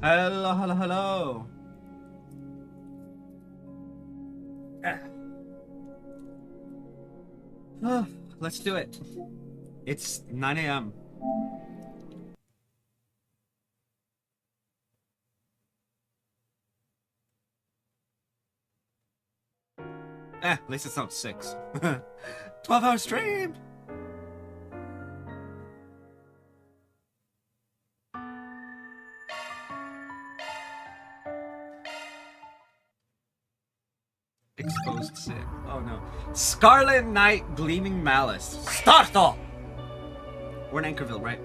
Hello, hello, hello. Ah, let's do it. It's 9 a.m. At least it's not 6. 12-hour stream! Exposed sin. Oh no. Scarlet Knight Gleaming Malice. Startle! We're in Anchorville, right?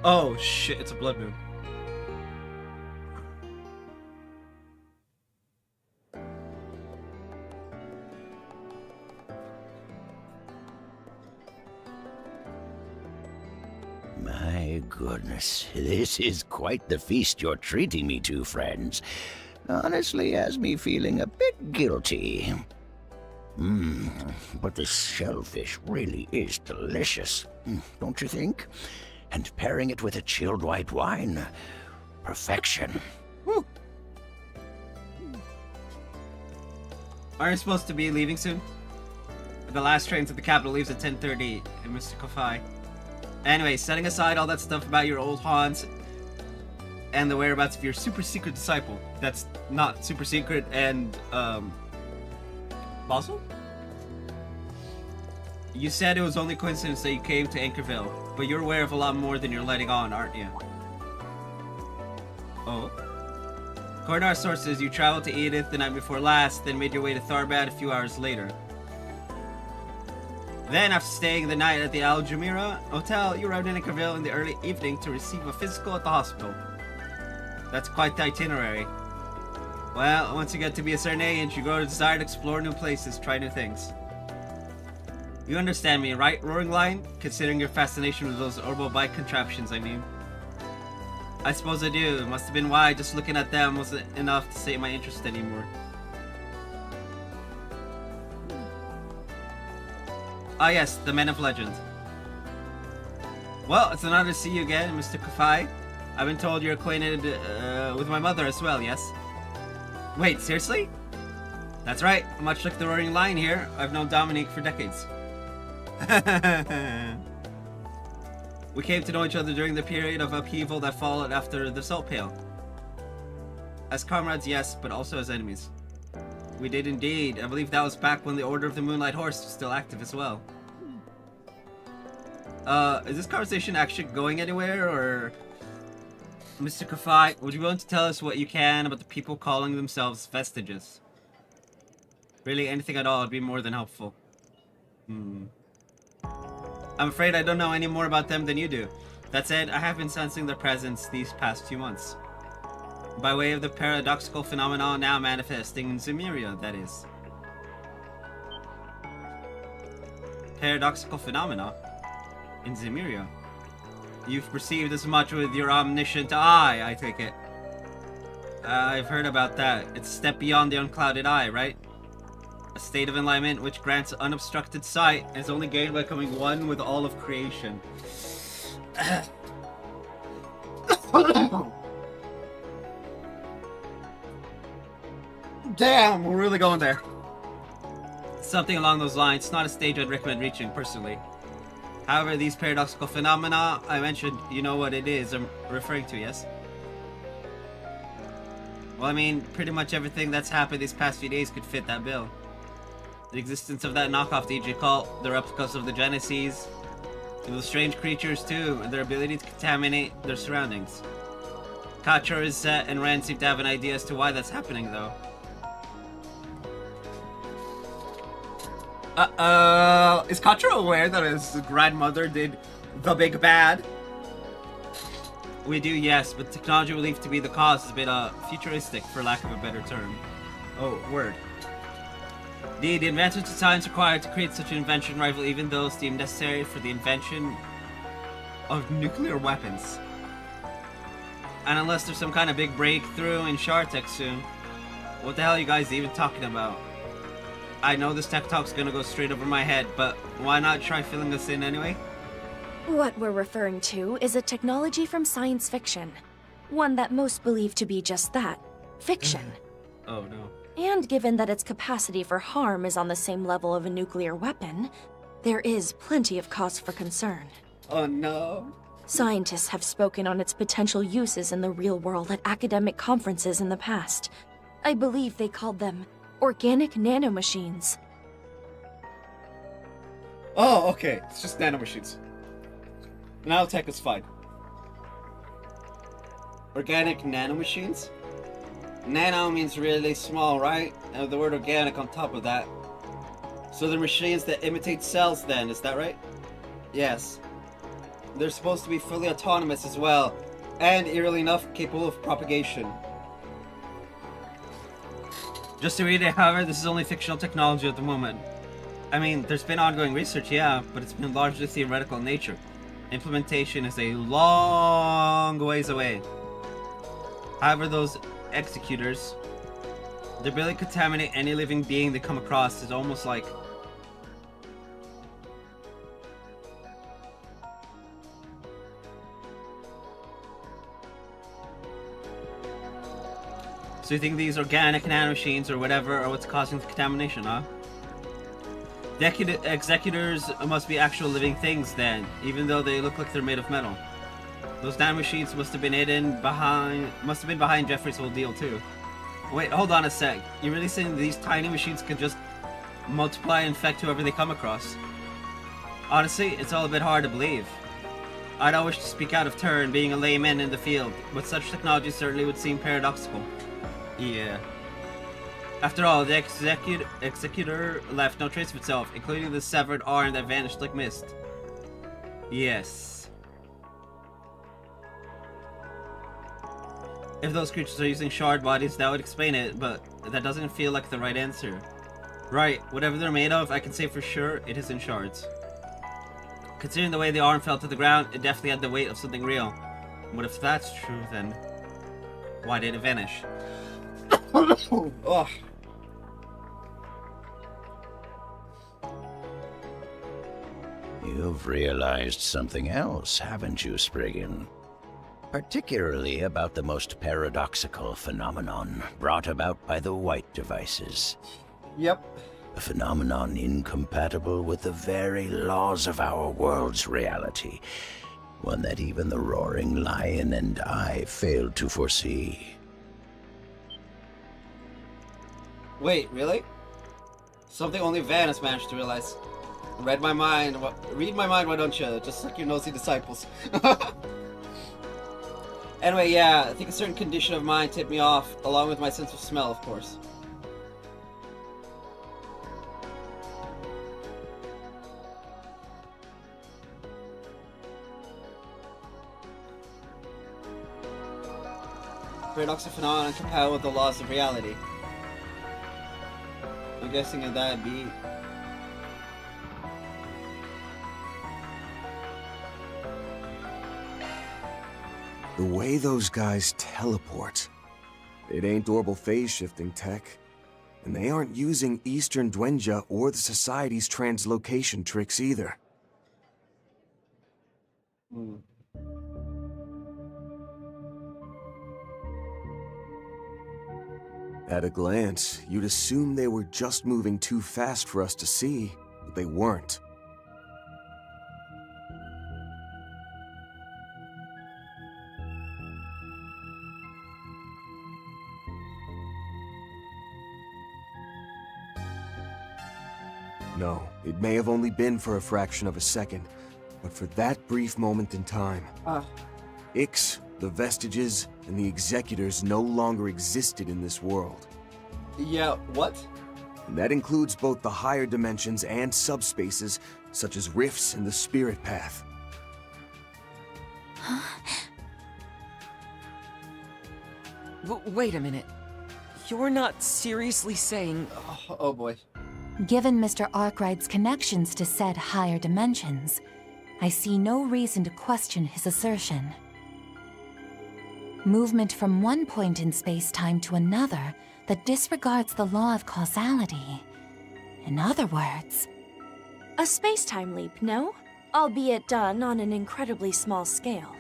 Oh shit, it's a blood moon. My goodness, this is quite the feast you're treating me to, friends. Honestly, has me feeling a bit guilty. But this shellfish really is delicious, don't you think? And pairing it with a chilled white wine, perfection. Woo. Aren't you supposed to be leaving soon? The last train to the capital leaves at 10:30 in Mystical Phi. Anyway, setting aside all that stuff about your old haunts and the whereabouts of your super secret disciple, that's not super secret and, Basel? You said it was only coincidence that you came to Anchorville, but you're aware of a lot more than you're letting on, aren't you? Oh? According to our sources, you traveled to Edith the night before last, then made your way to Tharbad a few hours later. Then, after staying the night at the Zemuria Hotel, you arrived in Anchorville in the early evening to receive a physical at the hospital. That's quite the itinerary. Well, once you get to be a certain age, you grow a desire to explore new places, try new things. You understand me, right, Roaring Lion? Considering your fascination with those orbital bike contraptions, I mean. I suppose I do. It must have been why just looking at them wasn't enough to sate my interest anymore. Ah yes, the Men of Legend. Well, it's an honor to see you again, Mr. Kafai. I've been told you're acquainted with my mother as well, yes? Wait, seriously? That's right, much like the Roaring Lion here, I've known Dominique for decades. We came to know each other during the period of upheaval that followed after the Salt Pail. As comrades, yes, but also as enemies. We did indeed. I believe that was back when the Order of the Moonlight Horse was still active as well. Is this conversation actually going anywhere, or... Mr. Kafai, would you be willing to tell us what you can about the people calling themselves Vestiges? Really, anything at all would be more than helpful. I'm afraid I don't know any more about them than you do. That said, I have been sensing their presence these past few months. By way of the paradoxical phenomenon now manifesting in Zemuria, that is. Paradoxical phenomena? In Zemuria? You've perceived as much with your omniscient eye, I take it. I've heard about that. It's a step beyond the unclouded eye, right? A state of enlightenment which grants unobstructed sight and is only gained by becoming one with all of creation. Damn, we're really going there. Something along those lines, not a stage I'd recommend reaching, personally. However, these paradoxical phenomena I mentioned, you know what it is I'm referring to, yes? Well, I mean, pretty much everything that's happened these past few days could fit that bill. The existence of that knockoff DJ cult, the replicas of the Genesis, those strange creatures too, and their ability to contaminate their surroundings. Kachor, Zet, and Ren seem to have an idea as to why that's happening, though. Is Katra aware that his grandmother did the big bad? We do, yes, but technology believed to be the cause is a bit futuristic, for lack of a better term. Oh, word. The advances to science required to create such an invention rival even those deemed necessary for the invention of nuclear weapons. And unless there's some kind of big breakthrough in shard tech soon, what the hell are you guys even talking about? I know this tech talk's gonna go straight over my head, but why not try filling us in anyway? What we're referring to is a technology from science fiction. One that most believe to be just that, fiction. Oh no. And given that its capacity for harm is on the same level of a nuclear weapon, there is plenty of cause for concern. Oh no. Scientists have spoken on its potential uses in the real world at academic conferences in the past. I believe they called them organic nanomachines. Oh, okay. It's just nanomachines. Nanotech is fine. Organic nanomachines? Nano means really small, right? And the word organic on top of that. So they're machines that imitate cells then, is that right? Yes. They're supposed to be fully autonomous as well, and eerily enough, capable of propagation. Just to read it, however, this is only fictional technology at the moment. I mean, there's been ongoing research, yeah, but it's been largely theoretical in nature. Implementation is a long ways away. However, those executors, their ability to contaminate any living being they come across is almost like... So you think these organic nanomachines or whatever are what's causing the contamination, huh? The executors must be actual living things then, even though they look like they're made of metal. Those nanomachines must have been behind Jeffrey's whole deal too. Wait, hold on a sec. You're really saying these tiny machines can just multiply and infect whoever they come across? Honestly, it's all a bit hard to believe. I don't wish to speak out of turn, being a layman in the field, but such technology certainly would seem paradoxical. Yeah. After all, the executor left no trace of itself, including the severed arm that vanished like mist. Yes. If those creatures are using shard bodies, that would explain it, but that doesn't feel like the right answer. Right, whatever they're made of, I can say for sure it is in shards. Considering the way the arm fell to the ground, it definitely had the weight of something real. But if that's true, then why did it vanish? Ugh. You've realized something else, haven't you, Spriggan? Particularly about the most paradoxical phenomenon brought about by the white devices. Yep. A phenomenon incompatible with the very laws of our world's reality. One that even the roaring lion and I failed to foresee. Wait, really? Something only Van has managed to realize. Read my mind, why don't you? Just like your nosy disciples. Anyway, yeah, I think a certain condition of mind tipped me off, along with my sense of smell, of course. Paradoxical phenomenon compatible with the laws of reality. I'm guessing that that'd be... The way those guys teleport. It ain't orbital phase shifting tech. And they aren't using Eastern Dwenja or the Society's translocation tricks either. At a glance, you'd assume they were just moving too fast for us to see, but they weren't. No, it may have only been for a fraction of a second, but for that brief moment in time, Ix, the vestiges, and the executors no longer existed in this world. Yeah, what? That includes both the higher dimensions and subspaces, such as rifts in the spirit path. Wait a minute. You're not seriously saying... Oh boy. Given Mr. Arkwright's connections to said higher dimensions, I see no reason to question his assertion. Movement from one point in space-time to another that disregards the law of causality. In other words... A space-time leap, no? Albeit done on an incredibly small scale.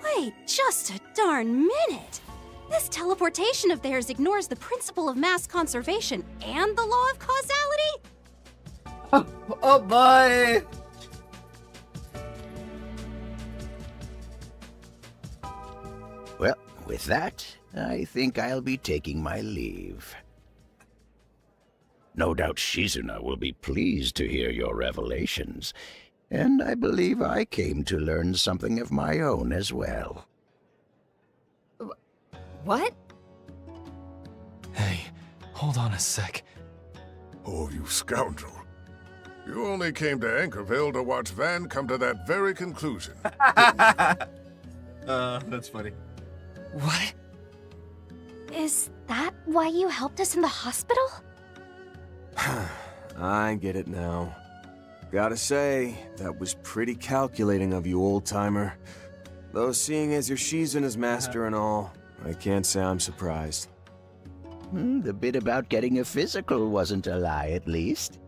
Wait just a darn minute! This teleportation of theirs ignores the principle of mass conservation and the law of causality? Oh boy! Well, with that, I think I'll be taking my leave. No doubt Shizuna will be pleased to hear your revelations, and I believe I came to learn something of my own as well. What? Hey, hold on a sec. Oh, you scoundrel. You only came to Anchorville to watch Van come to that very conclusion. That's funny. What? Is that why you helped us in the hospital? I get it now. Gotta say, that was pretty calculating of you, old-timer. Though seeing as you're Shizuna's master and all, I can't say I'm surprised. The bit about getting a physical wasn't a lie, at least.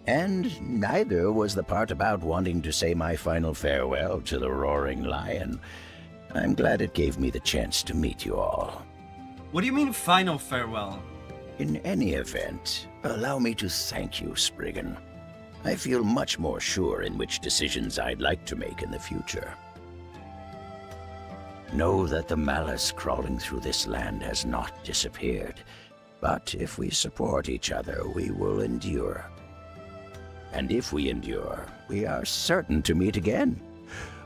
And neither was the part about wanting to say my final farewell to the Roaring Lion. I'm glad it gave me the chance to meet you all. What do you mean, final farewell? In any event, allow me to thank you, Spriggan. I feel much more sure in which decisions I'd like to make in the future. Know that the malice crawling through this land has not disappeared, but if we support each other, we will endure. And if we endure, we are certain to meet again.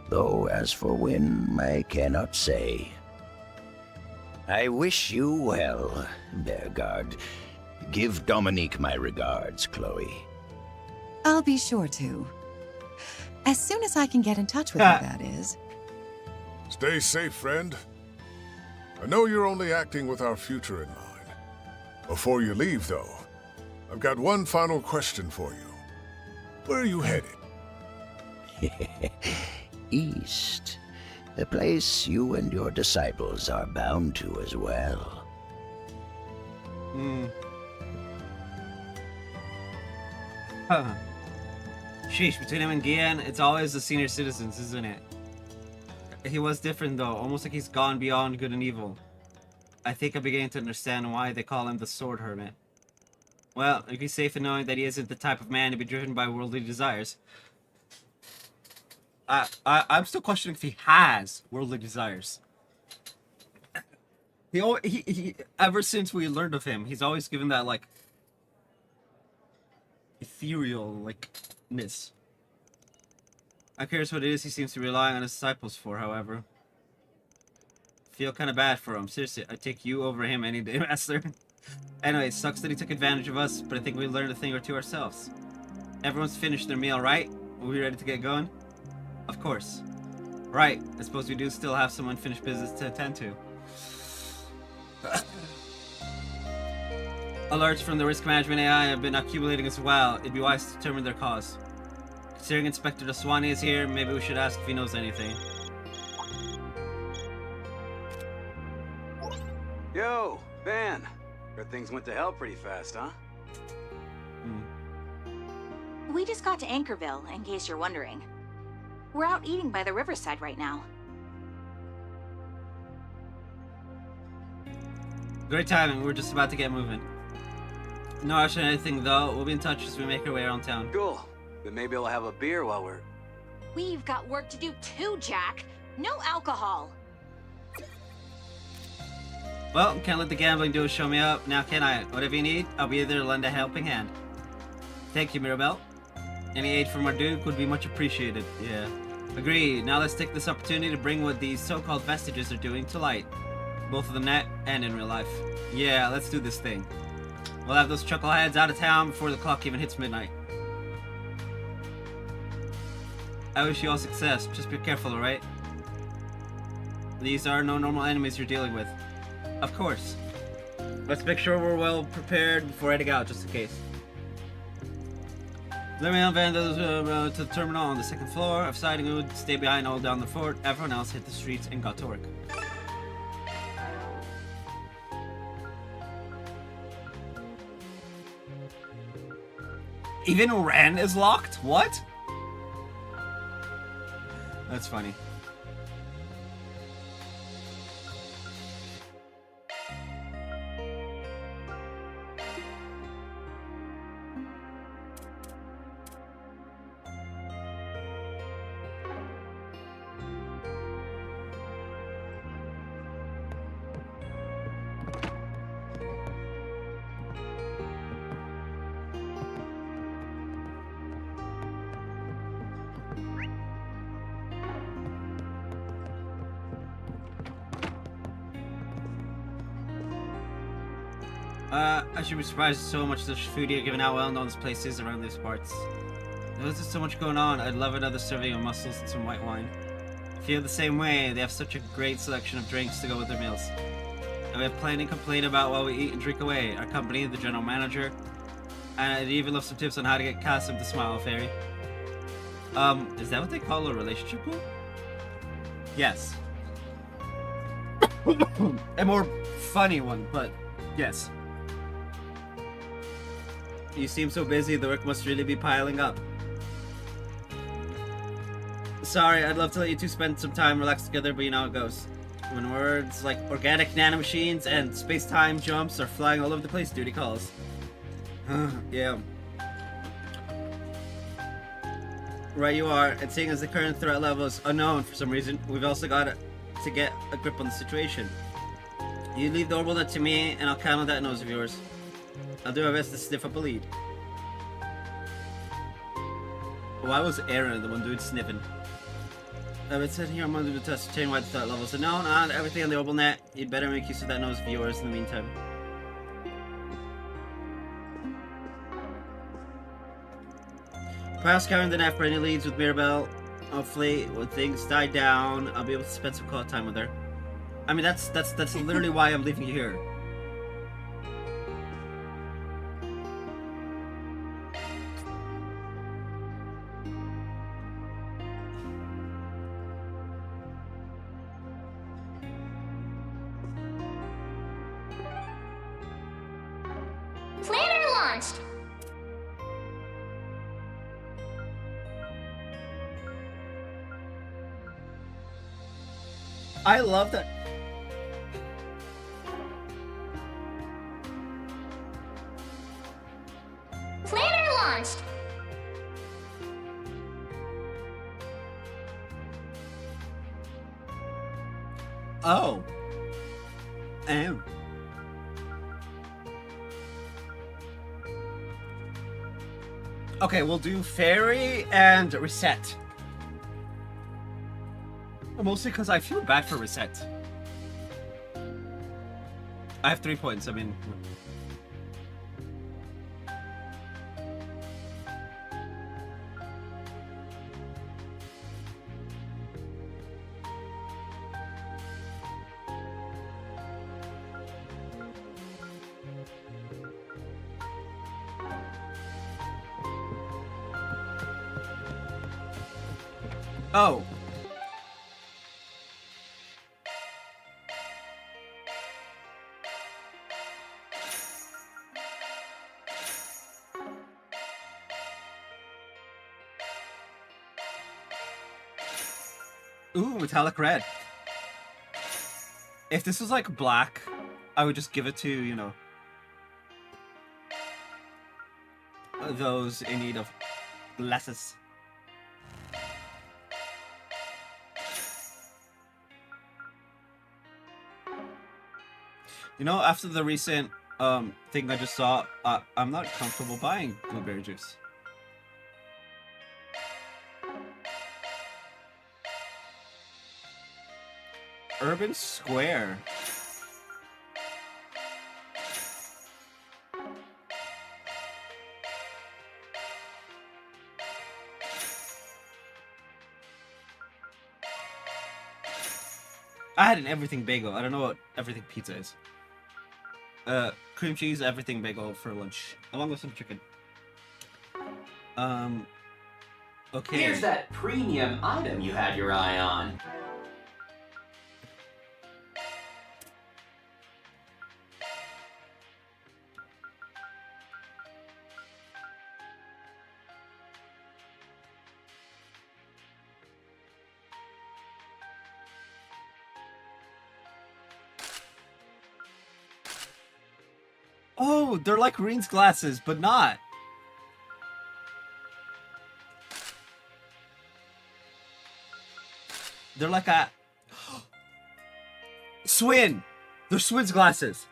Though as for when, I cannot say. I wish you well, Bergard. Give Dominique my regards, Chloe. I'll be sure to. As soon as I can get in touch with her, that is. Stay safe, friend. I know you're only acting with our future in mind. Before you leave, though, I've got one final question for you. Where are you headed? East. A place you and your disciples are bound to as well. Huh. Sheesh, between him and Gian, it's always the senior citizens, isn't it? He was different though, almost like he's gone beyond good and evil. I think I'm beginning to understand why they call him the Sword Hermit. Well, you can be safe in knowing that he isn't the type of man to be driven by worldly desires. I'm still questioning if he has worldly desires. He ever since we learned of him, he's always given that like ethereal like-ness. I'm curious what it is he seems to be relying on his disciples for, however. Feel kind of bad for him. Seriously, I'd take you over him any day, Master. Anyway, it sucks that he took advantage of us, but I think we learned a thing or two ourselves. Everyone's finished their meal, right? Are we ready to get going? Of course. Right, I suppose we do still have some unfinished business to attend to. Alerts from the risk management AI have been accumulating as well. It'd be wise to determine their cause. Considering Inspector Daswani is here, maybe we should ask if he knows anything. Yo, Van. Heard things went to hell pretty fast, huh? We just got to Anchorville, in case you're wondering. We're out eating by the riverside right now. Great timing, we're just about to get moving. No rush on anything though, we'll be in touch as we make our way around town. Cool. Then maybe we'll have a beer while we're... We've got work to do too, Jack. No alcohol. Well, can't let the gambling do show me up, now can I? Whatever you need, I'll be there to lend a helping hand. Thank you, Mirabelle. Any aid from our Duke would be much appreciated, yeah. Agreed, now let's take this opportunity to bring what these so-called vestiges are doing to light. Both in the net and in real life. Yeah, let's do this thing. We'll have those chuckleheads out of town before the clock even hits midnight. I wish you all success. Just be careful, alright? These are no normal enemies you're dealing with. Of course. Let's make sure we're well prepared before heading out, just in case. Let me van those to the terminal on the second floor of Siding Wood. Stay behind, hold down the fort. Everyone else hit the streets and got to work. Even Ren is locked? What? That's funny. I should be surprised at so much of the food you're giving out well-known this place is around these parts. There's just so much going on. I'd love another serving of mussels and some white wine. I feel the same way. They have such a great selection of drinks to go with their meals. And we have plenty to complain about while we eat and drink away. Our company, the general manager, and I'd even love some tips on how to get Kasim to smile, Fairy. Is that what they call a relationship goal? Yes. A more funny one, but yes. You seem so busy, the work must really be piling up. Sorry, I'd love to let you two spend some time relaxed together, but you know how it goes. When words like organic nanomachines and space-time jumps are flying all over the place, duty calls. Yeah. Right you are, and seeing as the current threat level is unknown for some reason, we've also got to get a grip on the situation. You leave the orbital net to me, and I'll count on that nose of yours. I'll do my best to sniff up a lead. Why was Aaron the one doing sniffing? I've been sitting here on Monday to ascertain why the threat levels are known on everything on the orbital net. You'd better make use of that nose of yours in the meantime. Perhaps scouring the net for any leads with Mirabelle. Hopefully, when things die down, I'll be able to spend some quiet time with her. I mean, that's literally why I'm leaving you here. Planner launched! I love that. Planner launched! Oh. Okay, we'll do Fairy and Reset. Mostly because I feel bad for Reset. I have 3 points, I mean... Oh. Ooh, metallic red. If this was like black, I would just give it to, you know, those in need of glasses. You know, after the recent thing I just saw, I'm not comfortable buying blueberry juice. Urban Square. I had an everything bagel. I don't know what everything pizza is. Cream cheese everything bagel for lunch, along with some chicken. Okay. Here's that premium item you had your eye on. Oh, they're like Reen's glasses, but not. They're like a... Swin! They're Swin's glasses.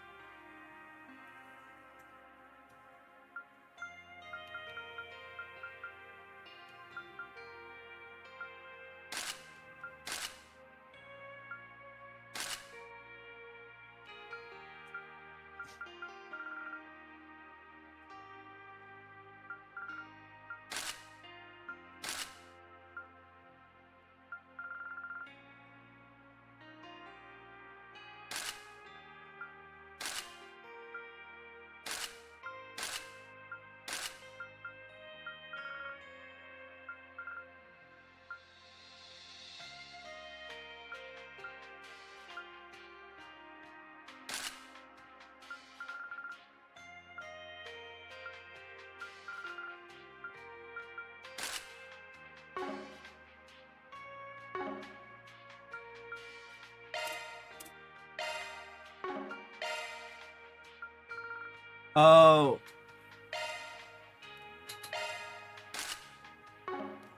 Oh.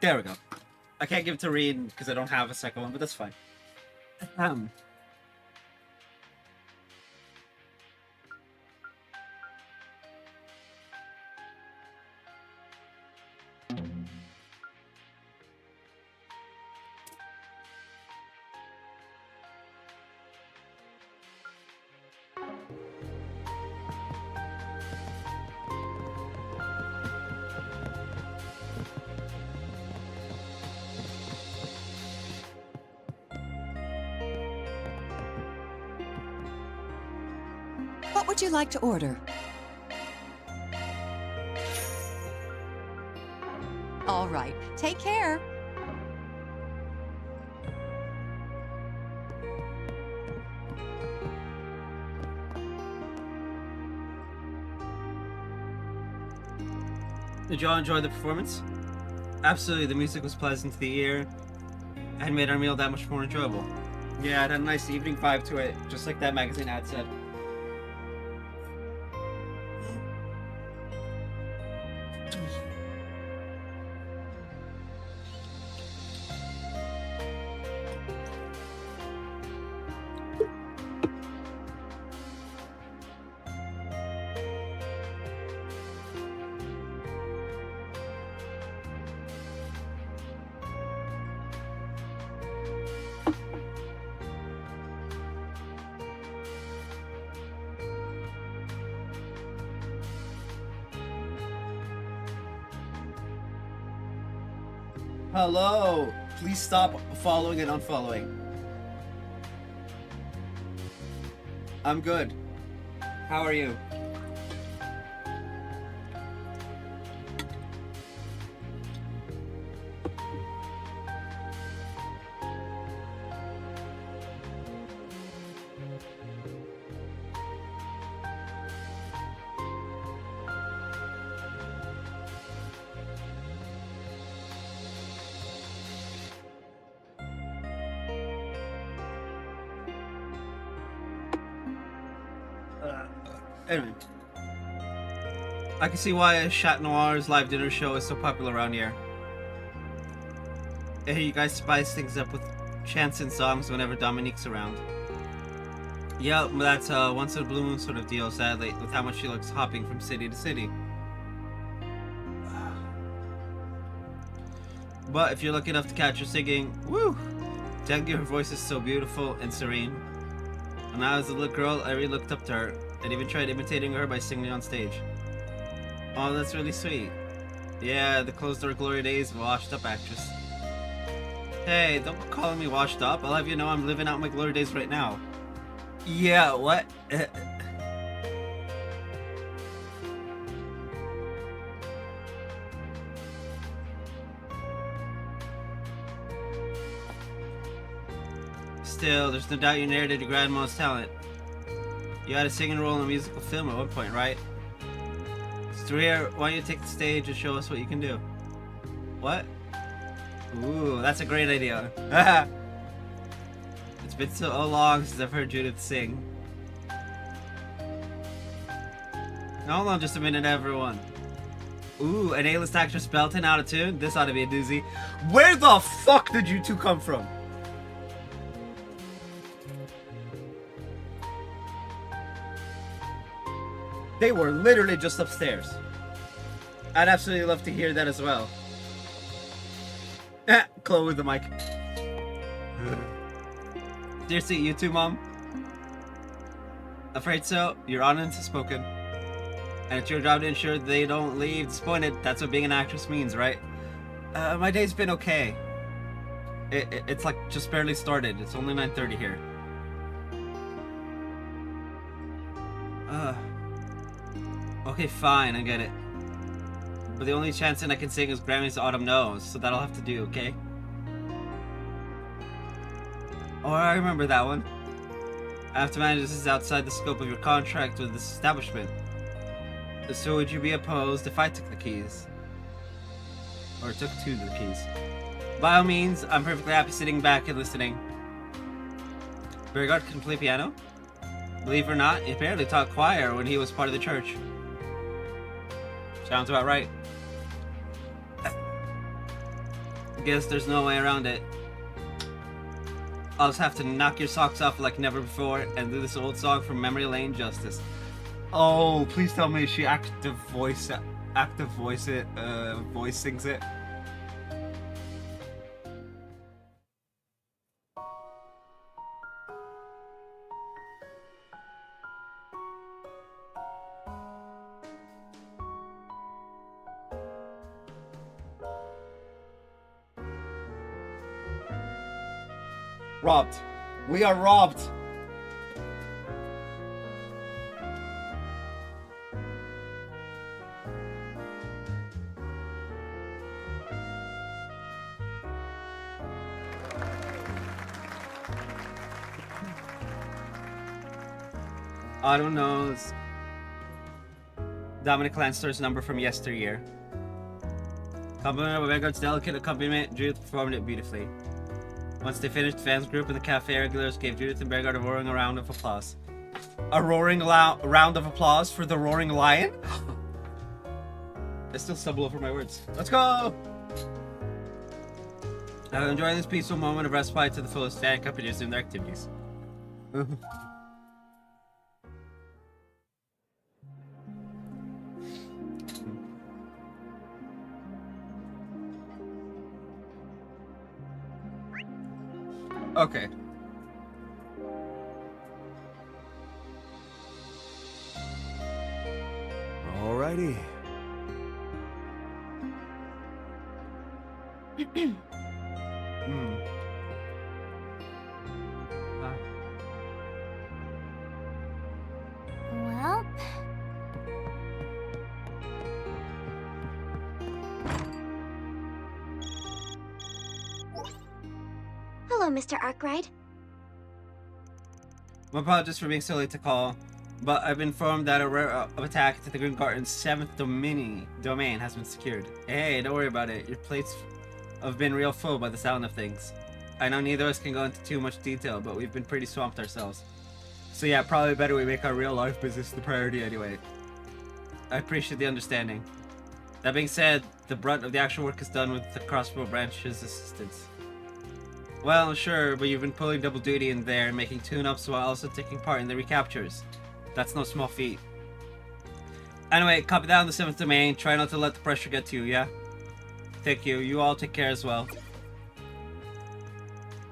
There we go. I can't give it to Reen because I don't have a second one, but that's fine. What would you like to order? All right, take care. Did y'all enjoy the performance? Absolutely, the music was pleasant to the ear and made our meal that much more enjoyable. Yeah, it had a nice evening vibe to it, just like that magazine ad said. Hello! Please stop following and unfollowing. I'm good. How are you? Anyway, I can see why Chat Noir's live dinner show is so popular around here. I hear you guys spice things up with chants and songs whenever Dominique's around. Yeah, that's a once in a blue moon sort of deal, sadly, with how much she looks hopping from city to city. But if you're lucky enough to catch her singing, woo! Tell you her voice is so beautiful and serene. When I was a little girl, I really looked up to her, and even tried imitating her by singing on stage. Oh, that's really sweet. Yeah, the closed door glory days of a washed up actress. Hey, don't be calling me washed up. I'll have you know I'm living out my glory days right now. Yeah, what? Still, there's no doubt you inherited your grandma's talent. You had a singing role in a musical film at one point, right? Zemuria, why don't you take the stage and show us what you can do? What? Ooh, that's a great idea. It's been so long since I've heard Judith sing. Now, hold on just a minute, everyone. Ooh, an A-list actress belting out of tune? This ought to be a doozy. Where the fuck did you two come from? They were literally just upstairs. I'd absolutely love to hear that as well. Chloe with the mic. Seriously, you too, Mom? Afraid so. Your honest is spoken. And it's your job to ensure they don't leave disappointed. That's what being an actress means, right? My day's been okay. It's like just barely started. It's only 9:30 here. Okay, fine, I get it. But the only chanson I can sing is Grammy's Autumn Knows, so that'll have to do, okay? Oh, I remember that one. I have to manage this is outside the scope of your contract with this establishment. So would you be opposed if I took the keys? Or took two of the keys? By all means, I'm perfectly happy sitting back and listening. Beauregard can play piano? Believe it or not, he apparently taught choir when he was part of the church. Sounds about right. Guess there's no way around it. I'll just have to knock your socks off like never before and do this old song from Memory Lane justice. Oh, please tell me she voice sings it. Robbed. We are robbed. Autumn knows Dominic Lanster's number from yesteryear. Compliment of Vanguard's delicate accompaniment, Judith performed it beautifully. Once they finished, the fans group and the cafe regulars gave Judith and Beauregard a roaring round of applause. A roaring round of applause for the Roaring Lion? I still stumble over my words. Let's go! I'm enjoying this peaceful moment of respite to the fullest. Fan companies in their activities. Okay. Alrighty. Well... Hello, Mr. Arkwright. My apologies for being so late to call, but I've been informed that a rare attack to the Green Garden's 7th domain has been secured. Hey, don't worry about it. Your plates have been real full by the sound of things. I know neither of us can go into too much detail, but we've been pretty swamped ourselves. So yeah, probably better we make our real life business the priority anyway. I appreciate the understanding. That being said, the brunt of the actual work is done with the crossbow branch's assistance. Well, sure, but you've been pulling double duty in there and making tune-ups while also taking part in the recaptures. That's no small feat. Anyway, copy that on the 7th domain. Try not to let the pressure get to you, yeah? Thank you. You all take care as well.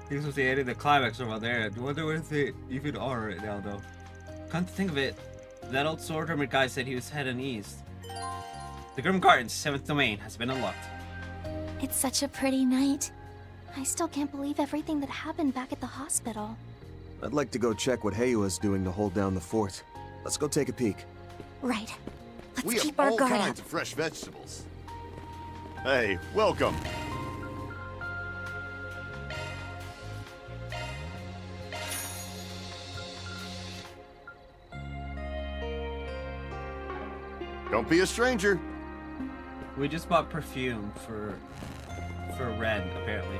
These was the end of the climax over there. I wonder if they even are right now, though. Come to think of it, that old sword hermit guy said he was heading east. The Grim Garden's 7th domain has been unlocked. It's such a pretty night. I still can't believe everything that happened back at the hospital. I'd like to go check what Heiwa's doing to hold down the fort. Let's go take a peek. Right. Let's We keep have our all guard up. kinds of fresh vegetables. Hey, welcome. Don't be a stranger. We just bought perfume for Red, apparently.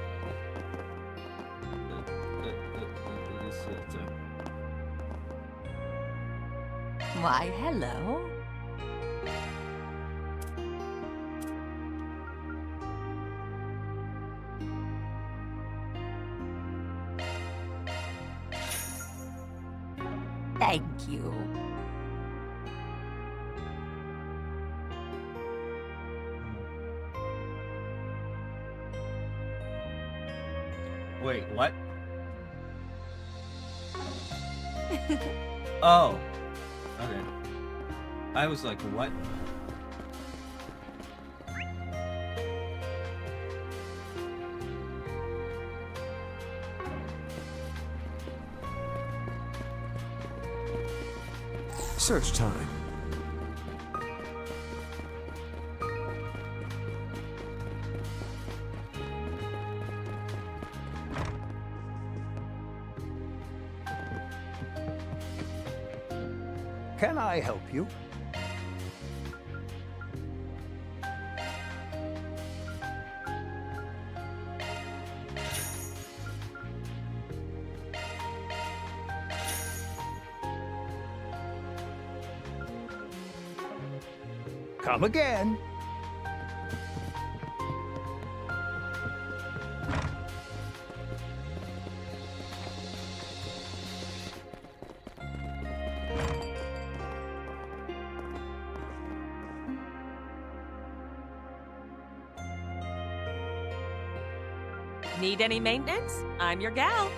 Why, hello. Thank you. Wait, what? Oh. Okay. I was like, what? Search time. Can I help you? Come again. Need any maintenance? I'm your gal.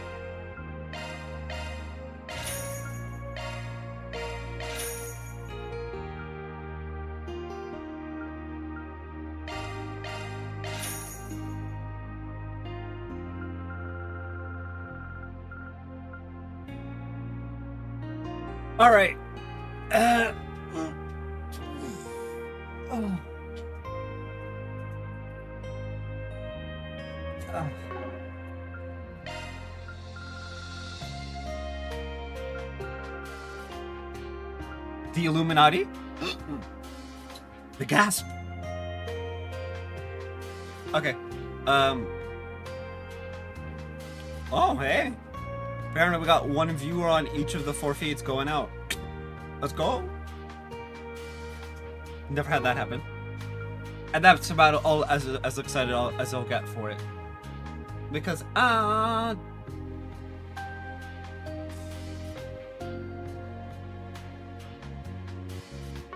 All right. The Illuminati? The gasp. Okay. Oh, hey. Apparently we got one viewer on each of the 4 feeds going out. Let's go. Never had that happen. And that's about all as excited as I'll get for it. Because,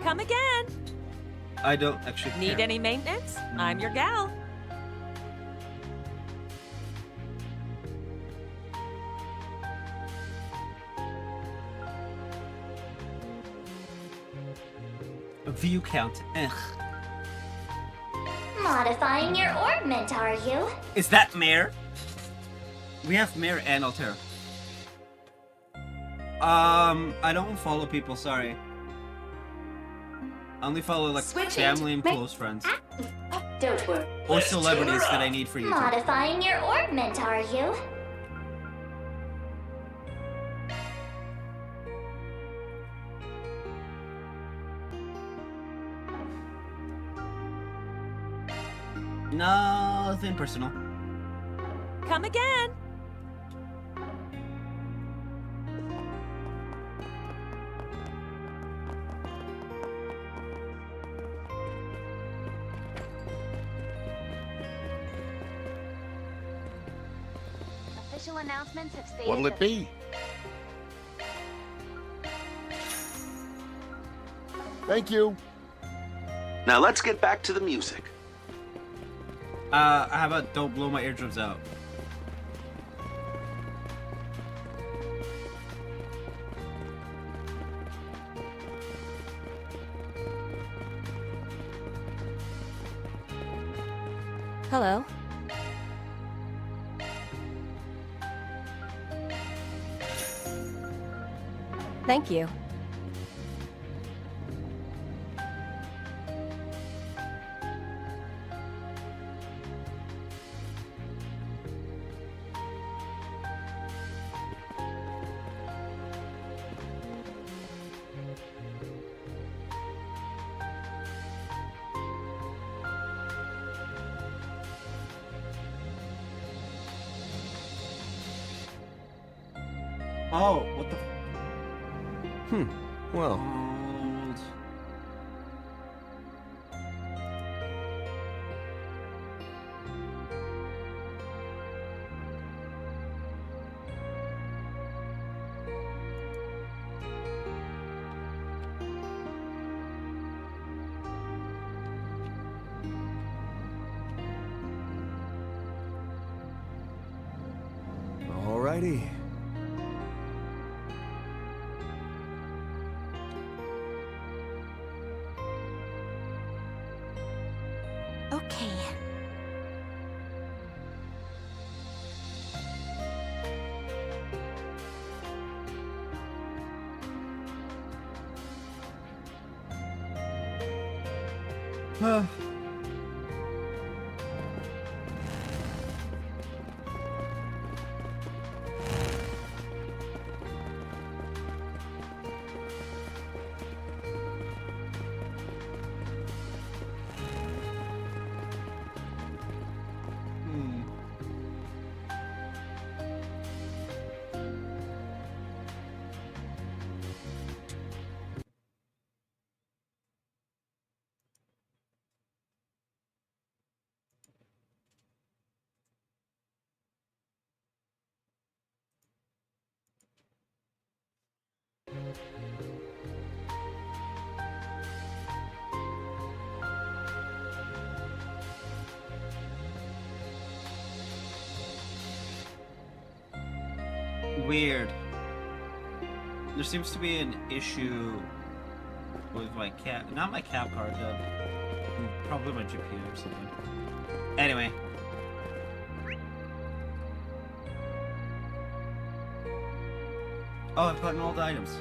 Come again. I don't actually Need care. any maintenance? I'm your gal. View count. Ugh. Modifying your orbment, are you? Is that Mare? We have Mare and Altera. I don't follow people, sorry. I only follow like family and close friends. Don't worry. Or celebrities that I need for YouTube. Modifying your orbment, are you? Nothing personal. Come again. Official announcements have stated What'll it be? Thank you. Now let's get back to the music. How about don't blow my eardrums out? Hello. Thank you. Oh, what the? Well. Alrighty. Okay. Weird. There seems to be an issue with my cap, not my cap card, probably my GPU or something. Anyway. Oh, I've gotten all the items.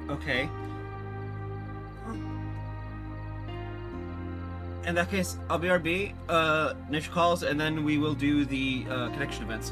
Okay. In that case, I'll BRB, Nature Calls, and then we will do the connection events.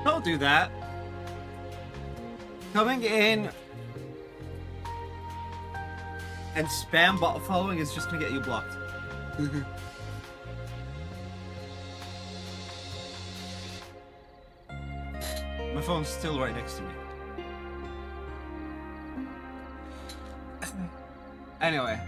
Don't do that. Coming in and spam bot following is just gonna get you blocked. My phone's still right next to me. Anyway.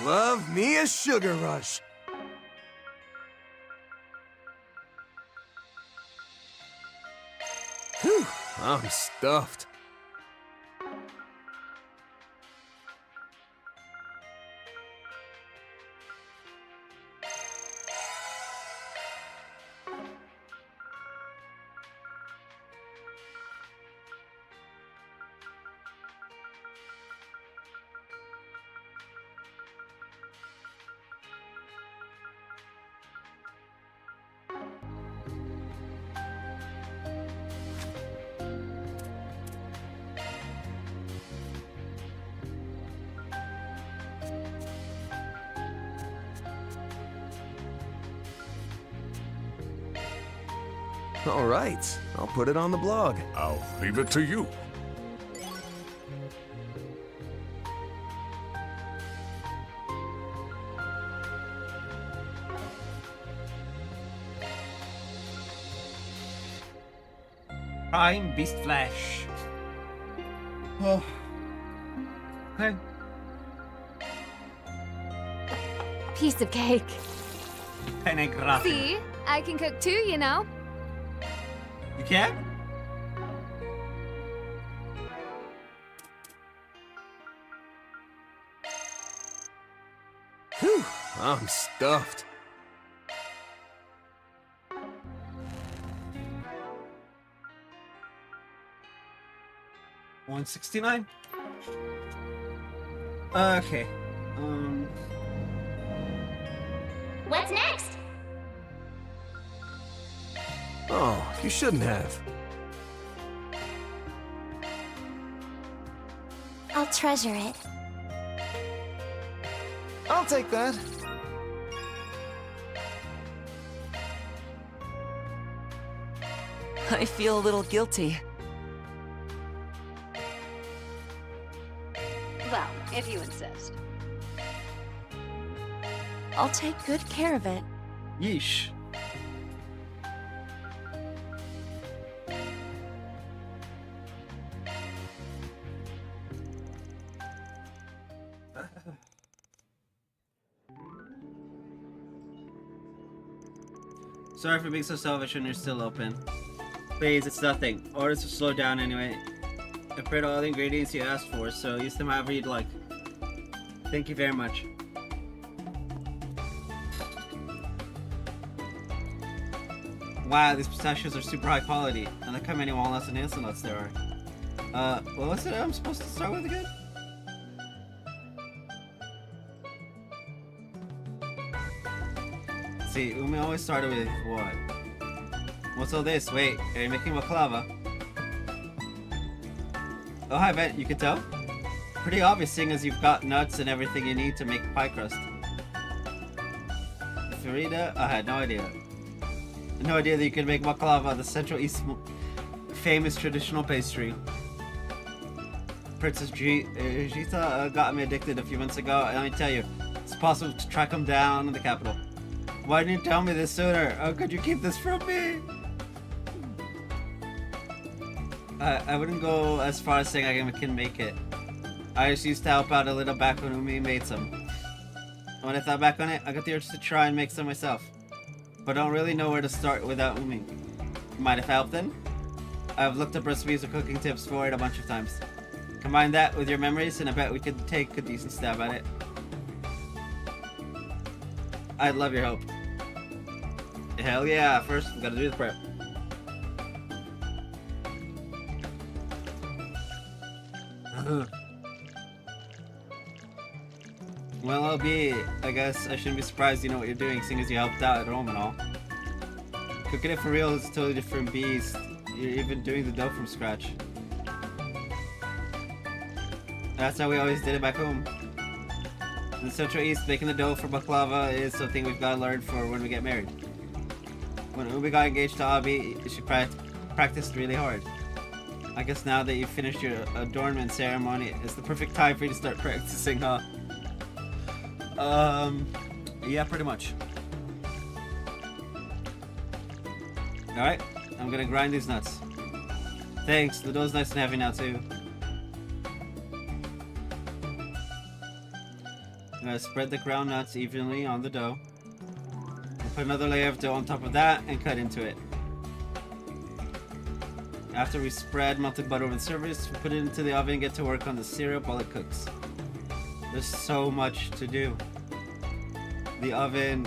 Love me a sugar rush. Whew, I'm stuffed. All right, I'll put it on the blog. I'll leave it to you. Prime Beast Flash. Oh. Okay. Piece of cake. Penne gratin. See? I can cook too, you know. You can? Whew, I'm stuffed. $169. Okay. What's next? Oh, you shouldn't have. I'll treasure it. I'll take that. I feel a little guilty. Well, if you insist. I'll take good care of it. Yeesh. Sorry for being so selfish when you're still open. Please, it's nothing. Orders will slow down anyway. I prepared all the ingredients you asked for, so use them however you'd like. Thank you very much. Wow, these pistachios are super high quality. And look how many walnuts and hazelnuts there are. What was it I'm supposed to start with again? See, Umi always started with what? What's all this? Wait, are you making baklava? Oh, hi, Ben. You can tell? Pretty obvious, seeing as you've got nuts and everything you need to make pie crust. Farida? I had no idea. No idea that you could make baklava, the Central East famous traditional pastry. Princess Gita got me addicted a few months ago, and let me tell you, it's possible to track him down in the capital. Why didn't you tell me this sooner? How could you keep this from me? I wouldn't go as far as saying I can make it. I just used to help out a little back when Umi made some. When I thought back on it, I got the urge to try and make some myself. But I don't really know where to start without Umi. Might have helped then? I've looked up recipes or cooking tips for it a bunch of times. Combine that with your memories and I bet we could take a decent stab at it. I'd love your help. Hell yeah, first we gotta do the prep. Well, I guess I shouldn't be surprised you know what you're doing, seeing as you helped out at home and all. Cooking it for real is a totally different beast. You're even doing the dough from scratch. That's how we always did it back home. In the Central East, making the dough for baklava is something we've got to learn for when we get married. When Umi got engaged to Abi, she practiced really hard. I guess now that you've finished your adornment ceremony, it's the perfect time for you to start practicing, huh? Yeah, pretty much. Alright, I'm gonna grind these nuts. Thanks, the dough's nice and heavy now too. I'm gonna spread the ground nuts evenly on the dough. Put another layer of dough on top of that and cut into it. After we spread melted butter over the surface, we put it into the oven and get to work on the syrup while it cooks. There's so much to do. The oven...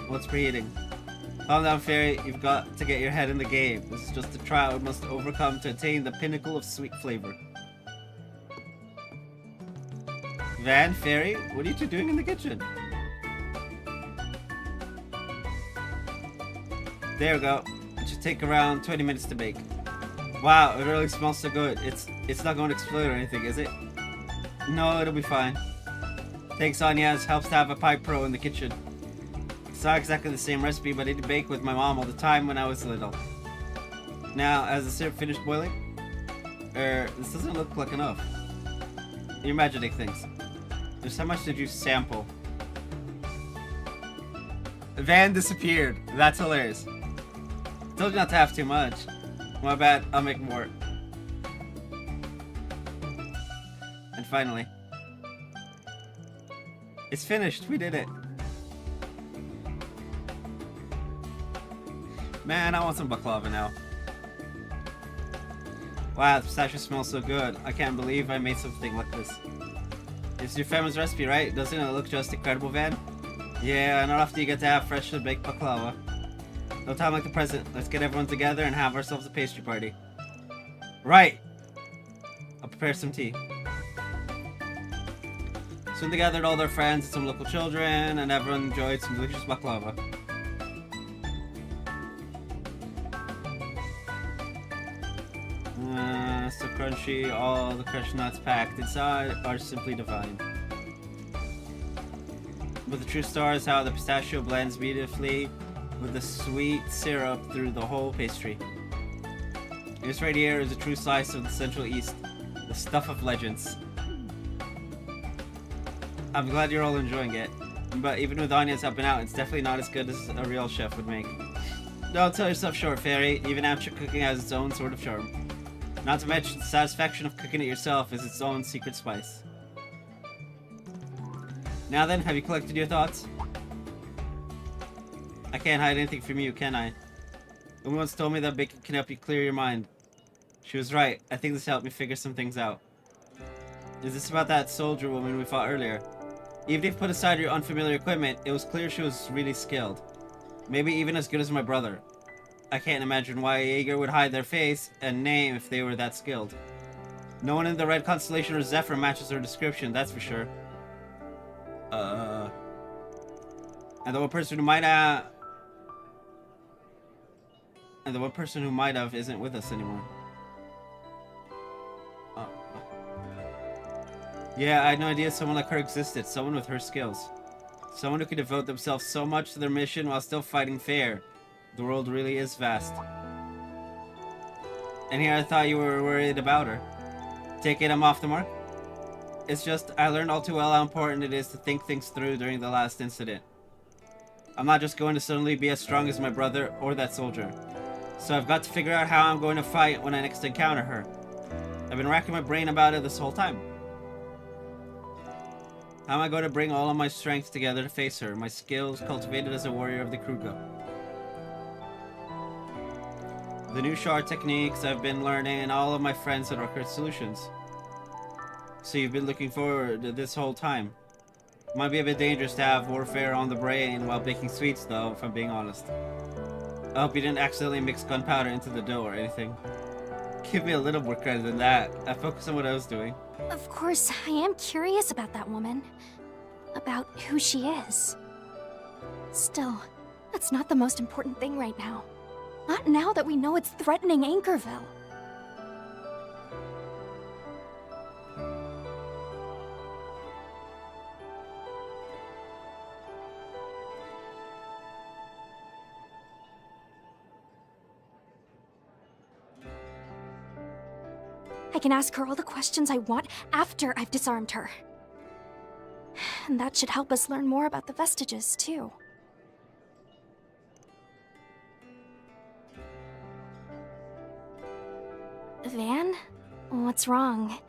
What's preheating? Calm down, Fairy. You've got to get your head in the game. This is just a trial we must overcome to attain the pinnacle of sweet flavor. Van, Fairy, what are you two doing in the kitchen? There we go. It should take around 20 minutes to bake. Wow, it really smells so good. It's not going to explode or anything, is it? No, it'll be fine. Thanks, Anya. It helps to have a pie pro in the kitchen. It's not exactly the same recipe, but I did bake with my mom all the time when I was little. Now, as the syrup finished boiling, this doesn't look like enough. You're imagining things. Just how much did you sample? Van disappeared. That's hilarious. Told you not to have too much. My bad, I'll make more. And finally. It's finished, we did it. Man, I want some baklava now. Wow, the pistachio smells so good. I can't believe I made something like this. It's your family's recipe, right? Doesn't it look just incredible, Van? Yeah, not often you get to have freshly baked baklava. No time like the present. Let's get everyone together and have ourselves a pastry party. Right! I'll prepare some tea. Soon they gathered all their friends and some local children, and everyone enjoyed some delicious baklava. So crunchy, all the crushed nuts packed inside are simply divine. But the true star is how the pistachio blends beautifully with the sweet syrup through the whole pastry. This right here is a true slice of the Central East, the stuff of legends. I'm glad you're all enjoying it, but even with Anya's helping out, it's definitely not as good as a real chef would make. Don't sell yourself short, Fairy. Even amateur cooking has its own sort of charm. Not to mention, the satisfaction of cooking it yourself is its own secret spice. Now then, have you collected your thoughts? I can't hide anything from you, can I? Umi once told me that baking can help you clear your mind. She was right. I think this helped me figure some things out. Is this about that soldier woman we fought earlier? Even if you put aside your unfamiliar equipment, it was clear she was really skilled. Maybe even as good as my brother. I can't imagine why a Jaeger would hide their face and name if they were that skilled. No one in the Red Constellation or Zephyr matches her description, that's for sure. And the one person who might have... isn't with us anymore. Yeah, I had no idea someone like her existed. Someone with her skills. Someone who could devote themselves so much to their mission while still fighting fair. The world really is vast. And here I thought you were worried about her. Take it I'm off the mark? It's just, I learned all too well how important it is to think things through during the last incident. I'm not just going to suddenly be as strong as my brother or that soldier. So I've got to figure out how I'm going to fight when I next encounter her. I've been racking my brain about it this whole time. How am I going to bring all of my strength together to face her, my skills cultivated as a warrior of the Kruga? The new shard techniques I've been learning and all of my friends at Record Solutions. So you've been looking forward to this whole time. Might be a bit dangerous to have warfare on the brain while baking sweets though, if I'm being honest. I hope you didn't accidentally mix gunpowder into the dough or anything. Give me a little more credit than that. I focused on what I was doing. Of course, I am curious about that woman. About who she is. Still, that's not the most important thing right now. Not now that we know it's threatening Anchorville. I can ask her all the questions I want after I've disarmed her. And that should help us learn more about the vestiges, too. Van? What's wrong?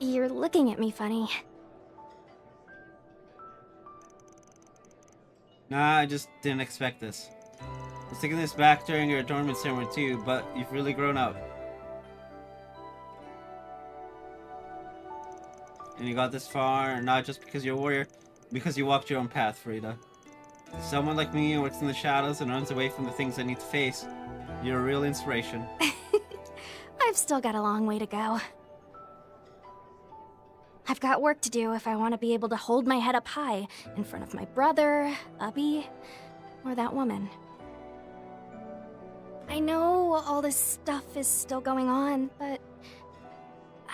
You're looking at me funny. Nah, I just didn't expect this. I was thinking this back during your adornment ceremony too, but you've really grown up. And you got this far, not just because you're a warrior, because you walked your own path, Frida. Someone like me who works in the shadows and runs away from the things I need to face, you're a real inspiration. I've still got a long way to go. I've got work to do if I want to be able to hold my head up high in front of my brother, Ubby, or that woman. I know all this stuff is still going on, but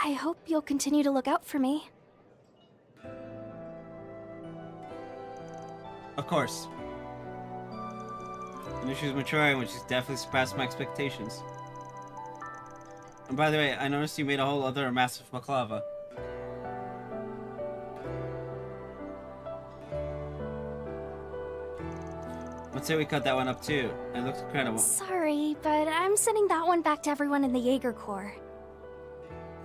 I hope you'll continue to look out for me. Of course. I knew she was maturing, which has definitely surpassed my expectations. And by the way, I noticed you made a whole other massive baklava. Let's say we cut that one up too. It looks incredible. Sorry, but I'm sending that one back to everyone in the Jaeger Corps.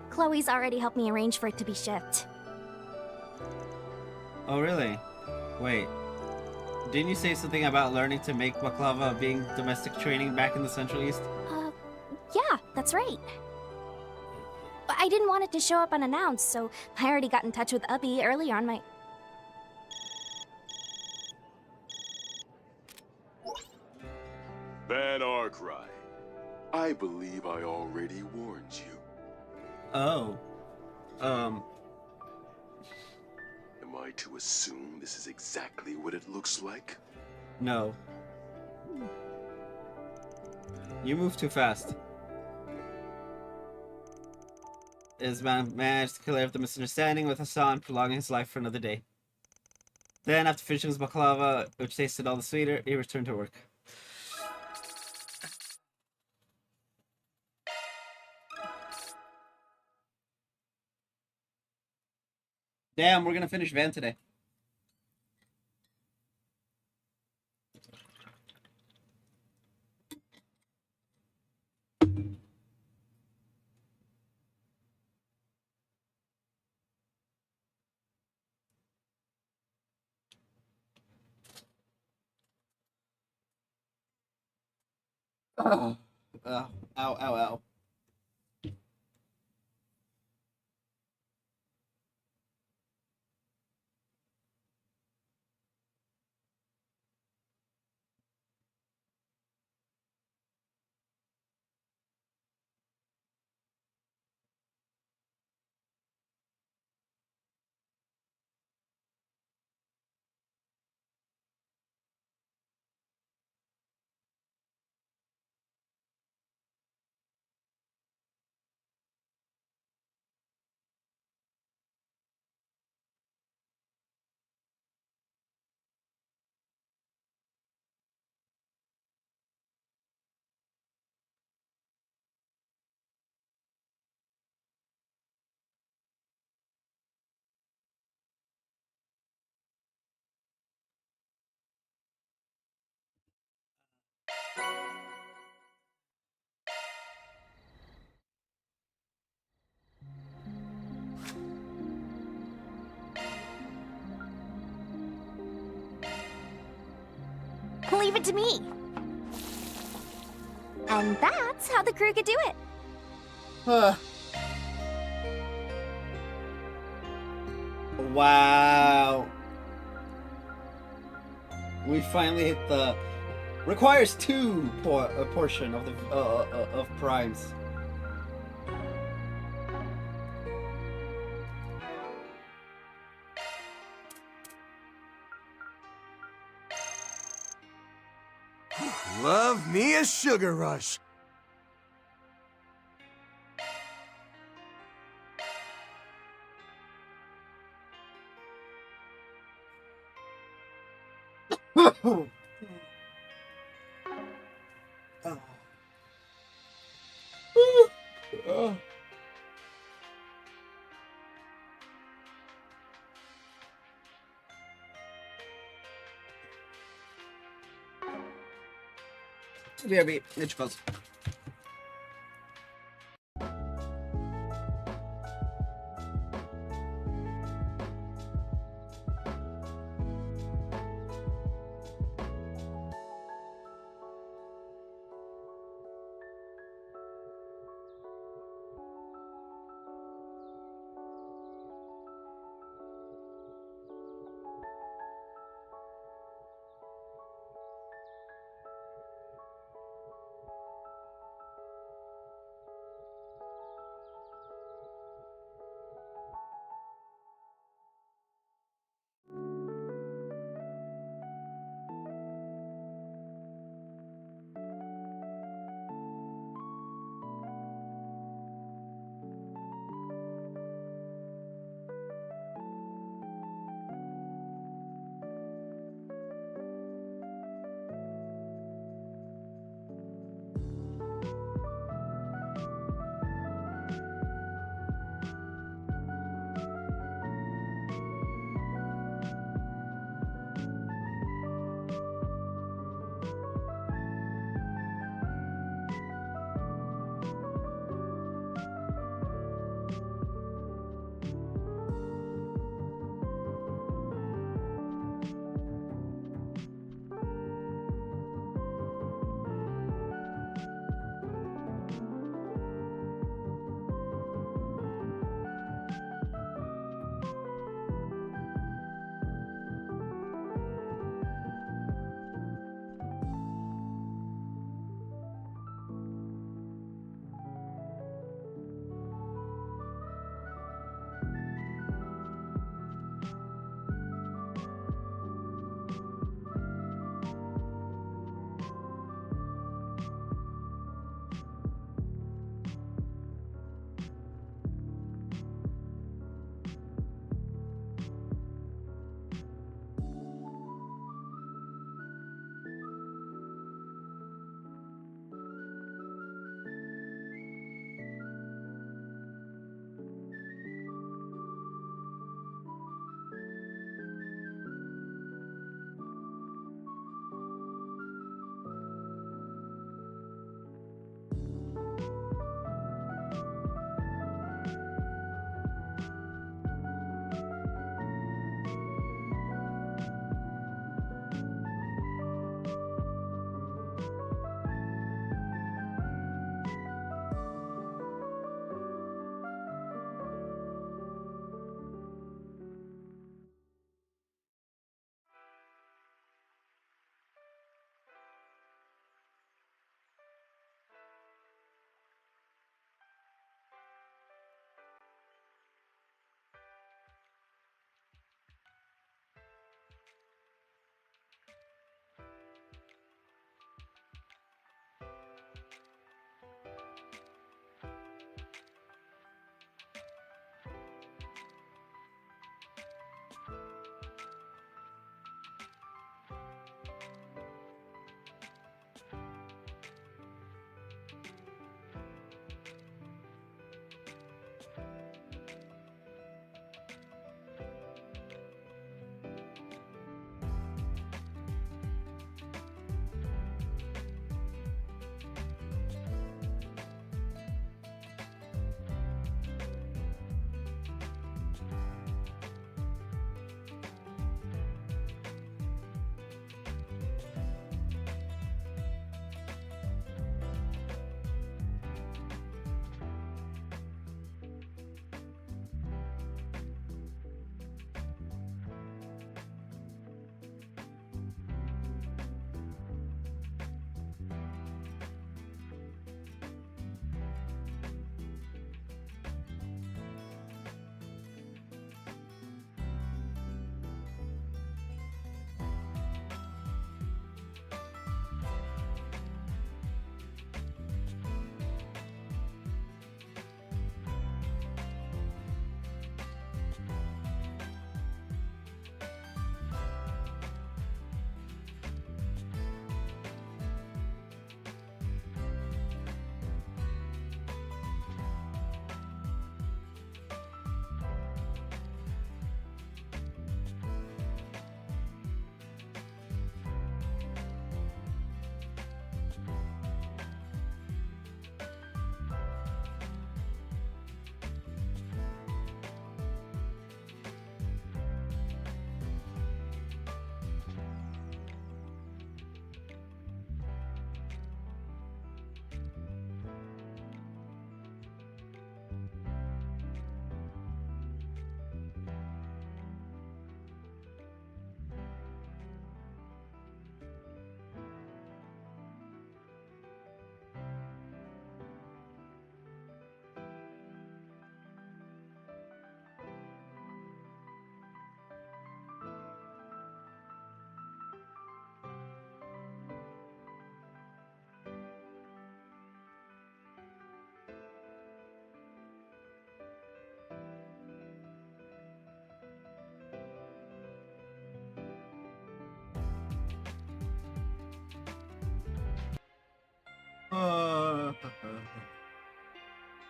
Chloe's already helped me arrange for it to be shipped. Oh really? Wait. Didn't you say something about learning to make baklava being domestic training back in the Central East? Yeah, that's right. But I didn't want it to show up unannounced, so I already got in touch with Ubby earlier on my... Van Arkwright, I believe I already warned you. Oh. Am I to assume this is exactly what it looks like? No. You move too fast. Isman managed to clear up the misunderstanding with Hassan, prolonging his life for another day. Then, after finishing his baklava, which tasted all the sweeter, he returned to work. Damn, we're gonna finish Van today. Oh. Ow, ow, ow. Leave it to me. And that's how the crew could do it. Wow. We finally hit the requires 2 portion of the of primes. Love me a sugar rush. BRB, Niche Calls.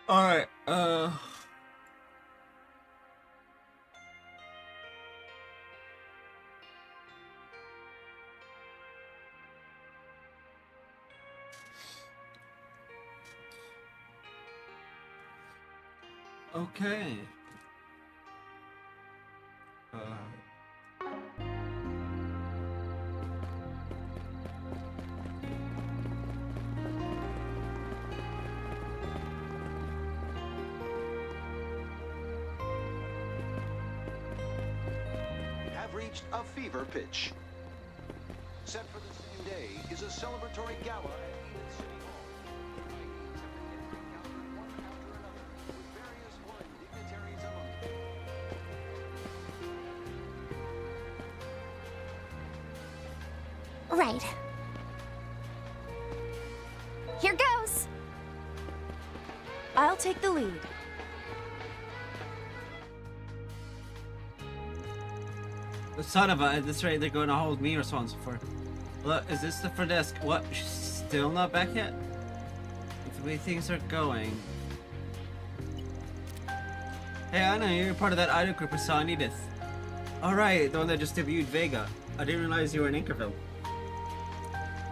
Alright, okay. Have reached a fever pitch. Set for the same day is a celebratory gala at Enid City Hall. Invitees have been named one after another, with various foreign dignitaries among them. Right. Here goes! I'll take the lead. The son of a, at this rate, they're going to hold me responsible for. Look, is this the front desk? What? She's still not back yet? With the way things are going. Hey, Anna, you're part of that idol group I saw in Edith. Alright, the one that just debuted Vega. I didn't realize you were in Inkerville.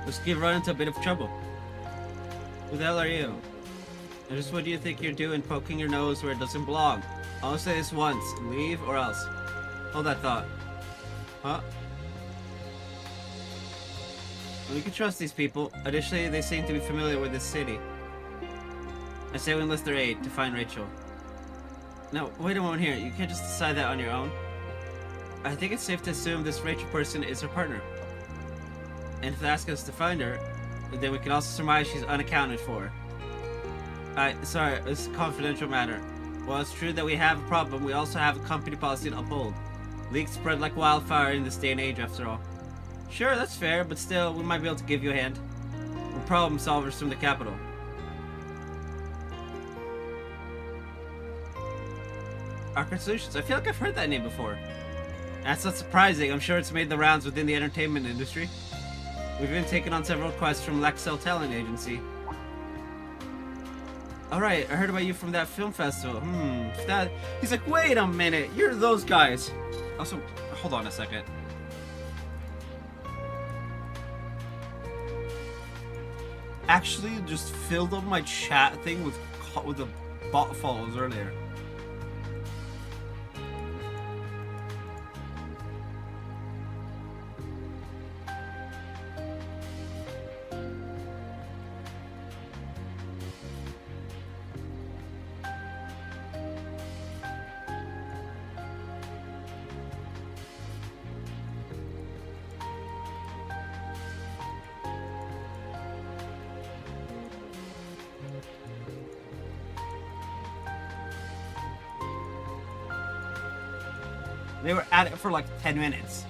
Let's get run into a bit of trouble. Who the hell are you? And just what do you think you're doing poking your nose where it doesn't belong? I'll say this once. Leave or else. Hold that thought. Huh? We can trust these people. Additionally, they seem to be familiar with this city. I say we enlist their aid to find Rachel. No, wait a moment here. You can't just decide that on your own. I think it's safe to assume this Rachel person is her partner. And if they ask us to find her, then we can also surmise she's unaccounted for. Sorry, this is a confidential matter. While it's true that we have a problem, we also have a company policy to uphold. Leaks spread like wildfire in this day and age, after all. Sure, that's fair, but still, we might be able to give you a hand. We're problem solvers from the capital. Arcade Solutions. I feel like I've heard that name before. That's not surprising. I'm sure it's made the rounds within the entertainment industry. We've been taking on several requests from Lexel Talent Agency. Alright, I heard about you from that film festival. He's like, wait a minute, you're those guys. Also, hold on a second. Actually, just filled up my chat thing with the bot follows earlier. They were at it for like 10 minutes.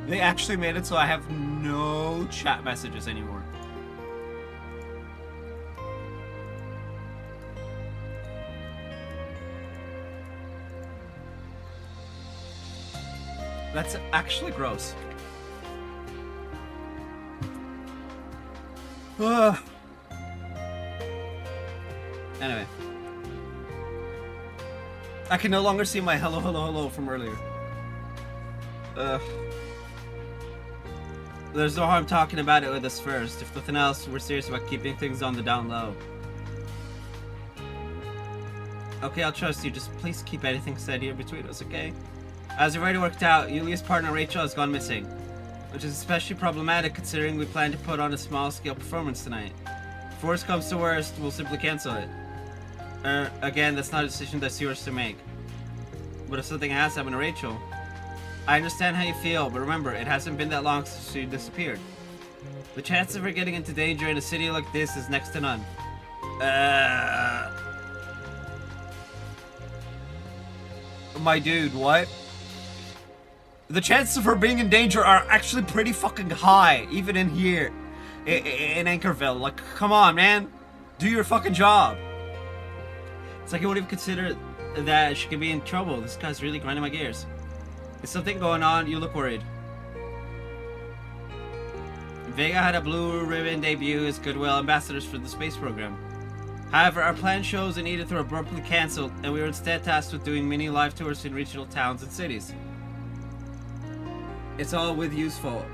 They actually made it so I have no chat messages anymore. That's actually gross. Anyway. I can no longer see my hello, hello, hello from earlier. There's no harm talking about it with us first. If nothing else, we're serious about keeping things on the down low. Okay, I'll trust you. Just please keep anything said here between us, okay? As we've already worked out, Yulia's partner Rachel has gone missing. Which is especially problematic considering we plan to put on a small-scale performance tonight. If worst comes to worst, we'll simply cancel it. Again, that's not a decision that's yours to make. But if something has happened to Rachel... I understand how you feel, but remember, it hasn't been that long since she disappeared. The chance of her getting into danger in a city like this is next to none. My dude, what? The chances of her being in danger are actually pretty fucking high, even in here. In Anchorville. Like, come on, man. Do your fucking job. It's like I wouldn't even consider that she could be in trouble. This guy's really grinding my gears. Is something going on? You look worried. Vega had a blue ribbon debut as Goodwill ambassadors for the space program. However, our planned shows in Edith were abruptly cancelled, and we were instead tasked with doing mini live tours in regional towns and cities. It's all with You's fault.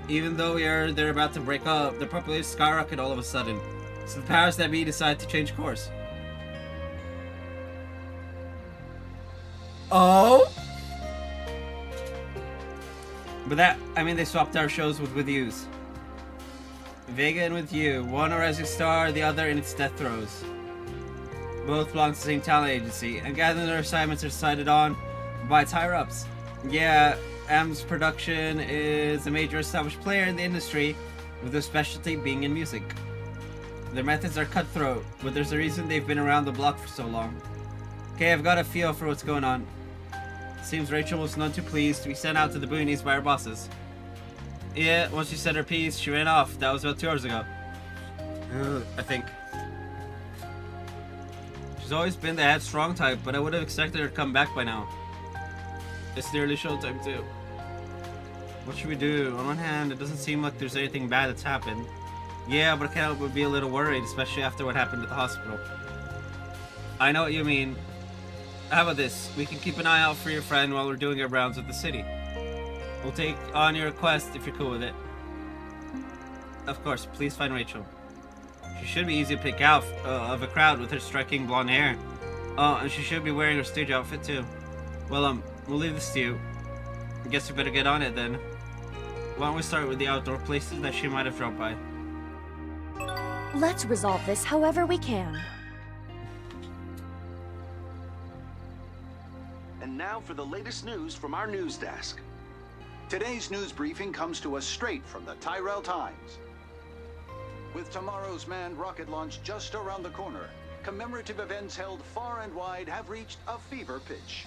Even though they're about to break up, the popularity skyrocketed all of a sudden. So the powers that be decided to change course. Oh? But they swapped our shows with You's. Vega and with You, one a rising star, the other in its death throes. Both belong to the same talent agency, and gathering their assignments are decided on by its higher-ups. Yeah, M's production is a major established player in the industry, with their specialty being in music. Their methods are cutthroat, but there's a reason they've been around the block for so long. Okay, I've got a feel for what's going on. Seems Rachel was none too pleased to be sent out to the boonies by her bosses. Yeah, once she said her piece, she ran off. That was about 2 hours ago. I think. She's always been the headstrong type, but I would have expected her to come back by now. It's nearly showtime too. What should we do? On one hand, it doesn't seem like there's anything bad that's happened. Yeah, but I can't help but be a little worried, especially after what happened at the hospital. I know what you mean. How about this? We can keep an eye out for your friend while we're doing our rounds of the city. We'll take on your request if you're cool with it. Of course, please find Rachel. She should be easy to pick out of a crowd with her striking blonde hair. Oh, and she should be wearing her stage outfit too. Well, we'll leave this to you. I guess we better get on it then. Why don't we start with the outdoor places that she might have dropped by? Let's resolve this however we can. And now for the latest news from our news desk. Today's news briefing comes to us straight from the Tyrell Times. With tomorrow's manned rocket launch just around the corner, commemorative events held far and wide have reached a fever pitch.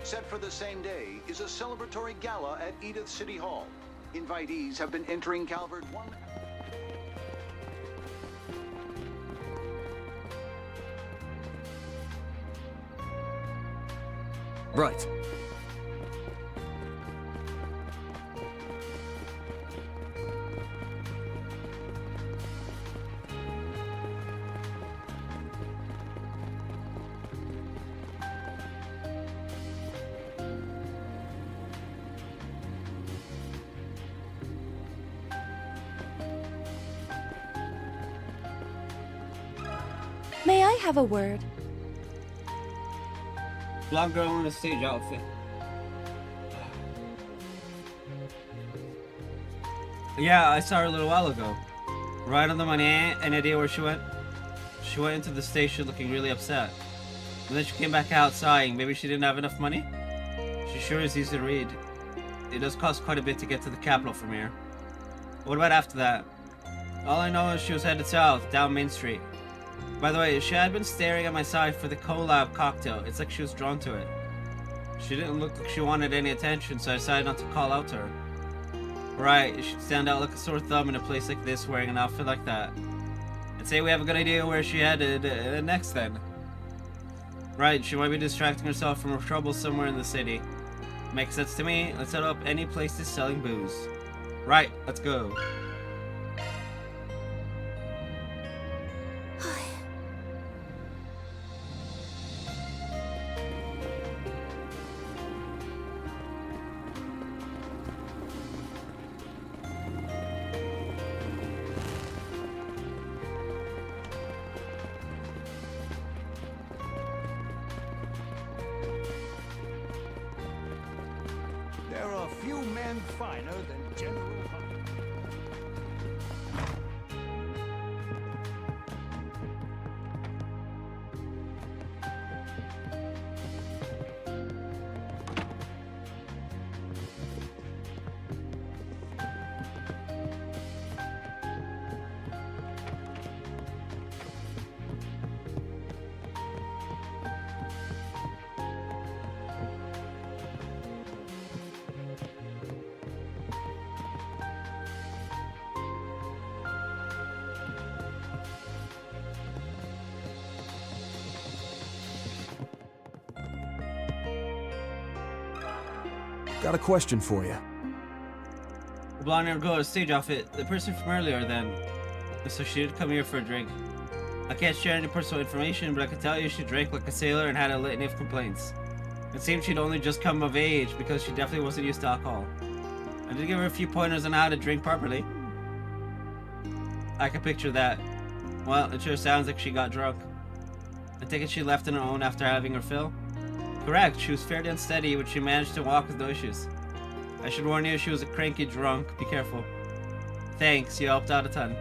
Set for the same day is a celebratory gala at Edith City Hall. Invitees have been entering Calvert one... Right. May I have a word? Blonde girl in a stage outfit. Yeah, I saw her a little while ago. Right on the money. Any idea where she went? She went into the station looking really upset. And then she came back out sighing. Maybe she didn't have enough money? She sure is easy to read. It does cost quite a bit to get to the capital from here. What about after that? All I know is she was headed south, down Main Street. By the way, she had been staring at my side for the collab cocktail. It's like she was drawn to it. She didn't look like she wanted any attention, so I decided not to call out to her. Right, you should stand out like a sore thumb in a place like this wearing an outfit like that. I'd say we have a good idea where she headed next then. Right, she might be distracting herself from her troubles somewhere in the city. Makes sense to me. Let's set up any places selling booze. Right, let's go. There are few men finer than General Hunt. got a question for you. The blonde-haired girl is stage outfit. The person from earlier, then. So she did come here for a drink. I can't share any personal information, but I can tell you she drank like a sailor and had a litany of complaints. It seemed she'd only just come of age because she definitely wasn't used to alcohol. I did give her a few pointers on how to drink properly. I can picture that. Well, it sure sounds like she got drunk. I take it she left on her own after having her fill? Correct, she was fairly unsteady, but she managed to walk with no issues. I should warn you, she was a cranky drunk. Be careful. Thanks, you helped out a ton.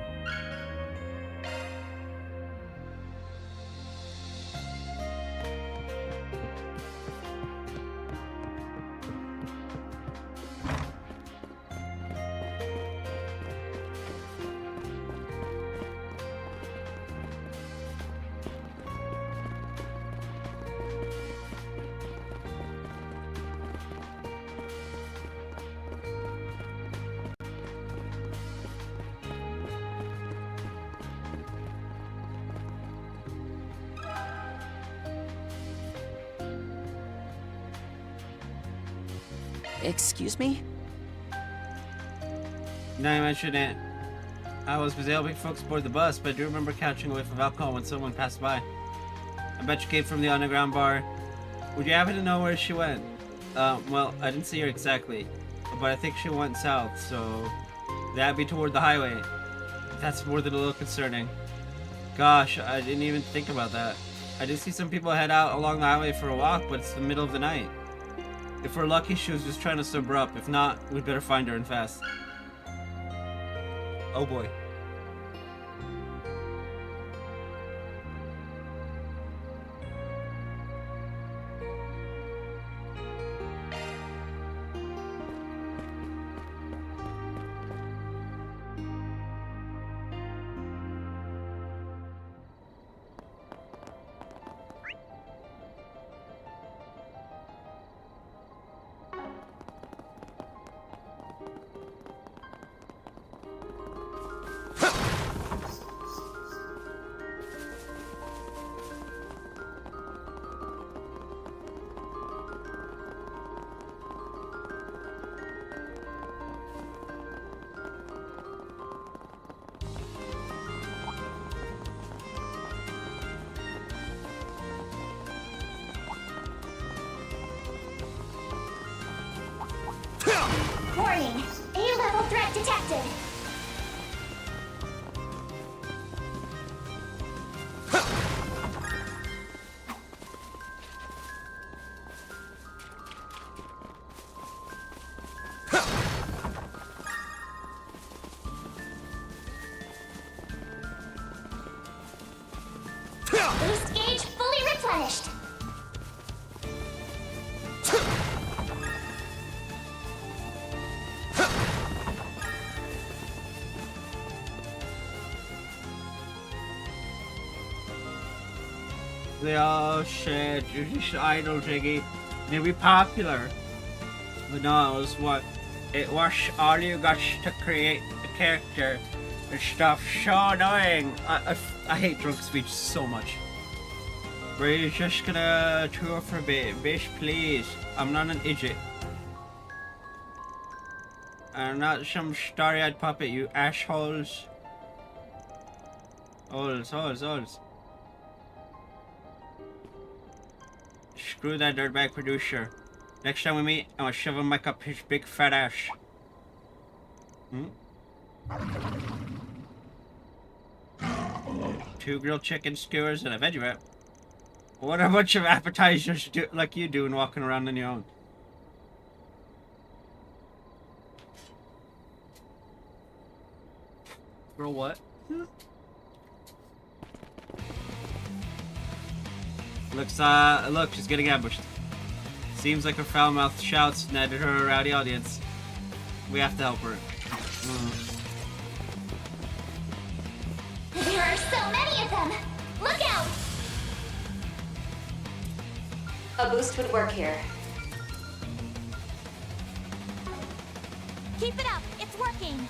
Excuse me? Now you mention it. I was busy helping folks board the bus, but I do remember catching a whiff of alcohol when someone passed by. I bet you came from the underground bar. Would you happen to know where she went? Well, I didn't see her exactly, but I think she went south, so that'd be toward the highway. That's more than a little concerning. Gosh, I didn't even think about that. I did see some people head out along the highway for a walk, but it's the middle of the night. If we're lucky, she was just trying to sober up. If not, we'd better find her and fast. Oh boy. Warning! A-level threat detected! Boost gauge fully replenished! Oh shit, you're just idle, Jiggy. You'll be popular. But no, it was all you got to create the character and stuff. So annoying. I hate drunk speech so much. We're just gonna tour for a bit. Bish, please. I'm not an idiot. I'm not some starry-eyed puppet, you assholes. Holes. Screw that dirtbag producer. Next time we meet, I'm gonna shove him back up his big fat ass. Two grilled chicken skewers and a veggie wrap. What a bunch of appetizers like you doing walking around on your own. Girl, what? Look, she's getting ambushed. Seems like her foul-mouthed shouts netted her a rowdy audience. We have to help her. There are so many of them! Look out! A boost would work here. Keep it up! It's working!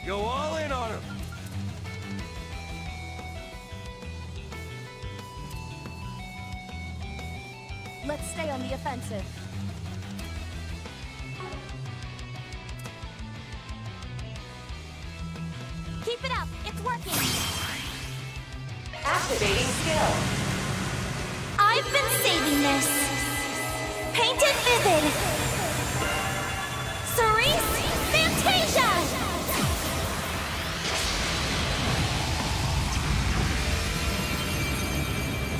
Go all in on him! Let's stay on the offensive. Keep it up. It's working. Activating skill. I've been saving this. Painted Vivid. Cerise Fantasia!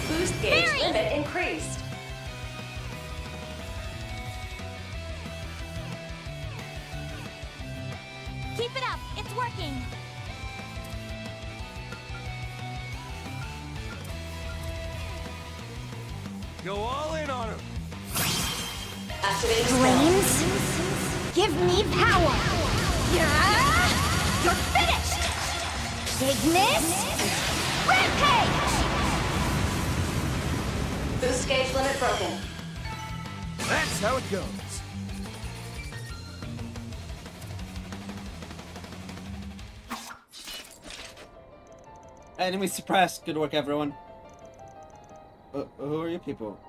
Boost gauge limit increased. Keep it up. It's working. Go all in on him. Activating Flames, give me power. Yeah! You're finished. Ignis, rampage. Boost gauge limit broken. That's how it goes. Enemy suppressed. Good work, everyone. Who are you people?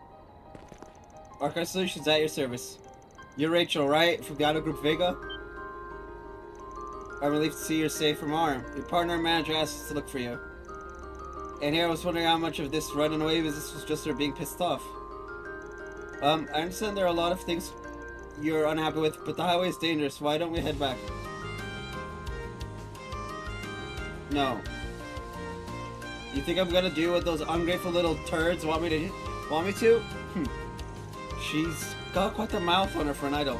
Archive Solutions at your service. You're Rachel, right? From the Idol Group Vega? I'm relieved to see you're safe from harm. Your partner and manager asked us to look for you. And here I was wondering how much of this running away business was just her being pissed off. I understand there are a lot of things you're unhappy with, but the highway is dangerous. Why don't we head back? No. You think I'm gonna do what those ungrateful little turds want me to? She's got quite the mouth on her for an idol.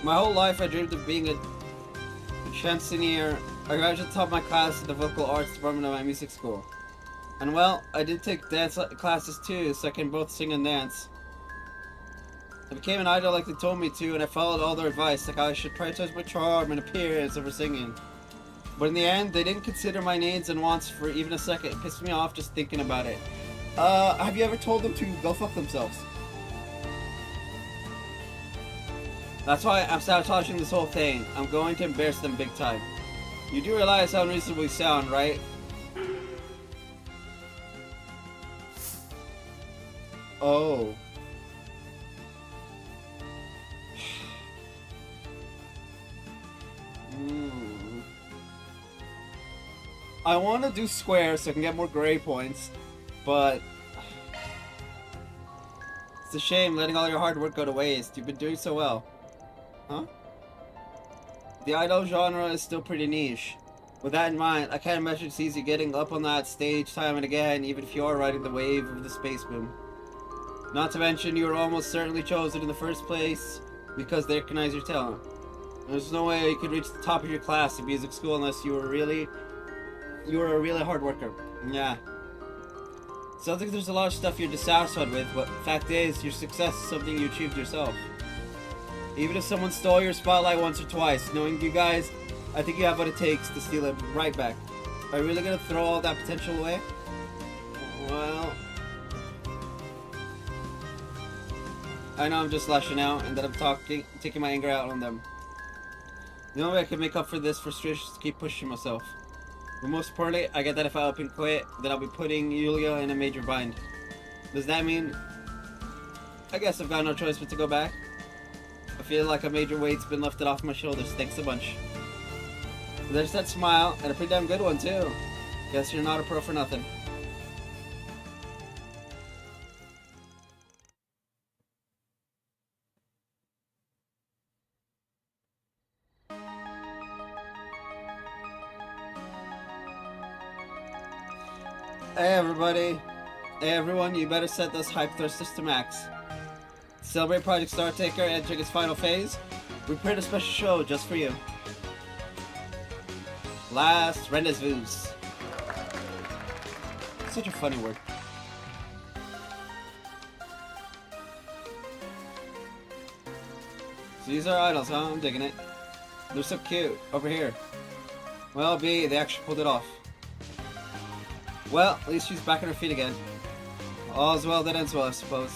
My whole life I dreamed of being a chansonnier. I graduated top of my class in the vocal arts department of my music school. And well, I did take dance classes too, so I can both sing and dance. I became an idol like they told me to, and I followed all their advice, like I should prioritize my charm and appearance over singing. But in the end, they didn't consider my needs and wants for even a second. It pissed me off just thinking about it. Have you ever told them to go fuck themselves? That's why I'm sabotaging this whole thing. I'm going to embarrass them big time. You do realize how unreasonable we sound, right? Oh. I want to do square so I can get more gray points, but it's a shame letting all your hard work go to waste. You've been doing so well. Huh? The idol genre is still pretty niche. With that in mind, I can't imagine it's easy getting up on that stage time and again, even if you are riding the wave of the space boom. Not to mention, you were almost certainly chosen in the first place because they recognize your talent. There's no way you could reach the top of your class in music school unless you were a really hard worker. Yeah. Sounds like there's a lot of stuff you're dissatisfied with, but the fact is, your success is something you achieved yourself. Even if someone stole your spotlight once or twice, knowing you guys, I think you have what it takes to steal it right back. Are you really gonna throw all that potential away? Well, I know I'm just lashing out and that I'm taking my anger out on them. The only way I can make up for this frustration is to keep pushing myself. But most importantly, I get that if I up and quit, then I'll be putting Yulia in a major bind. Does that mean... I guess I've got no choice but to go back? I feel like a major weight's been lifted off my shoulders. Thanks a bunch. There's that smile, and a pretty damn good one too. Guess you're not a pro for nothing. Hey everybody. Hey everyone, you better set those hype thrusters to max. To celebrate Project Star Taker entering its final phase, we prepared a special show just for you. Last Rendezvous. Such a funny word. So these are idols, huh? I'm digging it. They're so cute. Over here. Well, B, they actually pulled it off. Well, at least she's back on her feet again. All's well that ends well, I suppose.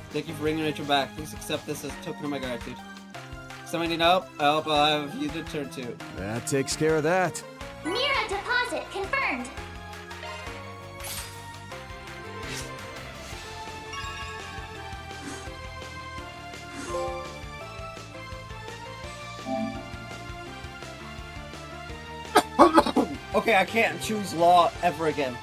Thank you for bringing Rachel back. Please accept this as a token of my gratitude. Somebody need help? I hope I'll have you to turn to. That takes care of that. Mira deposit confirmed. Okay, I can't choose law ever again.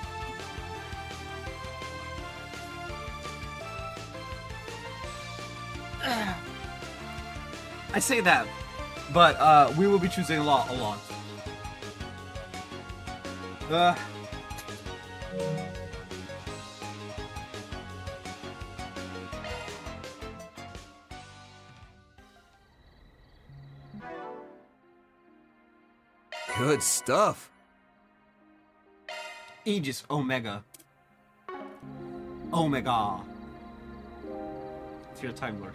I say that, but we will be choosing law a lot. Good stuff. Aegis Omega. Omega. It's your Time Lord.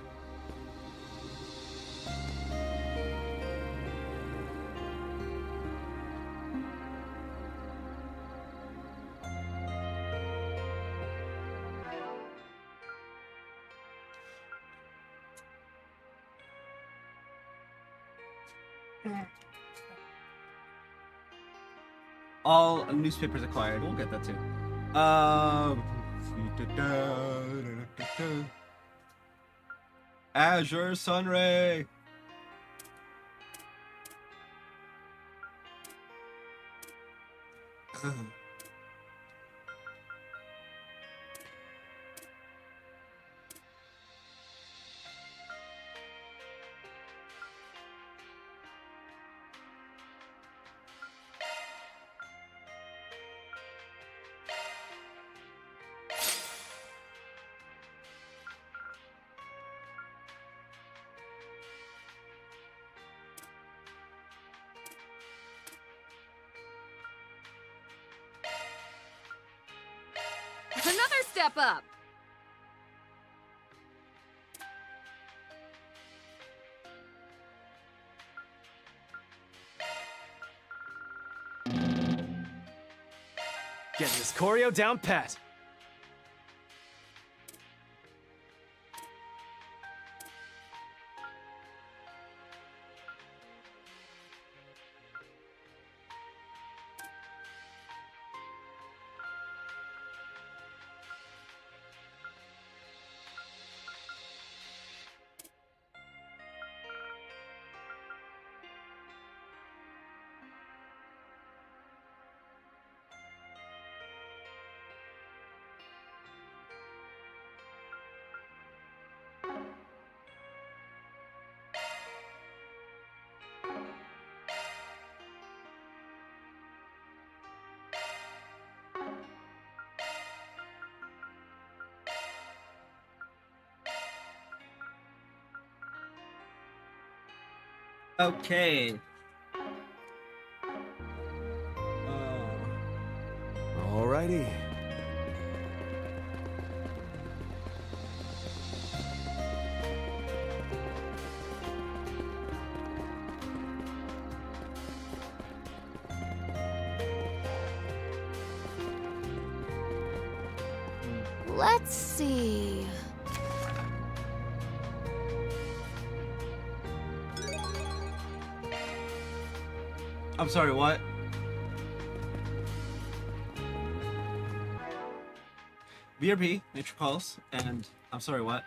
All newspapers acquired. We'll get that too. Azure Sunray. Another step up! Getting this choreo down pat. Okay. Alrighty. Let's see. I'm sorry, what? BRB, Nature Calls, and I'm sorry, what?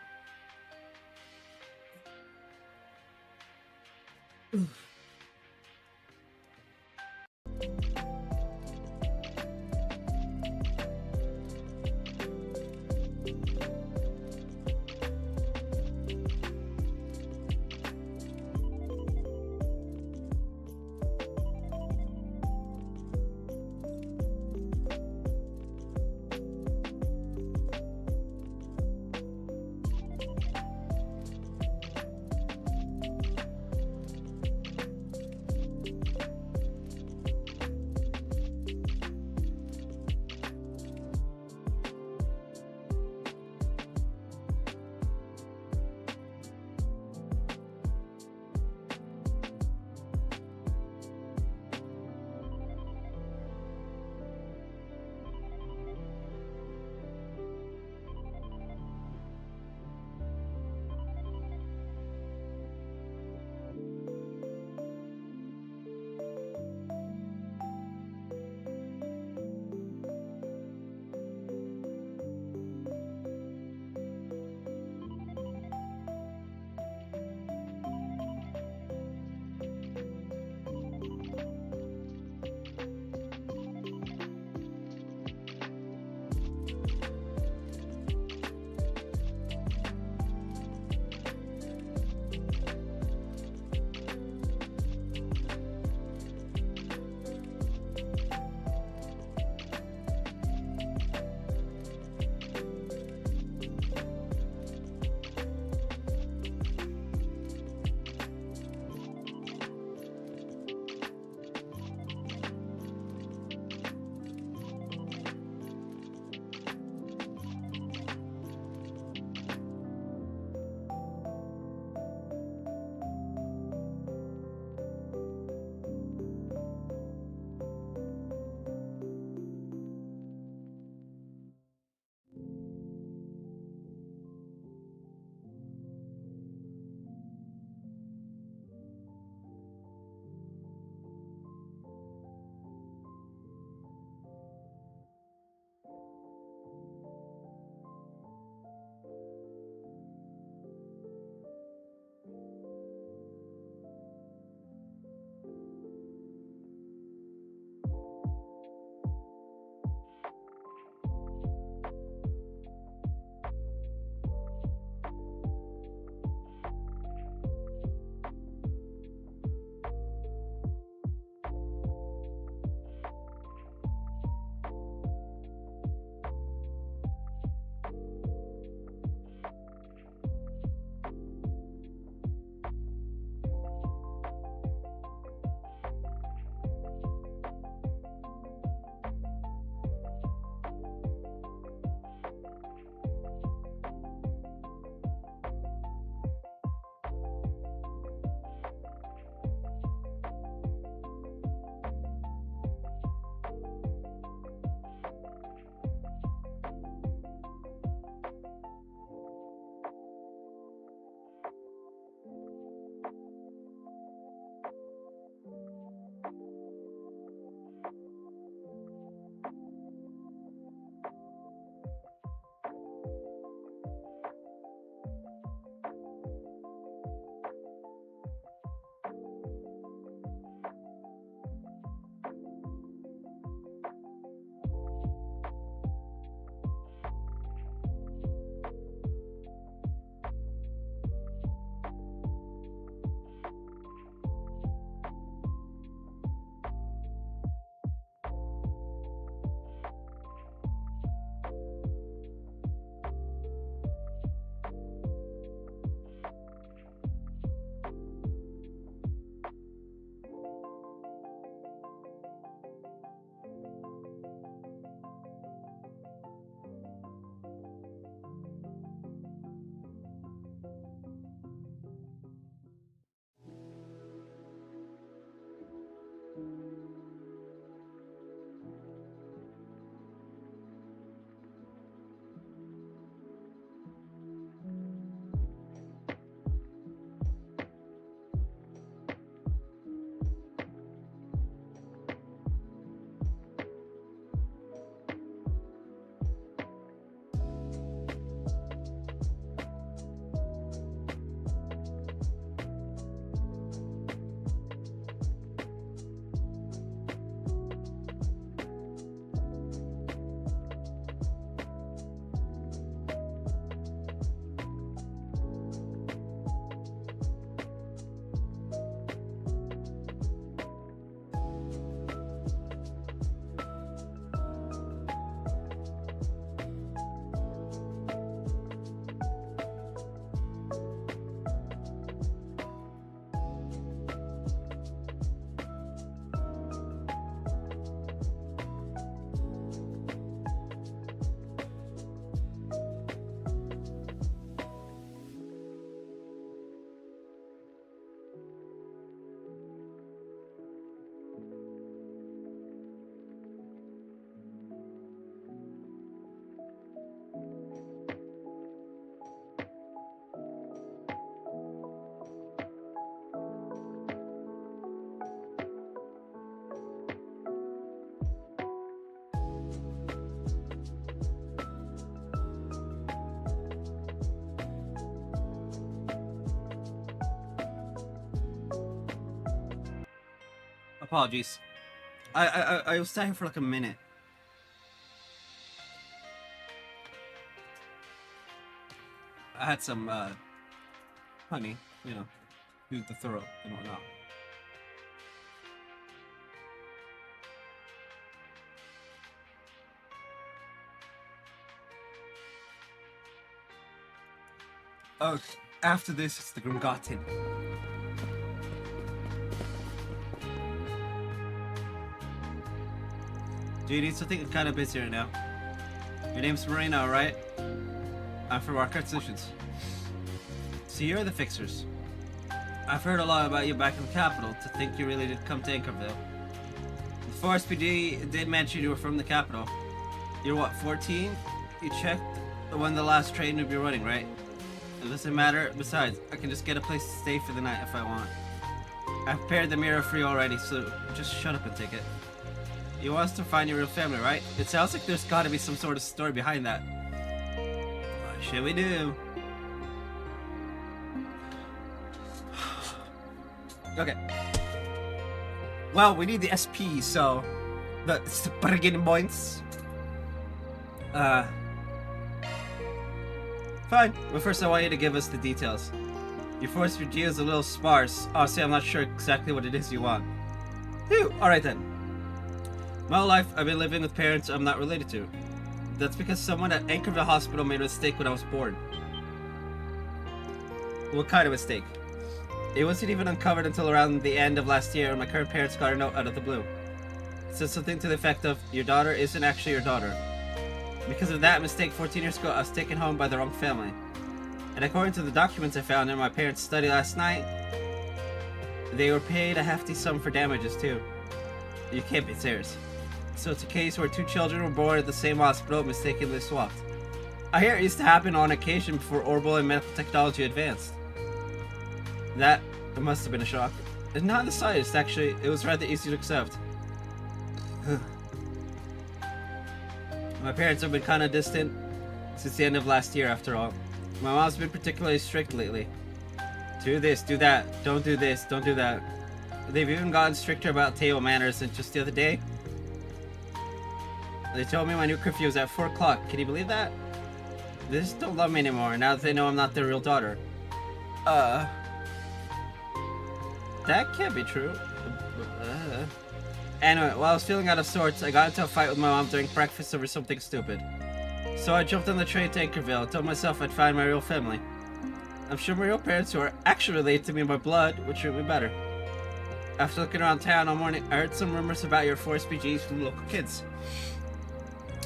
Apologies. I was sat here for like a minute. I had some honey, you know, do the throat and whatnot. Oh, after this, it's the Grimgarten. Do you need something kind of busy right now? Your name's Marina, right? I'm from Arcade Solutions. So you're the fixers. I've heard a lot about you back in the capital to think you really did come to Anchorville. The Forest PD did mention you were from the capital. You're what, 14? You checked when the last train would be running, right? It doesn't matter. Besides, I can just get a place to stay for the night if I want. I've prepared the mirror for you already, so just shut up and take it. You want us to find your real family, right? It sounds like there's gotta be some sort of story behind that. What should we do? Okay. Well, we need the SP, so it's the bargaining points. Fine. But first I want you to give us the details. Your force review is a little sparse. Honestly, I'm not sure exactly what it is you want. Phew! Alright then. My whole life, I've been living with parents I'm not related to. That's because someone at Anchorville Hospital made a mistake when I was born. What kind of mistake? It wasn't even uncovered until around the end of last year when my current parents got a note out of the blue. It said something to the effect of, your daughter isn't actually your daughter. Because of that mistake 14 years ago, I was taken home by the wrong family. And according to the documents I found in my parents' study last night, they were paid a hefty sum for damages too. You can't be serious. So it's a case where two children were born at the same hospital mistakenly swapped. I hear it used to happen on occasion before orbital and medical technology advanced. That must have been a shock. Not in the slightest, actually. It was rather easy to accept. My parents have been kind of distant since the end of last year, after all. My mom's been particularly strict lately. Do this, do that, don't do this, don't do that. They've even gotten stricter about table manners, and just the other day, they told me my new curfew was at 4 o'clock. Can you believe that? They just don't love me anymore, now that they know I'm not their real daughter. That can't be true. Anyway, while I was feeling out of sorts, I got into a fight with my mom during breakfast over something stupid. So I jumped on the train to Anchorville and told myself I'd find my real family. I'm sure my real parents, who are actually related to me by blood, would treat me better. After looking around town all morning, I heard some rumors about your Forest PGs from local kids.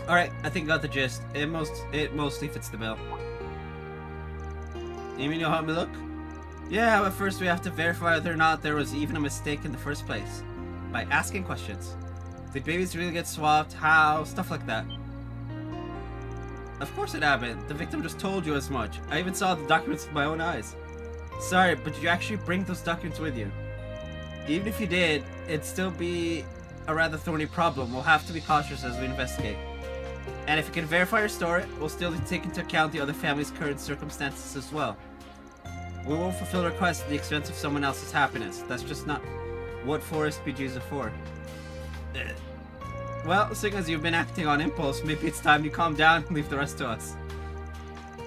Alright, I think I got the gist. It mostly fits the bill. You mean you'll help me look? Yeah, but first we have to verify whether or not there was even a mistake in the first place. By asking questions. Did babies really get swapped? How? Stuff like that. Of course it happened. The victim just told you as much. I even saw the documents with my own eyes. Sorry, but did you actually bring those documents with you? Even if you did, it'd still be a rather thorny problem. We'll have to be cautious as we investigate. And if you can verify your story, we'll still take into account the other family's current circumstances as well. We won't fulfill requests at the expense of someone else's happiness. That's just not what Forest PGs are for. Well, seeing as you've been acting on impulse, maybe it's time you calm down and leave the rest to us.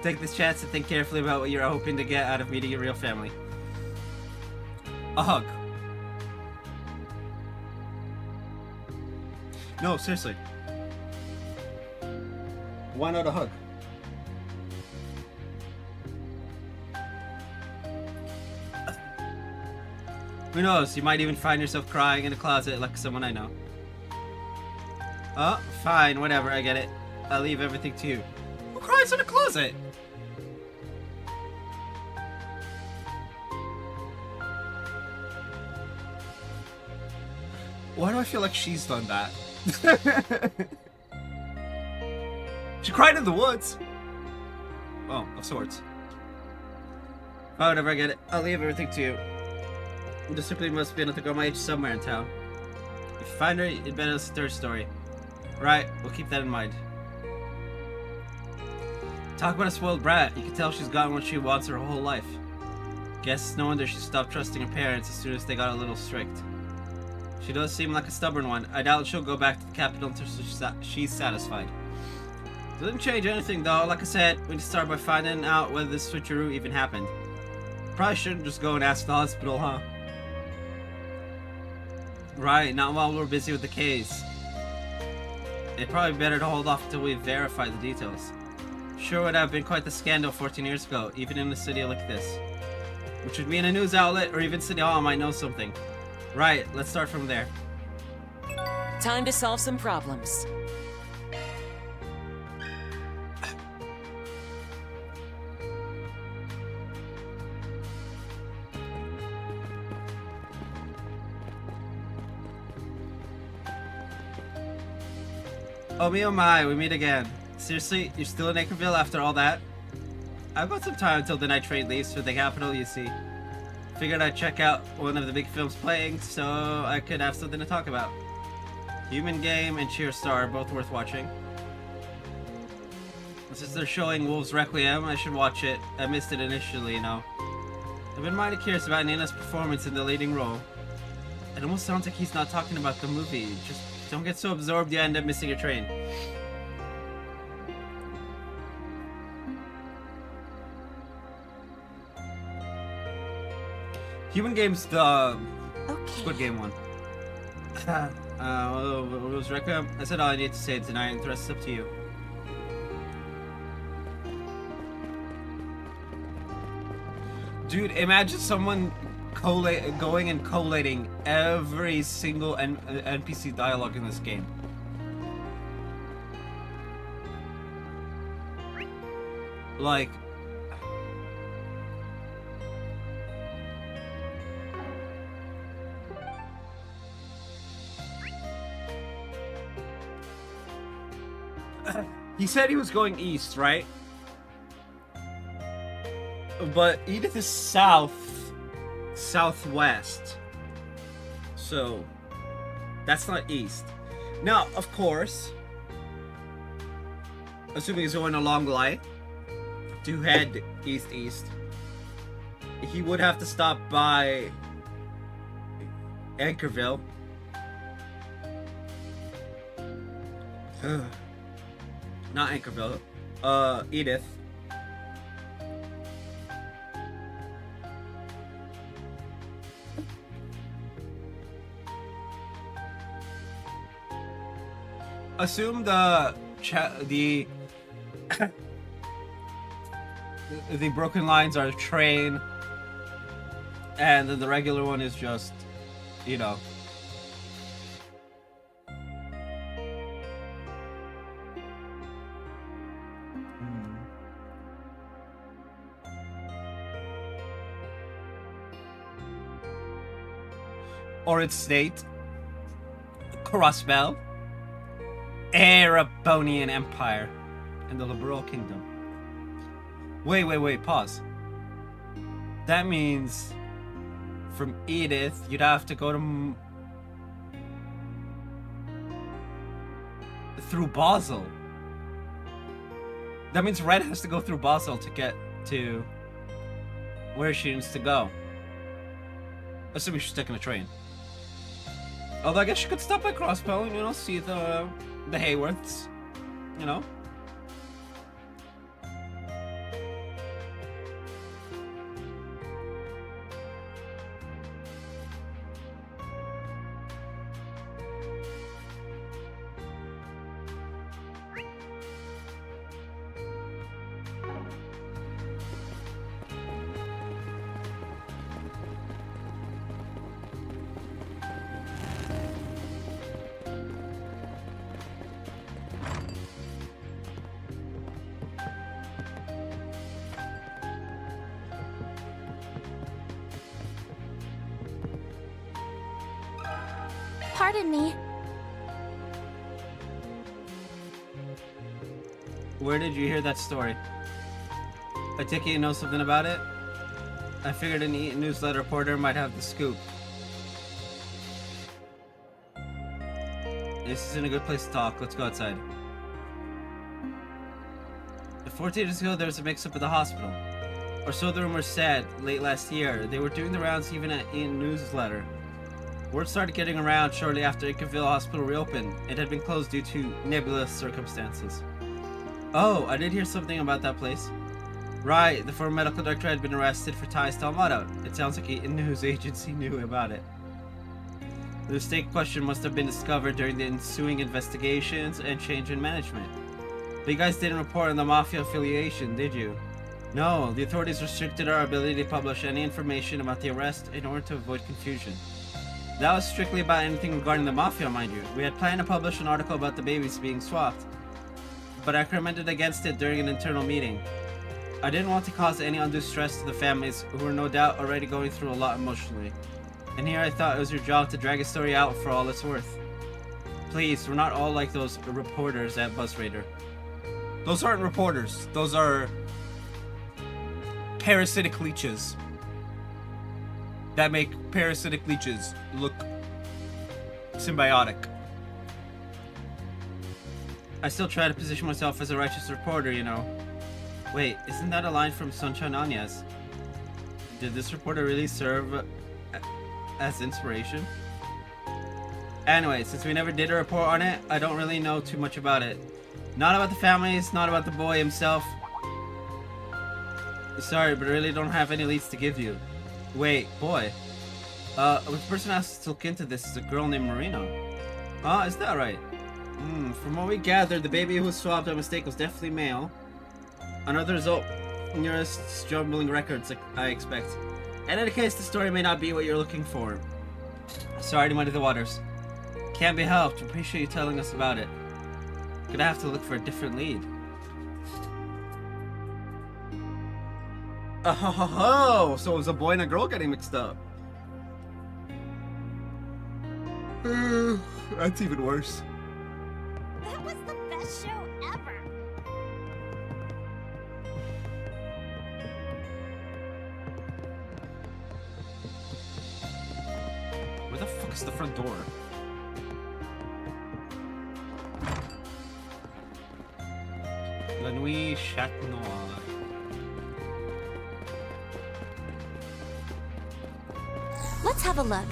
Take this chance to think carefully about what you're hoping to get out of meeting your real family. A hug. No, seriously. Why not a hug? Who knows, you might even find yourself crying in a closet like someone I know. Oh, fine, whatever, I get it. I'll leave everything to you. Who cries in a closet? Why do I feel like she's done that? She cried in the woods. Oh, of sorts. Oh, whatever, I get it. I'll leave everything to you. There simply must be another girl my age somewhere in town. If you find her, you'd better listen to her story. Right, we'll keep that in mind. Talk about a spoiled brat. You can tell she's gotten what she wants her whole life. Guess no wonder she stopped trusting her parents as soon as they got a little strict. She does seem like a stubborn one. I doubt she'll go back to the capital until she's satisfied. Doesn't change anything though. Like I said, we need to start by finding out whether this switcheroo even happened. Probably shouldn't just go and ask the hospital, huh? Right, not while we're busy with the case. It's probably better to hold off until we verify the details. Sure would have been quite the scandal 14 years ago, even in a city like this. Which would mean a news outlet or even City Hall might know something. Right, let's start from there. Time to solve some problems. Oh my, we meet again. Seriously, you're still in Acreville after all that? I've got some time until the night train leaves for the capital, you see. Figured I'd check out one of the big films playing, so I could have something to talk about. Human Game and Cheerstar are both worth watching. Since they're showing Wolves Requiem, I should watch it. I missed it initially, you know. I've been mighty curious about Nina's performance in the leading role. It almost sounds like he's not talking about the movie. Just don't get so absorbed you end up missing your train. Human Game's the Squid Game one. What was Requiem? I said all I need to say tonight, and the rest is up to you. Dude, imagine someone going and collating every single NPC dialogue in this game. Like... He said he was going east, right? But Edith is southwest. So, that's not east. Now, of course, assuming he's going a long line to head east-east, he would have to stop by Anchorville. Not Anchorville. Edith. Assume the broken lines are the train, and then the regular one is just, you know. Or its state, Crossbell, Erebonian Empire, and the Liberal Kingdom. Wait, pause. That means from Edith, you'd have to go to through Basel. That means Red has to go through Basel to get to where she needs to go. Assuming she's taking a train. Although I guess you could stop by Crossbell and, you know, see the Hayworths, you know? Pardon me. Where did you hear that story? I take it you know something about it? I figured an newsletter reporter might have the scoop. This isn't a good place to talk. Let's go outside. 14 years ago, there was a mix-up at the hospital. Or so the rumor said, late last year. They were doing the rounds even in a newsletter. Word started getting around shortly after Ickaville Hospital reopened. It had been closed due to nebulous circumstances. Oh, I did hear something about that place. Right, the former medical director had been arrested for ties to Almada. It sounds like a news agency knew about it. The mistake question must have been discovered during the ensuing investigations and change in management. But you guys didn't report on the Mafia affiliation, did you? No, the authorities restricted our ability to publish any information about the arrest in order to avoid confusion. That was strictly about anything regarding the Mafia, mind you. We had planned to publish an article about the babies being swapped, but I recommended against it during an internal meeting. I didn't want to cause any undue stress to the families, who were no doubt already going through a lot emotionally. And here I thought it was your job to drag a story out for all it's worth. Please, we're not all like those reporters at BuzzRaider. Those aren't reporters. Those are parasitic leeches that make parasitic leeches look symbiotic. I still try to position myself as a righteous reporter, you know. Wait, isn't that a line from Sunshine Anyas? Did this reporter really serve as inspiration? Anyway, since we never did a report on it, I don't really know too much about it. Not about the families, not about the boy himself. Sorry, but I really don't have any leads to give you. Wait, boy. The person asked to look into this is a girl named Marina. Oh, is that right? From what we gathered, the baby who was swapped by mistake was definitely male. Another result nearest jumbling records, I expect. In any case, the story may not be what you're looking for. Sorry to muddy the waters. Can't be helped. Appreciate you telling us about it. Gonna have to look for a different lead. Oh, so it was a boy and a girl getting mixed up. That's even worse. That was the best show ever. Where the fuck is the front door? La Nuit Chat Noir. Let's have a look.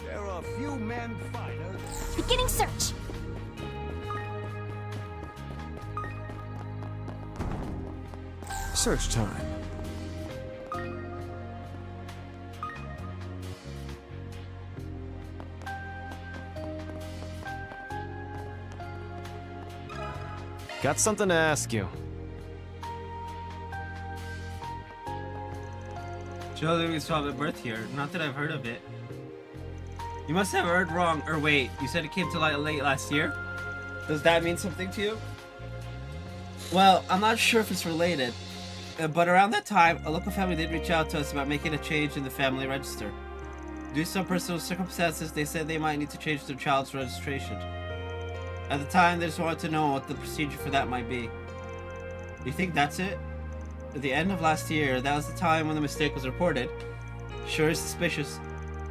There are few men finer. Beginning search. Search time. Got something to ask you. Joe was probably at birth here. Not that I've heard of it. You must have heard wrong. Or wait, you said it came to light late last year? Does that mean something to you? Well, I'm not sure if it's related. But around that time, a local family did reach out to us about making a change in the family register. Due to some personal circumstances, they said they might need to change their child's registration. At the time, they just wanted to know what the procedure for that might be. You think that's it? At the end of last year, that was the time when the mistake was reported. Sure is suspicious.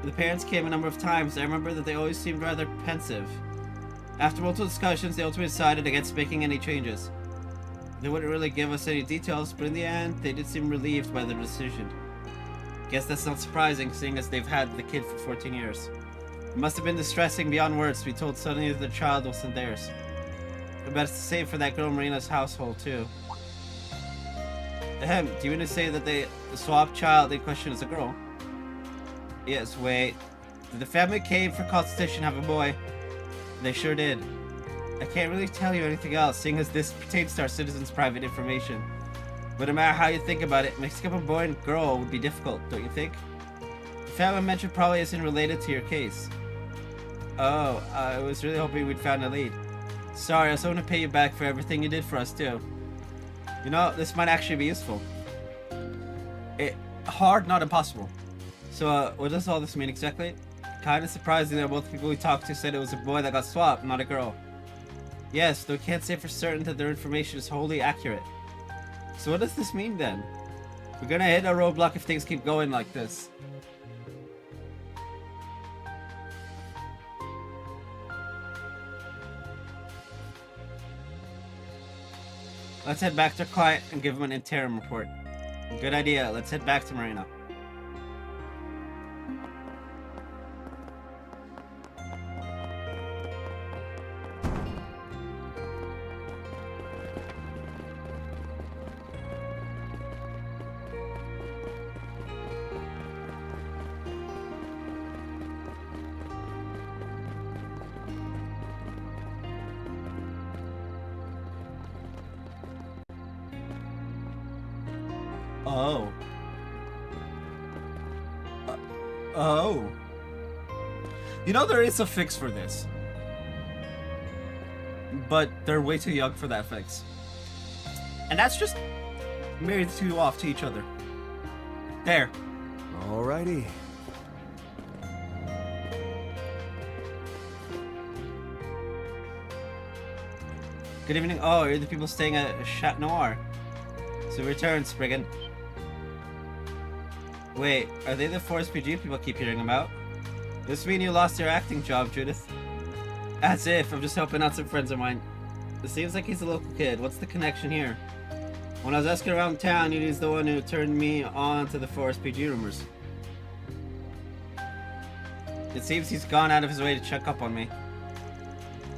The parents came a number of times. I remember that they always seemed rather pensive. After multiple discussions, they ultimately decided against making any changes. They wouldn't really give us any details, but in the end, they did seem relieved by their decision. Guess that's not surprising, seeing as they've had the kid for 14 years. It must have been distressing beyond words to be told suddenly that the child wasn't theirs. But it's the same for that girl Marina's household, too. Ahem, do you mean to say that the swapped child in question is a girl? Yes, wait. Did the family came for consultation have a boy? They sure did. I can't really tell you anything else, seeing as this pertains to our citizens' private information. But no matter how you think about it, mixing up a boy and girl would be difficult, don't you think? The family mentioned probably isn't related to your case. Oh, I was really hoping we'd found a lead. Sorry, I was hoping to pay you back for everything you did for us, too. You know, this might actually be useful. Hard, not impossible. So, what does all this mean exactly? Kinda surprising that both people we talked to said it was a boy that got swapped, not a girl. Yes, though we can't say for certain that their information is wholly accurate. So what does this mean then? We're gonna hit a roadblock if things keep going like this. Let's head back to our client and give him an interim report. Good idea. Let's head back to Marina. Oh. Oh. You know, there is a fix for this. But they're way too young for that fix. And that's just marry the two off to each other. There. Alrighty. Good evening. Oh, you're the people staying at Chat Noir. So return, Spriggan. Wait, are they the Forest PG people keep hearing about? This mean you lost your acting job, Judith? As if. I'm just helping out some friends of mine. It seems like he's a local kid. What's the connection here? When I was asking around town, he's the one who turned me on to the Forest PG rumors. It seems he's gone out of his way to check up on me.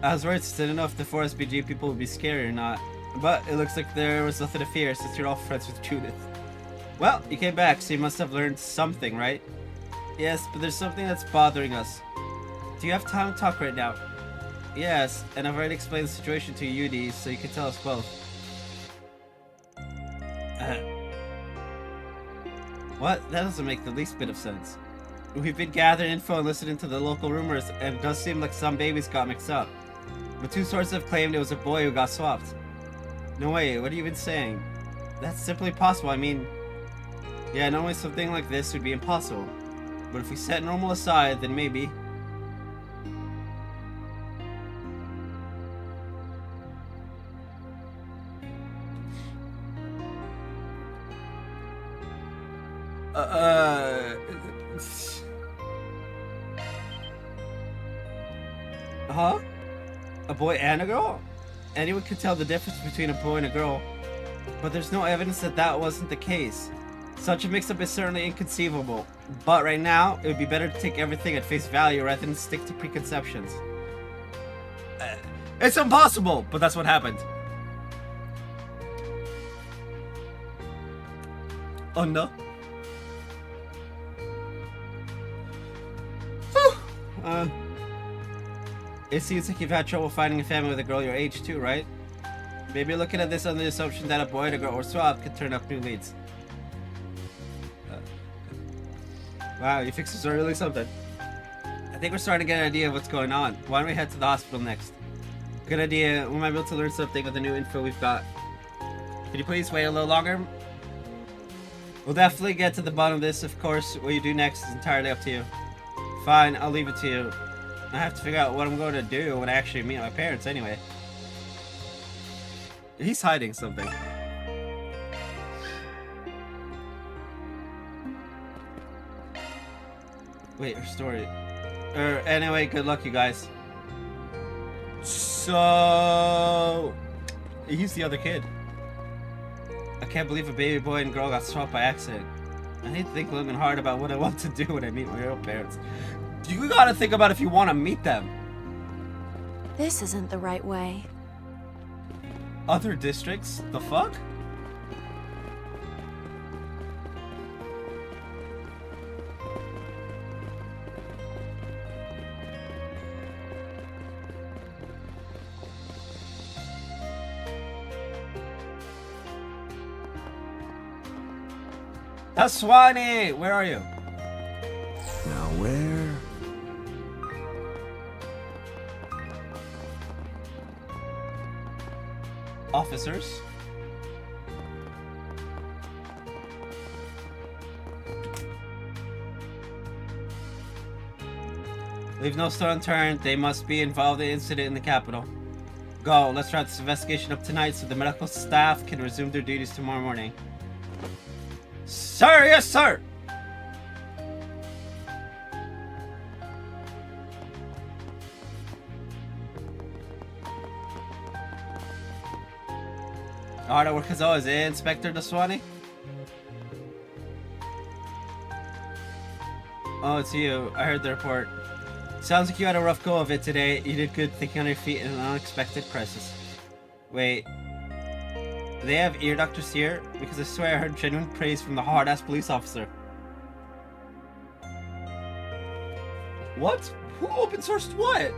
I was worried, I didn't know if the Forest PG people would be scary or not. But it looks like there was nothing to fear since you're all friends with Judith. Well, you came back, so you must have learned something, right? Yes, but there's something that's bothering us. Do you have time to talk right now? Yes, and I've already explained the situation to UD, so you can tell us both. What? That doesn't make the least bit of sense. We've been gathering info and listening to the local rumors, and it does seem like some babies got mixed up. But two sources have claimed it was a boy who got swapped. No way, what are you even saying? That's simply impossible, I mean... Yeah, normally something like this would be impossible. But if we set normal aside, then maybe... Huh? A boy and a girl? Anyone could tell the difference between a boy and a girl. But there's no evidence that that wasn't the case. Such a mix-up is certainly inconceivable. But right now, it would be better to take everything at face value rather than stick to preconceptions. It's impossible! But that's what happened. Oh no. It seems like you've had trouble finding a family with a girl your age too, right? Maybe you're looking at this on the assumption that a boy and a girl or swap could turn up new leads. Wow, you fixers are really something. I think we're starting to get an idea of what's going on. Why don't we head to the hospital next? Good idea. We might be able to learn something with the new info we've got. Could you please wait a little longer? We'll definitely get to the bottom of this, of course. What you do next is entirely up to you. Fine, I'll leave it to you. I have to figure out what I'm going to do when I actually meet my parents anyway. He's hiding something. Wait, her story. Anyway, good luck, you guys. So... he's the other kid. I can't believe a baby boy and girl got swapped by accident. I need to think long and hard about what I want to do when I meet my real parents. You gotta think about if you want to meet them. This isn't the right way. Other districts? The fuck? That's Swanee! Where are you? Now where? Officers? Leave no stone unturned. They must be involved in the incident in the capital. Go. Let's wrap this investigation up tonight so the medical staff can resume their duties tomorrow morning. Sir, yes, sir! Hard at work as always, eh, Inspector Daswani? Oh, it's you. I heard the report. Sounds like you had a rough go of it today. You did good thinking on your feet in an unexpected crisis. Wait. Do they have ear doctors here? Because I swear I heard genuine praise from the hard-ass police officer. What? Who open sourced what?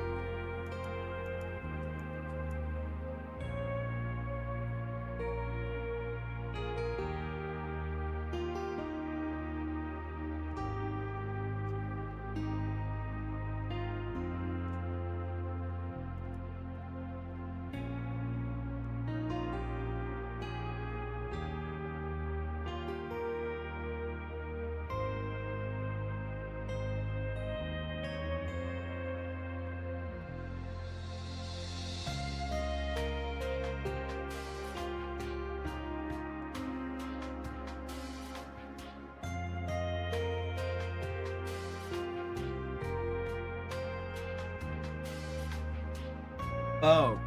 Oh.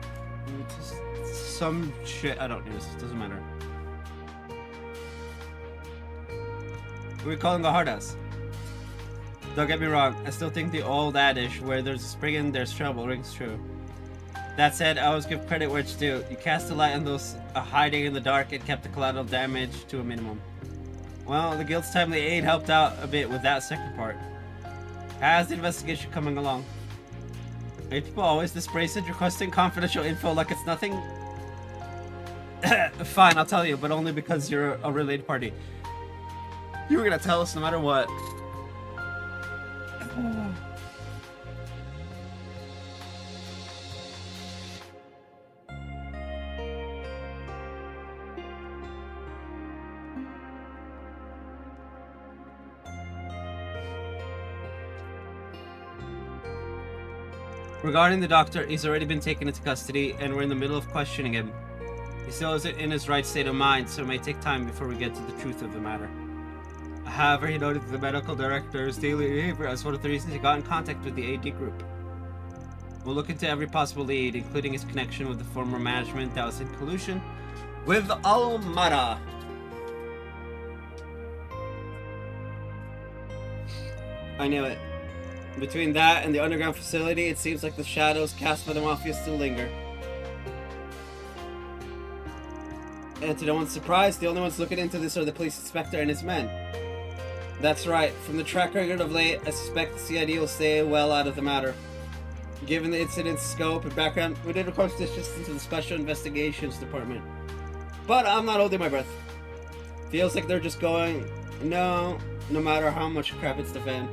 Some shit. I don't know. It doesn't matter. We're calling the hard ass. Don't get me wrong. I still think the old adage where there's a spring and there's trouble rings true. That said, I always give credit where it's due. You cast a light on those hiding in the dark and kept the collateral damage to a minimum. Well, the guild's timely aid helped out a bit with that second part. How's the investigation coming along? Are people always this brazen, requesting confidential info like it's nothing? Fine, I'll tell you, but only because you're a related party. You were gonna tell us no matter what. Regarding the doctor, he's already been taken into custody, and we're in the middle of questioning him. He still isn't in his right state of mind, so it may take time before we get to the truth of the matter. However, he noted the medical director's daily behavior as one of the reasons he got in contact with the AD group. We'll look into every possible lead, including his connection with the former management that was in collusion with Almada. I knew it. Between that and the underground facility, it seems like the shadows cast by the Mafia still linger. And to no one's surprise, the only ones looking into this are the police inspector and his men. That's right. From the track record of late, I suspect the CID will stay well out of the matter. Given the incident's scope and background, we did request this just into the Special Investigations Department. But I'm not holding my breath. Feels like they're just going, no matter how much crap it's the fan.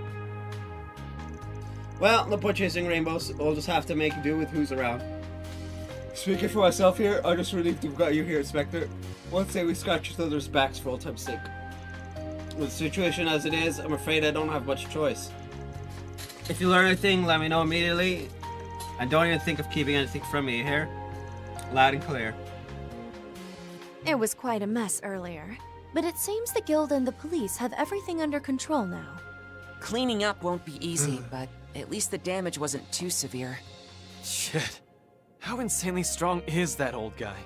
Well, no point chasing rainbows. We'll just have to make do with who's around. Speaking for myself here, I'm just relieved we've got you here, Inspector. One say we scratch each other's backs for old time's sake. With the situation as it is, I'm afraid I don't have much choice. If you learn anything, let me know immediately. And don't even think of keeping anything from me, you hear? Loud and clear. It was quite a mess earlier, but it seems the guild and the police have everything under control now. Cleaning up won't be easy, but at least the damage wasn't too severe. Shit. How insanely strong is that old guy?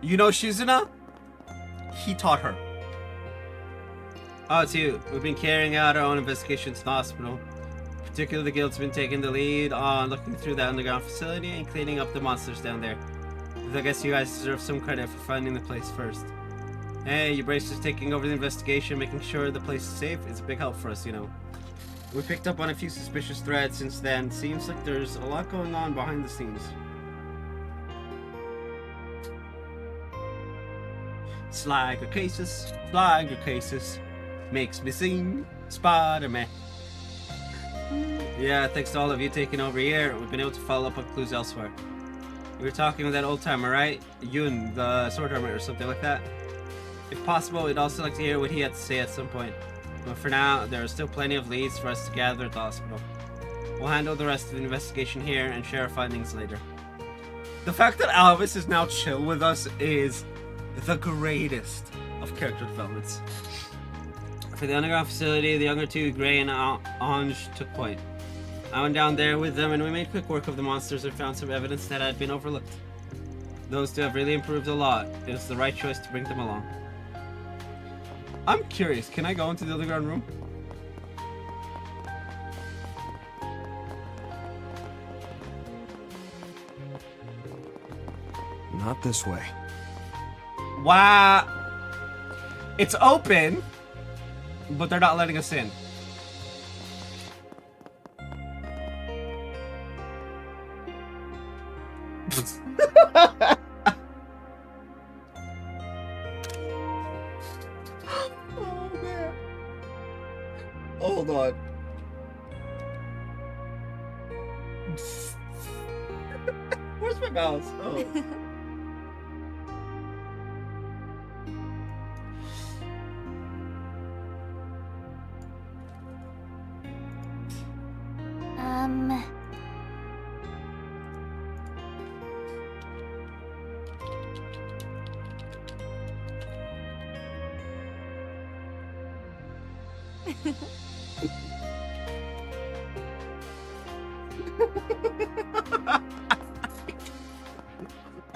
You know Shizuna? He taught her. Oh, it's you. We've been carrying out our own investigations in the hospital. Particularly, the guild's been taking the lead on looking through the underground facility and cleaning up the monsters down there. I guess you guys deserve some credit for finding the place first. Hey, you bracers taking over the investigation, making sure the place is safe. It's a big help for us, you know. We picked up on a few suspicious threads since then. Seems like there's a lot going on behind the scenes. Slagger cases, makes me sing Spider-Man. Yeah, thanks to all of you taking over here, we've been able to follow up on clues elsewhere. We were talking with that old timer, right? Yun, the sword armor or something like that. If possible, we'd also like to hear what he had to say at some point. But for now, there are still plenty of leads for us to gather at the hospital. We'll handle the rest of the investigation here and share our findings later. The fact that Alvis is now chill with us is the greatest of character developments. For the underground facility, the younger two, Gray and Ange, took point. I went down there with them and we made quick work of the monsters and found some evidence that had been overlooked. Those two have really improved a lot. It was the right choice to bring them along. I'm curious, can I go into the underground room? Not this way. Wow. It's open, but they're not letting us in. Oh man. Hold on. Where's my mouse? Oh.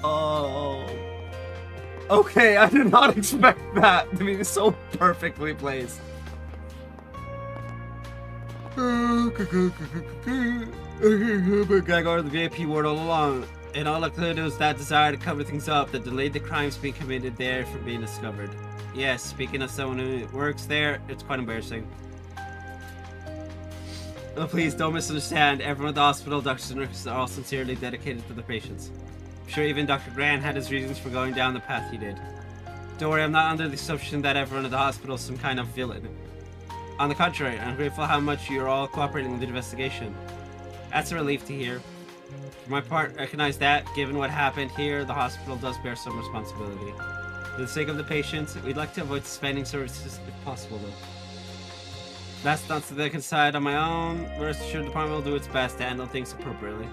Oh. Okay, I did not expect that to be so perfectly placed. Gotta go to the VIP ward all along. And all I could do was that desire to cover things up that delayed the crimes being committed there from being discovered. Yes, speaking of someone who works there, it's quite embarrassing. Oh, please don't misunderstand. Everyone at the hospital, doctors and nurses are all sincerely dedicated to the patients. I'm sure even Dr. Grant had his reasons for going down the path he did. Don't worry, I'm not under the assumption that everyone at the hospital is some kind of villain. On the contrary, I'm grateful how much you're all cooperating with the investigation. That's a relief to hear. For my part, I recognize that, given what happened here, the hospital does bear some responsibility. For the sake of the patients, we'd like to avoid suspending services if possible, though. That's not something I can decide on my own. Rest assured, the department will do its best to handle things appropriately.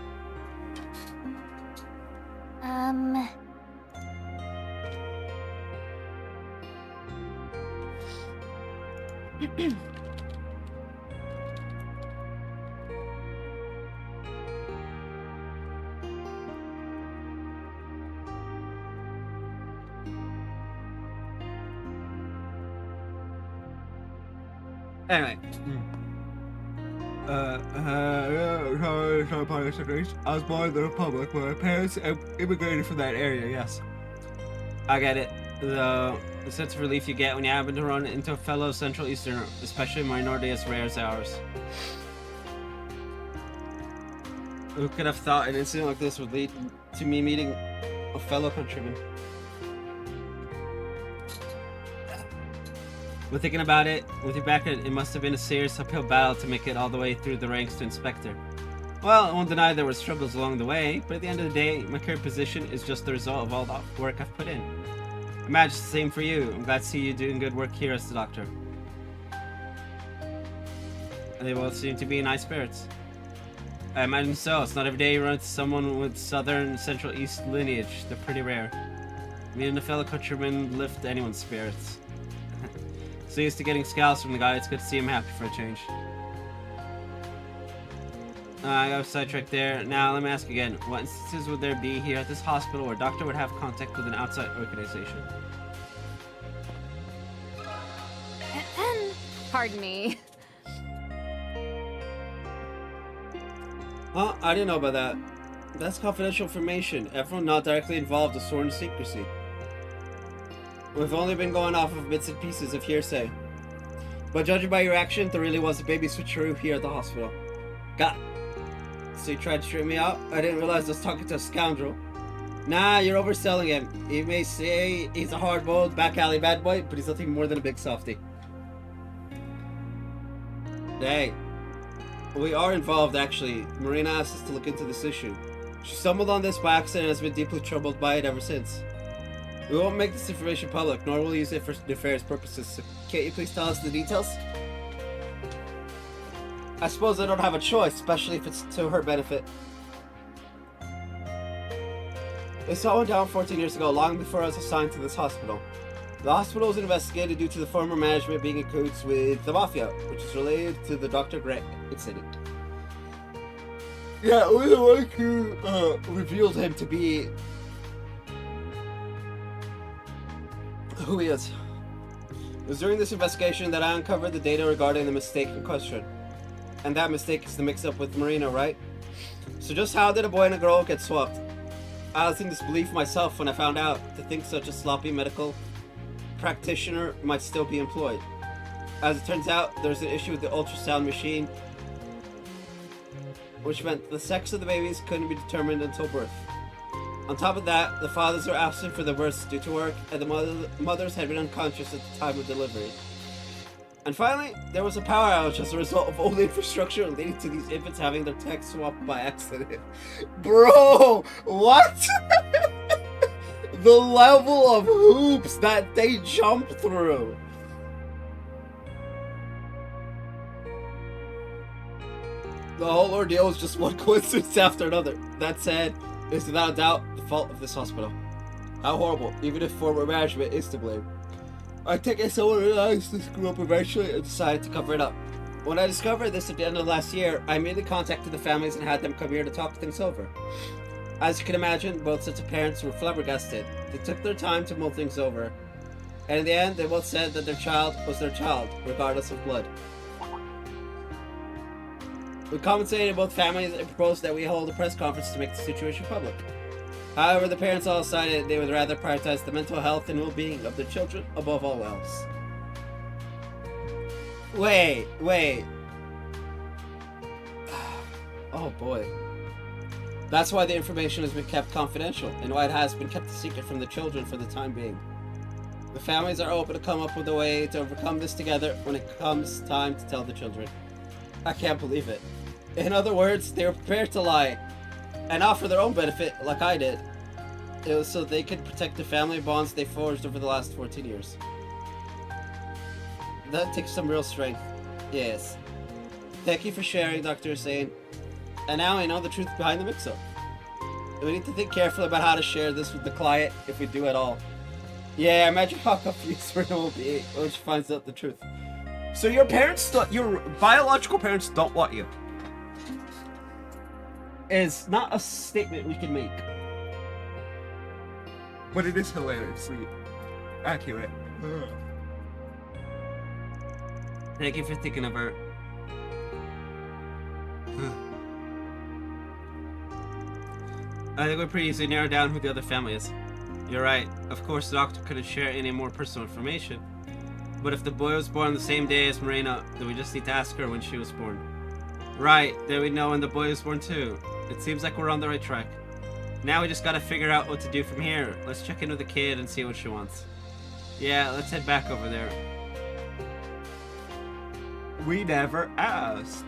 Anyway. I was born in the Republic where my parents immigrated from that area, yes. I get it. The sense of relief you get when you happen to run into a fellow Central Easterner, especially a minority as rare as ours. Who could have thought an incident like this would lead to me meeting a fellow countryman? But thinking about it, with your back, it must have been a serious uphill battle to make it all the way through the ranks to Inspector. Well, I won't deny there were struggles along the way, but at the end of the day, my current position is just the result of all the work I've put in. I imagine it's the same for you. I'm glad to see you doing good work here as the doctor. And they both seem to be in high spirits. I imagine so. It's not every day you run into someone with Southern Central East lineage. They're pretty rare. Meeting a fellow countryman lift anyone's spirits. So used to getting scowls from the guy, it's good to see him happy for a change. I got sidetracked there. Now, let me ask again. What instances would there be here at this hospital where a doctor would have contact with an outside organization? Pardon me. Huh? I didn't know about that. That's confidential information. Everyone not directly involved is sworn to secrecy. We've only been going off of bits and pieces of hearsay. But judging by your action, there really was a baby switcheroo here at the hospital. God. So you tried to straighten me out? I didn't realize I was talking to a scoundrel. Nah, you're overselling him. You may say he's a hard-boiled, back-alley bad boy, but he's nothing more than a big softie. Hey. We are involved, actually. Marina asked us to look into this issue. She stumbled on this by accident and has been deeply troubled by it ever since. We won't make this information public, nor will we use it for nefarious purposes, so can't you please tell us the details? I suppose I don't have a choice, especially if it's to her benefit. They saw one down 14 years ago, long before I was assigned to this hospital. The hospital was investigated due to the former management being in cahoots with the Mafia, which is related to the Dr. Grant incident. Yeah, we're the one who revealed him to be who he is. It was during this investigation that I uncovered the data regarding the mistake in question. And that mistake is the mix-up with Marina, right? So just how did a boy and a girl get swapped? I was in disbelief myself when I found out to think such a sloppy medical practitioner might still be employed. As it turns out, there's an issue with the ultrasound machine, which meant the sex of the babies couldn't be determined until birth. On top of that, the fathers were absent for the births due to work, and the mothers had been unconscious at the time of delivery. And finally, there was a power outage as a result of old infrastructure leading to these infants having their tech swapped by accident. Bro, what? The level of hoops that they jump through. The whole ordeal was just one coincidence after another. That said, it's without a doubt the fault of this hospital. How horrible, even if former management is to blame. I think someone realized this grew up eventually and decided to cover it up. When I discovered this at the end of last year, I immediately contacted the families and had them come here to talk things over. As you can imagine, both sets of parents were flabbergasted. They took their time to mull things over. And in the end, they both said that their child was their child, regardless of blood. We compensated both families and proposed that we hold a press conference to make the situation public. However, the parents all decided they would rather prioritize the mental health and well-being of their children above all else. Wait. Oh boy. That's why the information has been kept confidential, and why it has been kept a secret from the children for the time being. The families are open to come up with a way to overcome this together when it comes time to tell the children. I can't believe it. In other words, they were prepared to lie, and not for their own benefit, like I did. It was so they could protect the family bonds they forged over the last 14 years. That takes some real strength. Yes. Thank you for sharing, Dr. Hussein. And now I know the truth behind the mix-up. We need to think carefully about how to share this with the client, if we do at all. Yeah, imagine how confused Rena will be when she finds out the truth. So your biological parents don't want you. Is not a statement we can make. But it is hilariously accurate. Thank you for thinking of her. I think we're pretty easily narrow down who the other family is. You're right. Of course, the doctor couldn't share any more personal information. But if the boy was born the same day as Marina, then we just need to ask her when she was born. Right, then we know when the boy was born too. It seems like we're on the right track. Now we just gotta figure out what to do from here. Let's check in with the kid and see what she wants. Yeah, let's head back over there. We never asked.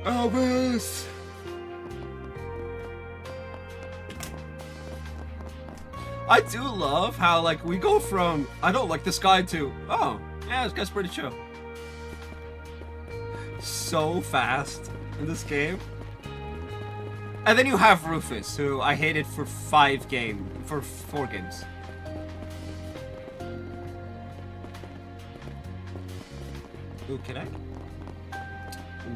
Elvis! I do love how, like, we go from, I don't like this guy to, oh, yeah, this guy's pretty chill. So fast in this game. And then you have Rufus, who I hated for 4 games. Ooh, can I?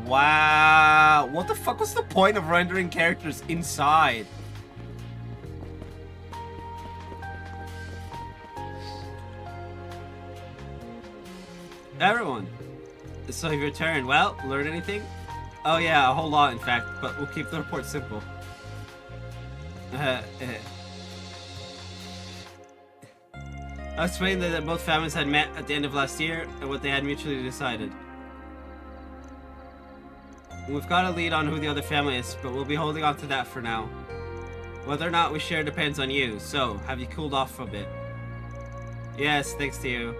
Wow, what the fuck was the point of rendering characters inside? Everyone, so your turn. Well, learn anything? Oh yeah, a whole lot in fact, but we'll keep the report simple. I explained that both families had met at the end of last year and what they had mutually decided. We've got a lead on who the other family is, but we'll be holding on to that for now. Whether or not we share depends on you, so have you cooled off a bit? Yes, thanks to you.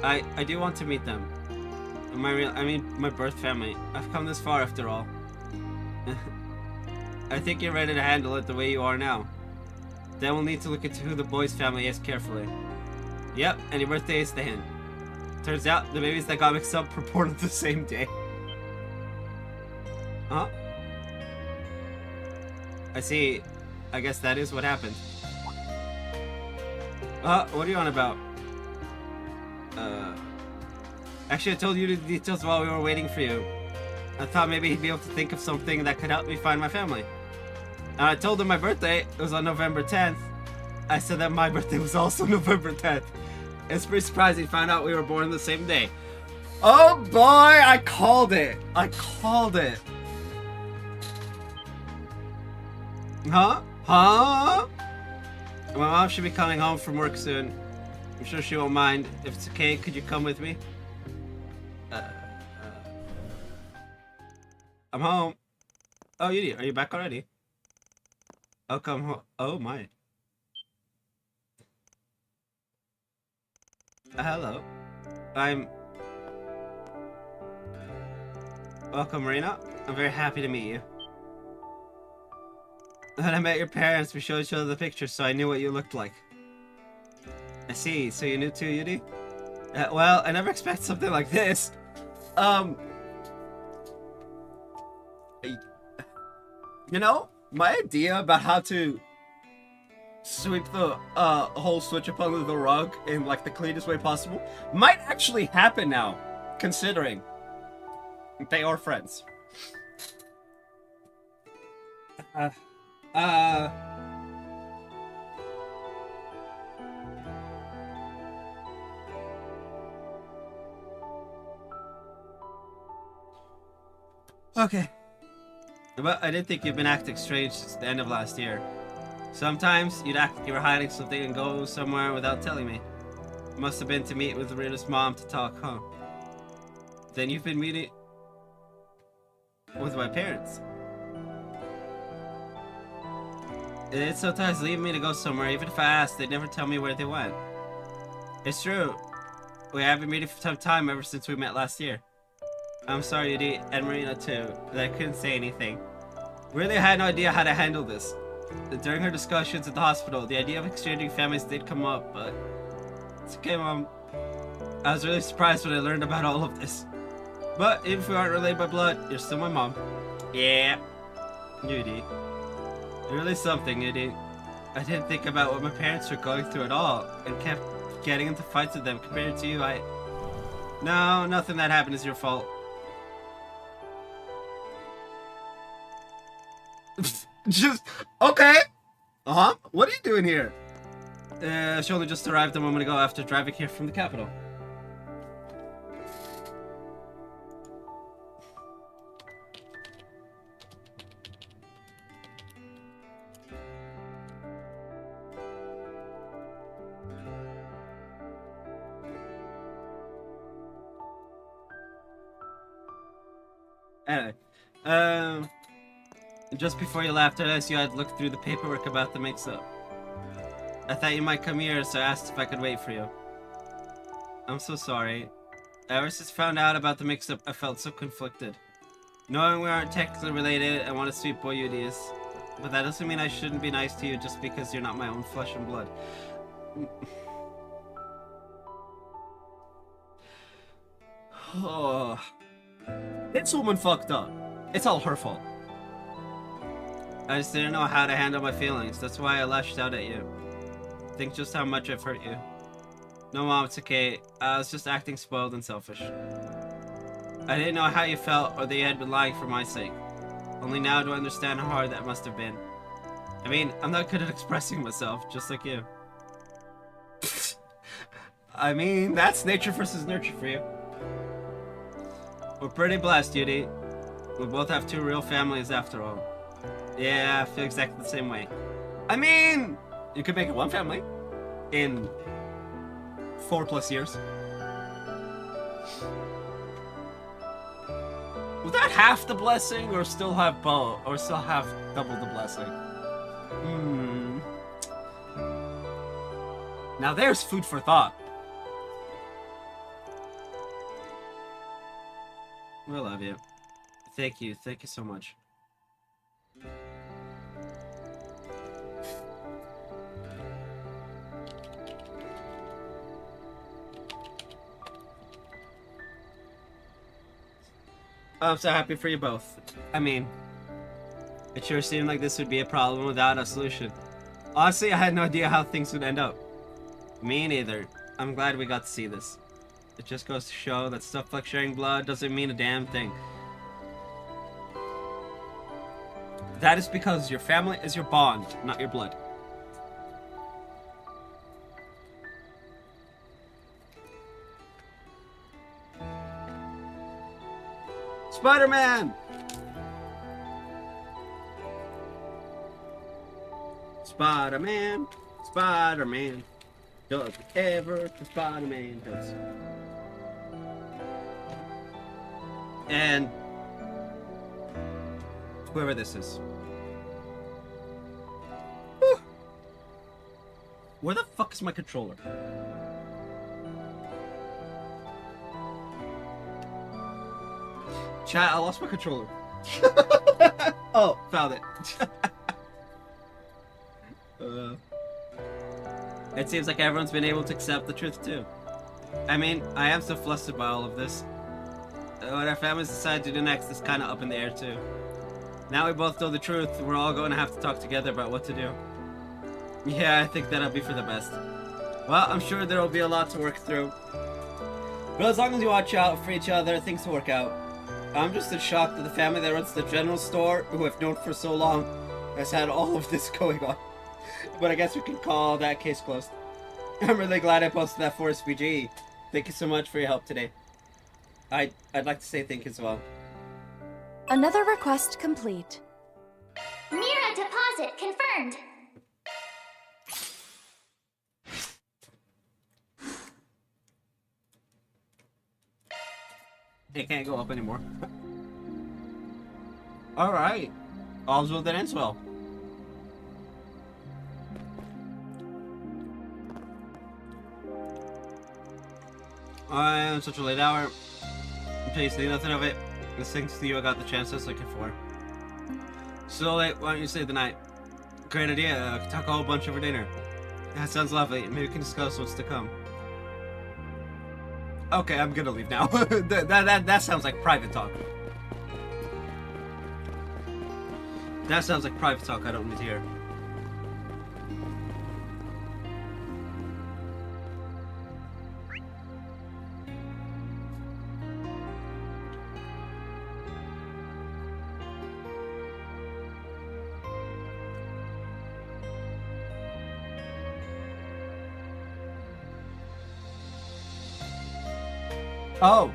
I do want to meet them. My birth family. I've come this far after all. I think you're ready to handle it the way you are now. Then we'll need to look into who the boy's family is carefully. Yep, and your birthday is the hint. Turns out the babies that got mixed up were born on the same day. Huh? I see. I guess that is what happened. What are you on about? Actually, I told you the details while we were waiting for you. I thought maybe he'd be able to think of something that could help me find my family. And I told him my birthday was on November 10th. I said that my birthday was also November 10th. It's pretty surprising to find out we were born the same day. Oh boy, I called it. I called it. Huh? Huh? My mom should be coming home from work soon. I'm sure she won't mind. If it's okay, could you come with me? I'm home. Oh, Yudi, are you back already? Oh, come home. Oh, my. Hello. Welcome, Marina. I'm very happy to meet you. When I met your parents, we showed each other the pictures, so I knew what you looked like. I see. So you knew too, Yudi? Well, I never expected something like this. You know, my idea about how to sweep the whole switch up under the rug in like the cleanest way possible might actually happen now, considering they are friends. Okay. But I did think you've been acting strange since the end of last year. Sometimes you'd act like you were hiding something and go somewhere without telling me. It must have been to meet with Rita's mom to talk, huh? Then you've been meeting with my parents. It's sometimes leaving me to go somewhere. Even if I asked, they'd never tell me where they went. It's true. We have been meeting for some time ever since we met last year. I'm sorry, Yudi, and Marina too, that I couldn't say anything. Really had no idea how to handle this. During her discussions at the hospital, the idea of exchanging families did come up, but it's okay, Mom. I was really surprised when I learned about all of this. But even if we aren't related by blood, you're still my mom. Yeah. Yudi. You're really something, Yudi. I didn't think about what my parents were going through at all, and kept getting into fights with them. Compared to you, No, nothing that happened is your fault. Just okay. What are you doing here? She only just arrived a moment ago after driving here from the capital. Anyway, just before you left, I noticed you had looked through the paperwork about the mix-up. I thought you might come here, so I asked if I could wait for you. I'm so sorry. Ever since I found out about the mix-up, I felt so conflicted. Knowing we aren't technically related, I want to sweep boy Yudi is. But that doesn't mean I shouldn't be nice to you just because you're not my own flesh and blood. Oh. This woman fucked up. It's all her fault. I just didn't know how to handle my feelings. That's why I lashed out at you. Think just how much I've hurt you. No, Mom, it's okay. I was just acting spoiled and selfish. I didn't know how you felt or that you had been lying for my sake. Only now do I understand how hard that must have been. I mean, I'm not good at expressing myself, just like you. I mean, that's nature versus nurture for you. We're pretty blessed, Yudi. We both have two real families after all. Yeah, I feel exactly the same way. I mean, you could make it one family in 4+ years. Was that half the blessing, or still have both, or still have double the blessing? Now there's food for thought. We love you. Thank you so much. I'm so happy for you both. I mean, it sure seemed like this would be a problem without a solution. Honestly, I had no idea how things would end up. Me neither. I'm glad we got to see this. It just goes to show that stuff like sharing blood doesn't mean a damn thing. That is because your family is your bond, not your blood. Spider-Man! Spider-Man, Spider-Man, does whatever the Spider-Man does. And whoever this is. Whew. Where the fuck is my controller? Chat, I lost my controller. Oh, found it. It seems like everyone's been able to accept the truth too. I mean, I am so flustered by all of this. What our families decide to do next is kind of up in the air too. Now we both know the truth, we're all going to have to talk together about what to do. Yeah, I think that'll be for the best. Well, I'm sure there will be a lot to work through. But as long as you watch out for each other, things will work out. I'm just in shock that the family that runs the general store, who I've known for so long, has had all of this going on. But I guess we can call that case closed. I'm really glad I posted that for SPG. Thank you so much for your help today. I'd like to say thank you as well. Another request complete. Mira deposit confirmed. It can't go up anymore. Alright. All's well that ends well. I'm such a late hour. I'm tasting nothing of it. It's thanks to you I got the chance I was looking for. So late, why don't you stay the night? Great idea. Talk a whole bunch over dinner. That sounds lovely. Maybe we can discuss what's to come. Okay, I'm gonna leave now. that sounds like private talk. That sounds like private talk I don't need to hear. Oh,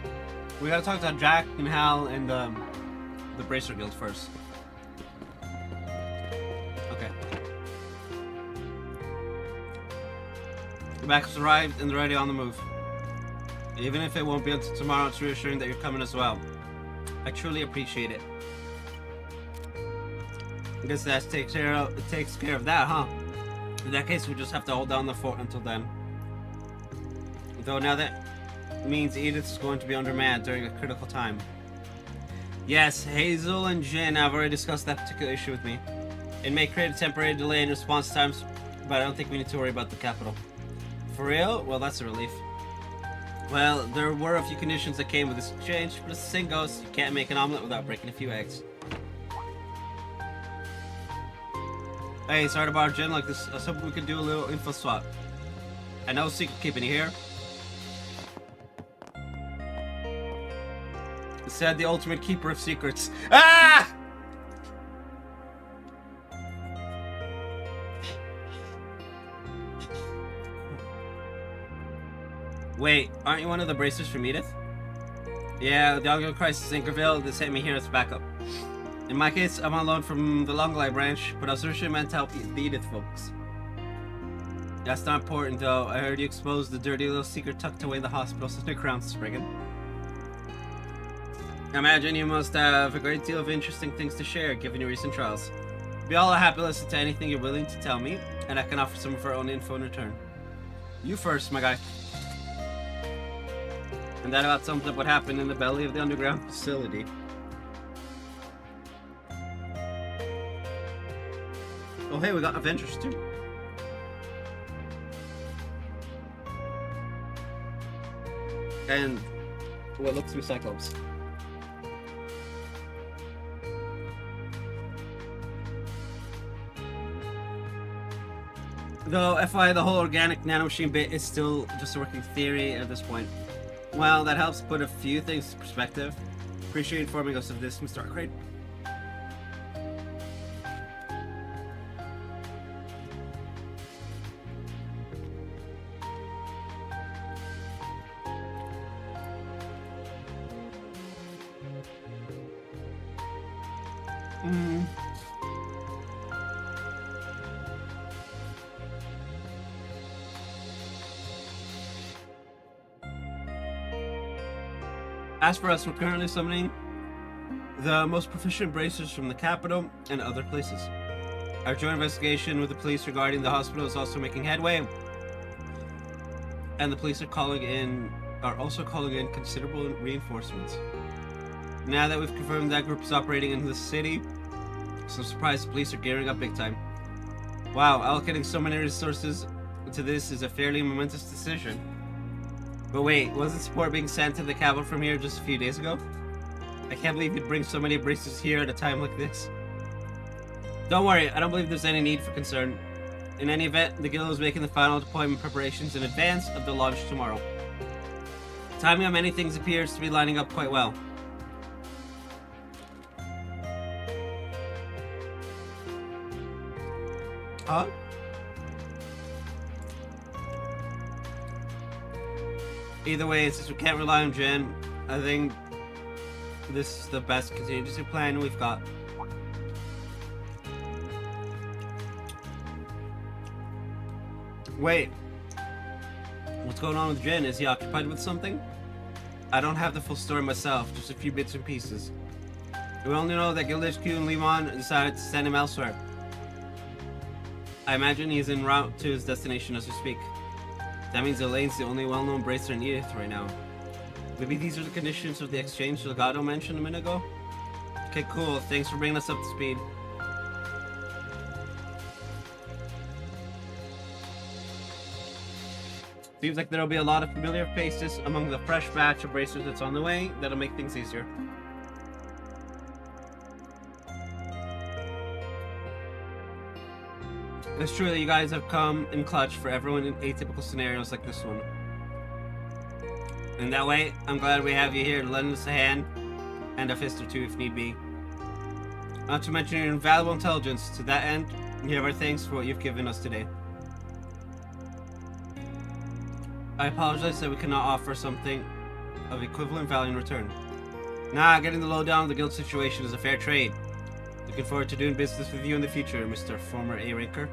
we gotta talk to Jack and Hal and the Bracer Guild first. Okay. The backups arrived and they're already on the move. Even if it won't be until tomorrow, it's reassuring that you're coming as well. I truly appreciate it. I guess that takes care of that, huh? In that case, we just have to hold down the fort until then. Though now that means Edith's going to be undermanned during a critical time. Yes, Hazel and Jin have already discussed that particular issue with me. It may create a temporary delay in response times, but I don't think we need to worry about the capital. For real? Well, that's a relief. Well, there were a few conditions that came with this exchange, but as the saying goes, you can't make an omelet without breaking a few eggs. Hey, sorry to bother Jin like this. I was hoping we could do a little info swap. I know secret keeping here. Said the ultimate keeper of secrets. Ah! Wait, aren't you one of the bracers from Edith? Yeah, the ongoing crisis in Graville, they sent me here as backup. In my case, I'm on loan from the Longley branch, but I was originally meant to help the Edith folks. That's not important though. I heard you exposed the dirty little secret tucked away in the hospital's underground, Spriggan. I imagine you must have a great deal of interesting things to share, given your recent trials. Be all happy to listen to anything you're willing to tell me, and I can offer some of our own info in return. You first, my guy. And that about sums up what happened in the belly of the underground facility. Oh hey, we got Avengers too. And what looks to be Cyclops. Though, FYI, the whole organic nanomachine bit is still just a working theory at this point. Well, that helps put a few things in perspective. Appreciate informing us of this, Mr. Arkwright. As for us, we're currently summoning the most proficient bracers from the capital and other places. Our joint investigation with the police regarding the hospital is also making headway, and the police are also calling in considerable reinforcements. Now that we've confirmed that group is operating in the city, so I'm surprised the police are gearing up big time. Wow, allocating so many resources to this is a fairly momentous decision. But wait, wasn't support being sent to the capital from here just a few days ago? I can't believe you'd bring so many bracers here at a time like this. Don't worry, I don't believe there's any need for concern. In any event, the guild is making the final deployment preparations in advance of the launch tomorrow. Timing on many things appears to be lining up quite well. Huh? Either way, since we can't rely on Jen, I think this is the best contingency plan we've got. Wait. What's going on with Jen? Is he occupied with something? I don't have the full story myself, just a few bits and pieces. We only know that Guild HQ and Limon decided to send him elsewhere. I imagine he's en route to his destination as we speak. That means Elaine's the only well-known bracer in Edith right now. Maybe these are the conditions of the exchange Delgado mentioned a minute ago? Okay, cool. Thanks for bringing us up to speed. Seems like there'll be a lot of familiar faces among the fresh batch of bracers that's on the way. That'll make things easier. It's true that you guys have come in clutch for everyone in atypical scenarios like this one. And that way, I'm glad we have you here to lend us a hand, and a fist or two if need be. Not to mention your invaluable intelligence. To that end, you have our thanks for what you've given us today. I apologize that we cannot offer something of equivalent value in return. Nah, getting the lowdown of the guild situation is a fair trade. Looking forward to doing business with you in the future, Mr. Former A-Ranker.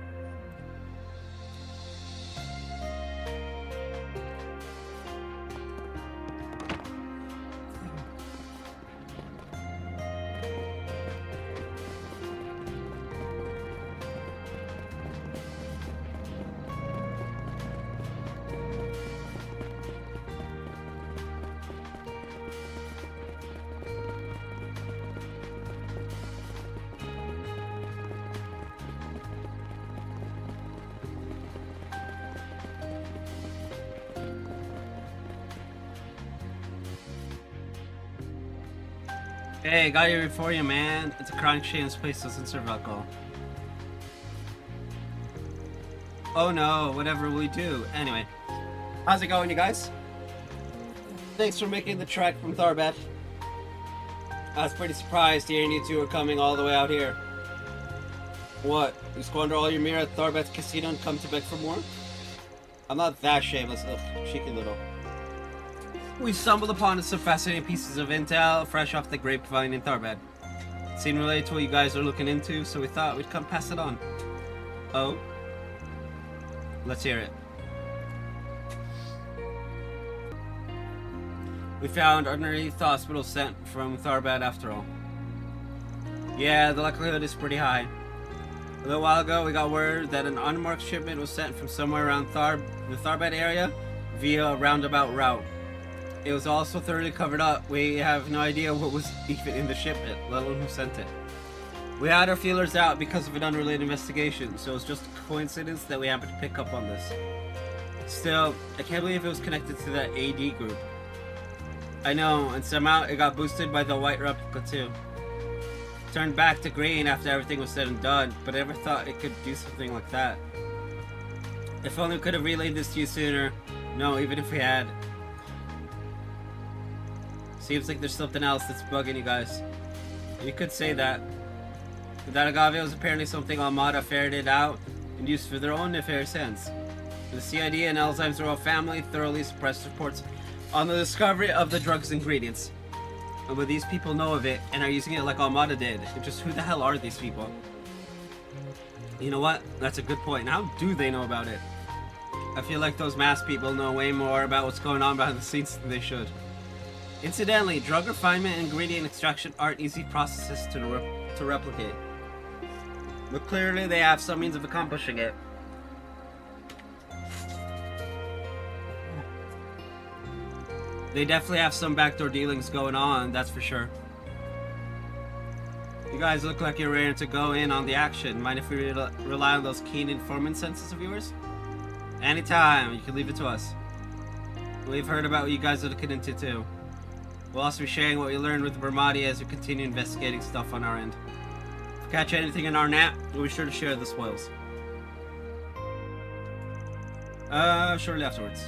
Hey, got here before you, man. It's a chronic shame this place doesn't serve alcohol. Oh no, whatever will we do? Anyway, how's it going, you guys? Thanks for making the trek from Tharbad. I was pretty surprised hearing you two are coming all the way out here. What? You squander all your mirror at Tharbad's casino and come to beg for more? I'm not that shameless. Ugh, cheeky little. We stumbled upon some fascinating pieces of intel fresh off the grapevine in Tharbad. It seemed related to what you guys are looking into, so we thought we'd come pass it on. Oh? Let's hear it. We found underneath the hospital sent from Tharbad after all. Yeah, the likelihood is pretty high. A little while ago, we got word that an unmarked shipment was sent from somewhere around the Tharbad area via a roundabout route. It was also thoroughly covered up. We have no idea what was even in the shipment, let alone who sent it. We had our feelers out because of an unrelated investigation, so it's just a coincidence that we happened to pick up on this. Still, I can't believe it was connected to that AD group. I know, and somehow it got boosted by the white replica too. Turned back to green after everything was said and done, but I never thought it could do something like that. If only we could have relayed this to you sooner. No, even if we had. Seems like there's something else that's bugging you guys. You could say that. That agave was apparently something Armada ferreted out and used for their own nefarious ends. The CID and Alzheimer's royal family thoroughly suppressed reports on the discovery of the drug's ingredients. And when these people know of it and are using it like Armada did, just who the hell are these people? You know what? That's a good point. How do they know about it? I feel like those masked people know way more about what's going on behind the scenes than they should. Incidentally, drug refinement and ingredient extraction aren't easy processes to replicate. But clearly they have some means of accomplishing it. They definitely have some backdoor dealings going on, that's for sure. You guys look like you're ready to go in on the action. Mind if we rely on those keen informant senses of yours? Anytime, you can leave it to us. We've heard about what you guys are looking into too. We'll also be sharing what we learned with Vermati as we continue investigating stuff on our end. If we catch anything in our net, we'll be sure to share the spoils. Shortly afterwards.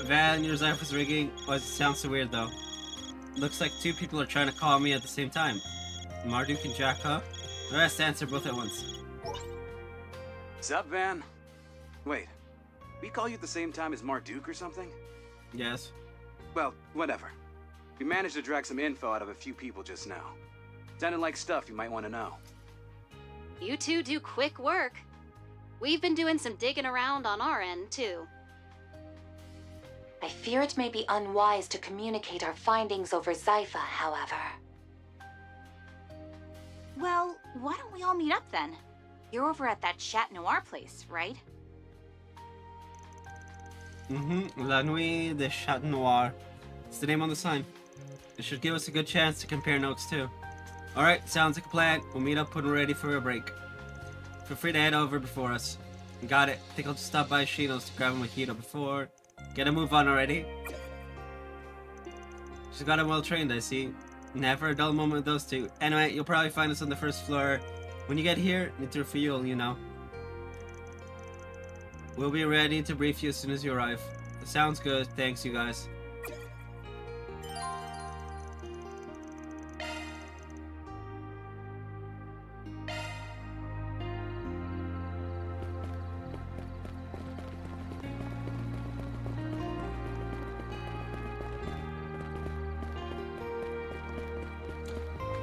Van, your Zyphus rigging. Oh, it sounds so weird though. Looks like two people are trying to call me at the same time. Marduk and Jack, huh? The rest answer both at once. Sup, Van? Wait, we call you at the same time as Marduk or something? Yes. Well, whatever. We managed to drag some info out of a few people just now. Sounded like stuff you might want to know. You two do quick work. We've been doing some digging around on our end, too. I fear it may be unwise to communicate our findings over Zypha, however. Well, why don't we all meet up then? You're over at that Chat Noir place, right? La Nuit de Chat Noir. It's the name on the sign. It should give us a good chance to compare notes too. Alright, sounds like a plan. We'll meet up when we're ready for a break. Feel free to head over before us. Got it. Think I'll just stop by Shino's to grab a mojito before. Get a move on already. She's got him well trained, I see. Never a dull moment with those two. Anyway, you'll probably find us on the first floor. When you get here, need to refuel, you know. We'll be ready to brief you as soon as you arrive. Sounds good. Thanks, you guys.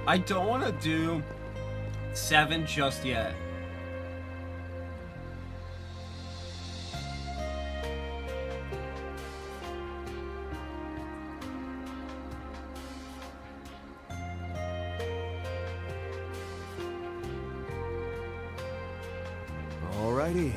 I don't want to do 7 just yet. Alrighty.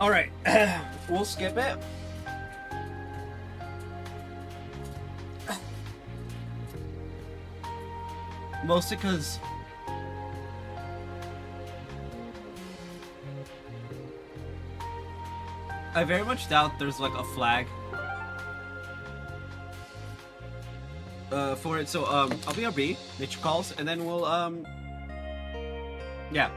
Alright, we'll skip it. Mostly because I very much doubt there's like a flag for it. So I'll be RB, nature calls, and then we'll yeah.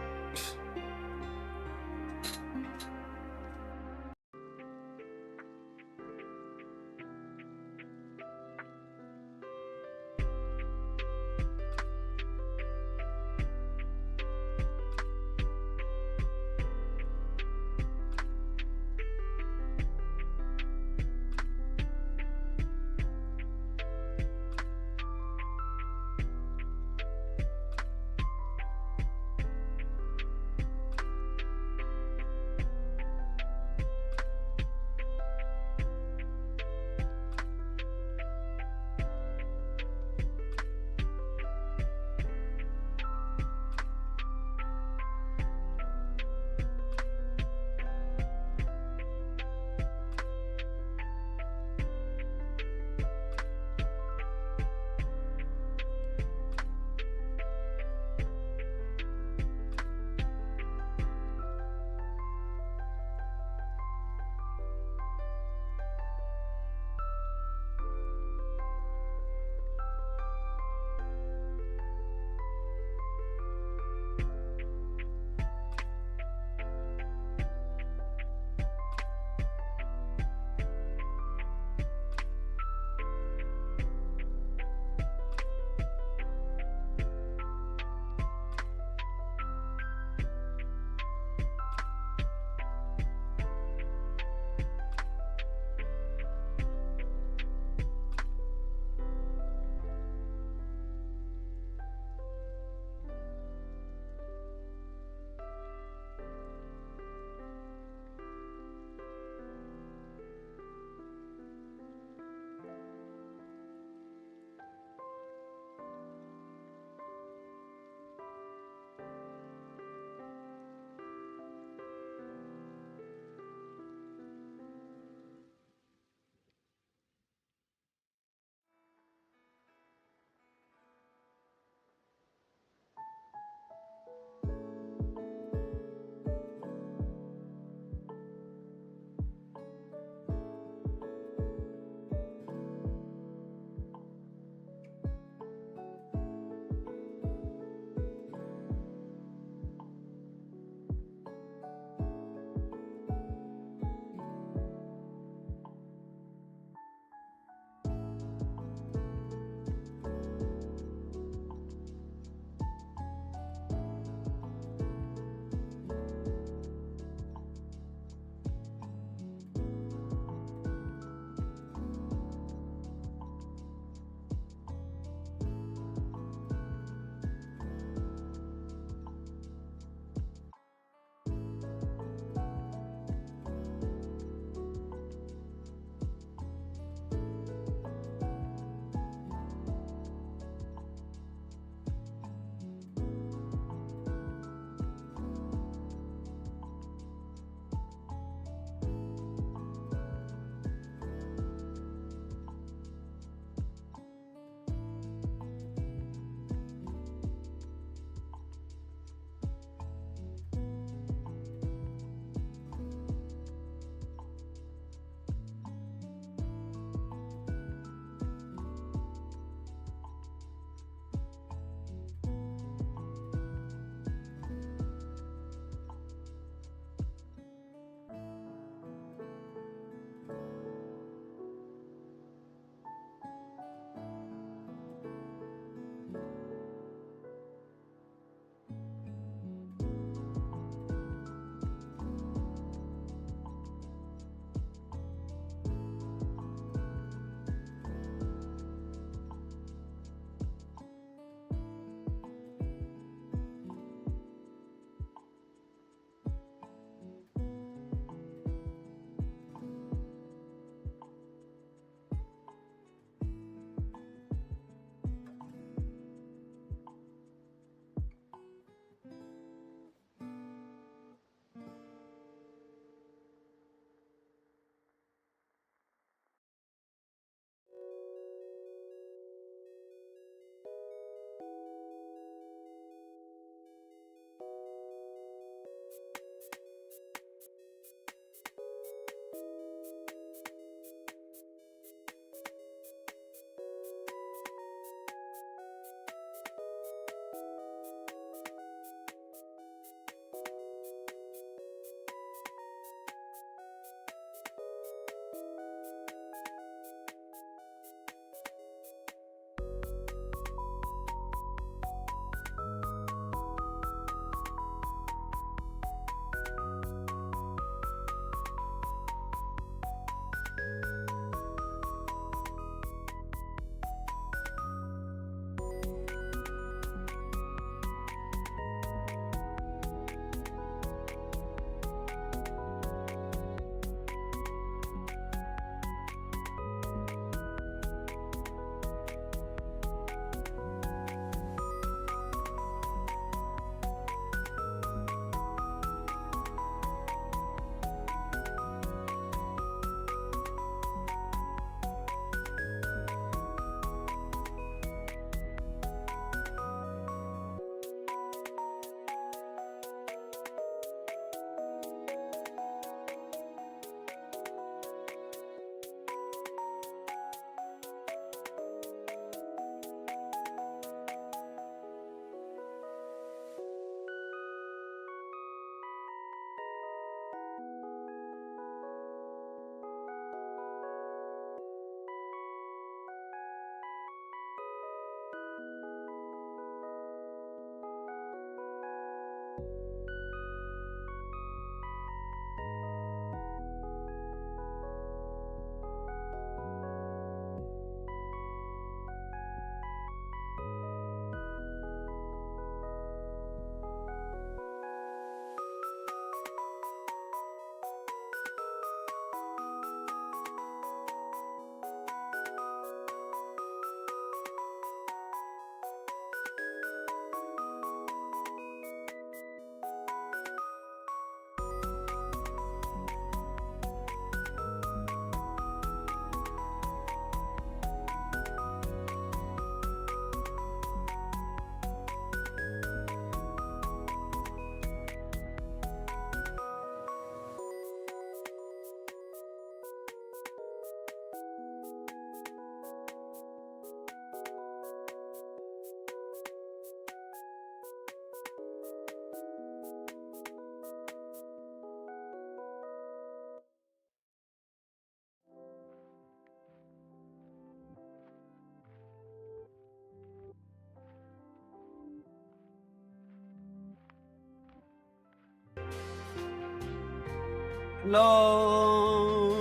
Low.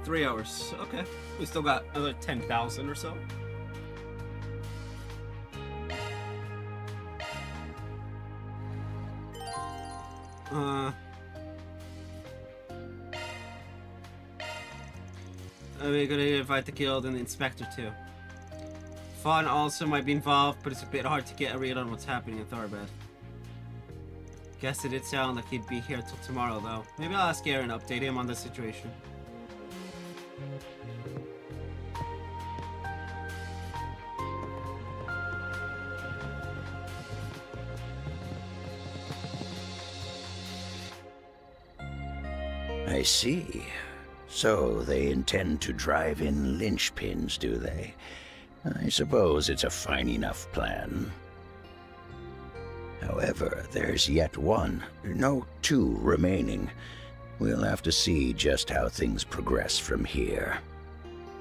3 hours. Okay. We still got another 10,000 or so. We're gonna invite the guild and the inspector too. Fawn also might be involved, but it's a bit hard to get a read on what's happening in Tharbad. Guess it did sound like he'd be here till tomorrow though. Maybe I'll ask Aaron to update him on the situation. I see. So they intend to drive in linchpins, do they? I suppose it's a fine enough plan. However, there's yet one, no, two remaining. We'll have to see just how things progress from here.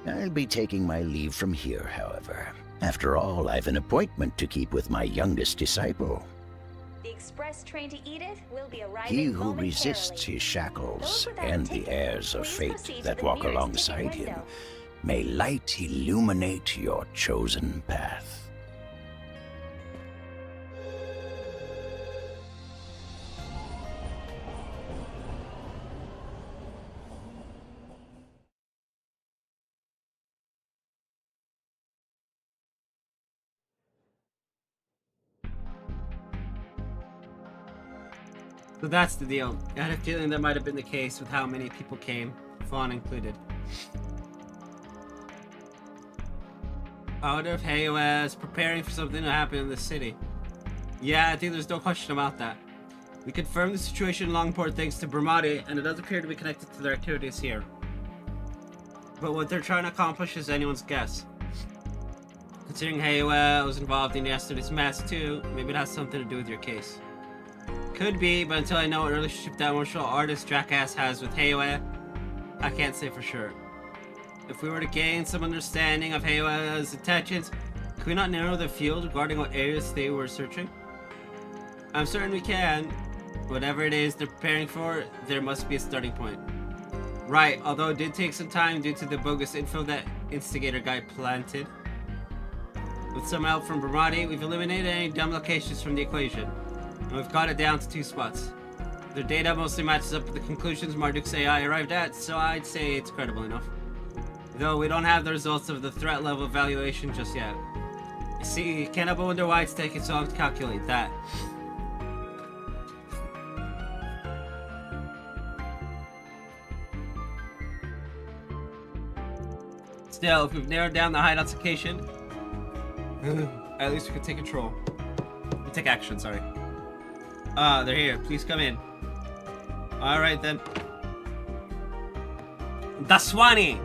I'll be taking my leave from here, however. After all, I've an appointment to keep with my youngest disciple. The express train to Edith will be arriving He who momentarily. resists his shackles without and the tickets, heirs of please fate proceed to that the walk nearest alongside ticket him, window. may light illuminate your chosen path. So that's the deal. I had a feeling that might have been the case with how many people came, Fawn included. I wonder if Heiwa is preparing for something to happen in the city. Yeah, I think there's no question about that. We confirmed the situation in Longport thanks to Brahmati, and it does appear to be connected to their activities here. But what they're trying to accomplish is anyone's guess. Considering Heiwa was involved in yesterday's mess too, maybe it has something to do with your case. Could be, but until I know what relationship that martial artist jackass has with Heiwa, I can't say for sure. If we were to gain some understanding of Heiwa's intentions, could we not narrow the field regarding what areas they were searching? I'm certain we can. Whatever it is they're preparing for, there must be a starting point. Right, although it did take some time due to the bogus info that Instigator guy planted. With some help from Brahmati, we've eliminated any dumb locations from the equation. And we've got it down to 2 spots. Their data mostly matches up with the conclusions Marduk's AI arrived at, so I'd say it's credible enough. Though we don't have the results of the threat level evaluation just yet. You see, you can't help but wonder why it's taking so long to calculate that. Still, if we've narrowed down the hideout's location, at least we can take control. We take action, sorry. They're here. Please come in. Alright then. Daswani!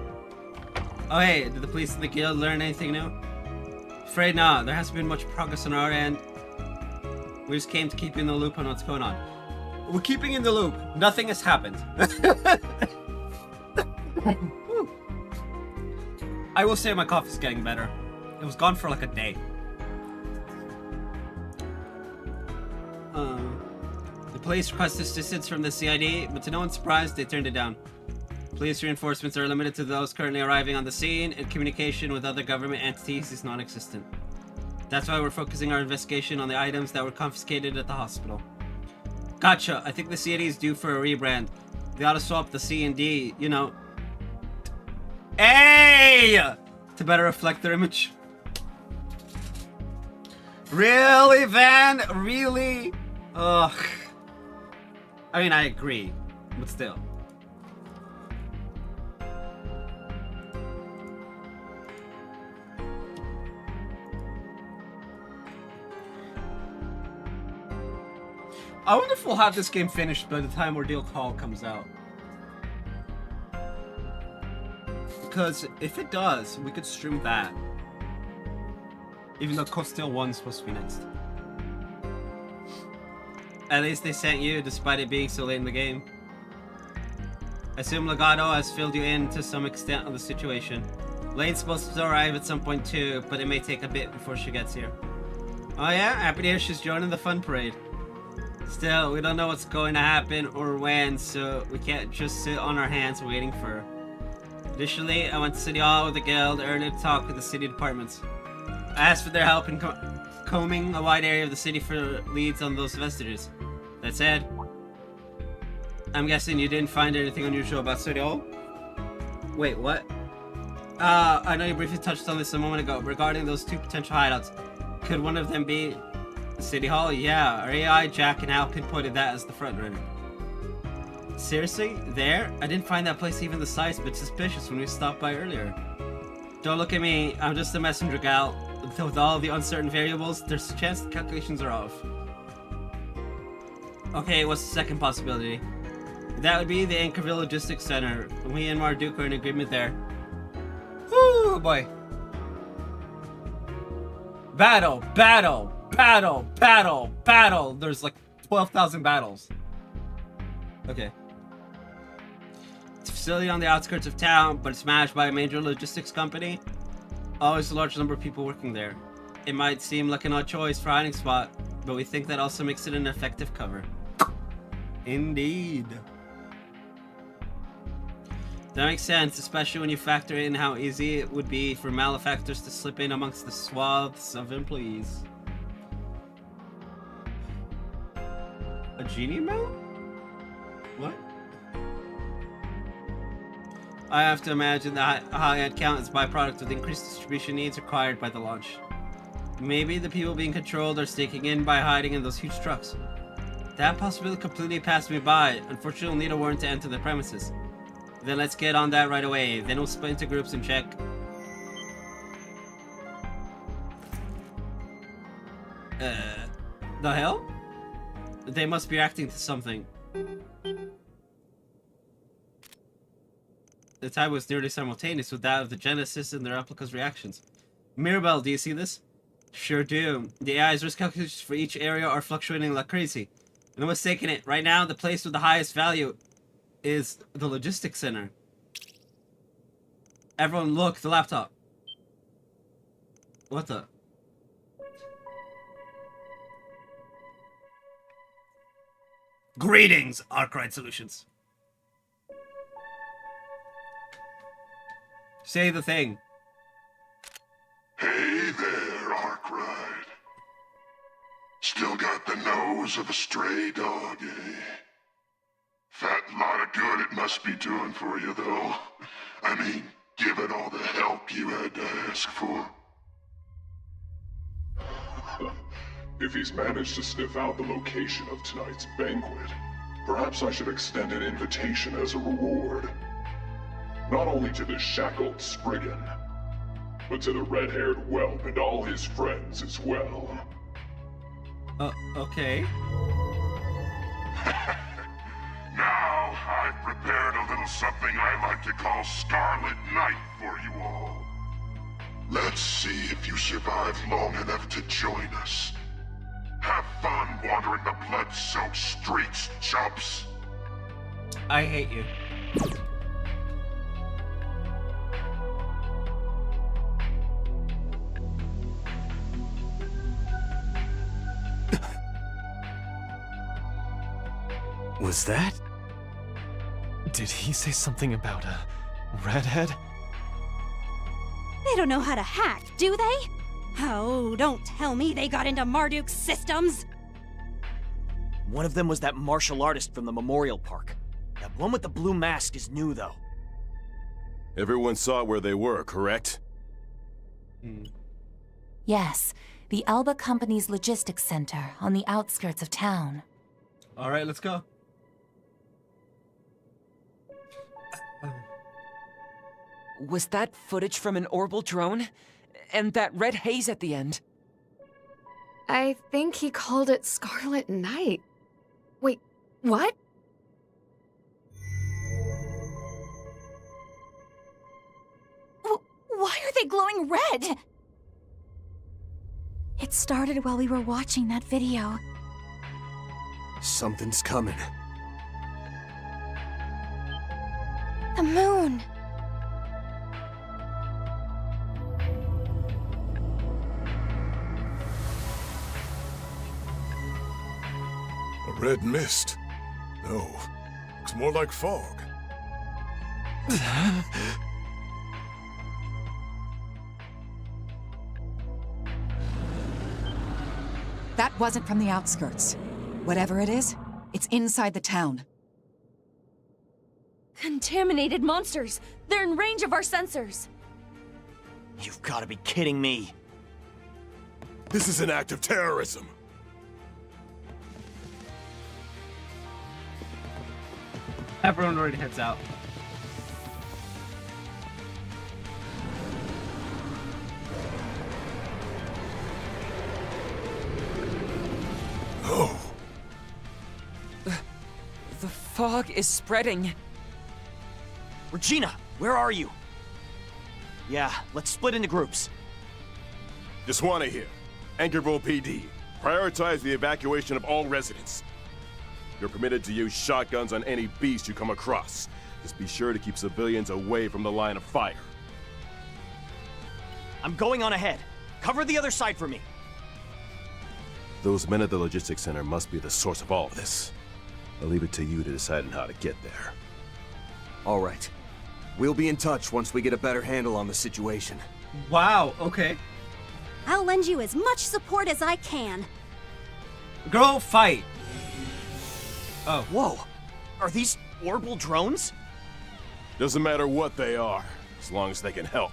Oh hey, did the police in the guild learn anything new? Afraid not. There hasn't been much progress on our end. We just came to keep you in the loop on what's going on. We're keeping you in the loop. Nothing has happened. I will say my cough is getting better. It was gone for like a day. The police requested assistance from the CID, but to no one's surprise, they turned it down. Police reinforcements are limited to those currently arriving on the scene, and communication with other government entities is non-existent. That's why we're focusing our investigation on the items that were confiscated at the hospital. Gotcha. I think the CID is due for a rebrand. They ought to swap the C and D, you know. Hey! To better reflect their image. Really, Van? Really? Ugh. I mean, I agree, but still. I wonder if we'll have this game finished by the time Ordeal Call comes out. Because if it does, we could stream that. Even though Costil 1's supposed to be next. At least they sent you, despite it being so late in the game. I assume Legato has filled you in to some extent on the situation. Lane's supposed to arrive at some point too, but it may take a bit before she gets here. Oh yeah? Happy to hear she's joining the fun parade. Still, we don't know what's going to happen or when, so we can't just sit on our hands waiting for her. Additionally, I went to City Hall with the Guild earlier to talk with the city departments. I asked for their help in combing a wide area of the city for leads on those vestiges. That said, I'm guessing you didn't find anything unusual about City Hall? Wait, what? I know you briefly touched on this a moment ago, regarding those 2 potential hideouts. Could one of them be City Hall? Yeah, our AI, Jack, and Al pinpointed that as the frontrunner. Seriously? There? I didn't find that place even the slightest bit suspicious when we stopped by earlier. Don't look at me, I'm just a messenger gal. With all the uncertain variables, there's a chance the calculations are off. Okay, what's the second possibility? That would be the Anchorville Logistics Center. We and Marduk are in agreement there. Woo, boy. Battle, battle, battle, battle, battle. There's like 12,000 battles. Okay. It's a facility on the outskirts of town, but it's managed by a major logistics company. Always a large number of people working there. It might seem like an odd choice for a hiding spot, but we think that also makes it an effective cover. Indeed. That makes sense, especially when you factor in how easy it would be for malefactors to slip in amongst the swaths of employees. A genie mount? What? I have to imagine that high head count is a byproduct of the increased distribution needs required by the launch. Maybe the people being controlled are staking in by hiding in those huge trucks. That possibility completely passed me by. Unfortunately, we'll need a warrant to enter the premises. Then let's get on that right away. Then we'll split into groups and check. The hell? They must be reacting to something. The time was nearly simultaneous with that of the Genesis and the replica's reactions. Mirabelle, do you see this? Sure do. The AI's risk calculations for each area are fluctuating like crazy. No mistaking it. Right now, the place with the highest value is the logistics center. Everyone look, the laptop. What the? Greetings, Arkwright Solutions. Say the thing. Hey there, Arkwright. Still got the nose of a stray dog, eh? Fat lot of good it must be doing for you, though. I mean, given all the help you had to ask for. If he's managed to sniff out the location of tonight's banquet, perhaps I should extend an invitation as a reward. Not only to the shackled Spriggan, but to the red-haired whelp and all his friends as well. Okay. Now, I've prepared a little something I like to call Scarlet Night for you all. Let's see if you survive long enough to join us. Have fun wandering the blood-soaked streets, chumps. I hate you. Was that? Did he say something about a redhead? They don't know how to hack, do they? Oh, don't tell me they got into Marduk's systems! One of them was that martial artist from the Memorial Park. That one with the blue mask is new, though. Everyone saw where they were, correct? Yes, the Alba Company's logistics center on the outskirts of town. Alright, let's go. Was that footage from an orbital drone? And that red haze at the end? I think he called it Scarlet Night. Wait, what? Why are they glowing red? It started while we were watching that video. Something's coming. The moon. Red mist? No. Looks more like fog. That wasn't from the outskirts. Whatever it is, it's inside the town. Contaminated monsters! They're in range of our sensors! You've got to be kidding me. This is an act of terrorism. Everyone already heads out. Oh. The fog is spreading. Regina, where are you? Yeah, let's split into groups. Just wanna hear. Anchorville PD, prioritize the evacuation of all residents. You're permitted to use shotguns on any beast you come across. Just be sure to keep civilians away from the line of fire. I'm going on ahead. Cover the other side for me. Those men at the logistics center must be the source of all of this. I'll leave it to you to decide on how to get there. All right. We'll be in touch once we get a better handle on the situation. Wow, okay. I'll lend you as much support as I can. Girl, fight! Oh. Whoa! Are these orbital drones? Doesn't matter what they are, as long as they can help.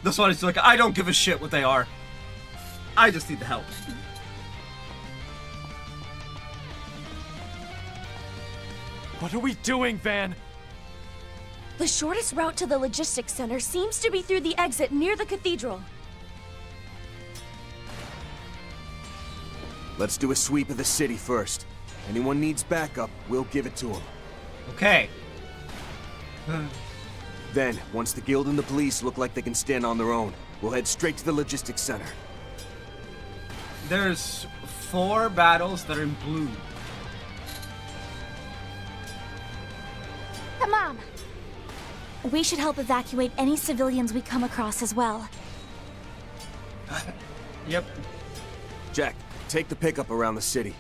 This one is like, I don't give a shit what they are. I just need the help. What are we doing, Van? The shortest route to the logistics center seems to be through the exit near the cathedral. Let's do a sweep of the city first. Anyone needs backup, we'll give it to them. Okay. Then, once the guild and the police look like they can stand on their own, we'll head straight to the logistics center. There's 4 battles that are in blue. Come on! We should help evacuate any civilians we come across as well. Yep. Jack, take the pickup around the city.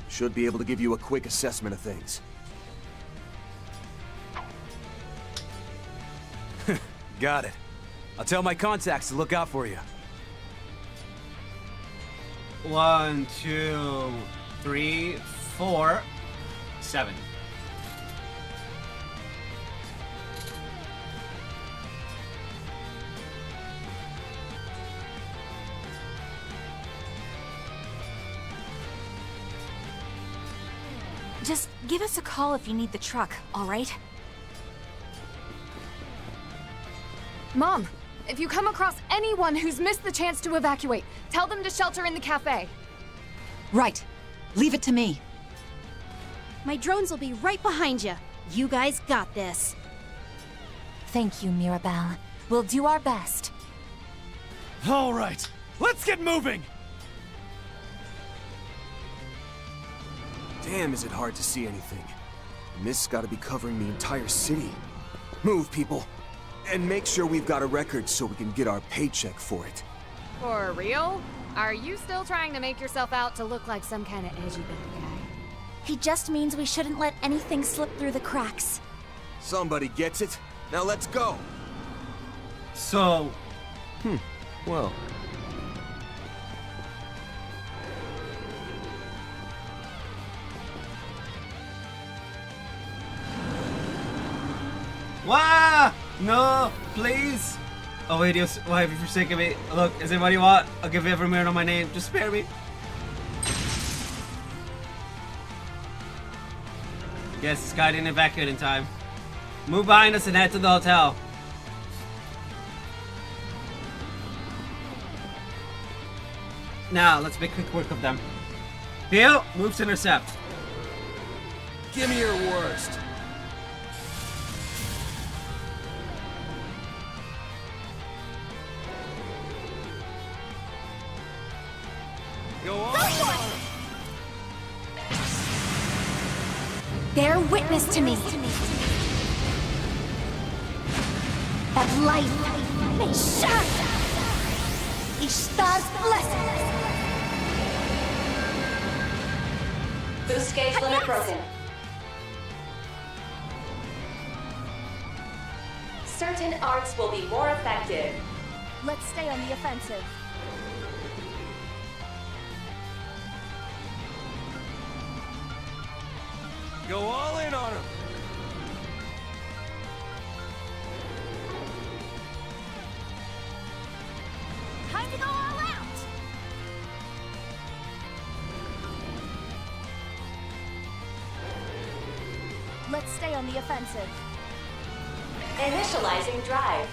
Should be able to give you a quick assessment of things. Got it. I'll tell my contacts to look out for you. 1, 2, 3, 4, 7. Just give us a call if you need the truck, all right? Mom, if you come across anyone who's missed the chance to evacuate, tell them to shelter in the cafe. Right. Leave it to me. My drones will be right behind you. You guys got this. Thank you, Mirabelle. We'll do our best. All right, let's get moving! Damn, is it hard to see anything. The mist's gotta be covering the entire city. Move, people. And make sure we've got a record so we can get our paycheck for it. For real? Are you still trying to make yourself out to look like some kind of edgy bad guy? He just means we shouldn't let anything slip through the cracks. Somebody gets it. Now let's go. So... Well... Wah! No, please! Oh wait, Dios, why have you forsaken me? Look, is it what you want? I'll give you every minute on my name. Just spare me. Guess this guy didn't evacuate in time. Move behind us and head to the hotel. Now, let's make quick work of them. Theo, move to intercept. Give me your worst. Go on! Bear witness to me. That life may shine. Ishtar's blessing. Boost gauge limit broken. Certain arts will be more effective. Let's stay on the offensive. Go all in on him! Time to go all out! Let's stay on the offensive. Initializing drive.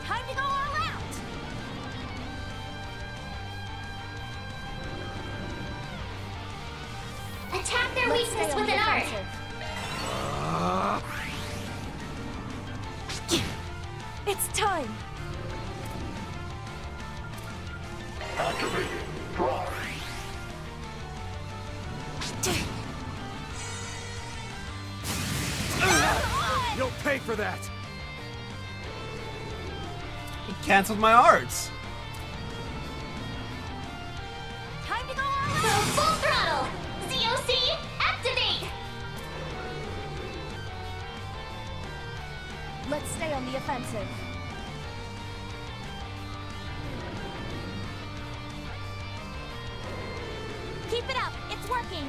Time to go all out! Attack their weakness with an art. It's time! Activating drive. You'll pay for that! He canceled my arts. Time to go all Go out! full throttle! ZOC, activate! Let's stay on the offensive. Keep it up! It's working!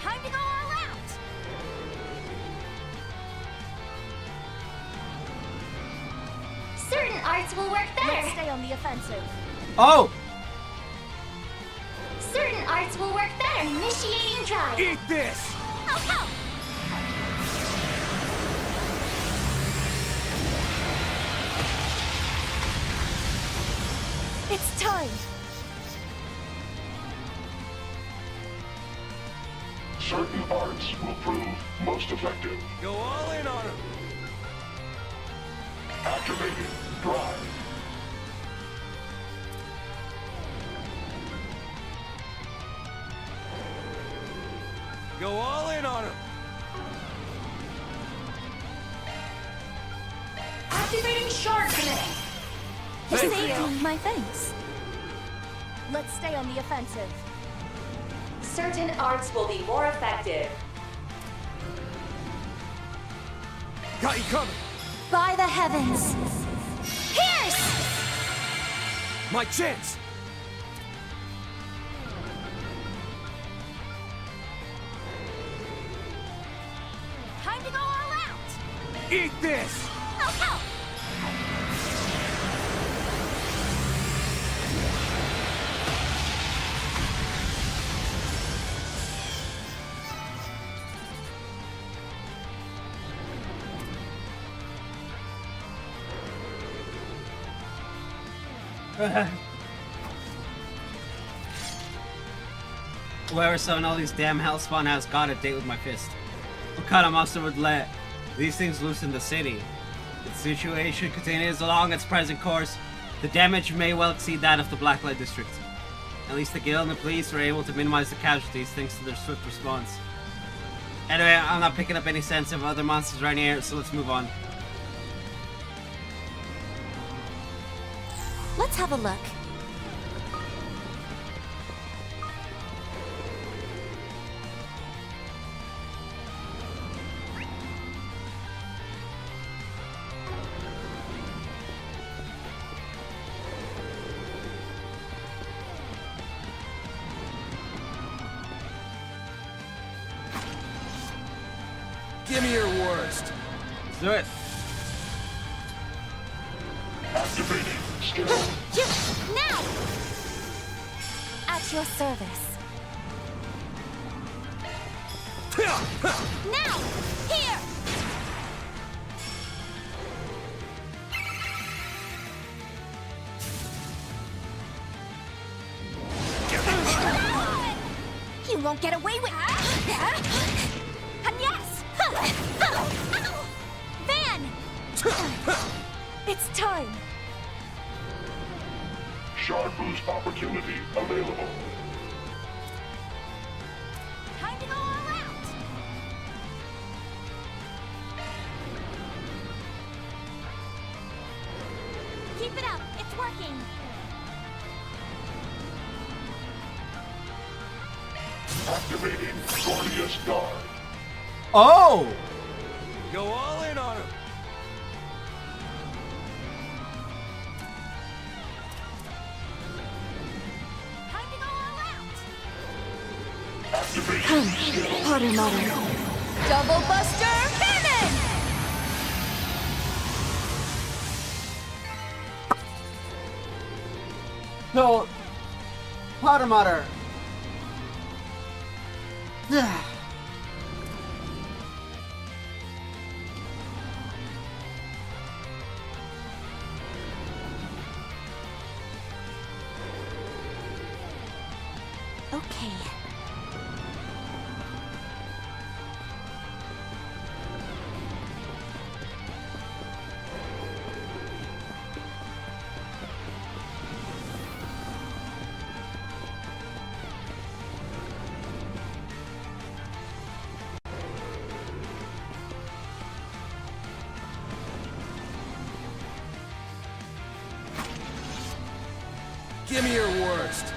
Time to go all out! Certain arts will work Let's better! stay on the offensive. Oh! Certain arts will work better! Initiating drive! Eat this! Oh, oh. It's time! Certain arts will prove most effective. Go all in on him! Activating drive. Go all in on him! Activating shard command! Thank Save you. my thanks. Let's stay on the offensive. Certain arts will be more effective. Got you covered! By the heavens! Pierce! My chance! Time to go all out! Eat this! Oh, oh. Whoever summoned all these damn hellspawn has got a date with my fist. What kind of monster would let these things loose in the city? The situation continues along its present course. The damage may well exceed that of the Blacklight District. At least the guild and the police were able to minimize the casualties thanks to their swift response. Anyway, I'm not picking up any sense of other monsters right here, so let's move on. Let's have a look. Give me your worst! Let's do it. Activating skill. Now! At your service. Now! Here! You won't get away with And yes! Van! It's time! Shard boost opportunity available. Time to go all out! Keep it up. It's working. Activating Guardia's Guard. Oh! Go all in on him. Time to go all out. Come, Potter Mother. Double Buster Cannon! So, Potter Mother. Okay. Give me your worst.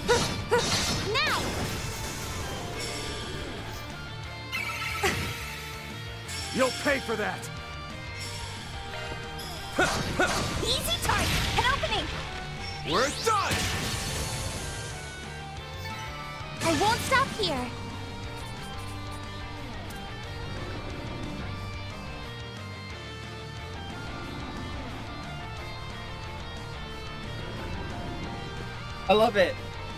Now! You'll pay for that. Easy target! An opening! We're done! I won't stop here. I love it.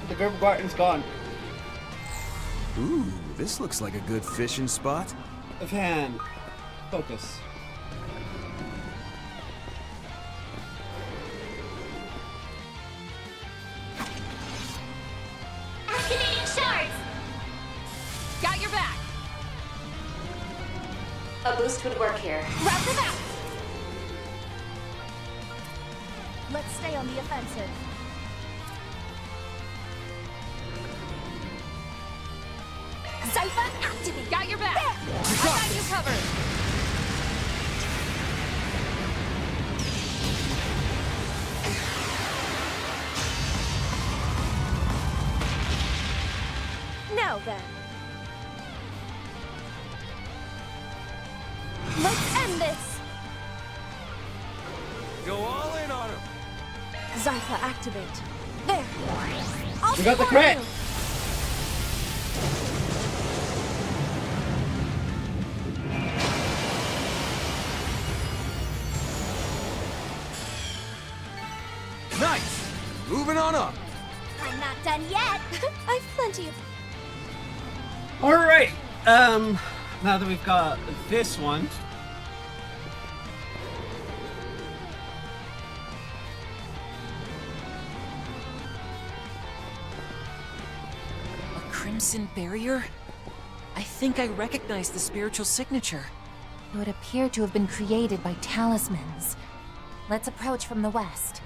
The Gerber Garden's gone. Ooh, this looks like a good fishing spot. Van, focus. Activating shards! Got your back! A boost would work here. Wrap them out! Let's stay on the offensive. Zypher, activate! Got your back! There! I got you covered! Now then. Let's end this! Go all in on him. Zypher, activate. There! I'll We got the support crit! you. Nice. Moving on up. I'm not done yet! I've plenty of... Alright, now that we've got this one. A crimson barrier? I think I recognize the spiritual signature. It would appear to have been created by talismans. Let's approach from the west.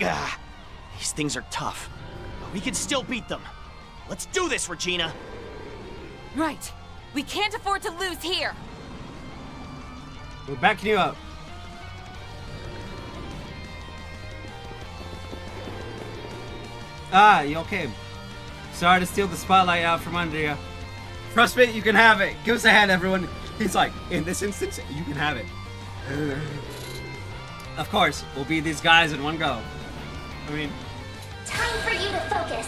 Ah, these things are tough, but we can still beat them. Let's do this, Regina! Right. We can't afford to lose here. We're backing you up. Ah, you okay? Sorry to steal the spotlight out from under you. Trust me, you can have it. Give us a hand, everyone. He's like, in this instance, you can have it. Of course, we'll beat these guys in one go. I mean... Time for you to focus!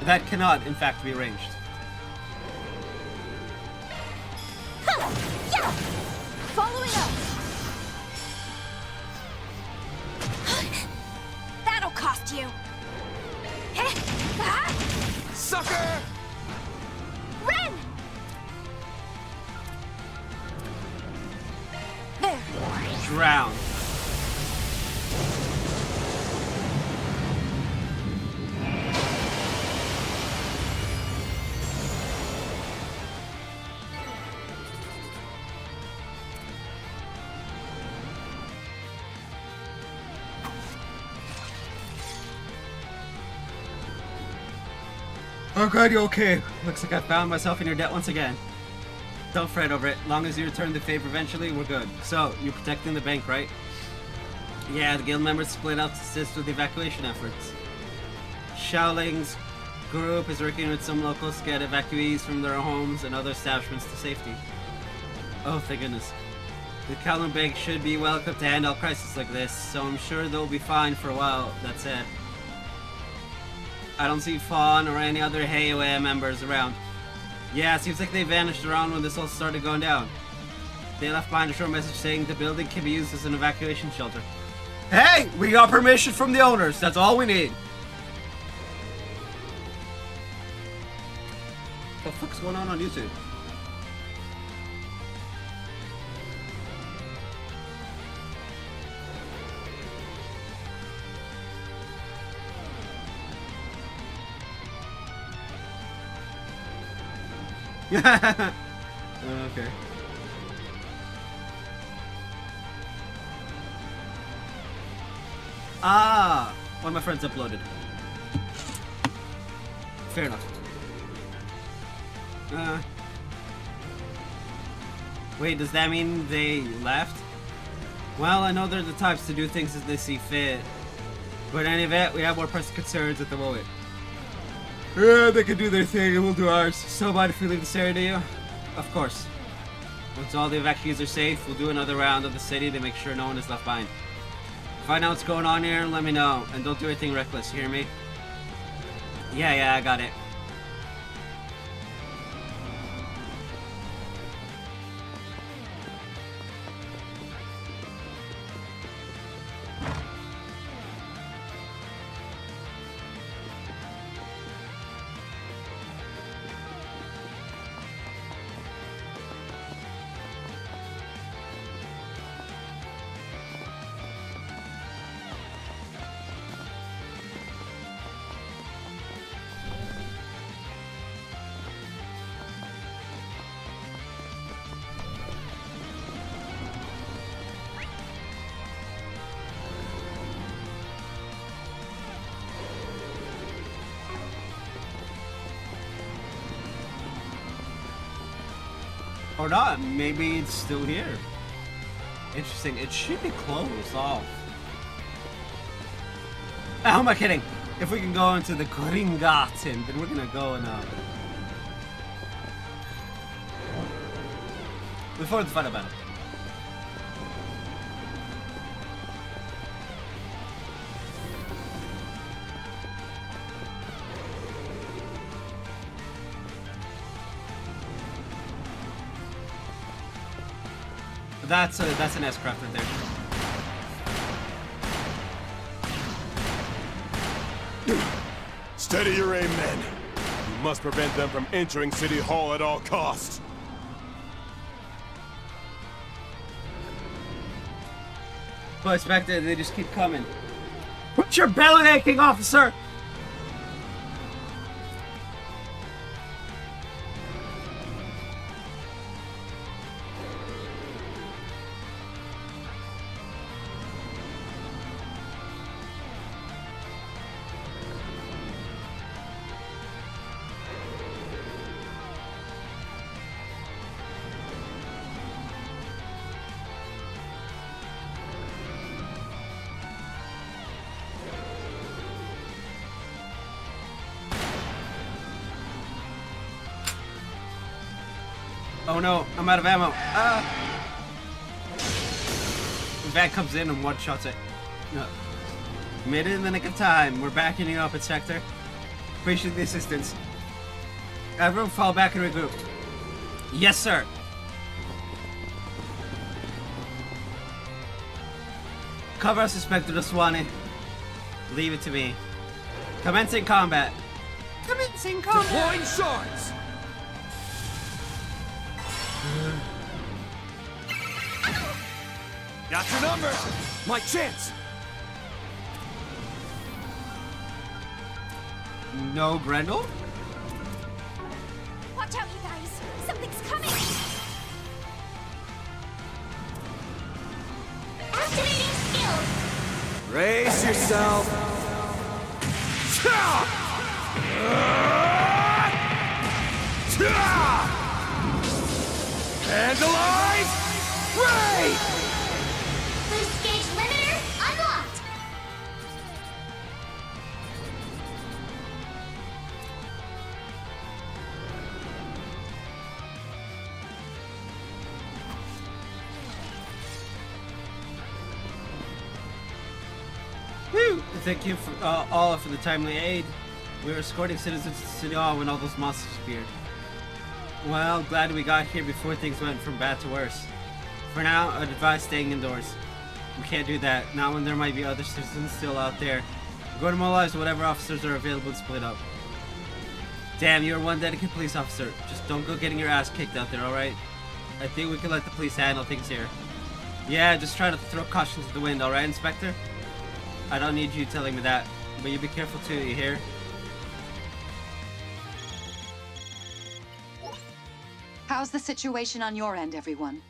That cannot, in fact, be arranged. Huh! Yeah! Following up! That'll cost you! Sucker! Ren! There! Drown. Oh god, you're okay. Looks like I found myself in your debt once again. Don't fret over it. Long as you return the favor eventually, we're good. So, you're protecting the bank, right? Yeah, the guild members split up to assist with the evacuation efforts. Shaoling's group is working with some locals to get evacuees from their homes and other establishments to safety. Oh, thank goodness. The Kowloon Bank should be well equipped to handle a crisis like this, so I'm sure they'll be fine for a while, that said. I don't see Fawn or any other Heiwa members around. Yeah, seems like they vanished around when this all started going down. They left behind a short message saying the building can be used as an evacuation shelter. Hey! We got permission from the owners, that's all we need! What the fuck's going on YouTube? Okay. Ah! One of my friends uploaded. Fair enough. Wait, does that mean they left? Well, I know they're the types to do things as they see fit. But in any event, we have more pressing concerns at the moment. Yeah, they can do their thing and we'll do ours. So mind if we leave this area to you? Of course. Once all the evacuees are safe, we'll do another round of the city to make sure no one is left behind. Find out what's going on here and let me know. And don't do anything reckless, you hear me? Yeah, I got it. Or not, maybe it's still here. Interesting, it should be closed off. How am I kidding? If we can go into the Gringaten, then we're gonna go and before the final battle. That's an S-craft right there. Steady your aim, men. You must prevent them from entering City Hall at all costs. But it's back there, they just keep coming. Put your belly aching, officer! Oh no, I'm out of ammo. The van comes in and one-shots it. Made it in the nick of time. We're backing you up, Inspector. Appreciate the assistance. Everyone fall back and regroup. Yes, sir. Cover us, Inspector Daswani. Leave it to me. Commencing combat. Commencing combat. Deploying shards. Got your number! My chance! No Grendel? Watch out, you guys! Something's coming! Activating skills! Brace yourself! Vandalize! Ray! Boost gauge limiter unlocked! Woo! Thank you for all for the timely aid. We were escorting citizens to City Hall when all those monsters appeared. Well, glad we got here before things went from bad to worse. For now, I'd advise staying indoors. We can't do that, not when there might be other citizens still out there. We're going to mobilize whatever officers are available and split up. Damn, you're one dedicated police officer. Just don't go getting your ass kicked out there, alright? I think we can let the police handle things here. Yeah, just try to throw caution to the wind, alright, Inspector? I don't need you telling me that, but you be careful too, you hear? How's the situation on your end, everyone?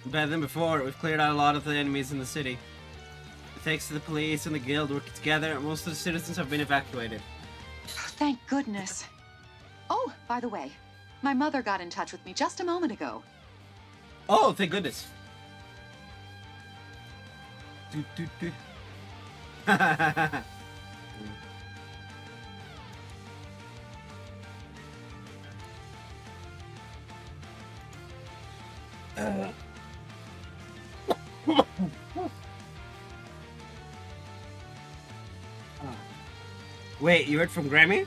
Better than before. We've cleared out a lot of the enemies in the city. Thanks to the police and the guild working together, most of the citizens have been evacuated. Thank goodness. Oh, by the way, my mother got in touch with me just a moment ago. Oh, thank goodness. Wait, you heard from Grammy?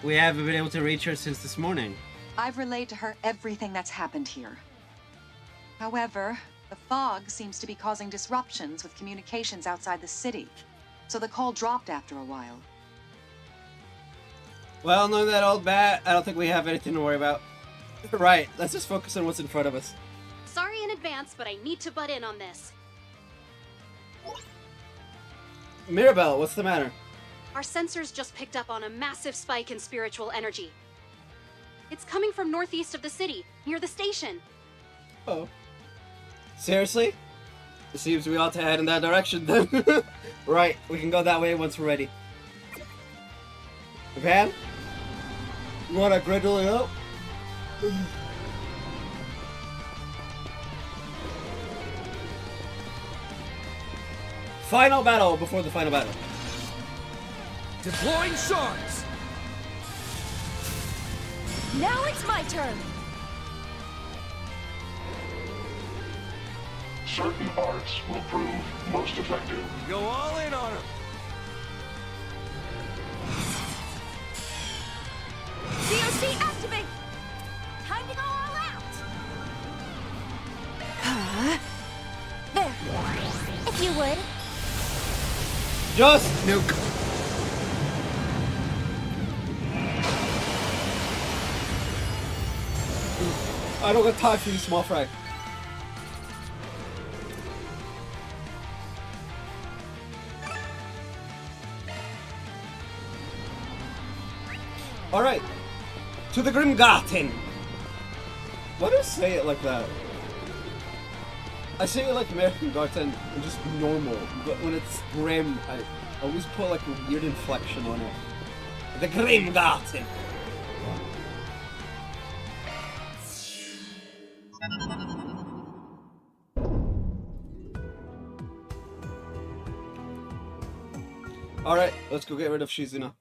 We haven't been able to reach her since this morning. I've relayed to her everything that's happened here. However, the fog seems to be causing disruptions with communications outside the city, so the call dropped after a while. Well, knowing that old bat, I don't think we have anything to worry about. Right, let's just focus on what's in front of us. Sorry in advance, but I need to butt in on this. Mirabelle, what's the matter? Our sensors just picked up on a massive spike in spiritual energy. It's coming from northeast of the city, near the station. Oh. Seriously? It seems we ought to head in that direction then. Right, we can go that way once we're ready. Van? You wanna gradually out? Final battle before the final battle. Deploying shards! Now it's my turn! Certain arts will prove most effective. Go all in on him! DOC activate! Time to go all out! There. If you would. Just nuke. I don't got time for you, small fry. Alright. To the Grimgarten. Why do I say it like that? I say it like American Garten and just normal, but when it's grim, I always put like a weird inflection on it. The Grimgarten. Alright, let's go get rid of Shizuna.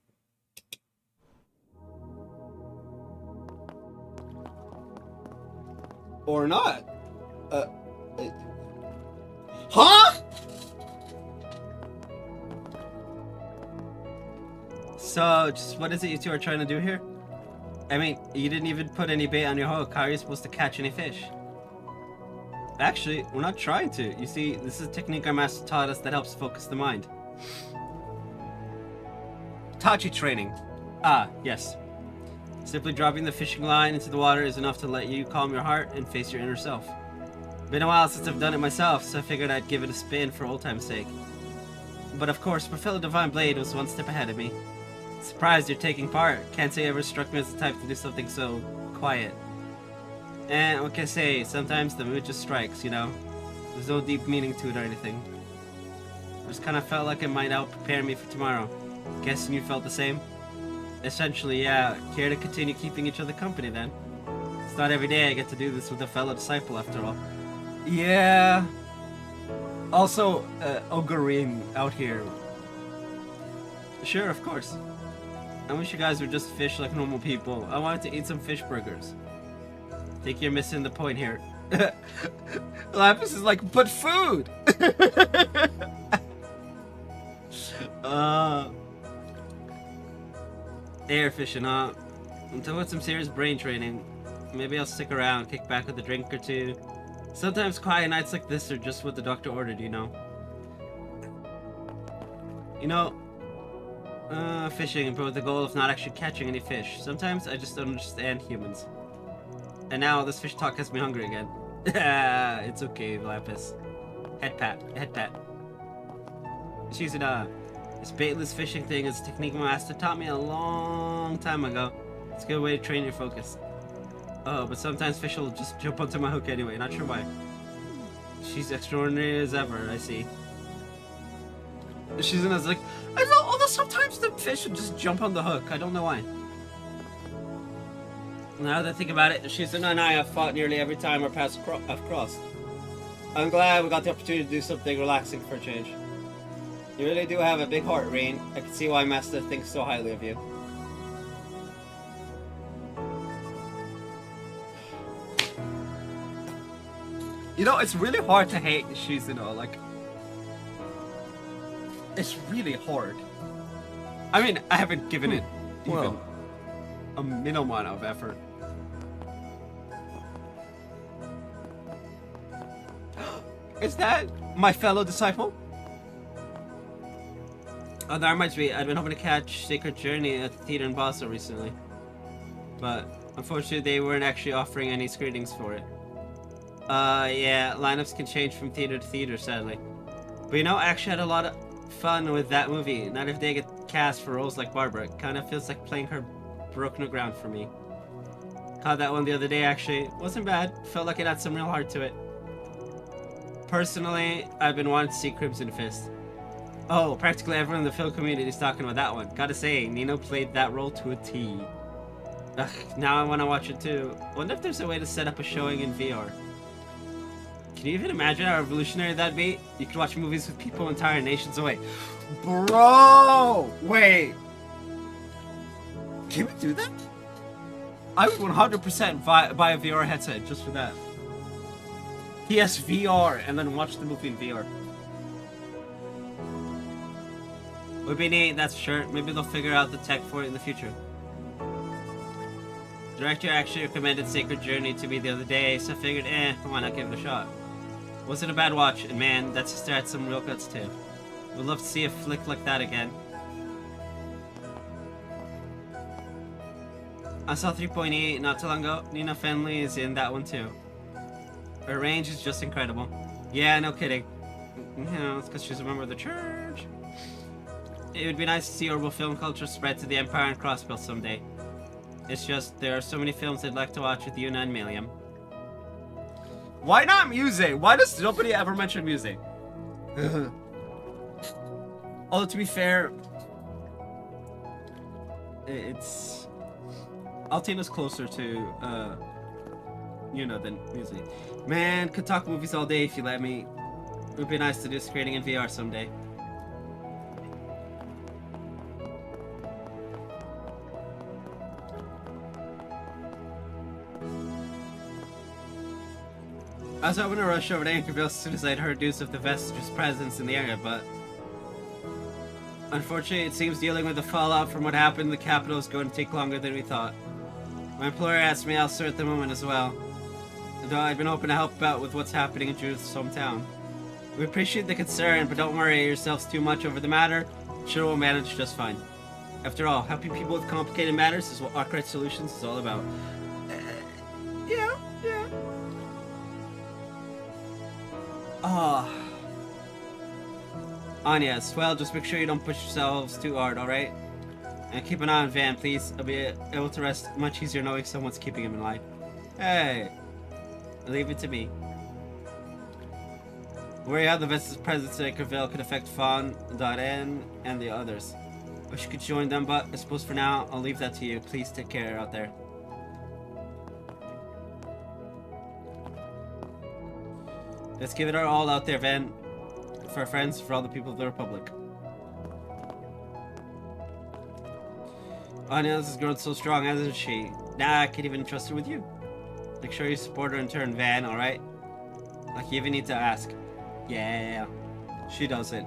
Or not. Huh? So, just what is it you two are trying to do here? I mean, you didn't even put any bait on your hook. How are you supposed to catch any fish? Actually, we're not trying to. You see, this is a technique our master taught us that helps focus the mind. Tachi training. Ah, yes. Simply dropping the fishing line into the water is enough to let you calm your heart and face your inner self. Been a while since I've done it myself, so I figured I'd give it a spin for old time's sake. But of course, my fellow Divine Blade was one step ahead of me. Surprised you're taking part. Can't say you ever struck me as the type to do something so quiet. And what can I say, sometimes the mood just strikes, you know? There's no deep meaning to it or anything. I just kind of felt like it might help prepare me for tomorrow. Guessing you felt the same? Essentially, yeah. Care to continue keeping each other company then? It's not every day I get to do this with a fellow disciple, after all. Yeah. Also, Ogreing out here. Sure, of course. I wish you guys were just fish like normal people. I wanted to eat some fish burgers. Think you're missing the point here. Lapis is like, but food! Air fishing, huh? I'm talking about some serious brain training. Maybe I'll stick around, kick back with a drink or two. Sometimes quiet nights like this are just what the doctor ordered, you know? You know, fishing, but with the goal of not actually catching any fish. Sometimes I just don't understand humans. And now this fish talk has me hungry again. It's okay, Lapis. Head pat, head pat. She's in this baitless fishing thing is a technique my master taught me a long time ago. It's a good way to train your focus. Oh, but sometimes fish will just jump onto my hook anyway, not sure why. She's extraordinary as ever, I see. She's in us like, I know, although sometimes the fish will just jump on the hook, I don't know why. Now that I think about it, Shizuna and I have fought nearly every time our paths have crossed. I'm glad we got the opportunity to do something relaxing for a change. You really do have a big heart, Rain. I can see why Master thinks so highly of you. You know, it's really hard to hate Shizuna, like... It's really hard. I mean, I haven't given it even a minimal amount of effort. Is that my fellow disciple? Oh, that reminds me, I've been hoping to catch Sacred Journey at the theater in Basel recently. But, unfortunately, they weren't actually offering any screenings for it. Yeah, lineups can change from theater to theater, sadly. But you know, I actually had a lot of fun with that movie. Not if they get cast for roles like Barbara. It kind of feels like playing her broke no ground for me. Caught that one the other day, actually. Wasn't bad. Felt like it had some real heart to it. Personally, I've been wanting to see Crimson Fist. Oh, practically everyone in the film community is talking about that one. Gotta say, Nino played that role to a T. Ugh, now I want to watch it too. Wonder if there's a way to set up a showing in VR. Can you even imagine how revolutionary that'd be? You could watch movies with people entire nations away. Bro! Wait. Can we do that? I would 100% buy a VR headset just for that. Yes, VR, and then watch the movie in VR. Would be neat, that's for sure. Maybe they'll figure out the tech for it in the future. Director actually recommended Sacred Journey to me the other day, so I figured, why not give it a shot? Wasn't a bad watch, and man, that sister had some real guts too. Would love to see a flick like that again. I saw 3.8 not too long ago. Nina Fenley is in that one too. Her range is just incredible. Yeah, no kidding. You know, it's because she's a member of the church. It would be nice to see Orbital film culture spread to the Empire and Crossbelt someday. It's just, there are so many films I'd like to watch with Yuna and Milium. Why not Muse? Why does nobody ever mention Muse? Although, to be fair, it's... Altina's closer to, Yuna than Muse. Man, could talk movies all day if you let me. It would be nice to do screening in VR someday. I was hoping to rush over to Anchorville as soon as I'd heard news of the Vestige's presence in the area, but... Unfortunately, it seems dealing with the fallout from what happened in the capital is going to take longer than we thought. My employer asked me elsewhere at the moment as well. Though I'd been hoping to help out with what's happening in Judith's hometown. We appreciate the concern, but don't worry yourselves too much over the matter. Sure, we'll manage just fine. After all, helping people with complicated matters is what Arkwright Solutions is all about. Yeah. Anyas, well, just make sure you don't push yourselves too hard, alright? And keep an eye on Van, please. I'll be able to rest much easier knowing someone's keeping him in line. Hey, leave it to me. Worry how the Vesta's presence in Anchorville could affect Fawn, Darren, and the others. Wish you could join them, but I suppose for now, I'll leave that to you. Please take care out there. Let's give it our all out there, Van. For our friends, for all the people of the Republic. Oh, Nils has grown so strong, hasn't she? Nah, I can't even trust her with you. Make sure you support her in turn, Van, alright? Like, you even need to ask. Yeah, she does it.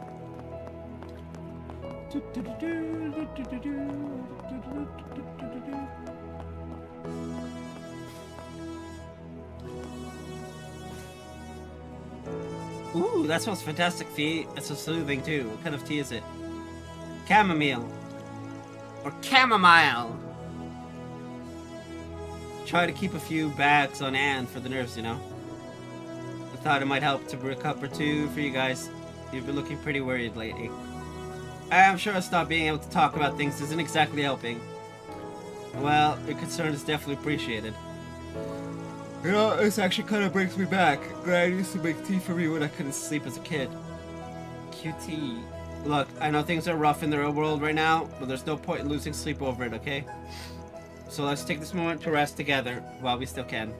Ooh, that smells fantastic, Fee. It's so soothing, too. What kind of tea is it? Chamomile. Or chamomile. Try to keep a few bags on hand for the nerves, you know? I thought it might help to brew a cup or two for you guys. You've been looking pretty worried lately. I'm sure us not being able to talk about things isn't exactly helping. Well, your concern is definitely appreciated. You know, this actually kind of brings me back. Glad used to make tea for me when I couldn't sleep as a kid. QT. Look, I know things are rough in the real world right now, but there's no point in losing sleep over it, okay? So let's take this moment to rest together while we still can.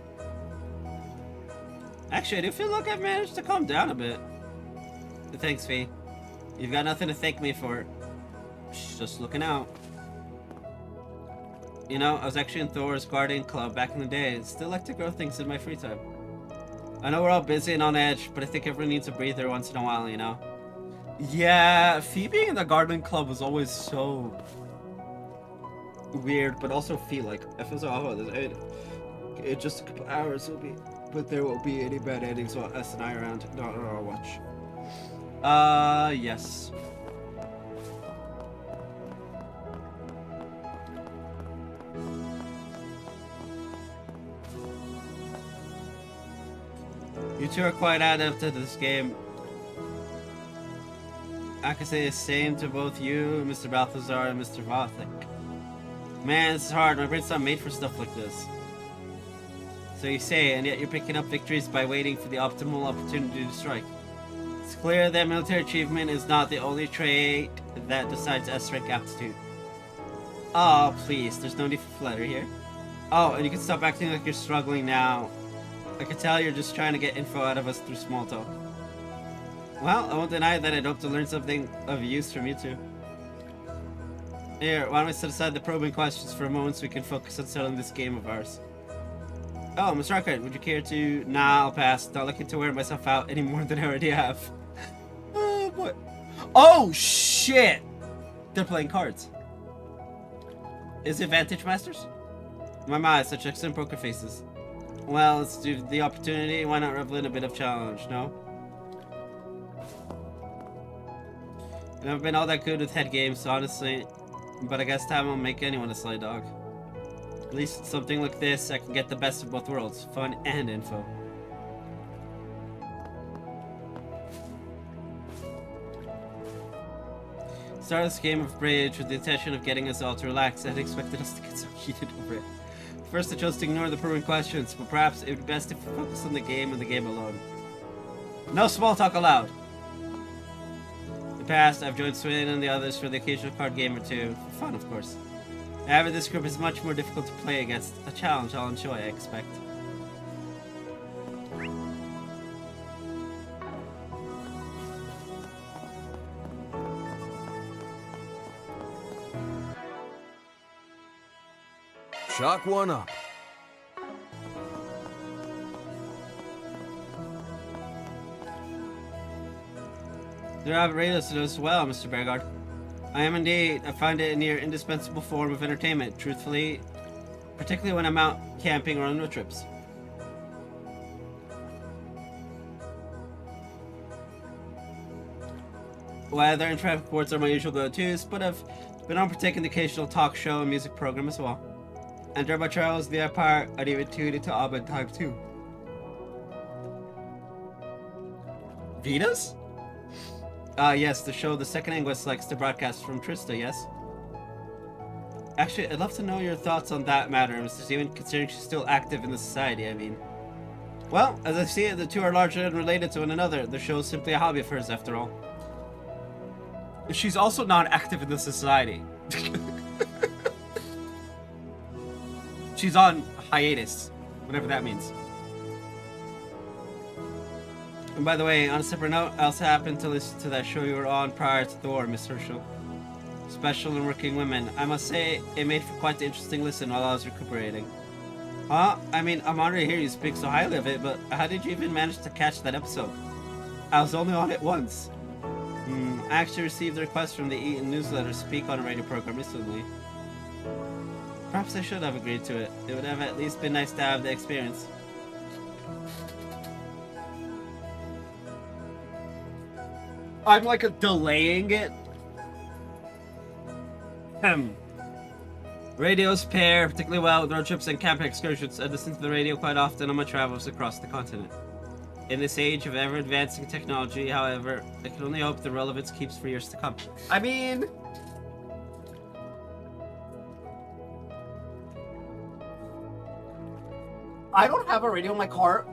Actually, I do feel like I've managed to calm down a bit. Thanks, Fee. You've got nothing to thank me for. Just looking out. You know, I was actually in Thor's Guardian Club back in the day. Still like to grow things in my free time. I know we're all busy and on edge, but I think everyone needs a breather once in a while, you know? Yeah, Phoebe in the Garden Club was always so weird, but also feel like I feel so awful about this. It just a couple hours will be, but there won't be any bad endings while S and I are around. Not on our watch. Yes. You two are quite adept at this game. I can say the same to both you, Mr. Balthazar, and Mr. Vothic. Man, this is hard. My brain's not made for stuff like this. So you say, and yet you're picking up victories by waiting for the optimal opportunity to strike. It's clear that military achievement is not the only trait that decides S-rank aptitude. Oh, please, there's no need for flutter here. Oh, and you can stop acting like you're struggling now. I can tell you're just trying to get info out of us through small talk. Well, I won't deny that I'd hope to learn something of use from you two. Here, why don't we set aside the probing questions for a moment so we can focus on settling this game of ours. Oh, Mr. Arcade, would you care to... Nah, I'll pass. Not looking to wear myself out any more than I already have. Oh, boy. Oh, shit! They're playing cards. Is it Vantage Masters? My, such excellent poker faces. Well, let's do the opportunity. Why not revel in a bit of challenge, no? I've never been all that good with head games, honestly. But I guess time will make anyone a sly dog. At least something like this, I can get the best of both worlds. Fun and info. Start this game of bridge with the intention of getting us all to relax. I had expected us to get so heated over it. First I chose to ignore the probing questions, but perhaps it would be best if we focus on the game and the game alone. No small talk allowed! In the past, I've joined Swin and the others for the occasional card game or two. For fun, of course. However, this group is much more difficult to play against. A challenge I'll enjoy, I expect. Shock one up. You have rated as well, Mr. Bergard. I am indeed. I find it a near indispensable form of entertainment, truthfully, particularly when I'm out camping or on road trips. Weather and traffic reports are my usual go-tos, but I've been on partaking the occasional talk show and music program as well. And during my travels to the Empire, I'd even tune into Abba time too. Vitas? Yes, the show the Second Anguist likes to broadcast from Trista, yes? Actually, I'd love to know your thoughts on that matter, Mr. Steven, considering she's still active in the society, I mean. Well, as I see it, the two are largely unrelated to one another. The show is simply a hobby of hers, after all. She's also not active in the society. She's on hiatus, whatever that means. And by the way, on a separate note, I also happened to listen to that show you were on prior to Thor, Miss Herschel. Special and Working Women. I must say, it made for quite the interesting listen while I was recuperating. Huh? I mean, I'm honored to hear you speak so highly of it, but how did you even manage to catch that episode? I was only on it once. I actually received a request from the Eaton newsletter to speak on a radio program recently. Perhaps I should have agreed to it. It would have at least been nice to have the experience. I'm like delaying it. Radios pair particularly well with road trips and camping excursions. I listen to the radio quite often on my travels across the continent. In this age of ever-advancing technology, however, I can only hope the relevance keeps for years to come. I mean... I don't have a radio in my car.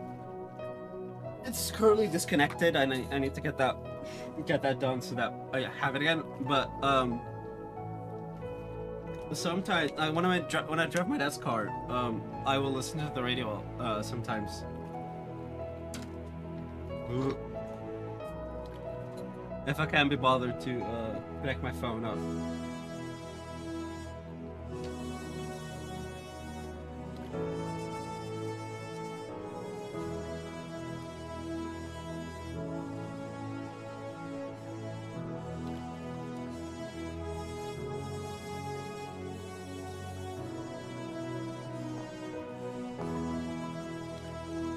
It's currently disconnected, and I need to get that done so that I have it again. But sometimes when I drive my dad's car, I will listen to the radio sometimes. If I can't be bothered to connect my phone up.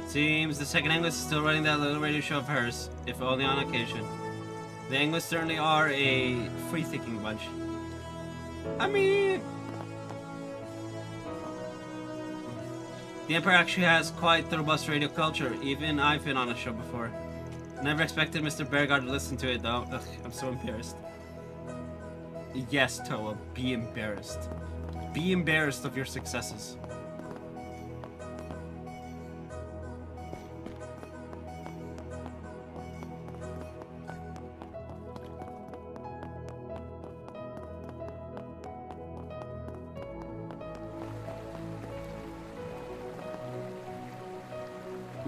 Seems the second English is still running that little radio show of hers, if only on occasion. The English certainly are a free-thinking bunch. I mean... The Emperor actually has quite the robust radio culture. Even I've been on a show before. Never expected Mr. Beauregard to listen to it, though. Ugh, I'm so embarrassed. Yes, Toa, be embarrassed. Be embarrassed of your successes.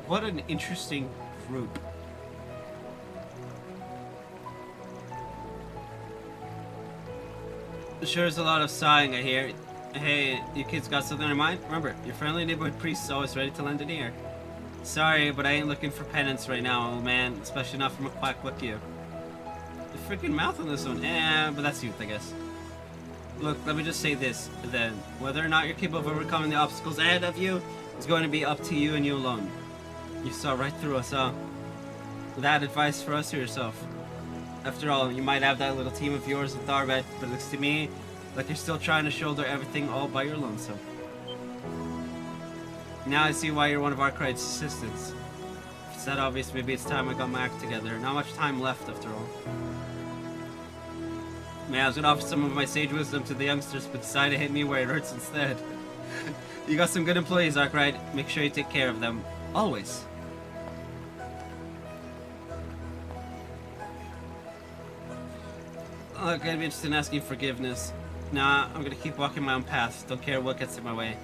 What an interesting group. Sure is a lot of sighing, I hear. Hey, you kids got something on your mind? Remember, your friendly neighborhood priest is always ready to lend an ear. Sorry, but I ain't looking for penance right now, old man. Especially not from a quack like you. The freaking mouth on this one. But that's youth, I guess. Look, let me just say this, then. Whether or not you're capable of overcoming the obstacles ahead of you is going to be up to you and you alone. You saw right through us, huh? Without advice for us or yourself. After all, you might have that little team of yours with Tharbad, but it looks to me like you're still trying to shoulder everything all by your lonesome. Now I see why you're one of Arkwright's assistants. If it's that obvious, maybe it's time I got my act together. Not much time left, after all. Man, I was gonna offer some of my sage wisdom to the youngsters, but decided to hit me where it hurts instead. You got some good employees, Arkwright. Make sure you take care of them. Always. Look, I'd be interested in asking forgiveness. Nah, I'm gonna keep walking my own path. Don't care what gets in my way.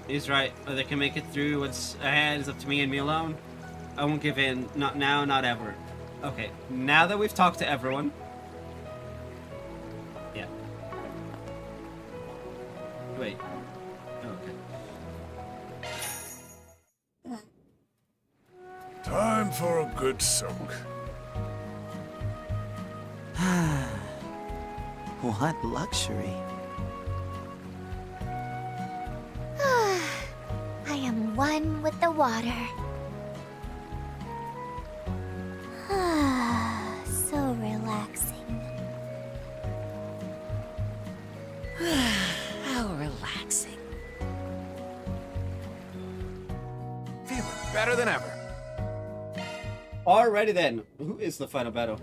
He's right. Whether I can make it through what's ahead is up to me and me alone. I won't give in. Not now, not ever. Okay, now that we've talked to everyone... Yeah. Wait. Oh, okay. Time for a good soak. What luxury. I am one with the water. So relaxing. How relaxing. Feeling better than ever. Alrighty then. Who is the final battle?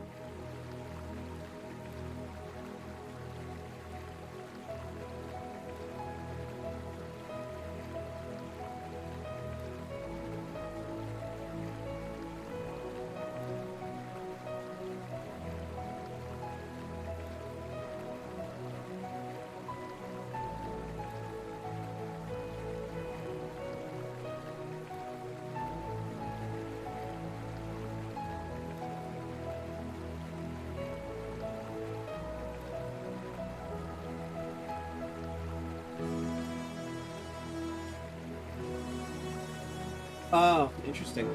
Oh, interesting.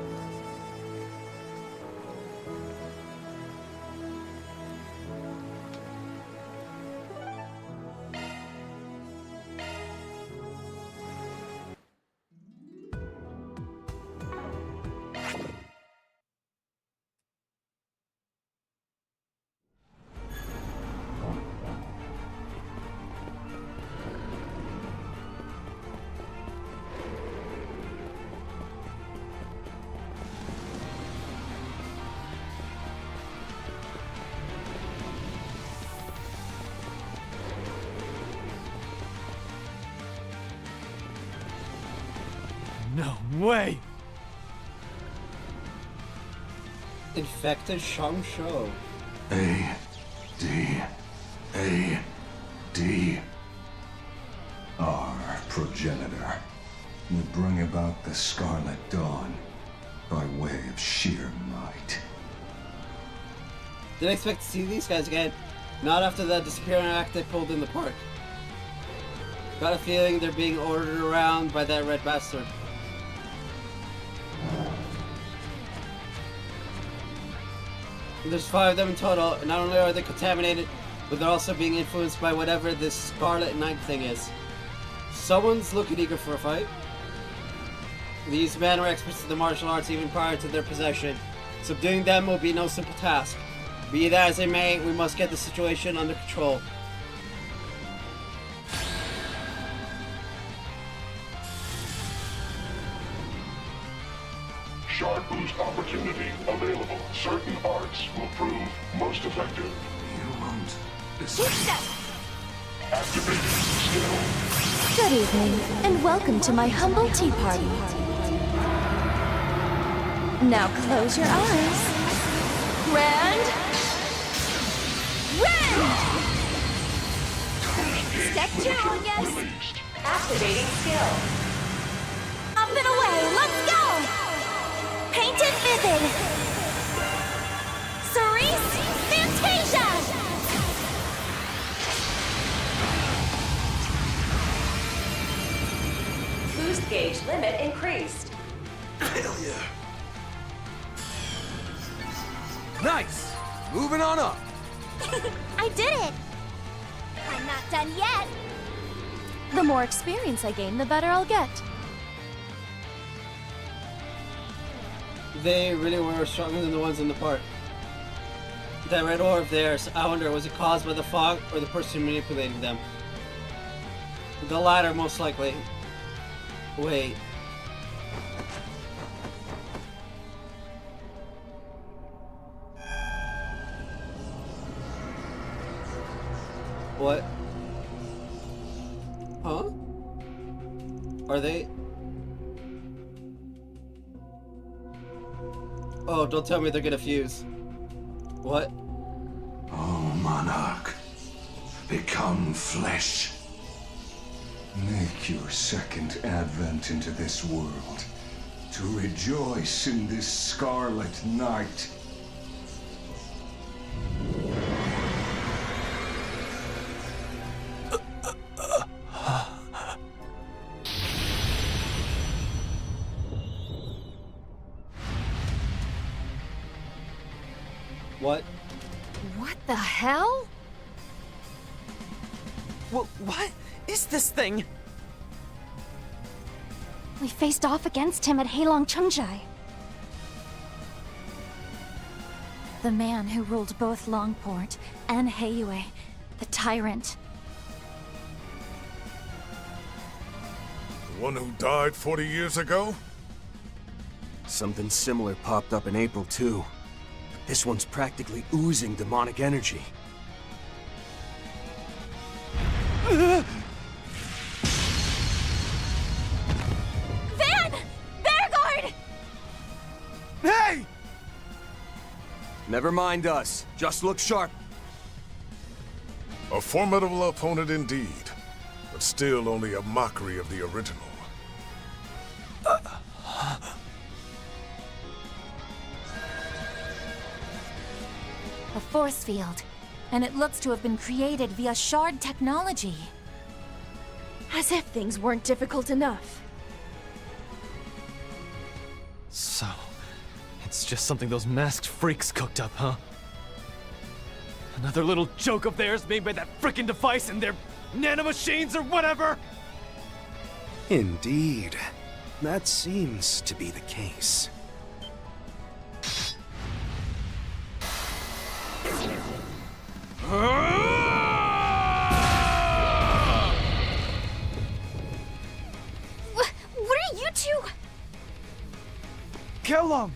No way! Infected Shang Shou. A-D-A-D. Our progenitor will bring about the Scarlet Dawn by way of sheer might. Didn't expect to see these guys again. Not after that disappearing act they pulled in the park. Got a feeling they're being ordered around by that red bastard. There's 5 of them in total, and not only are they contaminated, but they're also being influenced by whatever this Scarlet Knight thing is. Someone's looking eager for a fight. These men were experts in the martial arts even prior to their possession. Subduing them will be no simple task. Be that as it may, we must get the situation under control. Shard boost opportunity available. Certain arts will prove most effective. You won't. Activating skill. Good evening, and welcome to my humble tea party. Now close your eyes. Rend! Step 2, yes. Activating skill. Up and away, let's go! Painted Vivid! Cerise Fantasia! Boost gauge limit increased. Failure. Nice! Moving on up. I did it! I'm not done yet! The more experience I gain, the better I'll get. They really were stronger than the ones in the park. That red orb of theirs, I wonder, was it caused by the fog or the person manipulating them? The latter, most likely. Wait. What? Huh? Are they? Oh, don't tell me they're gonna fuse. What? Oh, Monarch. Become flesh. Make your second advent into this world to rejoice in this scarlet night. What? What the hell? What is this thing? We faced off against him at Heilong Chungjai. The man who ruled both Longport and Heiyue, the tyrant. The one who died 40 years ago? Something similar popped up in April, too. This one's practically oozing demonic energy. Van! Bearguard! Hey! Never mind us. Just look sharp. A formidable opponent indeed, but still only a mockery of the original. A force field, and it looks to have been created via shard technology. As if things weren't difficult enough. So, it's just something those masked freaks cooked up, huh? Another little joke of theirs made by that frickin' device and their nanomachines or whatever? Indeed. That seems to be the case. What are you two? Kelong!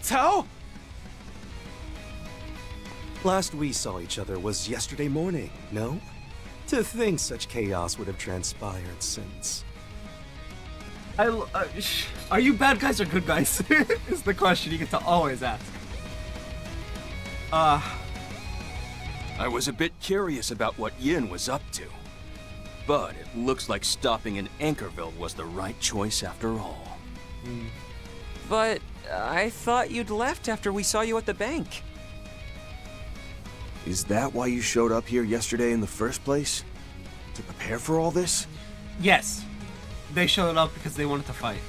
Tao? Last we saw each other was yesterday morning, no? To think such chaos would have transpired since. Are you bad guys or good guys? Is the question you get to always ask. I was a bit curious about what Yin was up to. But it looks like stopping in Anchorville was the right choice after all. But I thought you'd left after we saw you at the bank. Is that why you showed up here yesterday in the first place? To prepare for all this? Yes. They showed up because they wanted to fight.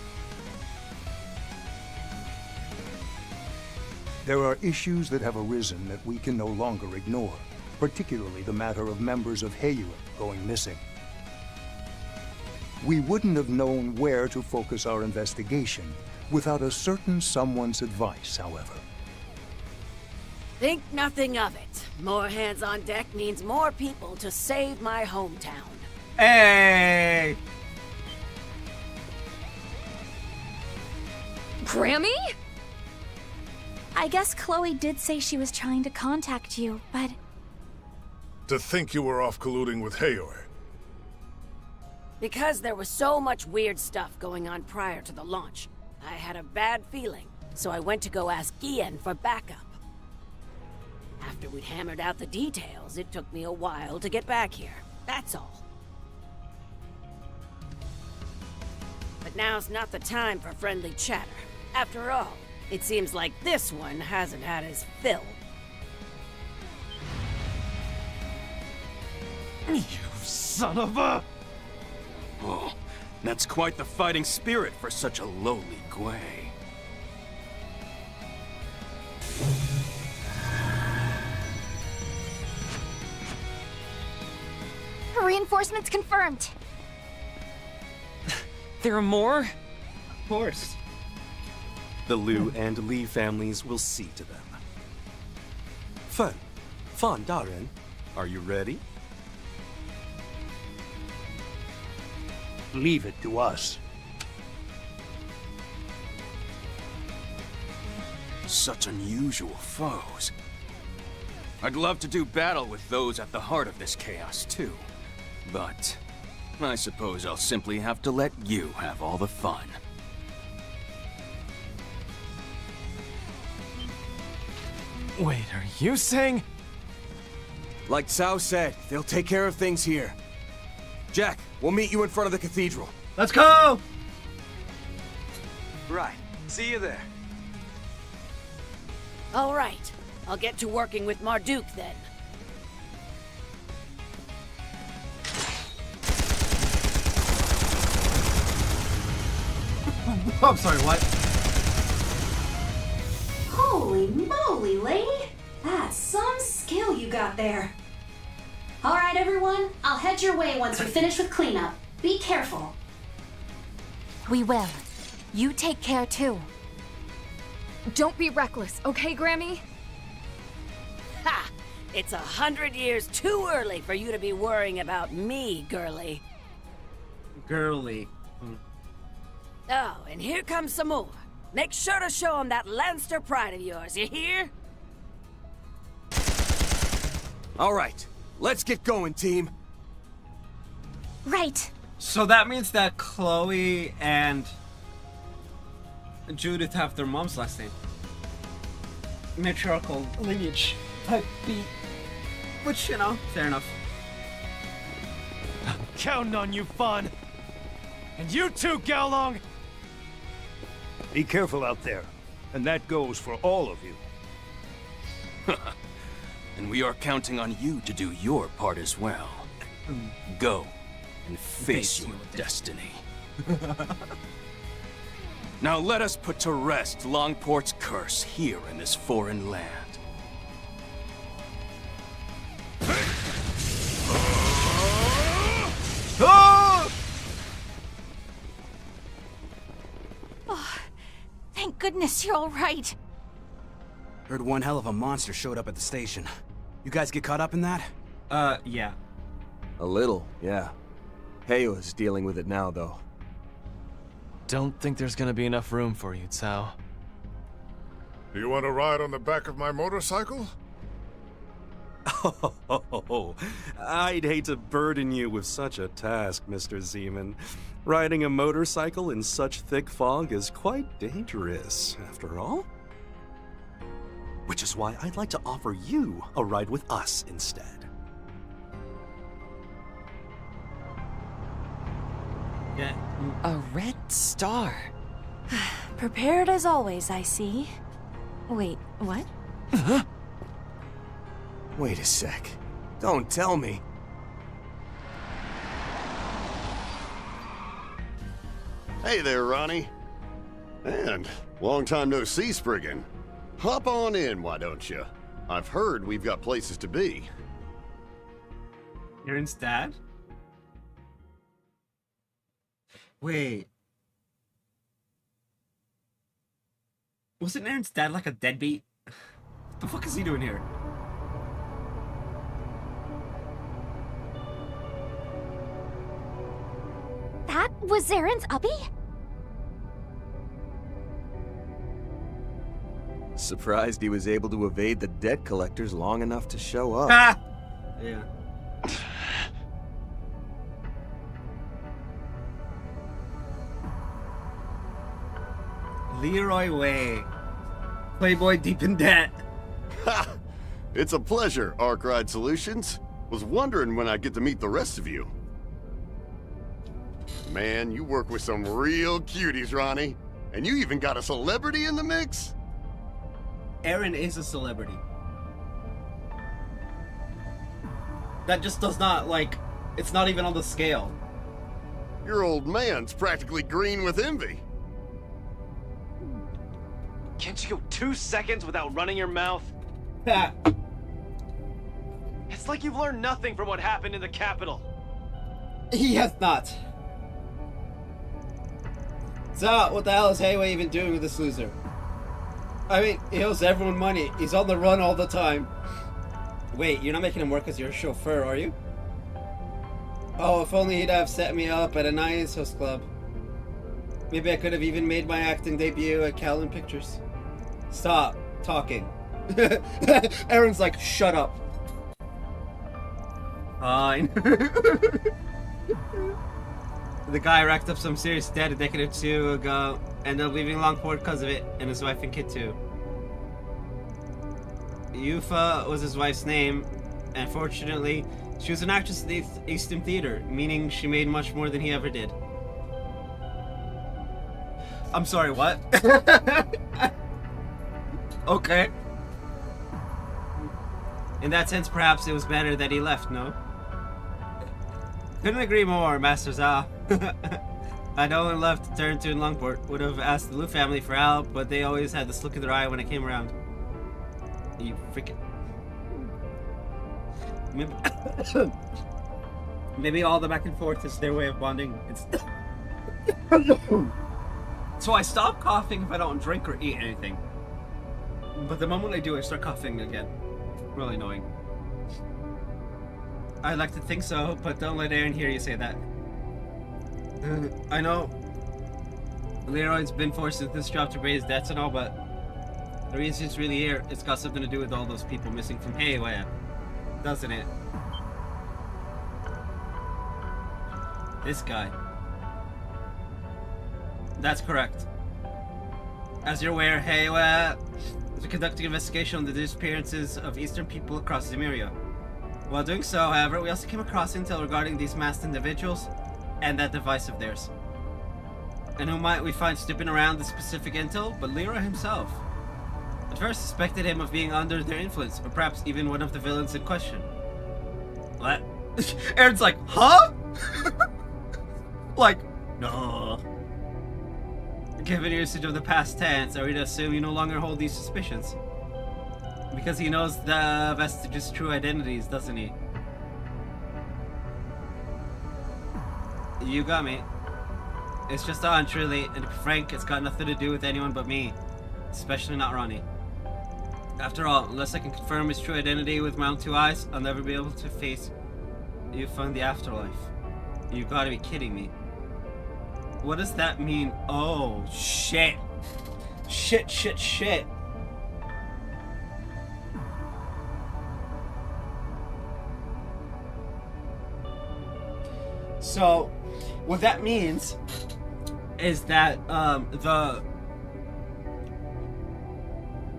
There are issues that have arisen that we can no longer ignore, particularly the matter of members of Heiyue going missing. We wouldn't have known where to focus our investigation without a certain someone's advice, however. Think nothing of it. More hands on deck means more people to save my hometown. Hey! Grammy? I guess Chloe did say she was trying to contact you, but... To think you were off colluding with Heiyue. Because there was so much weird stuff going on prior to the launch, I had a bad feeling, so I went to go ask Gian for backup. After we'd hammered out the details, it took me a while to get back here. That's all. But now's not the time for friendly chatter. After all, it seems like this one hasn't had his fill. You son of a... Oh, that's quite the fighting spirit for such a lowly Gwei. Reinforcements confirmed. There are more? Of course. The Liu and Li families will see to them. Fan Daren, are you ready? Leave it to us. Such unusual foes. I'd love to do battle with those at the heart of this chaos, too. But I suppose I'll simply have to let you have all the fun. Wait, are you saying? Like Cao said, they'll take care of things here. Jack, we'll meet you in front of the cathedral. Let's go! Right. See you there. All right. I'll get to working with Marduk then. I'm sorry, what? Holy moly, lady! That's some skill you got there. All right, everyone. I'll head your way once we finish with cleanup. Be careful. We will. You take care too. Don't be reckless, okay, Grammy? Ha! It's 100 years too early for you to be worrying about me, girly. Girly. Oh, and here comes some more. Make sure to show him that Lancer pride of yours, you hear? All right, let's get going, team. Right. So that means that Chloe and Judith have their mom's last name. Matriarchal lineage type B. Which, you know, fair enough. I'm counting on you, Fawn. And you too, Gaolong! Be careful out there. And that goes for all of you. And we are counting on you to do your part as well. Go and face your destiny. Now let us put to rest Longport's curse here in this foreign land. Oh, thank goodness you're all right. Heard one hell of a monster showed up at the station. You guys get caught up in that? Yeah. A little, yeah. Heyo's dealing with it now, though. Don't think there's gonna be enough room for you, Cao. Do you want to ride on the back of my motorcycle? Oh, I'd hate to burden you with such a task, Mr. Zeman. Riding a motorcycle in such thick fog is quite dangerous, after all. Which is why I'd like to offer you a ride with us instead. Yeah. A red star. Prepared as always, I see. Wait, what? Wait a sec. Don't tell me. Hey there, Ronnie. And long time no see, Spriggan. Hop on in, why don't you? I've heard we've got places to be. Aaron's dad? Wait. Wasn't Aaron's dad like a deadbeat? What the fuck is he doing here? That was Aaron's Ubby? Surprised he was able to evade the debt collectors long enough to show up. Ha! Yeah. Leroy Way. Playboy deep in debt. Ha! It's a pleasure, Arkride Solutions. Was wondering when I'd get to meet the rest of you. Man, you work with some real cuties, Ronnie. And you even got a celebrity in the mix? Aaron is a celebrity. That just does not, like, it's not even on the scale. Your old man's practically green with envy. Can't you go 2 seconds without running your mouth? It's like you've learned nothing from what happened in the Capitol. He has not. So, what the hell is Hayway even doing with this loser? I mean, he owes everyone money. He's on the run all the time. Wait, you're not making him work as your chauffeur, are you? Oh, if only he'd have set me up at a nice host club. Maybe I could have even made my acting debut at Callan Pictures. Stop talking. Aaron's like, shut up. Fine. The guy racked up some serious debt a decade or two ago, ended up leaving Longport because of it, and his wife and kid too. Yufa was his wife's name, and fortunately, she was an actress at the Eastern Theater, meaning she made much more than he ever did. I'm sorry, what? Okay. In that sense, perhaps it was better that he left, no? Couldn't agree more, Master Zha. I'd only left to turn to in Longport. Would have asked the Liu family for help, but they always had this look in their eye when I came around. You freaking... Maybe all the back and forth is their way of bonding. It's... So I stop coughing if I don't drink or eat anything. But the moment I do, I start coughing again. Really annoying. I'd like to think so, but don't let Aaron hear you say that. I know Leroy's been forced into this job to raise debts and all, but the reason he's really here, it's got something to do with all those people missing from Hayway, doesn't it? This guy. That's correct. As you're aware, Hayway is conducting an investigation on the disappearances of Eastern people across Zemuria. While doing so, however, we also came across intel regarding these masked individuals and that device of theirs. And who might we find snooping around the specific intel but Leroy himself? At first suspected him of being under their influence, or perhaps even one of the villains in question. What? Aaron's like, huh? Like, no. Given your usage of the past tense, are we to assume you no longer hold these suspicions? Because he knows the Vestige's true identities, doesn't he? You got me. It's just a hunch, really, and to be frank, it's got nothing to do with anyone but me. Especially not Ronnie. After all, unless I can confirm his true identity with my own two eyes, I'll never be able to face you from the afterlife. You gotta be kidding me. What does that mean? Oh, shit. Shit. So, what that means is that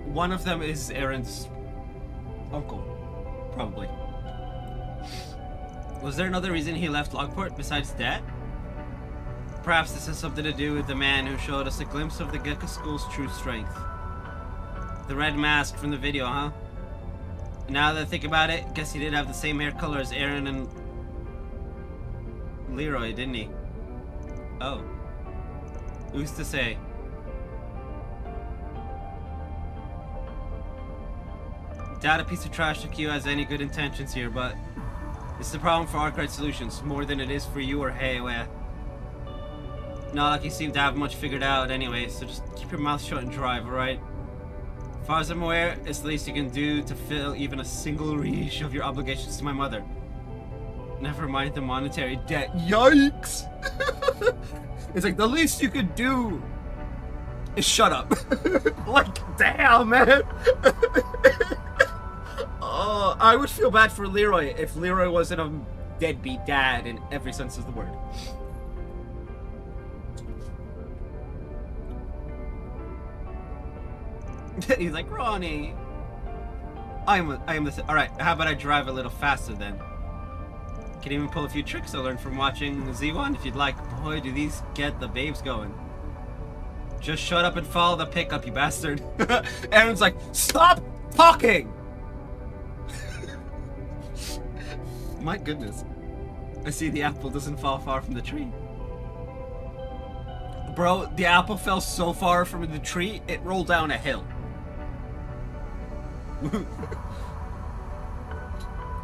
one of them is Aaron's uncle, probably. Was there another reason he left Lockport besides that? Perhaps this has something to do with the man who showed us a glimpse of the Gecko School's true strength. The red mask from the video, huh? Now that I think about it, guess he did have the same hair color as Aaron and Leroy, didn't he? Oh. Who's to say? Doubt a piece of trash like you has any good intentions here, but it's the problem for Arkwright Solutions more than it is for you or Heiwa. Not like you seem to have much figured out anyway, so just keep your mouth shut and drive, alright? As far as I'm aware, it's the least you can do to fill even a single reach of your obligations to my mother. Never mind the monetary debt. Yikes! It's like the least you could do is shut up. Like, damn, man! Oh, I would feel bad for Leroy if Leroy wasn't a deadbeat dad in every sense of the word. He's like, Ronnie, I am the. All right, how about I drive a little faster then? Can even pull a few tricks I learned from watching Z1 if you'd like. Boy, do these get the babes going. Just shut up and follow the pickup, you bastard. Aaron's like, stop talking! My goodness. I see the apple doesn't fall far from the tree. Bro, the apple fell so far from the tree, it rolled down a hill.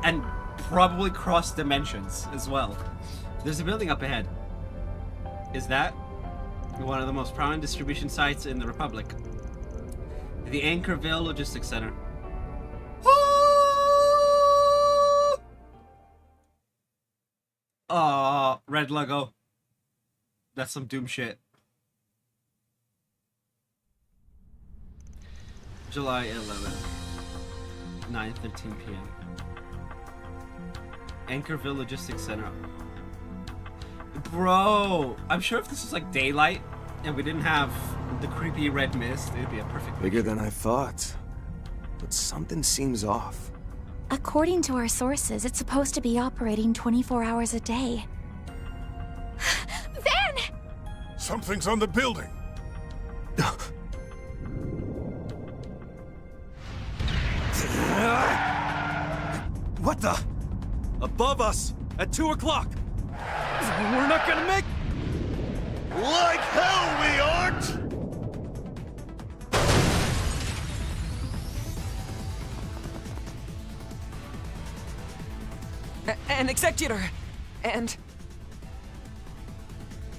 And probably crossed dimensions as well. There's a building up ahead. Is that one of the most prominent distribution sites in the Republic? The Anchorville Logistics Center. Aw, red logo. That's some Doom shit. July 11th, 9:13 p.m. Anchorville Logistics Center. Bro, I'm sure if this was like daylight and we didn't have the creepy red mist, it'd be a perfect Bigger than I thought. But something seems off. According to our sources, it's supposed to be operating 24 hours a day. Van! Something's on the building. What the? Above us, at 2 o'clock. We're not gonna make... Like hell we aren't! An executor, and...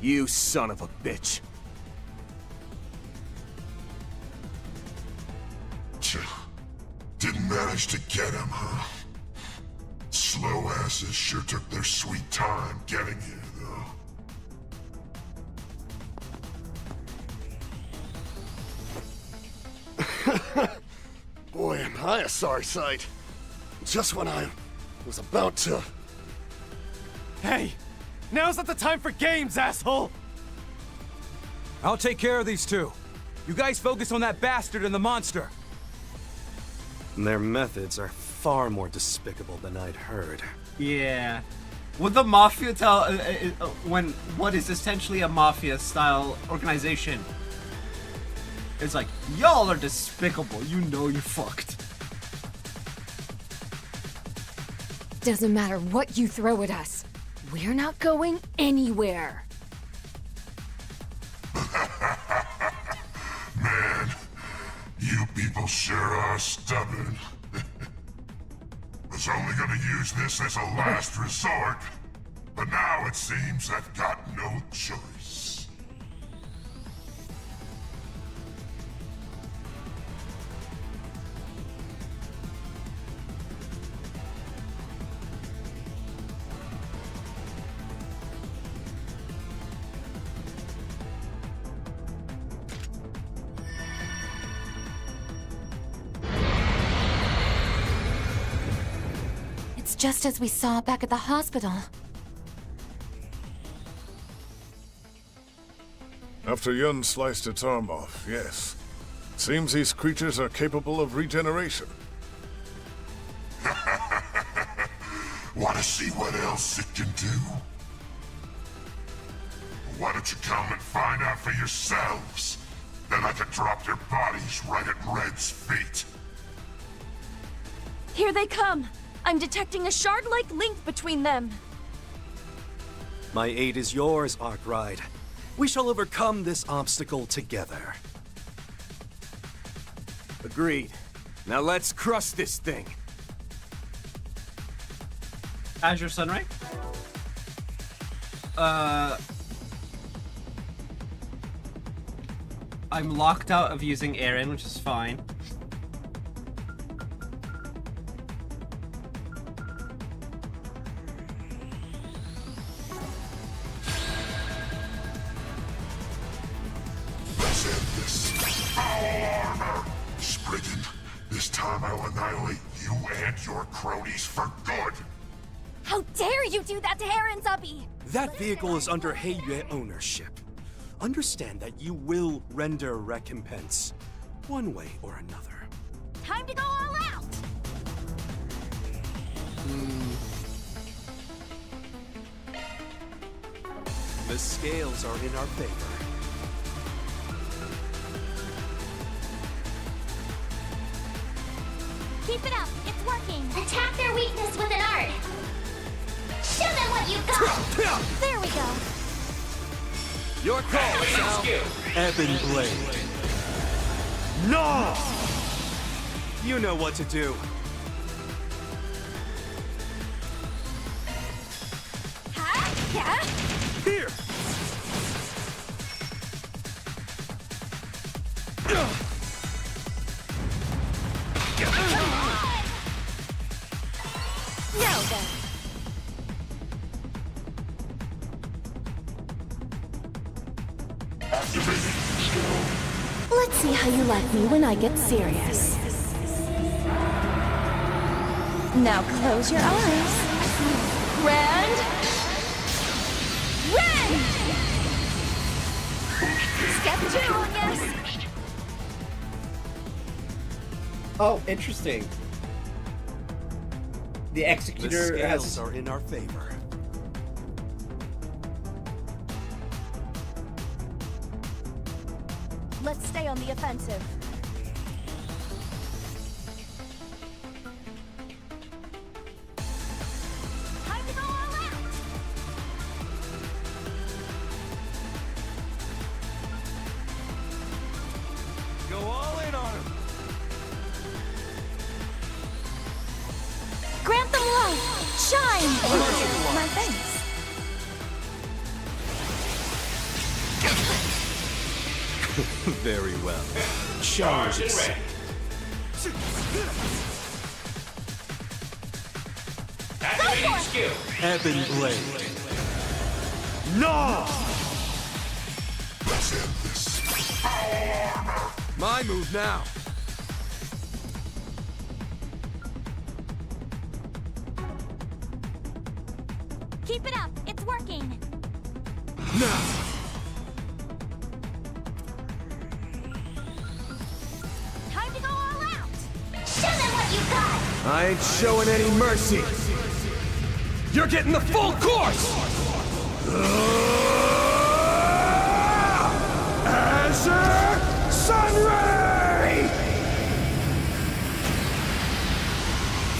You son of a bitch. Didn't manage to get him, huh? Slow asses sure took their sweet time getting here, though. Boy, am I a sorry sight. Just when I was about to... Hey! Now's not the time for games, asshole! I'll take care of these two. You guys focus on that bastard and the monster. Their methods are far more despicable than I'd heard. Yeah. Would the Mafia tell... when what is essentially a Mafia-style organization? It's like, y'all are despicable. You know you fucked. Doesn't matter what you throw at us. We're not going anywhere. sure are stubborn. Was only gonna use this as a last resort, but now it seems I've got no choice. It's just as we saw back at the hospital. After Yun sliced its arm off, yes. Seems these creatures are capable of regeneration. Want to see what else it can do? Why don't you come and find out for yourselves? Then I can drop your bodies right at Red's feet. Here they come! I'm detecting a shard-like link between them. My aid is yours, Arkwright. We shall overcome this obstacle together. Agreed. Now let's crush this thing. Azure Sunray? I'm locked out of using Aaron, which is fine. Let's end this. Foul armor! Spriggan, this time I'll annihilate you and your cronies for good. How dare you do that to Aaron's hubby! That vehicle is under Heiyue ownership. Understand that you will render recompense, one way or another. Time to go all out! The scales are in our favor. Keep it up, it's working! Attack their weakness with an art. Show them what you got! There we go! Your call, Sal. Ebon Blade. No! You know what to do. Huh? Yeah? Here! Now then. Let's see how you like me when I get serious. Now close your eyes. Rend! Rend! Step 2, I guess. Oh, interesting. The The Executor scales has... are in our favor. Let's stay on the offensive. Time to go all out! Go all in on him. Grant them light! Shine! My thanks. Very well. Charge it. Activating skill! Ebon Blade. No! Let's end this. Foul armor! My move now. Keep it up, it's working! Now! Time to go all out! Show them what you got! I ain't showing any mercy. You're getting the full course! Azure Sunray!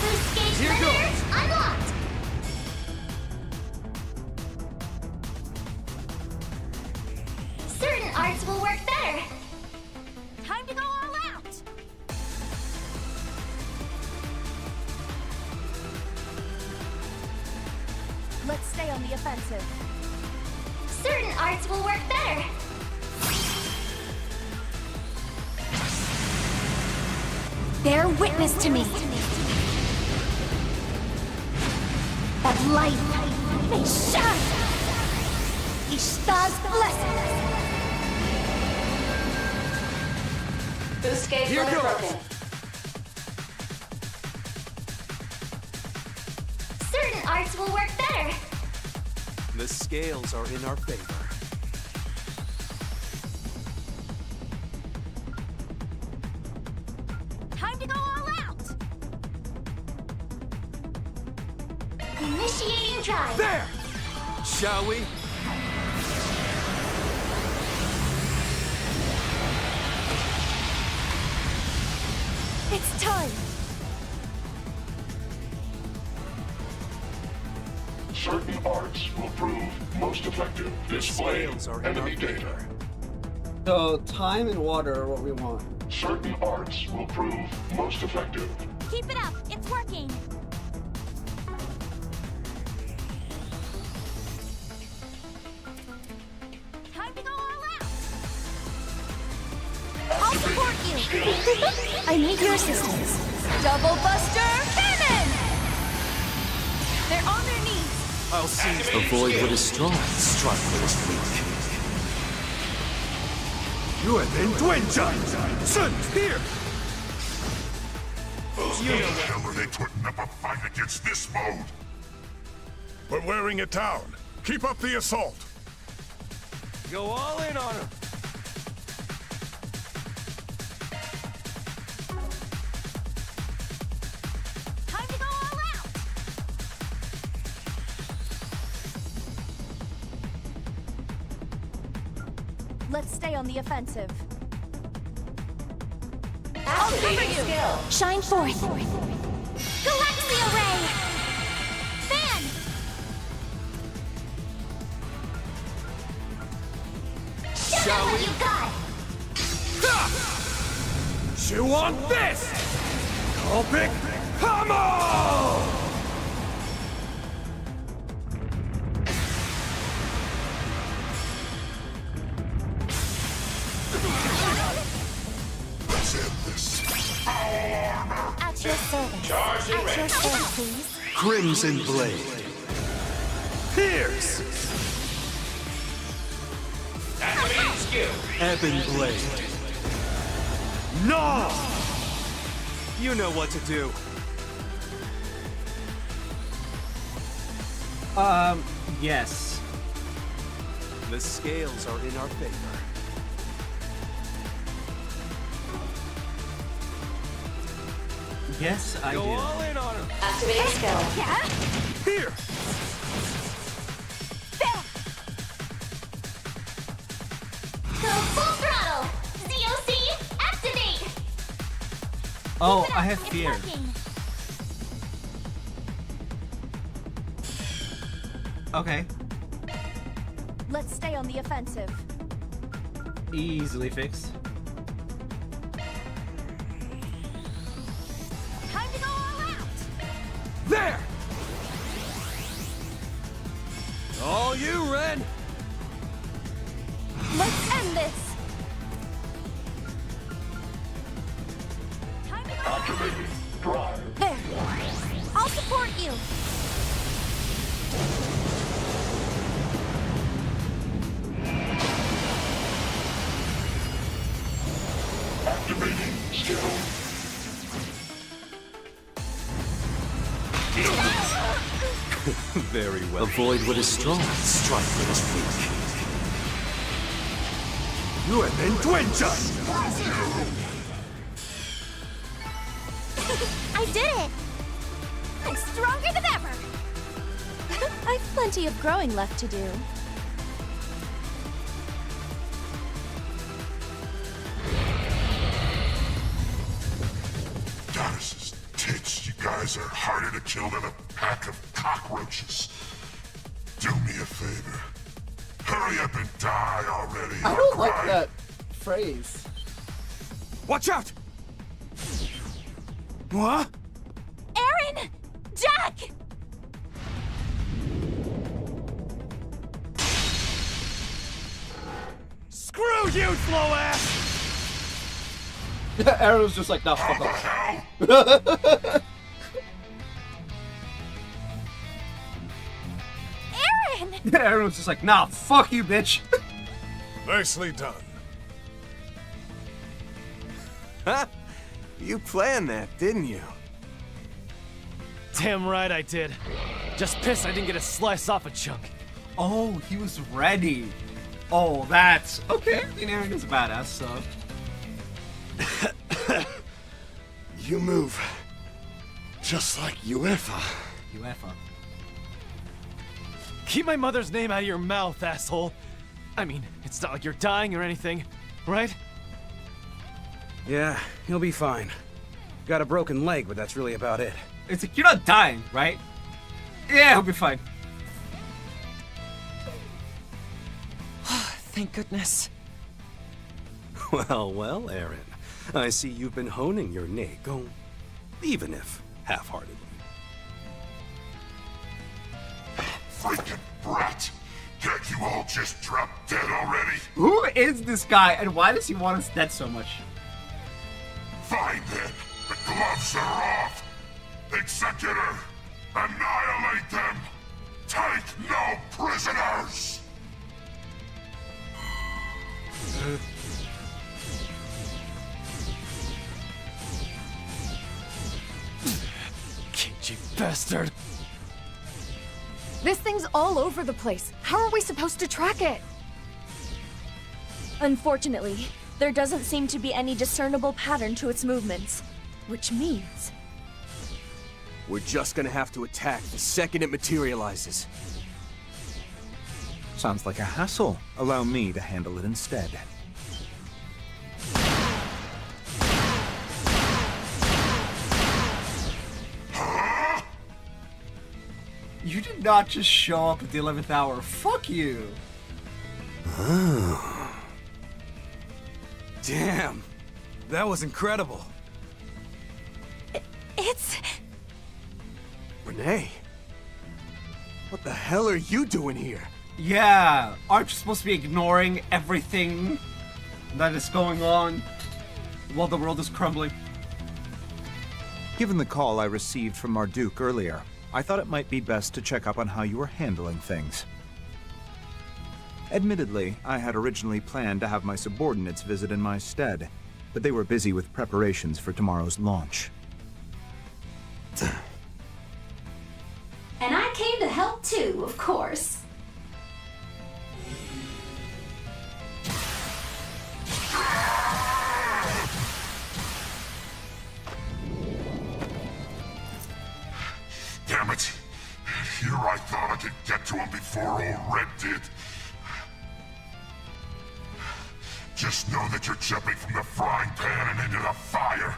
Boost gauge Here limiters unlocked! Certain arts will work better. Time to go all out! offensive. Certain arts will work better. Bear witness to me. That light may shine. Ishtar's blessing. Boost gauge Here limit goes. broken. Certain arts will work better. The scales are in our favor. Time to go all out. Initiating drive. There! Shall we? It's time. Certain arts will prove most effective. Display Scales are in enemy our data. favor. So time and water are what we want. Certain arts will prove most effective. Keep it up. It's working. Time to go all out. I'll support you. I need your assistance. Double Buster Cannon! They're on their knees. I'll seize the Avoid what is strong, strike what is weak. Here! How the hell are they putting up a fight against this mode? We're wearing it down. Keep up the assault. Go all in on him. Time to go all out. Let's stay on the offensive. I'll cover you. Skill. Shine forth. Galaxia Ray. Fan. Show them what you got. Chew on this! Copic Hammer! Let's end this. At your service. At your service, please. Crimson Blade. Pierce! Activating skill. Ebon Blade. No! You know what to do. Yes. The scales are in our favor. Yes, I Go do. all in on him. Activating skill. Yeah. Here! Go full throttle. ZOC activate. Oh, Keep it I up. have It's fear. working. Okay. Let's stay on the offensive. Easily fixed. Time to go all out. There! All you, Ren! Let's end this. Time to go. Activating drive. There. I'll support you. Activating skill. Very well. Avoid what is strong, strike what is weak. I did it. I'm stronger than ever. I've plenty of growing left to do. Goddess's tits, you guys are harder to kill than a pack of cockroaches. Do me a favor. Hurry up and die already. I don't like Arkwright. that phrase. Watch out! What? Aaron! Jack! Screw you, slow ass! Aaron was just like, nah, fuck off. Aaron! Aaron was just like, nah, fuck you, bitch. Nicely done. You planned that, didn't you? Damn right I did. Just pissed I didn't get a slice off a chunk. Oh, he was ready. Oh, that's... Okay, I mean, Aaron is a badass, so... You move. Just like UEFA. UEFA. Keep my mother's name out of your mouth, asshole. I mean, it's not like you're dying or anything, right? Yeah, he'll be fine. Got a broken leg, but that's really about it. It's like, you're not dying, right? Yeah, he'll be fine. Thank goodness. Well, well, Aaron. I see you've been honing your Neko, even if half-heartedly. Freaking brat! Can't you all just drop dead already? Who is this guy, and why does he want us dead so much? Fine then. The gloves are off. Executor, annihilate them. Take no prisoners. Cagey bastard. This thing's all over the place. How are we supposed to track it? Unfortunately, there doesn't seem to be any discernible pattern to its movements. Which means... We're just gonna have to attack the second it materializes. Sounds like a hassle. Allow me to handle it instead. You did not just show up at the 11th hour. Fuck you. Oh. Damn. That was incredible. It's... Renee. What the hell are you doing here? Yeah, aren't you supposed to be ignoring everything that is going on while the world is crumbling? Given the call I received from Marduk earlier, I thought it might be best to check up on how you were handling things. Admittedly, I had originally planned to have my subordinates visit in my stead, but they were busy with preparations for tomorrow's launch. And I came to help too, of course. Damn it. Here I thought I could get to him before old Red did. Just know that you're jumping from the frying pan and into the fire.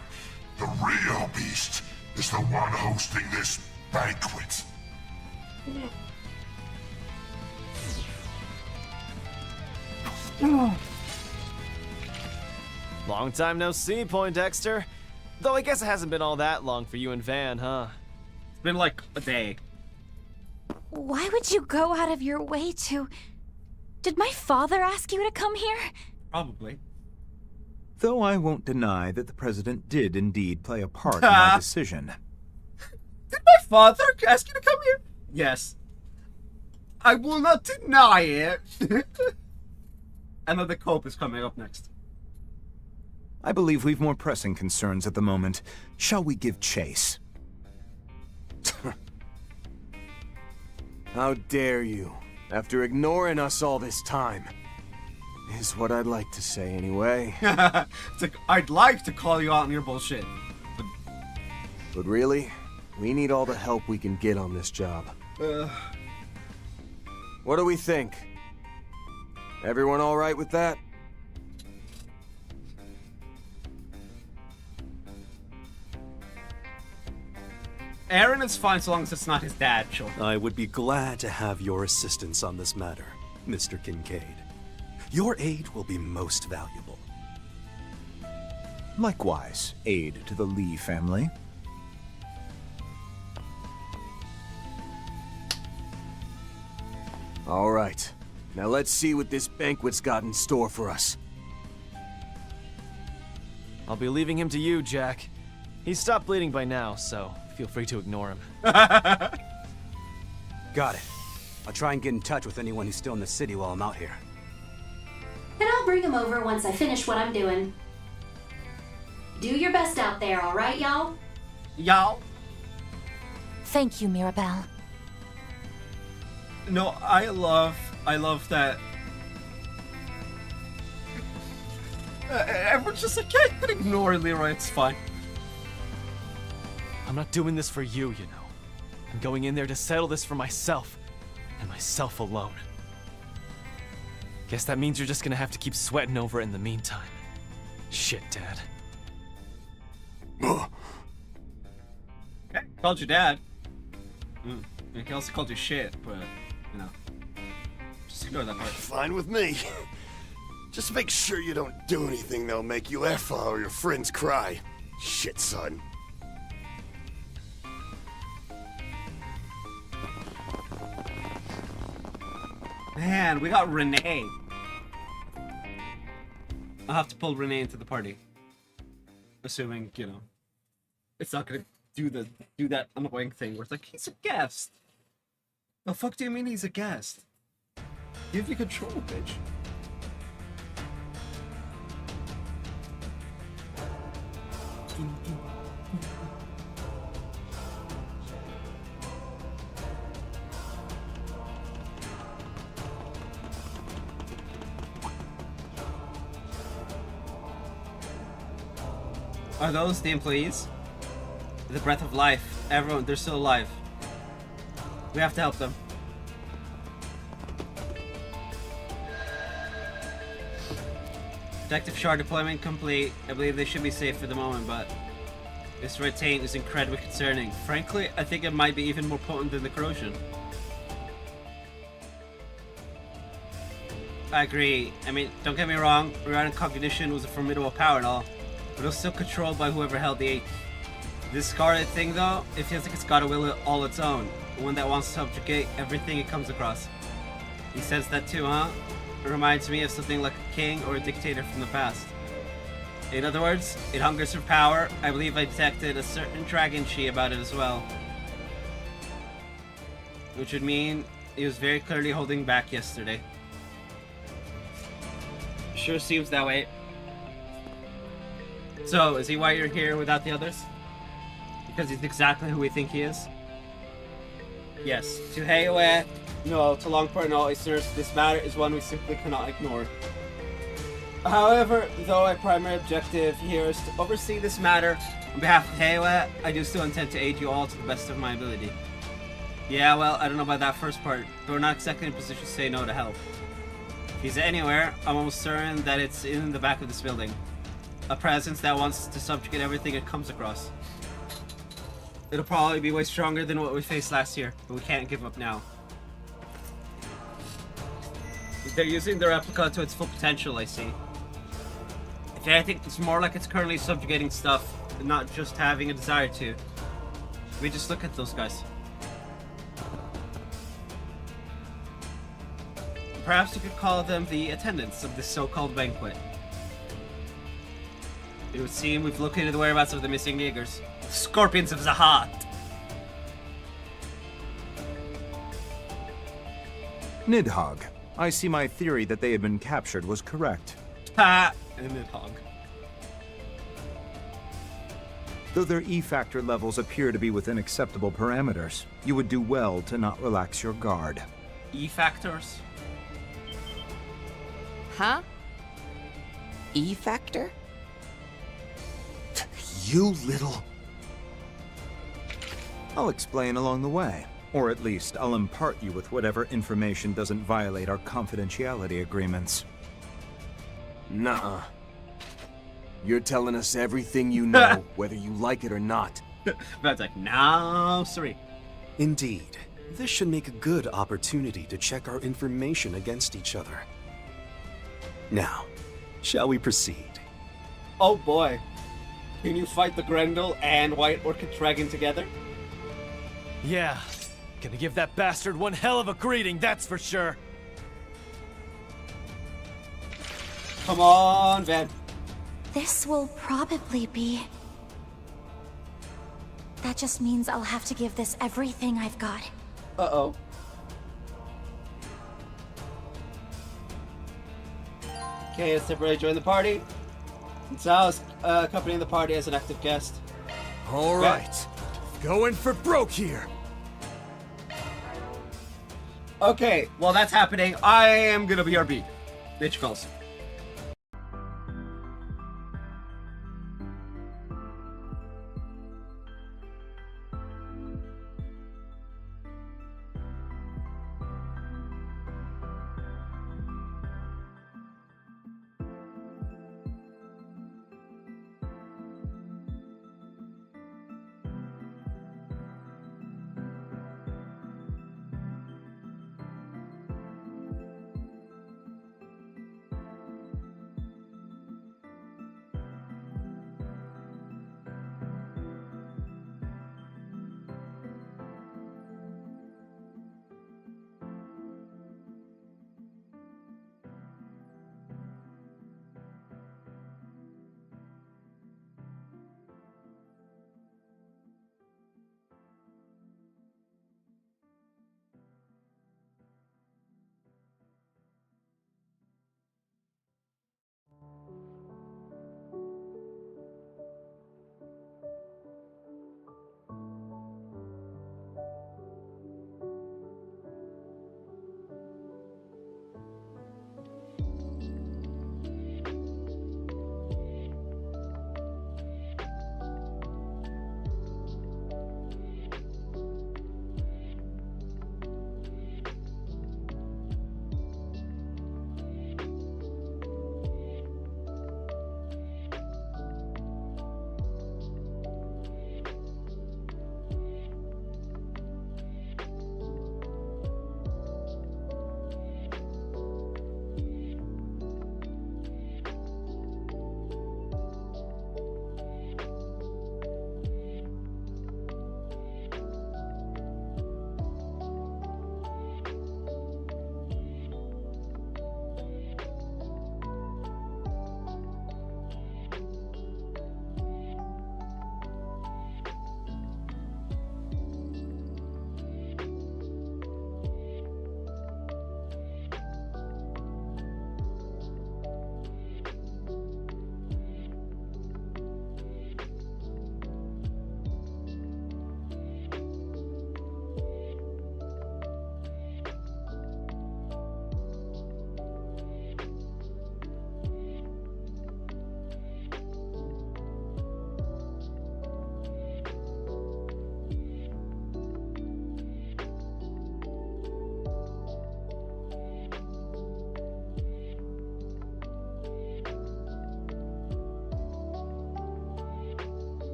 The real beast is the one hosting this banquet. Long time no see, Poindexter. Though I guess it hasn't been all that long for you and Van, huh? It's been like a day. Why would you go out of your way to... Did my father ask you to come here? Probably. Though I won't deny that the president did indeed play a part in my decision. Did my father ask you to come here? Yes. I will not deny it. And then the Cope is coming up next. I believe we've more pressing concerns at the moment. Shall we give chase? How dare you, after ignoring us all this time. Is what I'd like to say anyway. It's like, I'd like to call you out on your bullshit. But really, we need all the help we can get on this job. What do we think? Everyone all right with that? Aaron is fine so long as it's not his dad, sure. I would be glad to have your assistance on this matter, Mr. Kincaid. Your aid will be most valuable. Likewise, aid to the Lee family. All right. Now let's see what this banquet's got in store for us. I'll be leaving him to you, Jack. He's stopped bleeding by now, so feel free to ignore him. Got it. I'll try and get in touch with anyone who's still in the city while I'm out here. And I'll bring him over once I finish what I'm doing. Do your best out there, alright, y'all? Y'all? Thank you, Mirabelle. No, I love that. Everyone's just like, yeah, you can ignore Leroy, it's fine. I'm not doing this for you, you know. I'm going in there to settle this for myself, and myself alone. Guess that means you're just gonna have to keep sweating over it in the meantime. Shit, Dad. Okay, called you dad. He also called you shit, but, you know. Just ignore that part. Fine with me. Just make sure you don't do anything that'll make you F or your friends cry. Shit, son. Man, we got Renee. I'll have to pull Renee into the party. Assuming, you know, it's not gonna do that annoying thing where it's like, he's a guest. The fuck do you mean he's a guest? Give you control, bitch. Are those the employees? The breath of life. Everyone, they're still alive. We have to help them. Protective shard deployment complete. I believe they should be safe for the moment, but this red taint is incredibly concerning. Frankly, I think it might be even more potent than the corrosion. I agree. I mean, don't get me wrong, Rerouting Cognition was a formidable power and all, but it was still controlled by whoever held the 8th. This Scarlet thing, though, it feels like it's got a will all its own. One that wants to subjugate everything it comes across. He says that too, huh? It reminds me of something like a king or a dictator from the past. In other words, it hungers for power. I believe I detected a certain dragon chi about it as well. Which would mean he was very clearly holding back yesterday. Sure seems that way. So, is he why you're here without the others? Because he's exactly who we think he is? Yes. To Heiwe, no, to Longport and all listeners, this matter is one we simply cannot ignore. However, though our primary objective here is to oversee this matter on behalf of Heiwe, I do still intend to aid you all to the best of my ability. Yeah, well, I don't know about that first part, but we're not exactly in a position to say no to help. If he's anywhere, I'm almost certain that it's in the back of this building. A presence that wants to subjugate everything it comes across. It'll probably be way stronger than what we faced last year, but we can't give up now. They're using the replica to its full potential, I see. If anything, it's more like it's currently subjugating stuff, and not just having a desire to. We just look at those guys. Perhaps you could call them the attendants of this so-called banquet. It would seem we've located the whereabouts of the missing Jaegers. Scorpions of Zahat! Nidhogg. I see my theory that they had been captured was correct. Ha! Nidhogg. Though their E-factor levels appear to be within acceptable parameters, you would do well to not relax your guard. E-factors? Huh? E-factor? You little... I'll explain along the way. Or at least, I'll impart you with whatever information doesn't violate our confidentiality agreements. Nuh-uh. You're telling us everything you know, whether you like it or not. That's like, no, sorry. Indeed. This should make a good opportunity to check our information against each other. Now, shall we proceed? Oh boy. Can you fight the Grendel and White Orchid Dragon together? Yeah. Gonna give that bastard one hell of a greeting, that's for sure. Come on, Van. This will probably be... That just means I'll have to give this everything I've got. Uh-oh. Okay, let's temporarily join the party. Sal's accompanying the party as an active guest. All right. Going for broke here. Okay, well that's happening. I am gonna be RB. Bitch calls.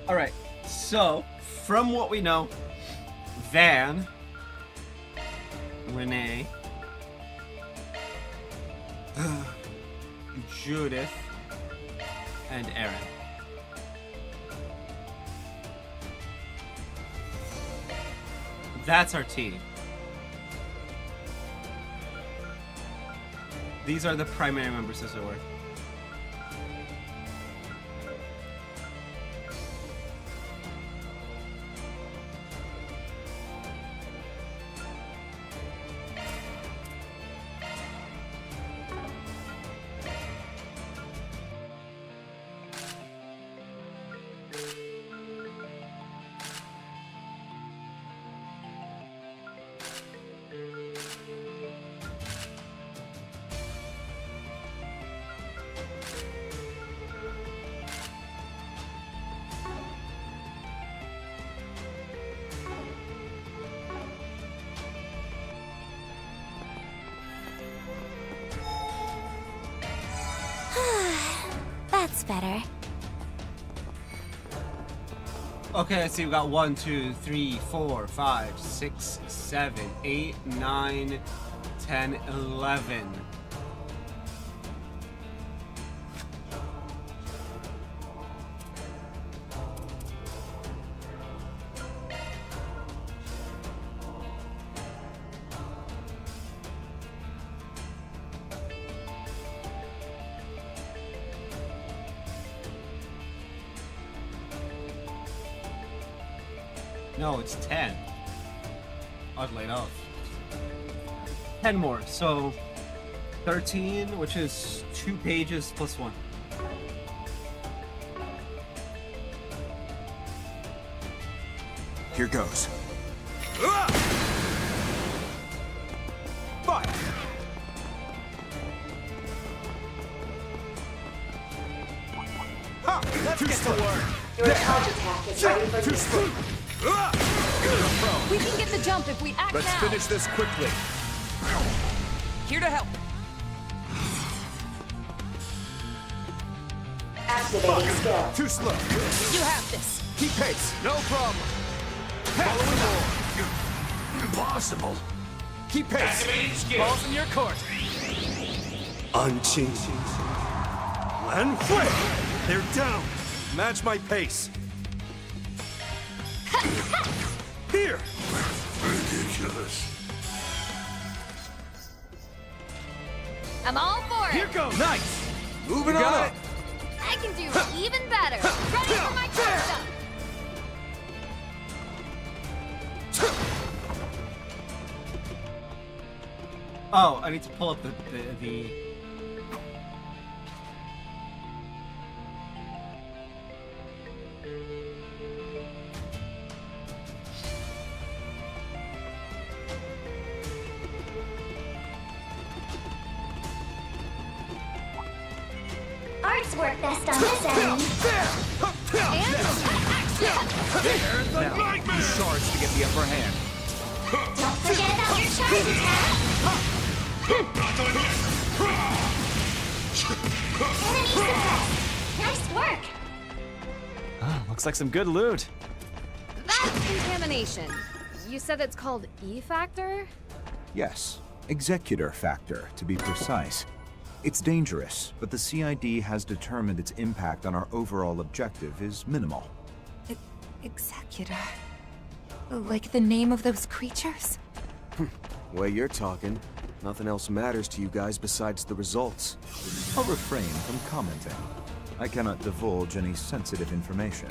Alright, so, from what we know, Van, Renee, Judith, and Aaron. That's our team. These are the primary members, as it were. That's better. Okay, let's see. We got 1, 2, 3, 4, 5, 6, 7, 8, 9, 10, 11. No, it's 10. Oddly enough. 10 more, so 13, which is 2 pages plus 1. Here goes. Fire! Ha! Let's get to work! Your charge attack is ready for use. We can get the jump if we act Let's now. finish this quickly. Here to help. Activating skill. Too slow. You have this. Keep pace. No problem. Following more. Impossible. Keep pace. Activating skill. Balls in your court. Unchanging. And flip! They're down. Match my pace. Here! Ridiculous. I'm all for it. Here goes! Nice. Moving You on got up! I can do even better. Ready for my close-up. Oh, I need to pull up the Arts work best on this end. There's the nightmare! Charge to get the upper hand. Don't forget about your charge attack. Enemy suppressed. Nice work. Ah, looks like some good loot. That's contamination. You said it's called E-factor? Yes, executor factor, to be precise. It's dangerous, but the CID has determined its impact on our overall objective is minimal. Executor. Like the name of those creatures? Way you're talking, nothing else matters to you guys besides the results. I'll refrain from commenting. I cannot divulge any sensitive information.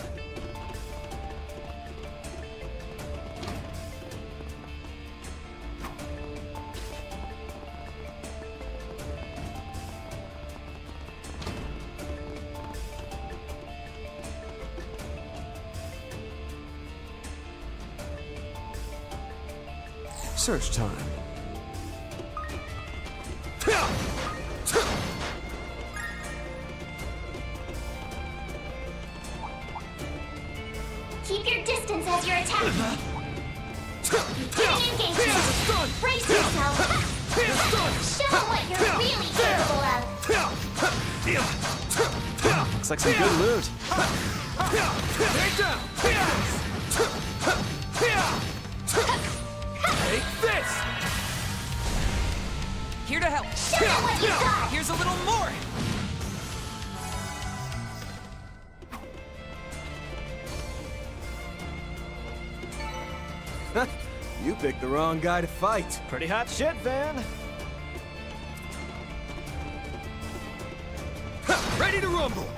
Search time. Keep your distance as you're attacking. Begin engagement. Brace yourself. Show them what you're really capable of. Looks like some good loot. Take this! Here to help. Show them what you got. Here's a little more. You picked the wrong guy to fight. Pretty hot shit, Van. Ready to rumble!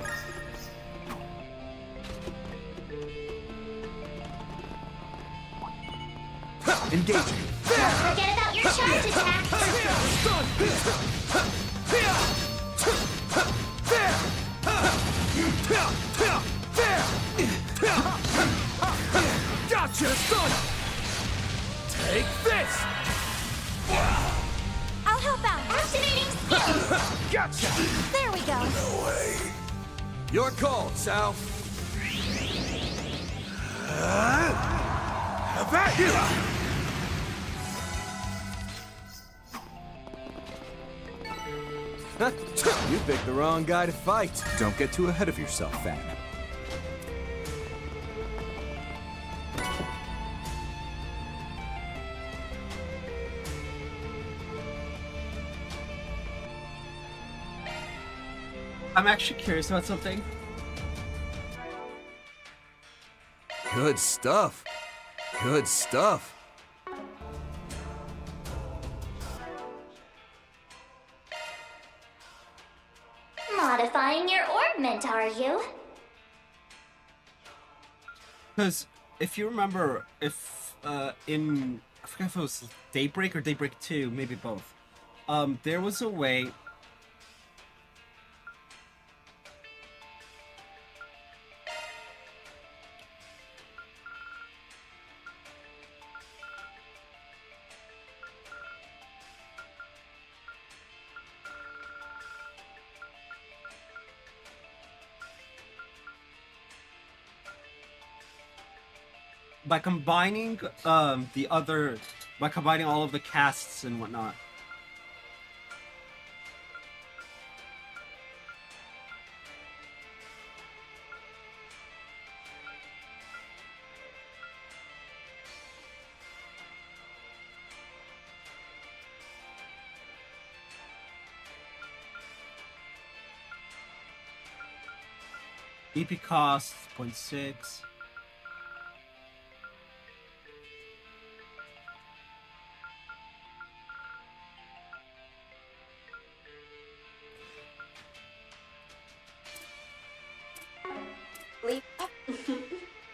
Engaging. Don't forget about your charge attack. Gotcha! Son! Take this! I'll help out. Activating skill. Gotcha! There we go. No way. Your call, Sal. Have at you! You picked the wrong guy to fight. Don't get too ahead of yourself, Fan. I'm actually curious about something. Good stuff. Good stuff. Modifying your orbment, are you? Because if you remember, if in I forget if it was Daybreak or Daybreak 2, maybe both. There was a way. By combining by combining all of the casts and whatnot. EP costs 0.6.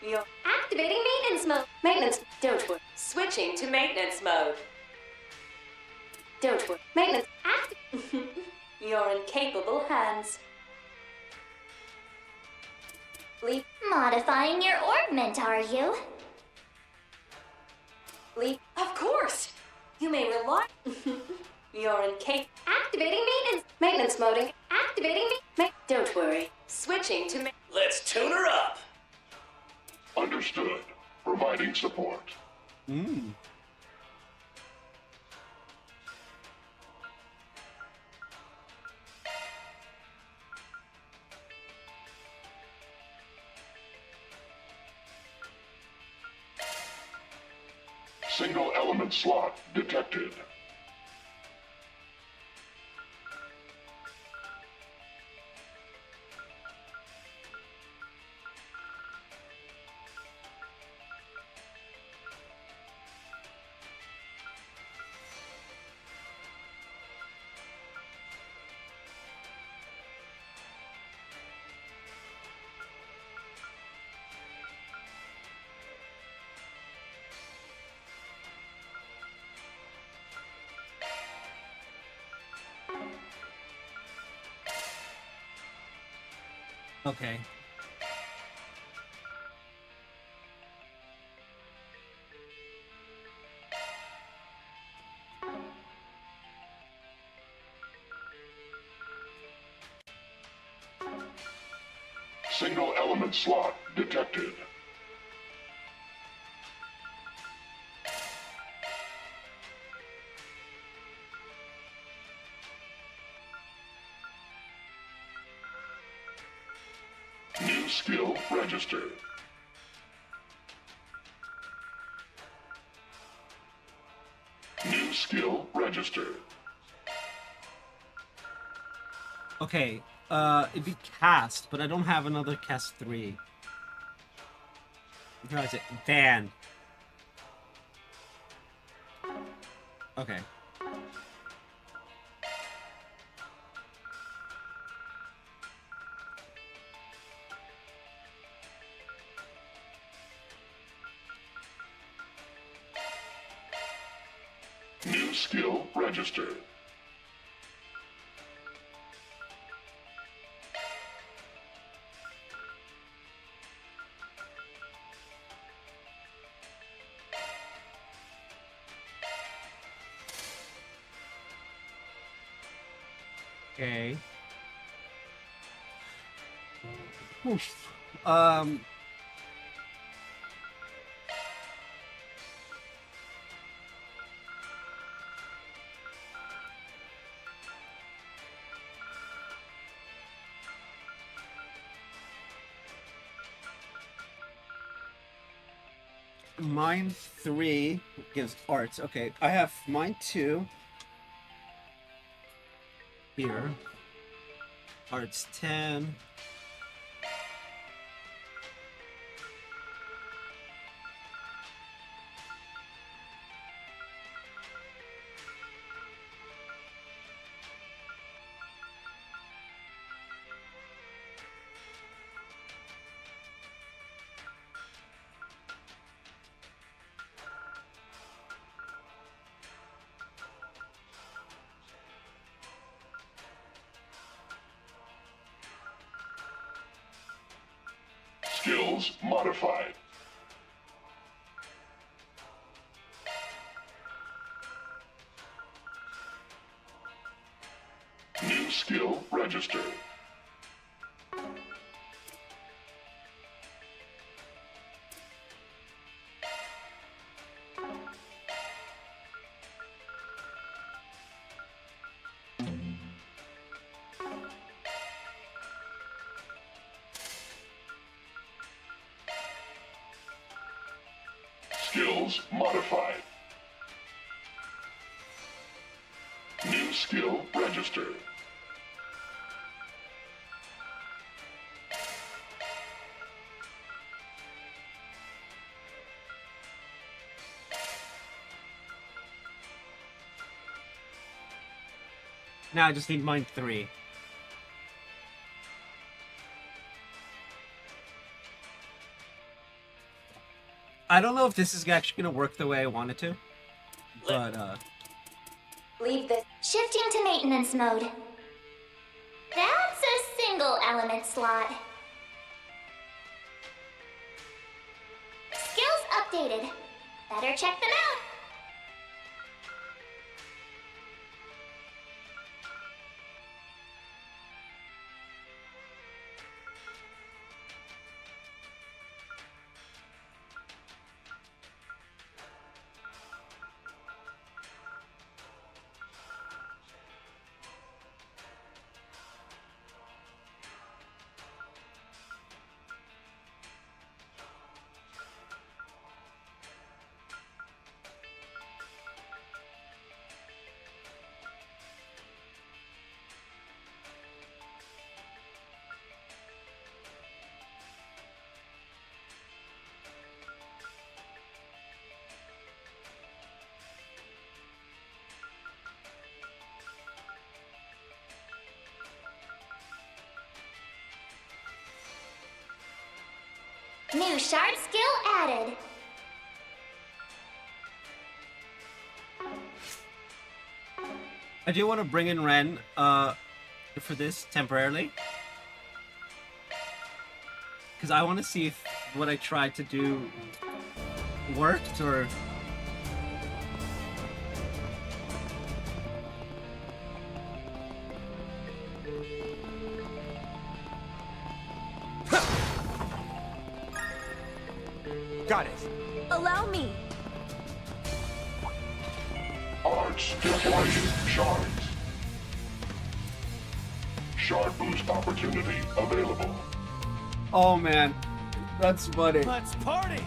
You're activating maintenance mode. Maintenance. Don't worry. Switching to maintenance mode. Don't worry. Maintenance. You're in capable hands. Leap. Modifying your orbment, are you? Leap. Of course. You may rely. You're in activating maintenance. Maintenance moding. Activating Don't worry. Switching to Let's tune her up. Understood. Providing support. Single element slot detected. Okay. Single element slot detected. New skill registered. New skill registered. Okay, it'd be cast, but I don't have another cast 3. How is it? Dan. Okay. New skill registered. Okay. Oof. Mine 3 gives arts. Okay, I have mine 2 here. Arts 10. Skills modified. New skill registered. Skills modified. New skill registered. Now I just need mine 3. I don't know if this is actually gonna work the way I want it to, but Leave this. Shifting to maintenance mode. That's a single element slot. Skills updated. Better check them out. New shard skill added. I do want to bring in Ren for this temporarily, because I want to see if what I tried to do worked or. Got it. Allow me. Arts deploying shards. Shard boost opportunity available. Oh man, that's funny. Let's party!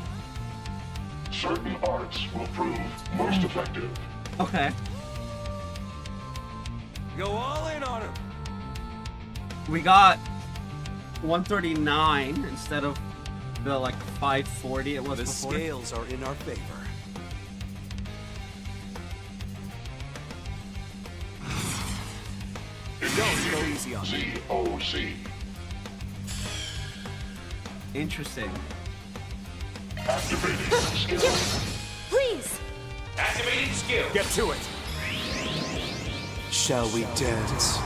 Certain arts will prove most effective. Okay. Go all in on him. We got 139 instead of the like 540 it was The before. scales are in our favor. Don't go easy on me. ZOC. Interesting. Activating skill. Please. Activating skill. Get to it. Shall we dance?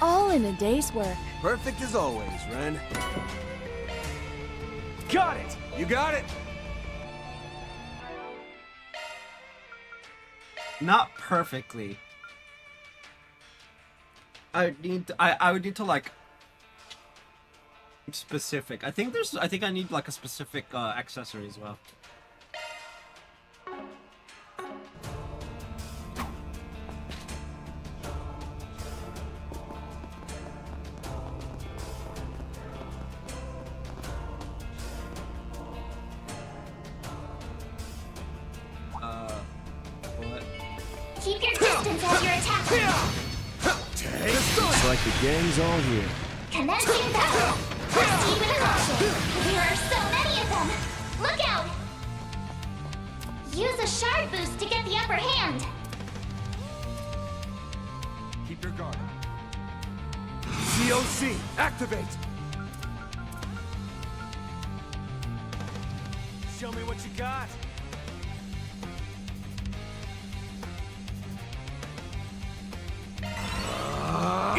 All in a day's work. Perfect as always, Ren. Got it. You got it. Not perfectly. I would need to like specific. I think I need like a specific accessory as well. Keep your distance as you're attacking. Looks like the gang's all here. Commencing battle. Proceed with caution. There are so many of them. Look out! Use a shard boost to get the upper hand. Keep your guard. COC, activate! Show me what you got.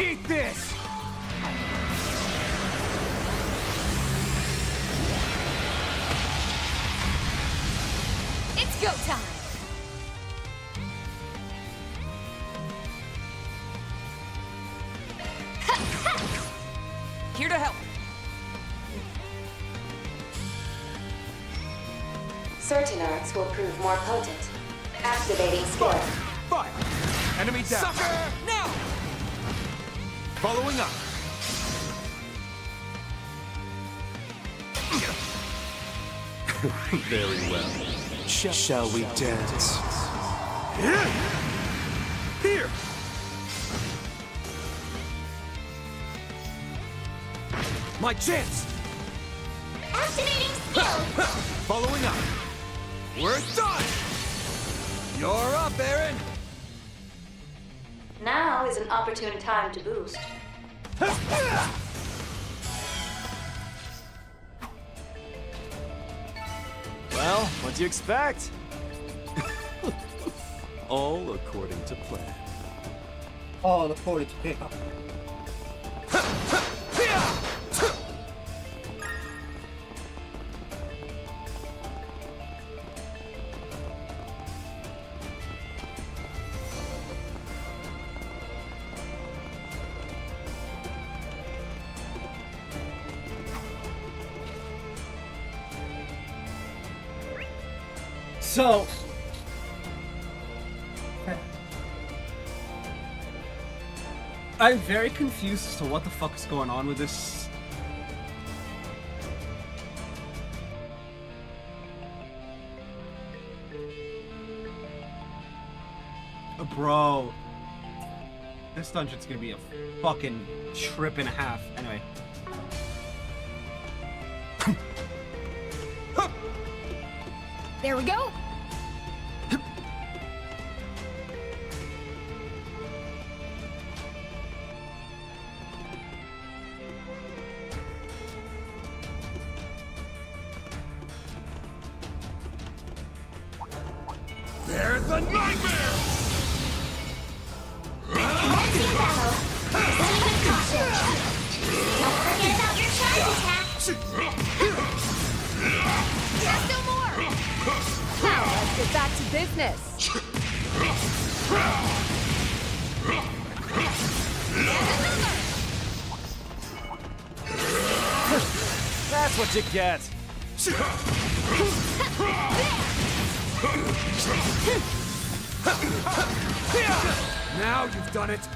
Eat this! It's go time! Here to help. Certain arts will prove more potent. Activating skill. Fire! Enemy down! Sucker! Now! Following up! Very well. Shall we dance? Here! My chance! Activating skill. Following up! We're done! You're up, Aaron! Now is an opportune time to boost. Well, what'd you expect? All according to plan. All according to plan. So, I'm very confused as to what the fuck is going on with this. Bro, this dungeon's gonna be a fucking trip and a half. Anyway. There we go! There's a nightmare! Commencing battle. Proceed with caution. Don't forget about your charge attack. There's still more! Now, let's get back to business. That's what you get. Now you've done it!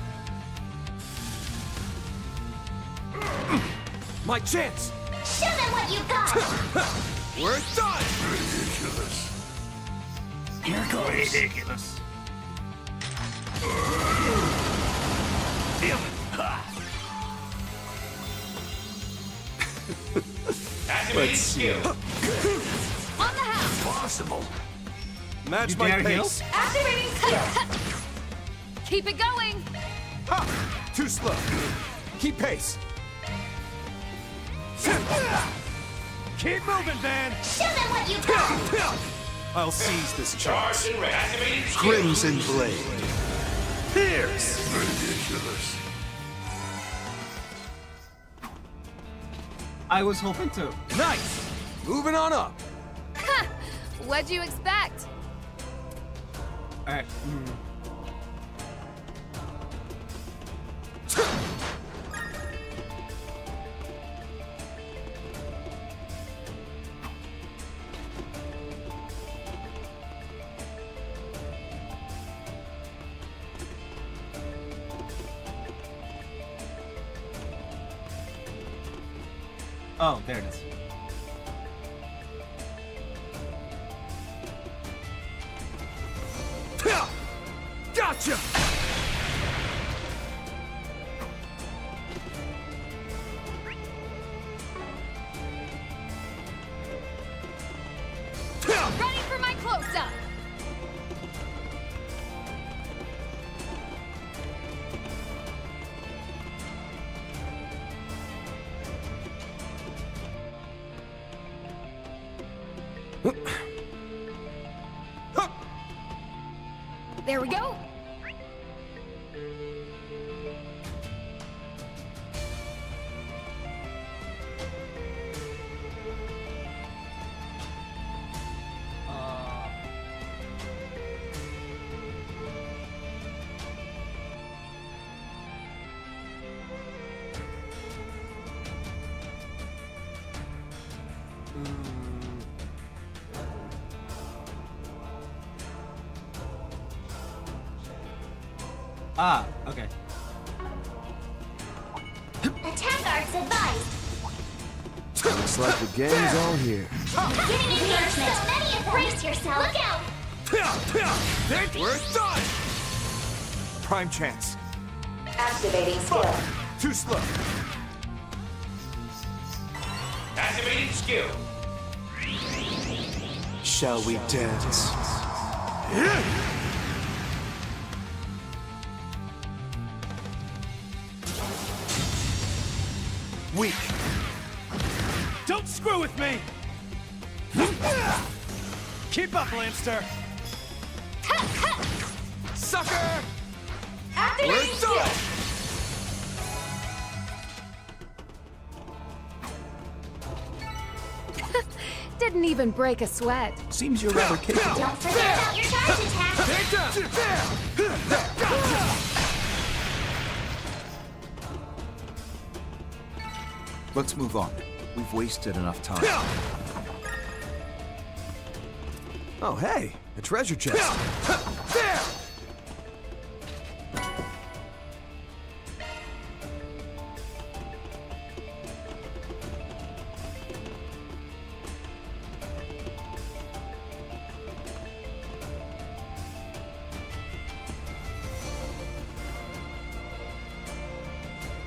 My chance! Show them what you got. We're done! Ridiculous. Here goes. Ridiculous. Let's see. On the house! Possible. Match You my dare heal? pace. Activating skill! Keep it going! Ha! Too slow. Keep pace. Keep moving, man! Show them what you got. I'll seize this chance. Charge and reactivating skill. Crimson Blade. Pierce! Ridiculous. I was hoping to. Nice! Moving on up. Ha! What'd you expect? Alright. Oh, there it is. Gotcha! Gotcha! Ready for my close-up! There we go! Ah, okay. Attack arcs advised. Looks like the gang's all here. Getting engagement. So many of them. Brace yourself. Look out. We're done! Prime chance. Activating skill. Too slow. Activating skill. Shall we dance? Weak. Don't screw with me! Keep up, Lamster! Sucker! Activating skill! Didn't even break a sweat. Seems you're rather capable. Don't forget about your charge attack. Let's move on. We've wasted enough time. Oh, hey, a treasure chest.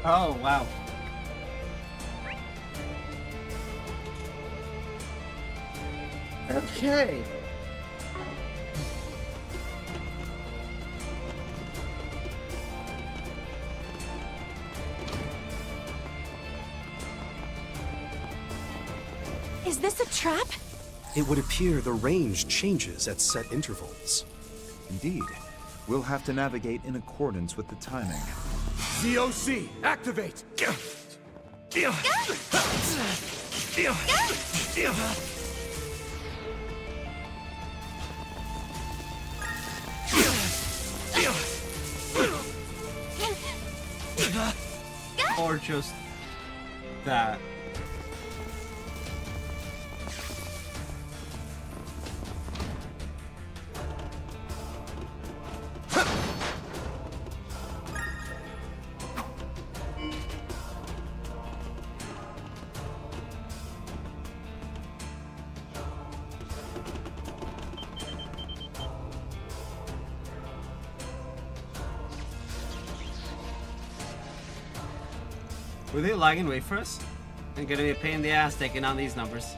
Oh, wow. Okay. Is this a trap? It would appear the range changes at set intervals. Indeed. We'll have to navigate in accordance with the timing. ZOC, activate! Or just that. Were they lagging wait for us? And gonna be a pain in the ass taking on these numbers.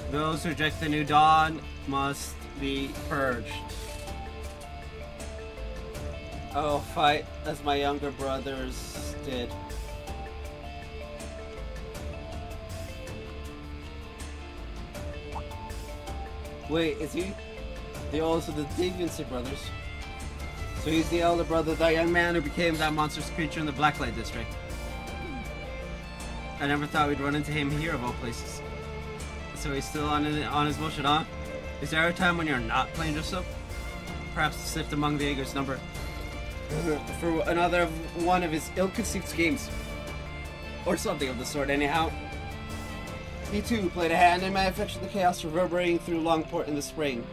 Those who reject the new dawn must be purged. Oh, fight as my younger brothers did. Wait, is he the oldest of the Deviancy brothers? So he's the elder brother of that young man who became that monstrous creature in the Blacklight District. I never thought we'd run into him here of all places. So he's still on his bullshit, huh? Is there a time when you're not playing dress up? Perhaps to sift among the Aegir's number. For another one of his ill-conceived schemes. Or something of the sort, anyhow. He too played a hand in my affection of the chaos reverberating through Longport in the spring.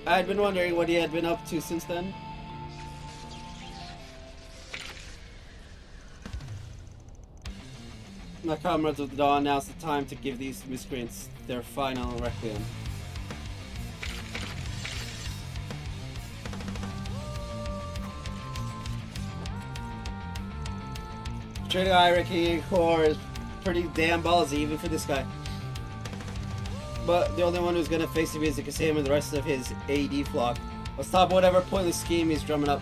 I had been wondering what he had been up to since then. My comrades of the dawn, now's the time to give these miscreants their final requiem. Training hierarchy core is pretty damn ballsy, even for this guy. But the only one who's gonna face the music is him and the rest of his AD flock. Let's stop whatever pointless scheme he's drumming up.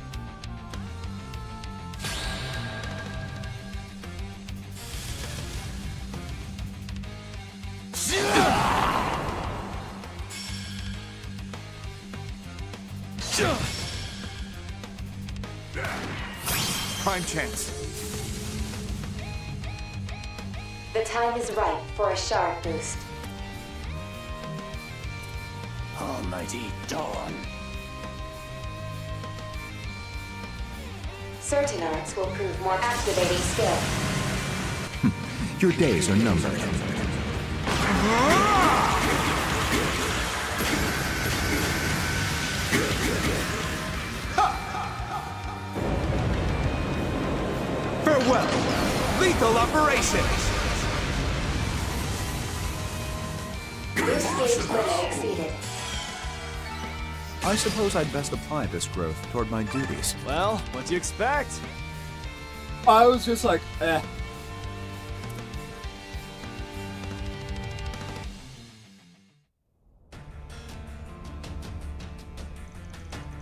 Prime chance. The time is right for a shard boost. Almighty Dawn. Certain arts will prove more activating skill. Your days are numbered. Farewell! Lethal operation! Boost gauge limit exceeded. I suppose I'd best apply this growth toward my duties. Well, what do you expect? I was just like, eh.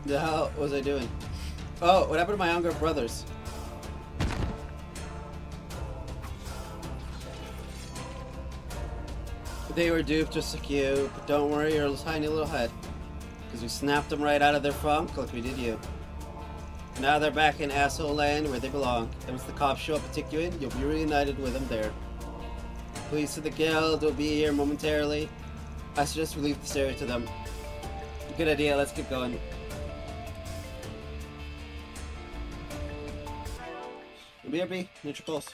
The hell was I doing? Oh, what happened to my younger brothers? They were duped just like you, but don't worry your tiny little head. Because we snapped them right out of their funk like we did you. Now they're back in asshole land where they belong. And once the cops show up and take you in, you'll be reunited with them there. Police of the guild will be here momentarily. I suggest we leave this area to them. Good idea, let's keep going. BRB, Nature Pulse.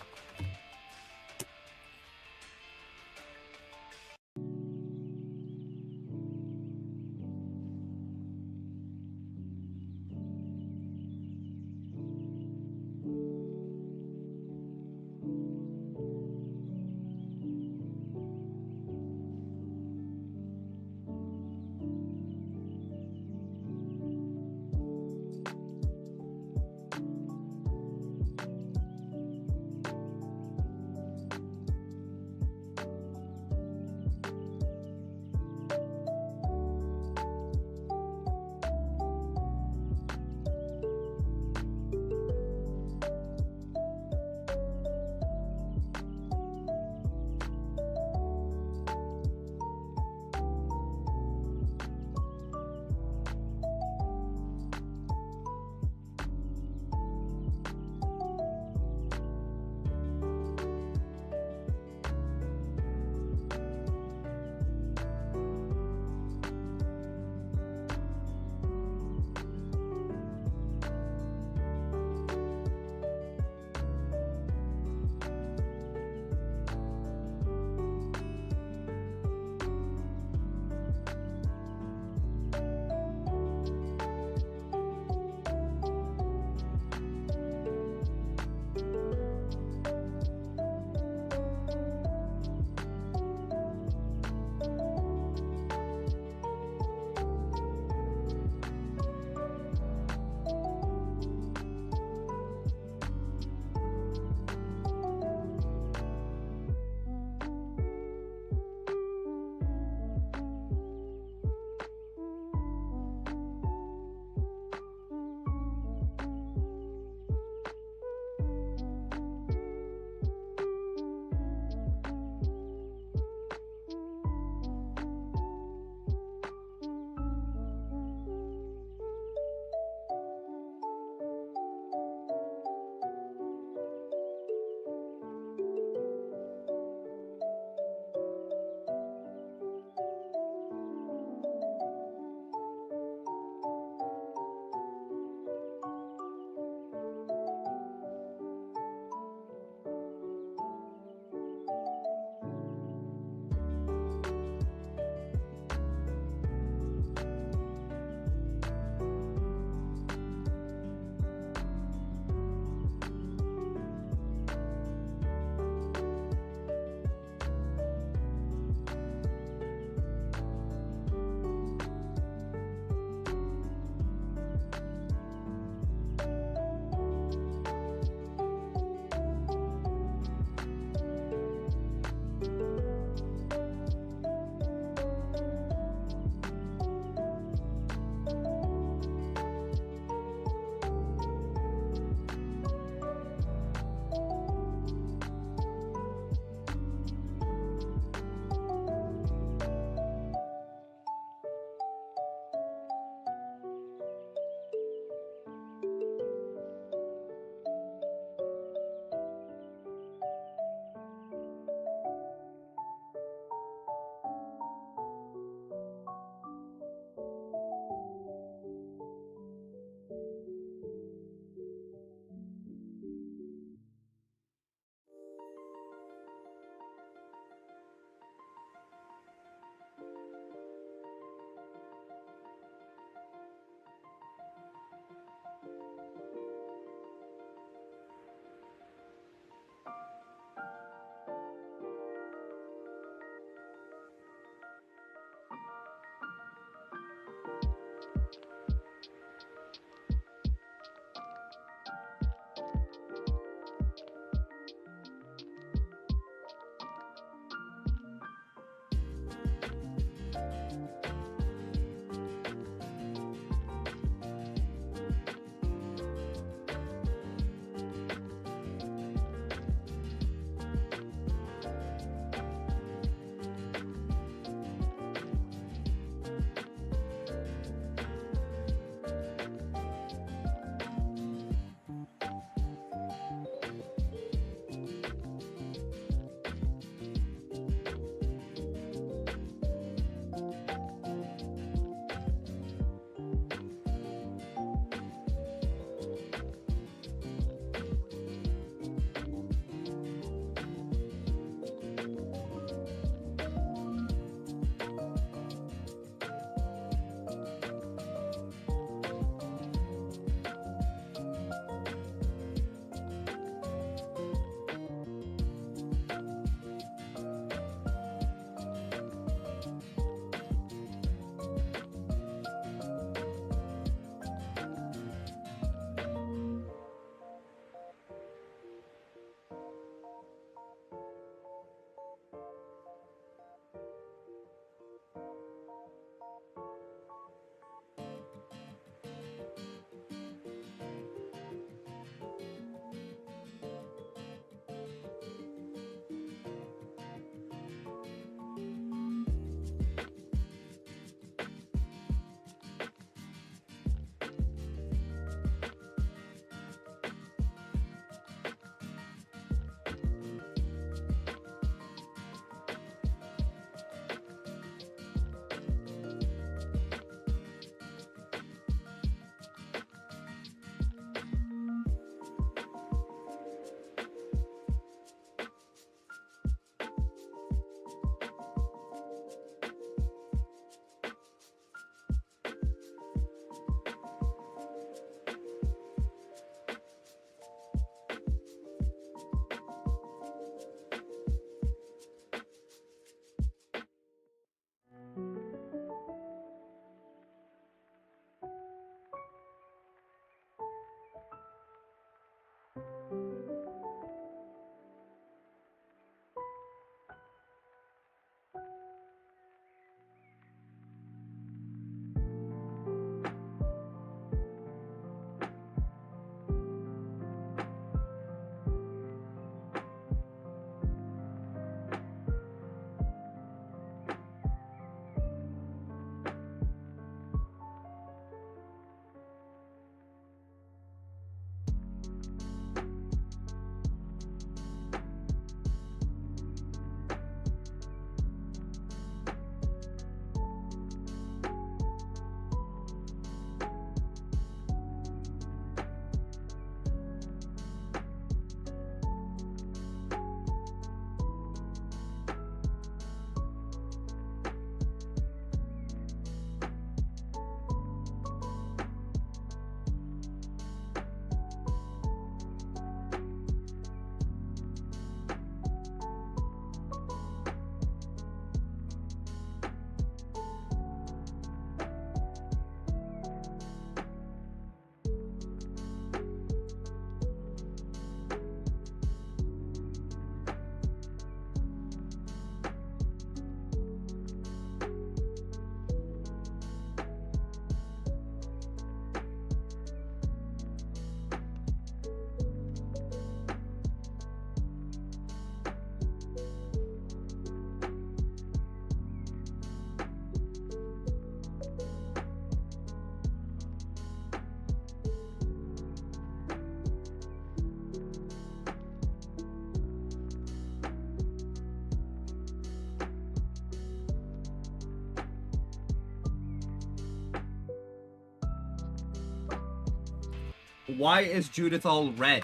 Why is Judith all red?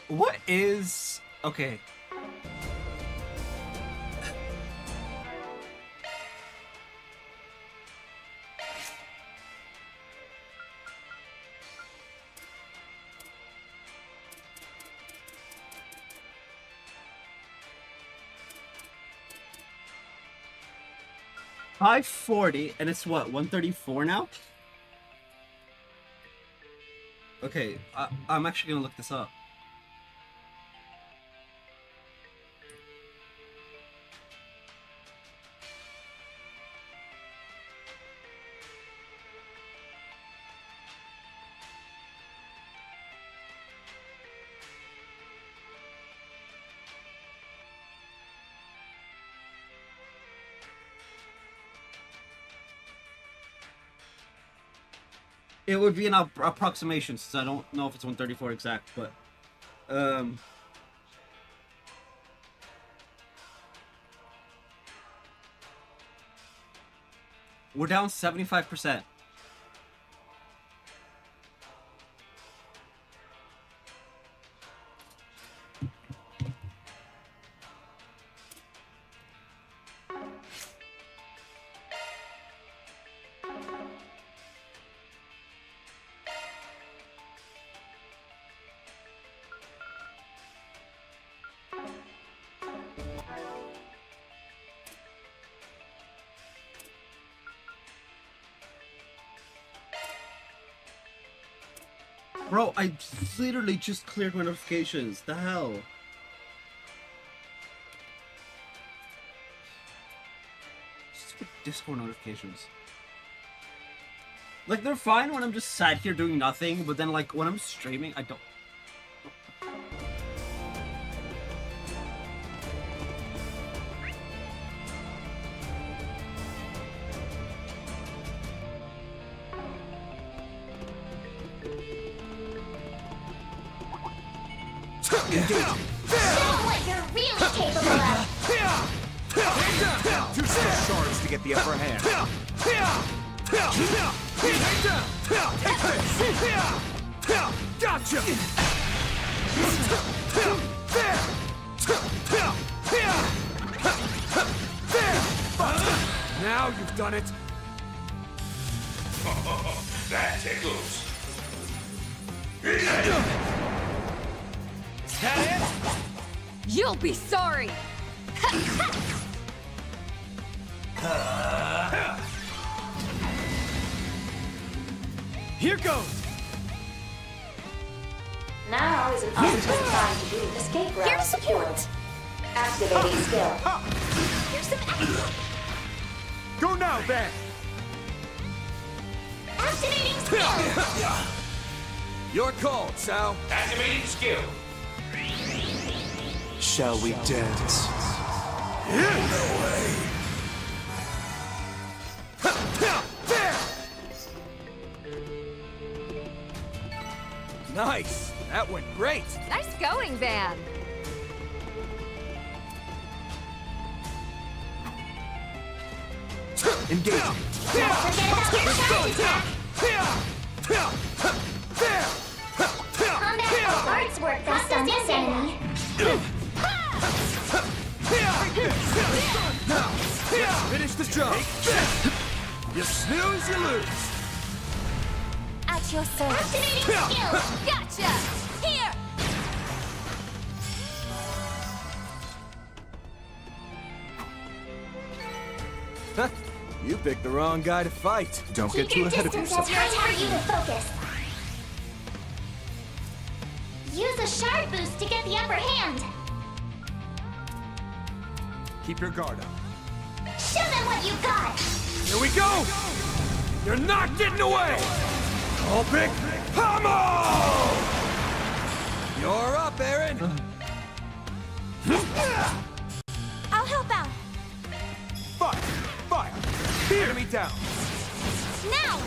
What is... Okay. $540, and it's what, 134 now? Okay, I'm actually gonna look this up. It would be an approximation, since I don't know if it's 134 exact, but we're down 75%. Bro, I literally just cleared my notifications. The hell? Stupid Discord notifications. Like, they're fine when I'm just sat here doing nothing, but then, like, when I'm streaming, I don't... Show what you're really capable of! 2 special shards to get the upper hand. Gotcha! Now you've done it. That tickles. You'll be sorry! Here goes. Now is an opportune time to do escape route. Here to support! Activating skill. Here's some... Go now, then. Activating skill! You're called, Sal. Activating skill. Shall we dance? No way. Nice. That went great. Nice going, Van. Engage. Don't forget about your charge attack! Combat arts work best on this enemy. Finish the job. You snooze, you lose. At your service. Activating skill! Gotcha! Here! You picked the wrong guy to fight. Don't Keep get too your ahead of distance yourself. as your target to focus. Use a shard boost to get the upper hand. Keep your guard up. Show them what you got. Here we go. You're not getting away. Colpic Pummel! You're up, Aaron. I'll help out. Fire! Fire! Enemy down. Now!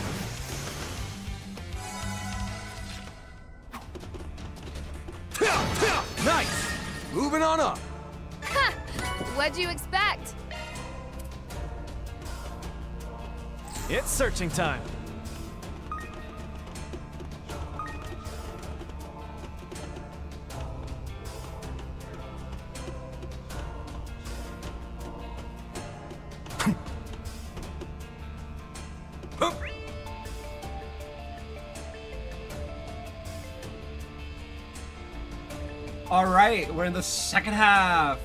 moving on up. Ha! What'd you expect? It's searching time. All right, we're in the second half.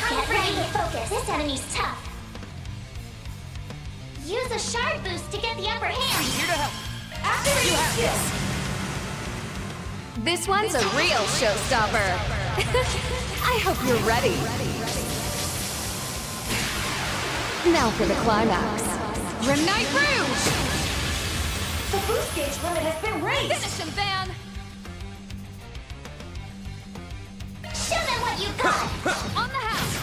Get ready to focus. This enemy's tough. Use a shard boost to get the upper hand. Here to help. Activate skill. This one's a real showstopper. I hope you're ready. Now for the climax. Renite Rouge! The boost gauge limit has been raised. Finish him, Van! Show them what you got. On the house!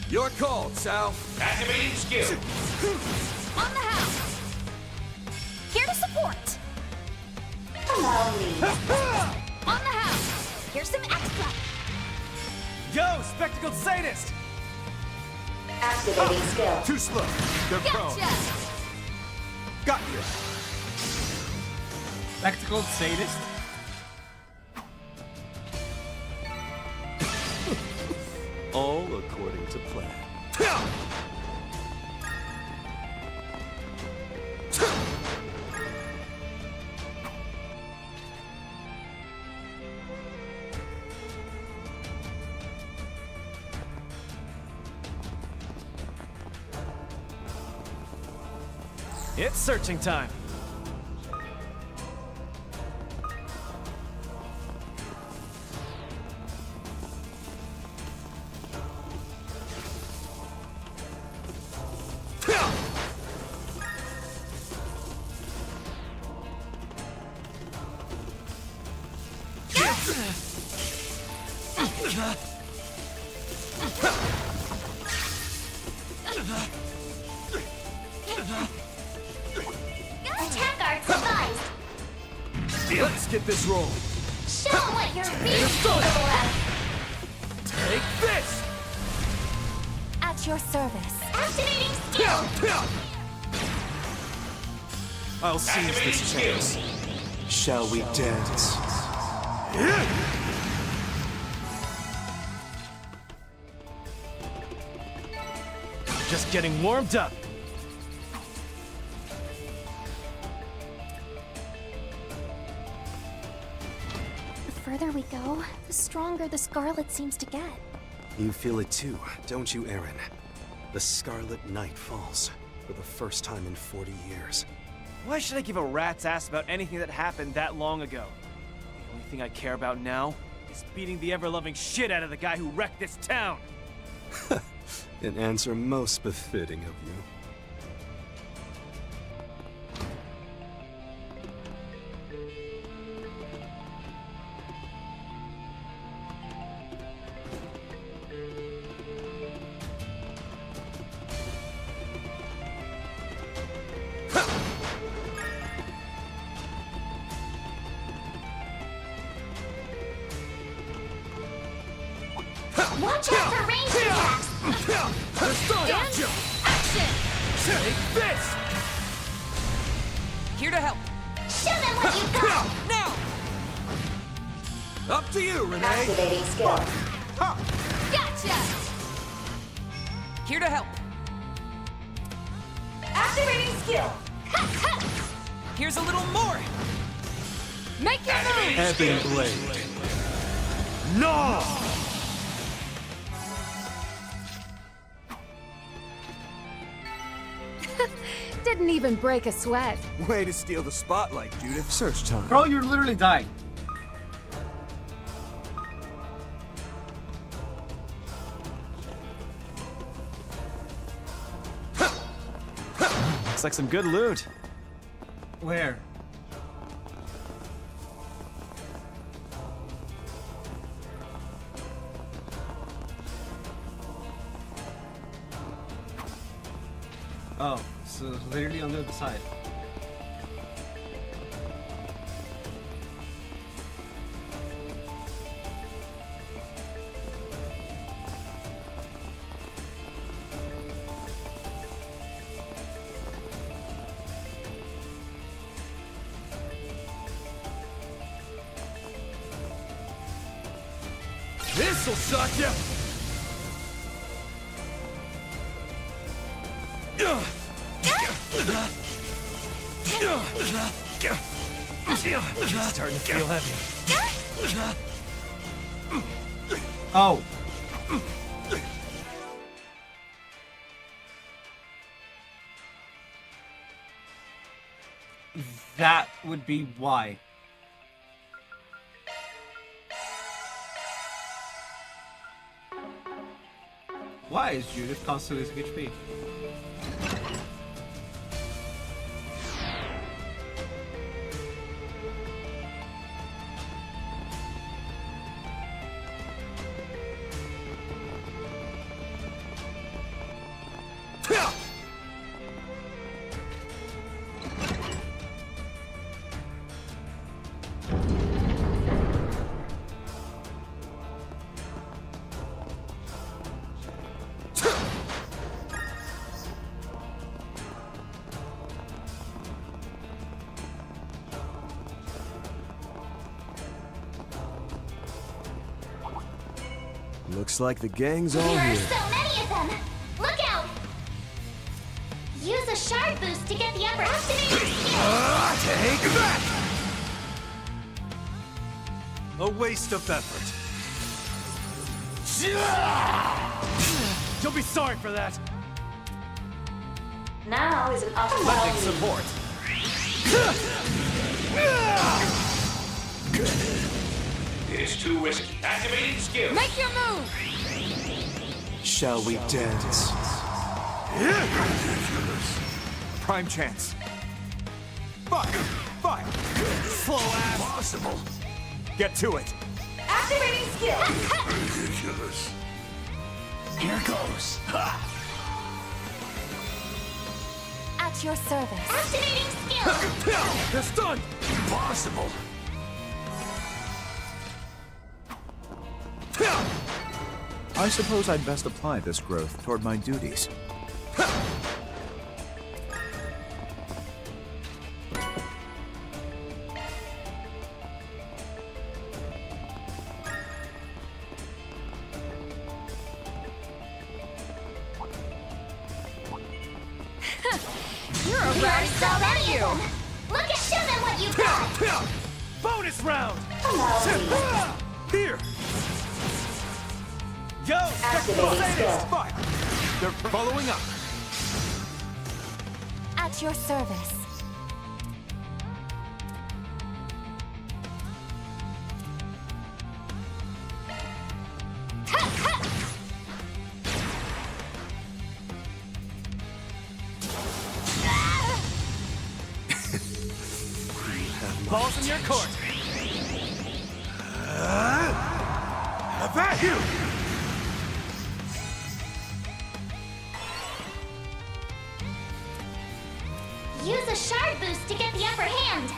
You're called, Sal. Activating skill. On the house! Here to support! Allow me. On the house! Here's some extra. Yo, spectacled sadist! Activating skill. Too slow. They're prone. Gotcha! Got you. Spectacled sadist. All according to plan. It's searching time. Attack arts advised. Let's get this rolling. Show them what you're really capable of. Take this! At your service. Activating skill. I'll seize this chance. Shall we dance? Just getting warmed up. The further we go, the stronger the Scarlet seems to get. You feel it too, don't you, Aaron? The Scarlet Knight falls for the first time in 40 years. Why should I give a rat's ass about anything that happened that long ago? The only thing I care about now is beating the ever-loving shit out of the guy who wrecked this town. An answer most befitting of you. Watch out for ranged attacks. Gotcha! Action! Take this! Here to help. Show them what you got. Now! Up to you, Renee. Activating skill. Gotcha! Here to help. Activating skill. Here's a little more. Make your move! Ebbing Blade. No! Didn't even break a sweat. Way to steal the spotlight, Judith. Search time. Bro, you're literally dying. Looks like some good loot. Where? Oh, so literally on the other side. This'll shock you! It's starting to feel heavy. Oh. That would be why. Why is Judith constantly losing HP? Looks like the gang's all There are here. so many of them! Look out! Use a shard boost to get the upper activated skill! Take that! A waste of effort. You'll be sorry for that. Now is an opportunity. Lending support. It's too risky. Activating skill. Make your move! Shall we dance? Prime chance. Fire! Fire! Slow ass. Possible. Get to it. Activating skill. Ridiculous. Here goes. At your service. Activating skill! It's done. Impossible. I suppose I'd best apply this growth toward my duties. You're a There are rowdy so crowd, many aren't of you? them! Look at show them what you've got! Bonus round. Here. Yo, Activating skill. Fire! They're following up. At your service. Balls in your court. Have at you. Use a shard boost to get the upper hand!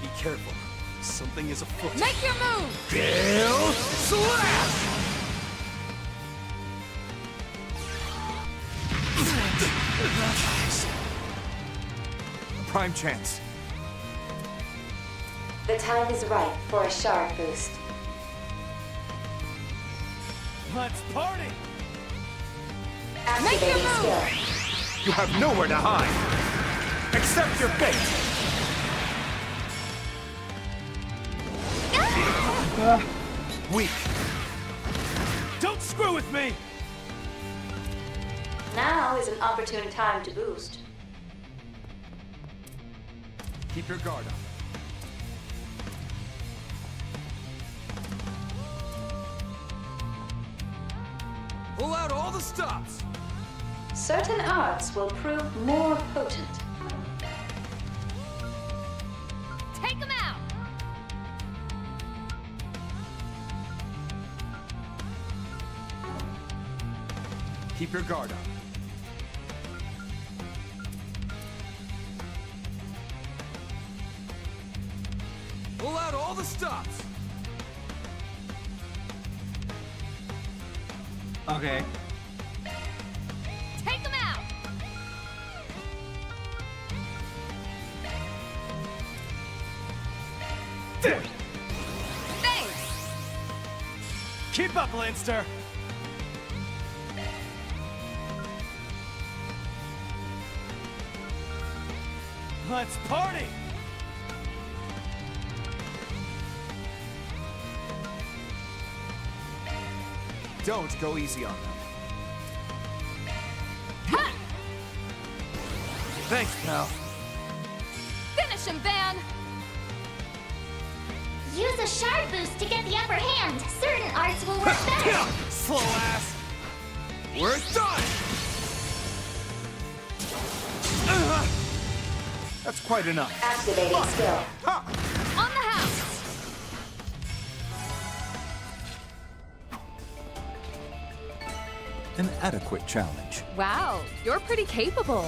Be careful. Something is afoot. Make your move! Gale slash. Prime chance. The time is right for a shard boost. Let's party. Make your Activating move! skill. You have nowhere to hide. Accept your fate. Weak. Don't screw with me! Now is an opportune time to boost. Keep your guard up. Pull out all the stops! Certain arts will prove more potent. Take him out! Keep your guard up. Pull out all the stops! Okay. Take him out! Thanks! Keep up, Lanster! Let's party! Don't go easy on them. Thanks, pal. Finish him, Van! Use a shard boost to get the upper hand. Certain arts will work better. Slow ass! We're done! That's quite enough. Activating skill. On the house! An adequate challenge. Wow, you're pretty capable.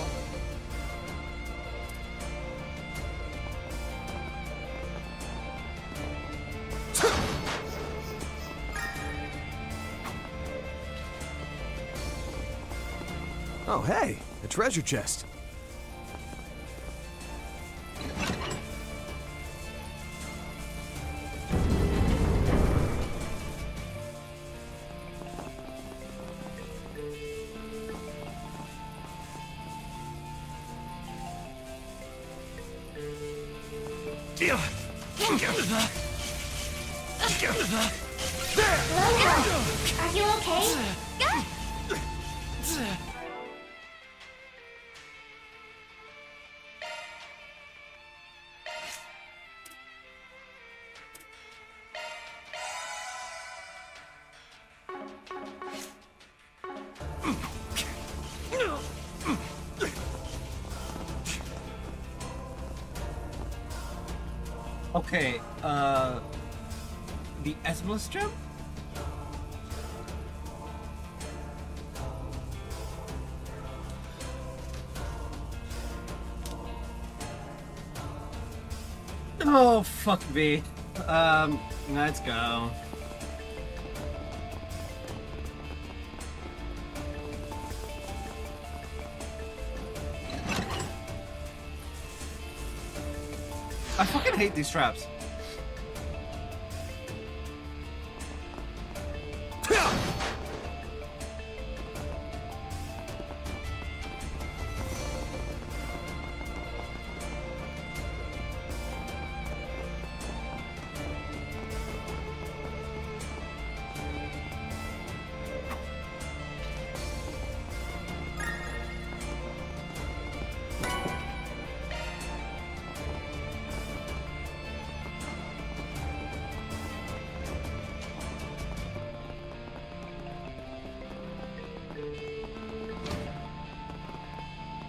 Oh, hey, a treasure chest. Lola, are you okay? Okay, the Esmos gem? Oh, fuck me. Let's go. I fucking hate these traps.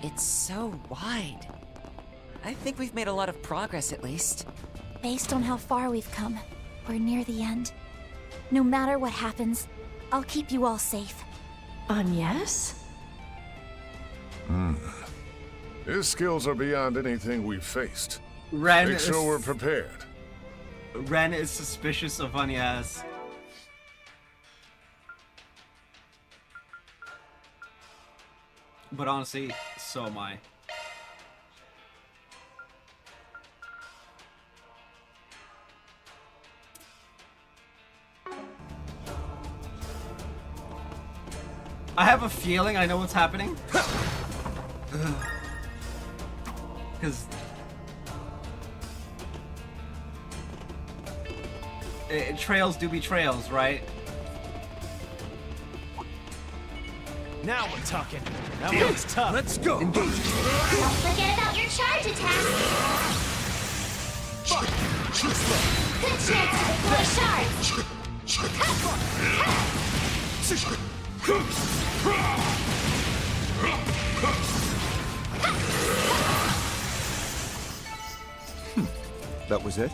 It's so wide. I think we've made a lot of progress, at least. Based on how far we've come, we're near the end. No matter what happens, I'll keep you all safe. Yes? His skills are beyond anything we've faced. Ren Make is, sure we're prepared. Ren is suspicious of Vanyas. But honestly, so am I. I have a feeling I know what's happening. Because trails do be trails, right? Now we're talking. Now it's tough. Let's go. Don't forget about your charge attack. Good chance to deploy shards. That was it?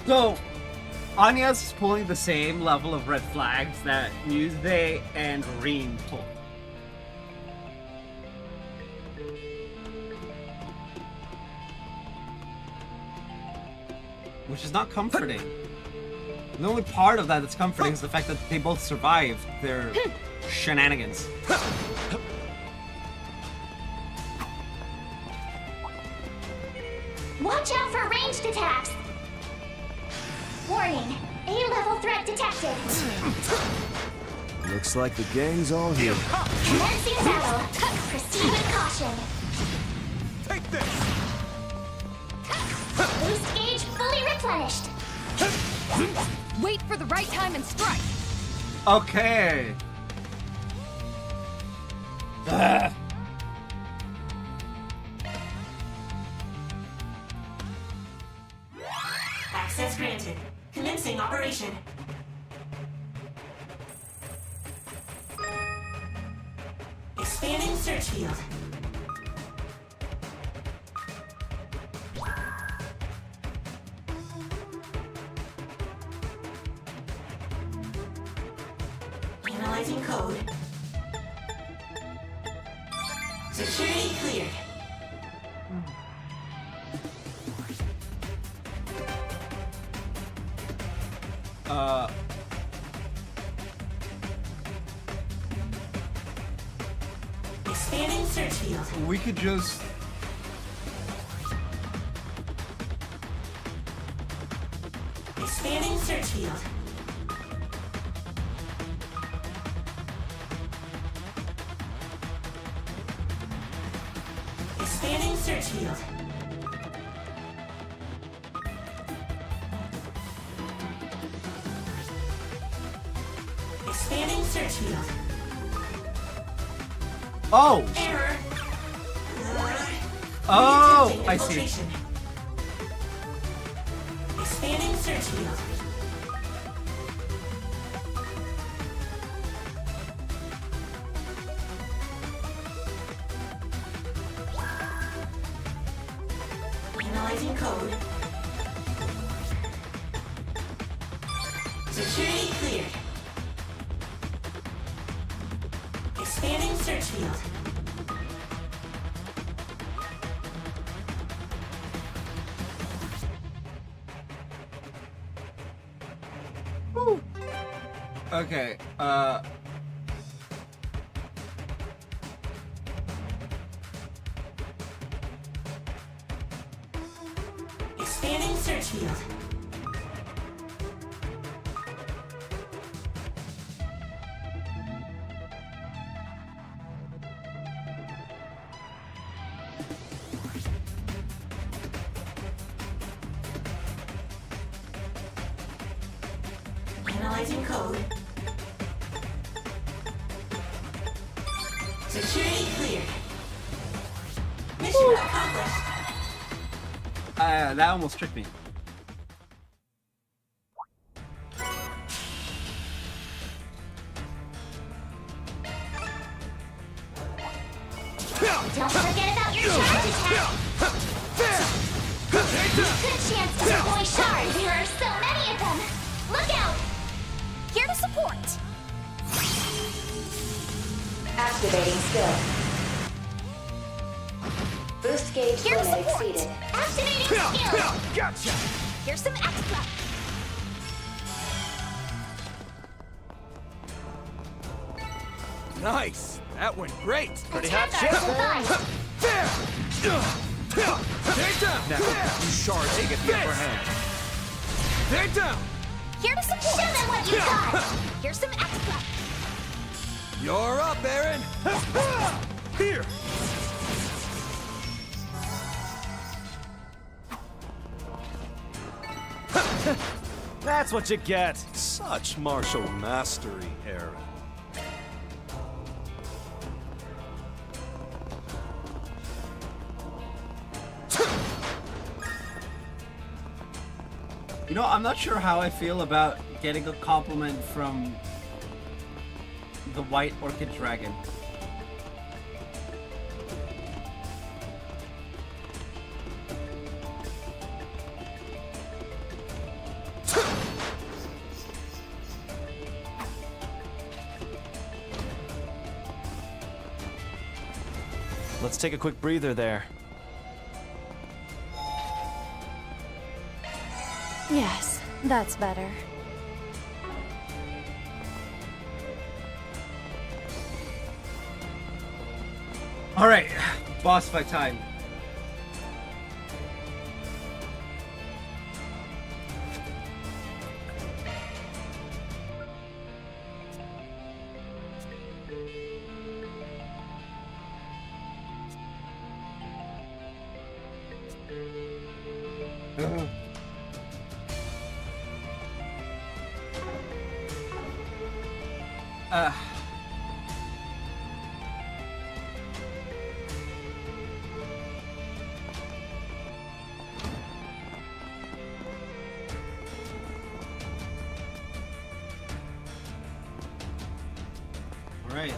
So, Anya's pulling the same level of red flags that Newsday and Reem pulled. Which is not comforting. The only part of that that's comforting is the fact that they both survived their shenanigans. Watch out for ranged attacks. Warning, A-level threat detected. Looks like the gang's all here. Commencing battle. Proceed with caution. Take this. Boost gauge fully replenished. Wait for the right time and strike. Okay. Ugh. Access granted. Commencing operation. Expanding search field. Analyzing code. Security cleared. Expanding search field. We could just... Expanding search field. Expanding search field. Expanding search field. Oh! Error. Oh! Detecting I see. infiltration. Expanding search field. Analyzing code. Security cleared. Expanding search field. Okay, Expanding search field. Analyzing code. Security cleared. Mission accomplished. that almost tricked me. Don't forget about your charge attack. Good chance to deploy shards. There are so many of them. Look out! Here to support. Activating skill. Boost gauge Here to limit support. exceeded. Activating skill. Gotcha. Here's some extra. Nice! That went great! Pretty hot shit there! They're down! Now, you shards to get the upper hand. They're down! Here to support! Show them what you got! Here's some extra. You're up, Aaron! Here! That's what you get. Such martial mastery, Aaron. You know, I'm not sure how I feel about getting a compliment from the White Orchid Dragon. Let's take a quick breather there. Yes, that's better. Alright, boss fight time. Uh. All right.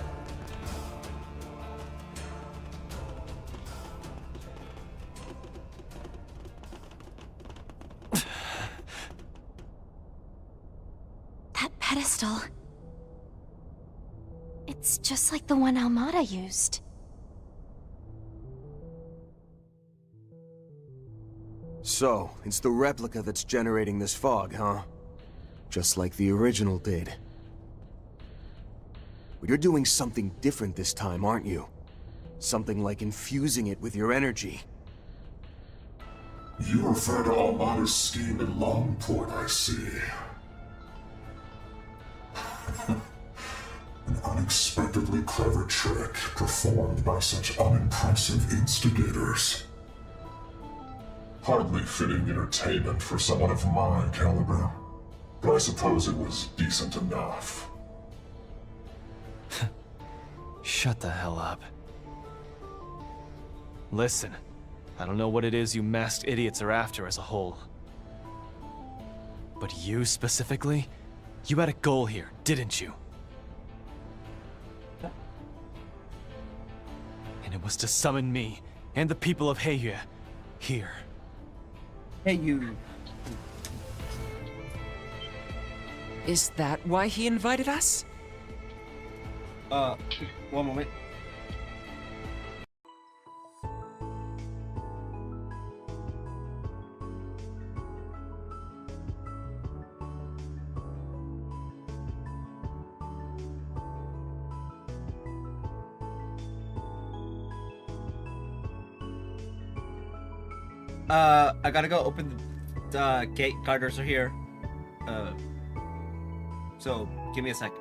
That pedestal. It's just like the one Almada used. So, it's the replica that's generating this fog, huh? Just like the original did. But you're doing something different this time, aren't you? Something like infusing it with your energy. You refer to Almada's scheme in Longport, I see. An unexpectedly clever trick performed by such unimpressive instigators. Hardly fitting entertainment for someone of my caliber, but I suppose it was decent enough. Shut the hell up. Listen, I don't know what it is you masked idiots are after as a whole. But you specifically, you had a goal here, didn't you? And it was to summon me and the people of Heiyue here. Hey, you. Is that why he invited us? One moment. I gotta go open the gate. Guarders are here. So give me a sec.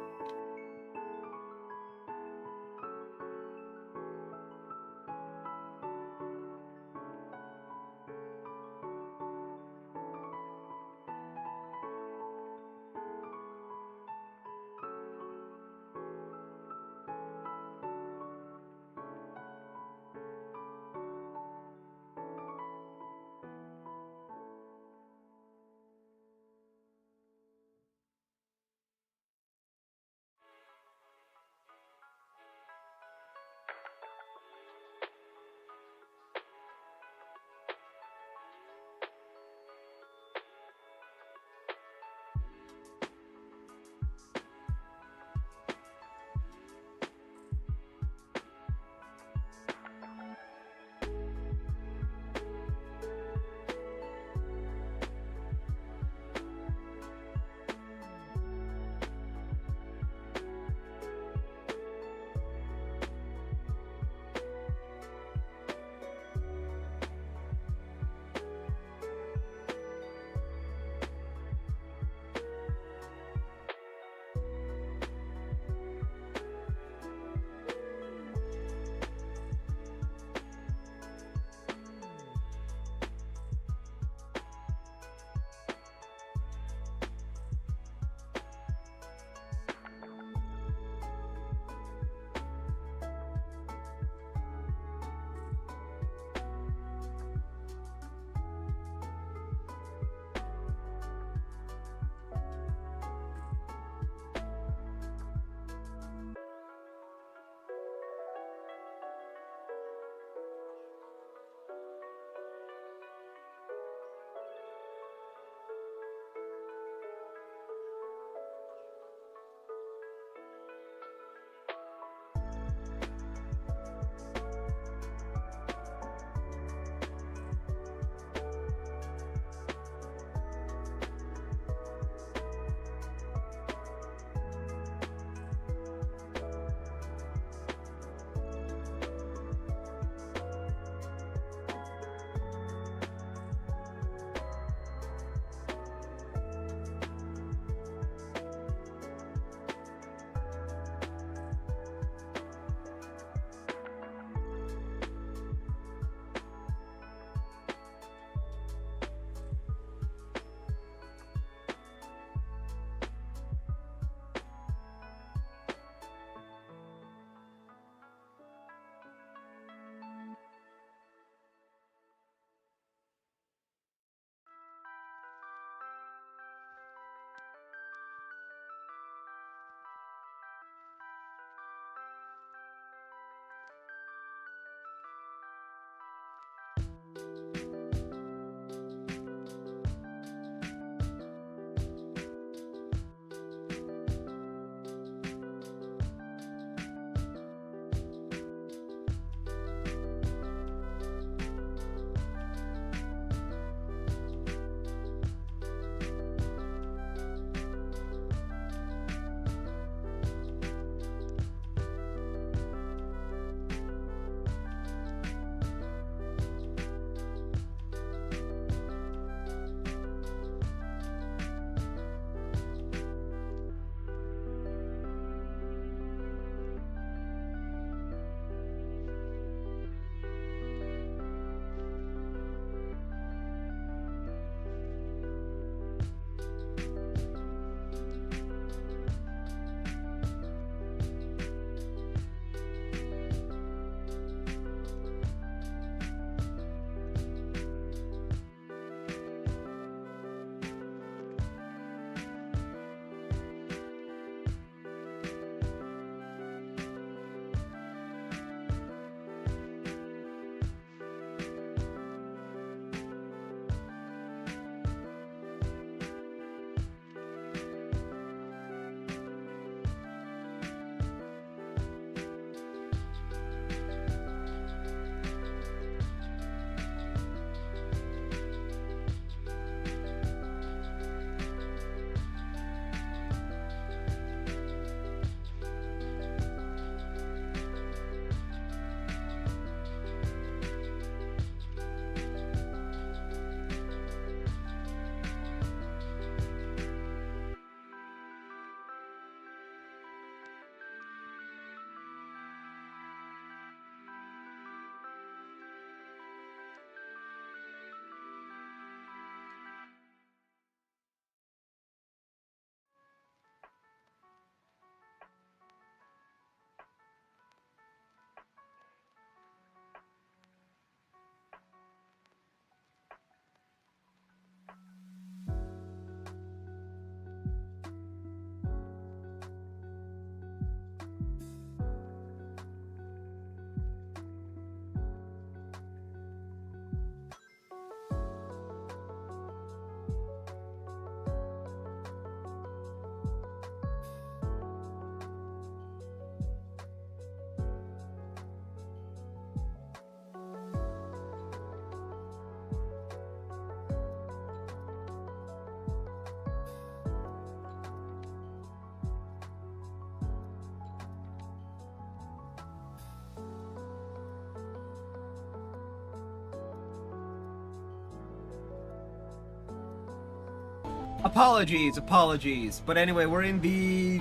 Apologies. But anyway, we're in the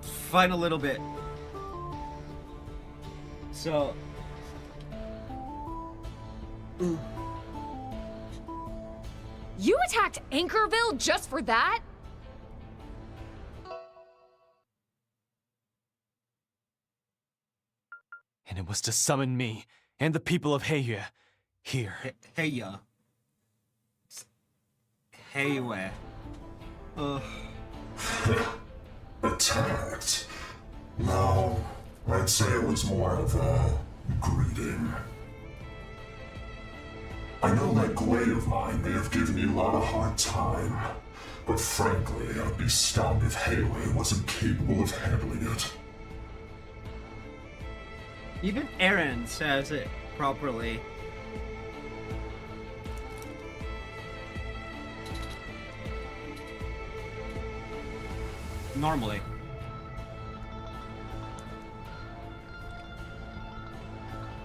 final little bit. So... You attacked Anchorville just for that? And it was to summon me and the people of Heya here. Heya. Heyway. Attacked? No, I'd say it was more of a greeting. I know that Gwei of mine may have given you a lot of hard time, but frankly, I'd be stunned if Heywei wasn't capable of handling it. Even Aaron says it properly. Normally.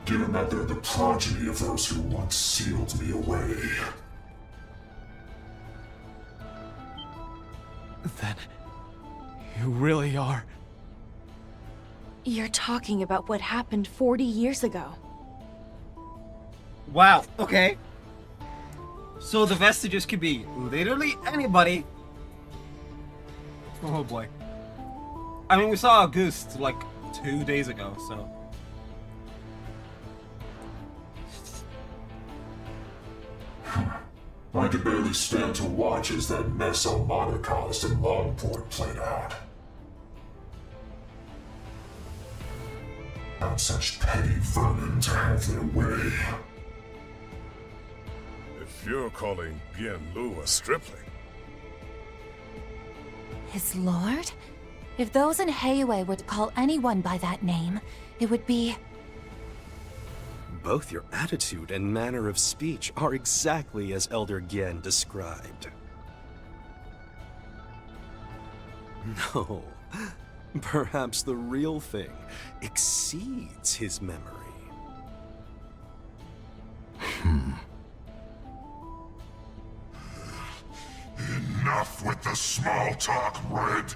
Given that they're the progeny of those who once sealed me away. Then, you really are... You're talking about what happened 40 years ago. Wow, okay. So the vestiges could be literally anybody. Oh boy. I mean, we saw Auguste like 2 days ago, so... I could barely stand to watch as that mess Almada caused in Longport played out. Not such petty vermin to have their way. If you're calling Bien Lu a stripling... His lord? If those in Heywei were to call anyone by that name, it would be... Both your attitude and manner of speech are exactly as Elder Gien described. No, perhaps the real thing exceeds his memory. Enough with the small talk, Red.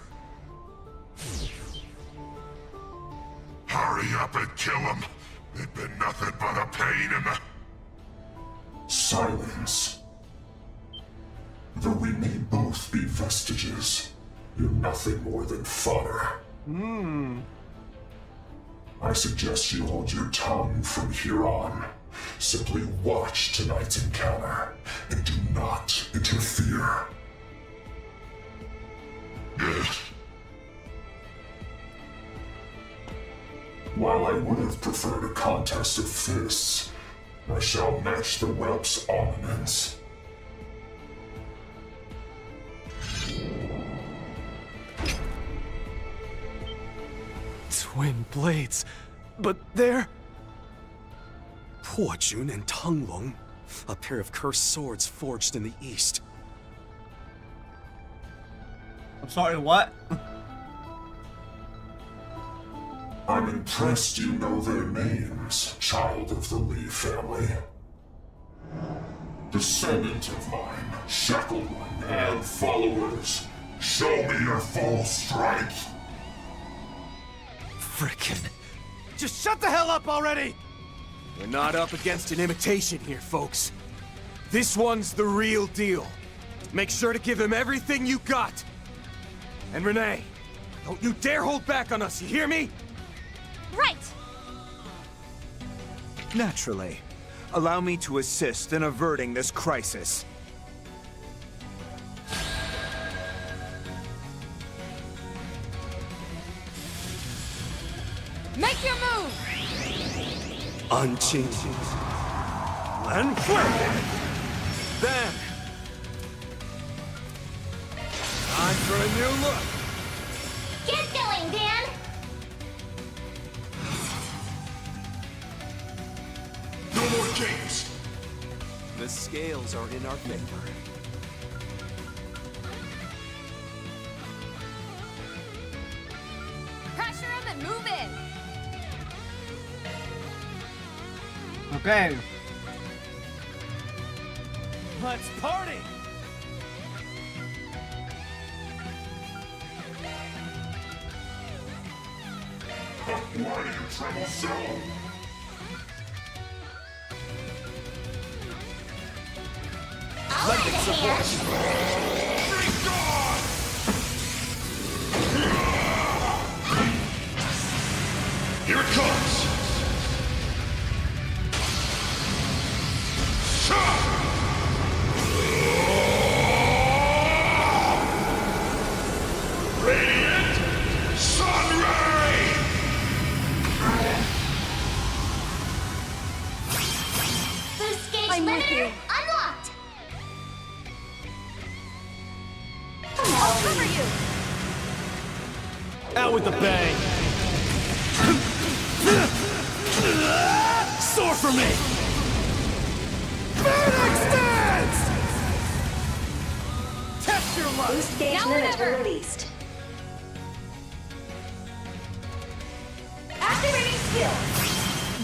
Hurry up and kill him. They've been nothing but a pain in the... Silence. Though we may both be vestiges, you're nothing more than fodder. I suggest you hold your tongue from here on. Simply watch tonight's encounter, and do not interfere. Yes. While I would have preferred a contest of fists, I shall match the whelp's armaments. Twin blades, but they're... Po Jun and Tung Long, a pair of cursed swords forged in the east. I'm sorry, what? I'm impressed you know their names, child of the Lee family. Descendant of mine, shackled one, and followers, show me your full strength. Frickin'. Just shut the hell up already! We're not up against an imitation here, folks. This one's the real deal. Make sure to give him everything you got. And Renee, don't you dare hold back on us, you hear me? Right! Naturally. Allow me to assist in averting this crisis. Make your move! Unching. And fuego! Then, time for a new look. Get going, Dan! No more games. The scales are in our favor. Pressure him and move in! Okay. Let's party! Why do you tremble so? Lend it support. Here it comes! Radiant Sunray! Boost gauge I'm with limiter you. unlocked! I'll cover you! Out with the bang! Soar for me! Phoenix Dance! Test your luck! Boost gauge Now or limiter never. released. Activating skill.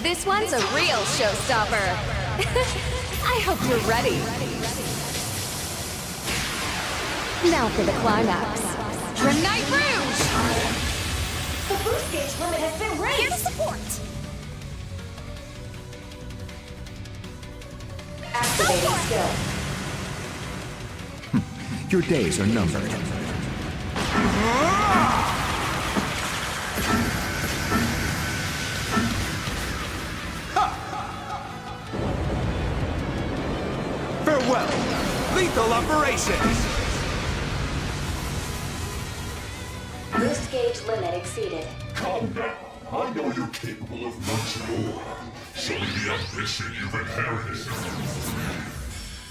This one's a real showstopper. I hope you're ready. Now for the climax. Night Rouge! The boost gauge limit has been raised. Here to support! Activating skill. Your days are numbered. Farewell! Lethal operations! Boost gauge limit exceeded. Calm down. I know you're capable of much more. Show me the ambition you've inherited.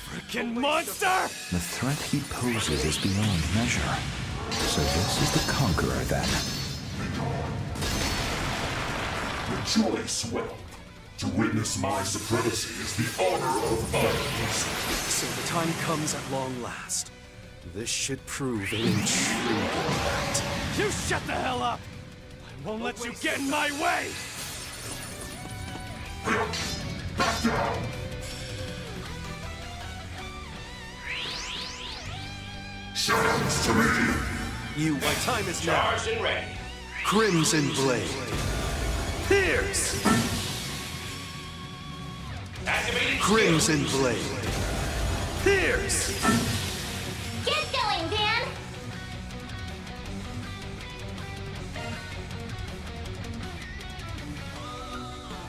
Frickin' monster! The threat he poses is beyond measure. So this is the Conqueror, then. Rejoice, well. To witness my supremacy is the honor of others. So the time comes at long last. This should prove an intriguing act. You shut the hell up! I won't let you get in my way! Back down! Silence to me! My time is now. Charged and ready. Crimson Blade. Pierce! Activating Crimson Blade. Pierce! Get going, Dan!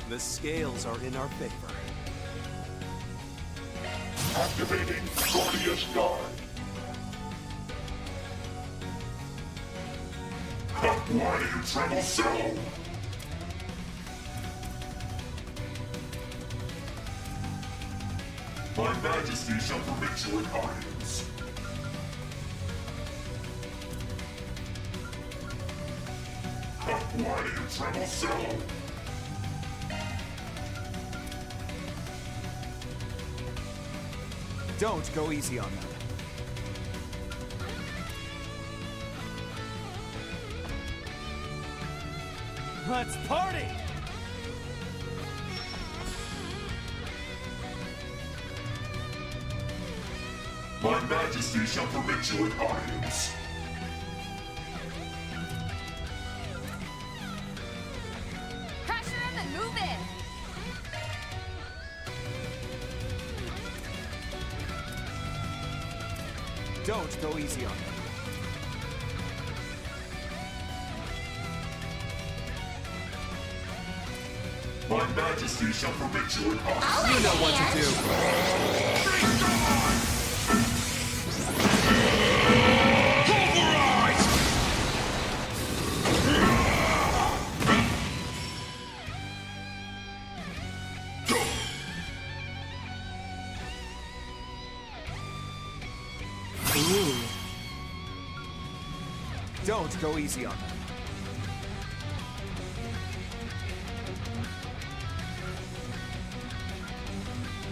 The scales are in our favor. Activating Guardian's Guard. Why do you tremble so? My Majesty shall permit you an audience. Why do you tremble so? Don't go easy on them. Let's party! My Majesty shall permit you an audience. Pressure him and move in! Don't go easy on them. My Majesty shall permit you an audience. You know what to Ooh. Don't go easy on them.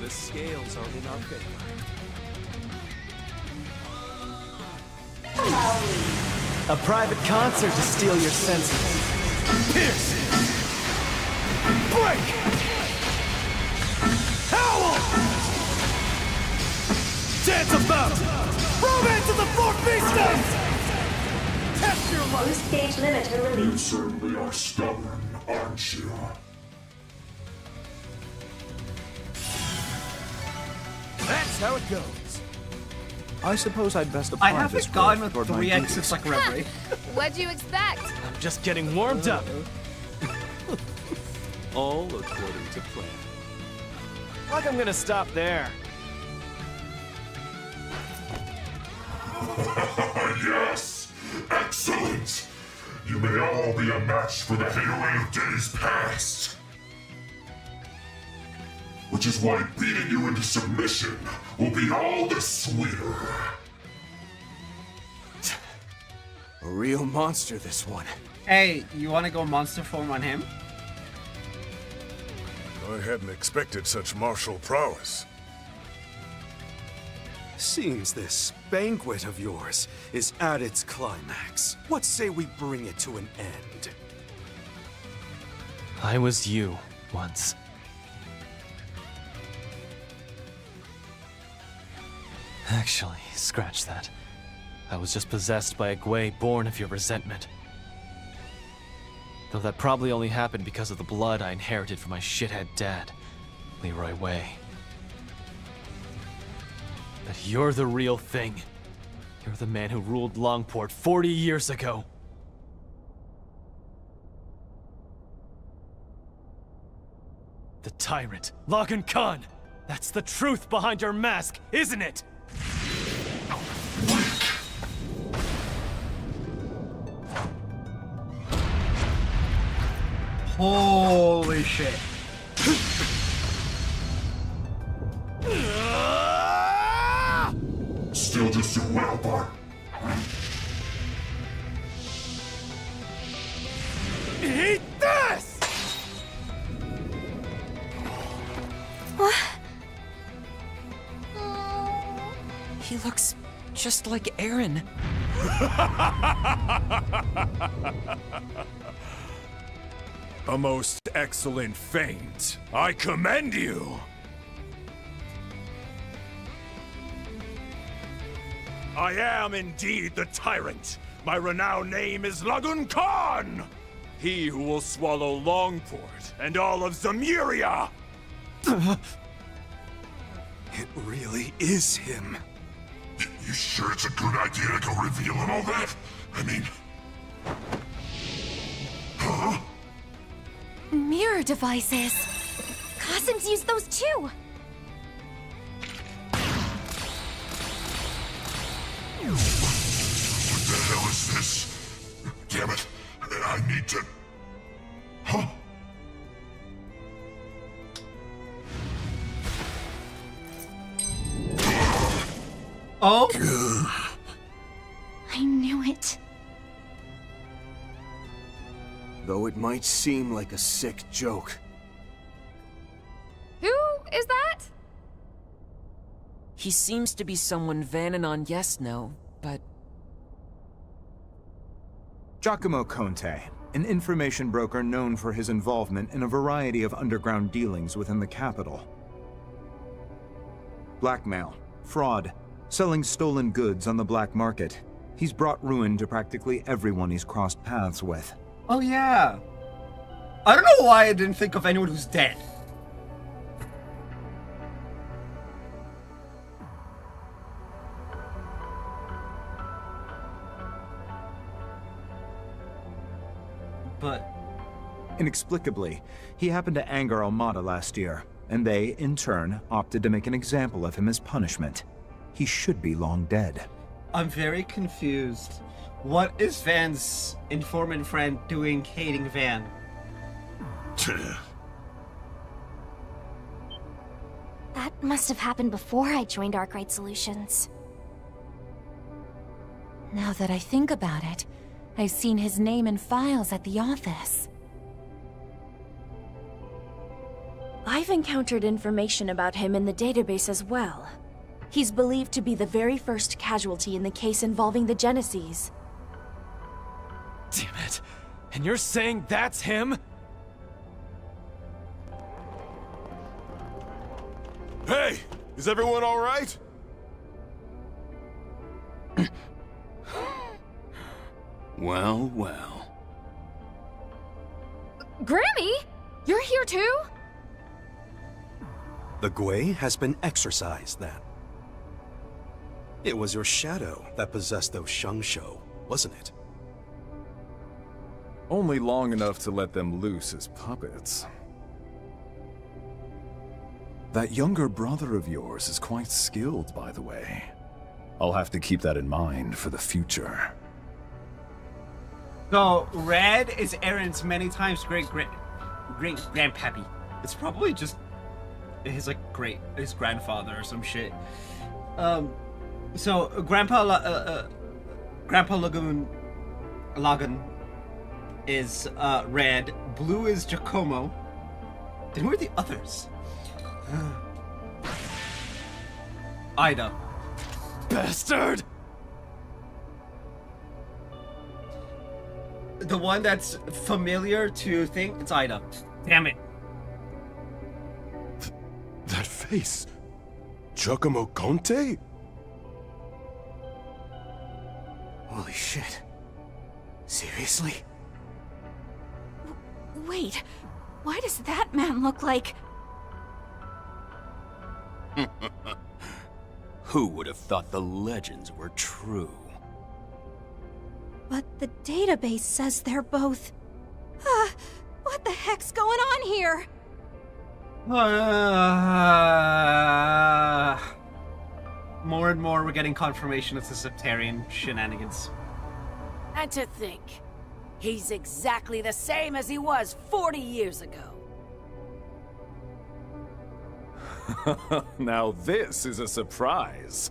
The scales are in our favor. A private concert to steal your senses. Pierce! Break! Howl! Dance about! Romance of the Four Beasties! Test Boost gauge limiter You released. certainly are stubborn, aren't you? That's how it goes. I suppose I'd best apply I haven't this gone growth with toward my 3 duties. exits like Reverie. What'd you expect? I'm just getting warmed up. All according to plan. Like I'm gonna stop there. Yes! Excellent! You may all be a match for the haterade of days past. Which is why beating you into submission will be all the sweeter. A real monster, this one. Hey, you want to go monster form on him? I hadn't expected such martial prowess. Seems this banquet of yours is at its climax. What say we bring it to an end? I was you once. Actually, scratch that. I was just possessed by a Gwei born of your resentment. Though that probably only happened because of the blood I inherited from my shithead dad, Leroy Wei. But you're the real thing. You're the man who ruled Longport 40 years ago. The tyrant, Logan Khan. That's the truth behind your mask, isn't it? Holy shit. Still just do well, Bart. Eat this! What? He looks just like Aaron. A most excellent feint. I commend you! I am indeed the tyrant. My renowned name is Lagun Khan! He who will swallow Longport and all of Zemuria! It really is him. You sure it's a good idea to go revealing all that? I mean... Huh? Mirror devices. Costumes use those too. What the hell is this? Damn it. I need to... Huh? Oh? I knew it. Though it might seem like a sick joke. Who is that? He seems to be someone Vananon yes know, but... Giacomo Conte, an information broker known for his involvement in a variety of underground dealings within the capital. Blackmail, fraud, selling stolen goods on the black market. He's brought ruin to practically everyone he's crossed paths with. Oh yeah. I don't know why I didn't think of anyone who's dead. But... Inexplicably, he happened to anger Almada last year, and they, in turn, opted to make an example of him as punishment. He should be long dead. I'm very confused. What is Van's informant friend doing hating Van? That must have happened before I joined Arkwright Solutions. Now that I think about it, I've seen his name in files at the office. I've encountered information about him in the database as well. He's believed to be the very first casualty in the case involving the Genesees. Damn it. And you're saying that's him? Hey! Is everyone alright? Well, well. Grammy? You're here too? The Gwei has been exorcised, then. It was your shadow that possessed those Shengshou, wasn't it? Only long enough to let them loose as puppets. That younger brother of yours is quite skilled, by the way. I'll have to keep that in mind for the future. So, Red is Aaron's many times great-grandpappy. It's probably just his, like, his grandfather or some shit. So, Grandpa Lagoon is Red, Blue is Giacomo. Then who are the others? Ida. Bastard! The one that's familiar to think it's Ida. Damn it. That face. Giacomo Conte? Holy shit. Seriously? Wait, why does that man look like... Who would have thought the legends were true? But the database says they're both... what the heck's going on here? More and more we're getting confirmation it's the Septarian shenanigans. And to think, he's exactly the same as he was 40 years ago. Now this is a surprise.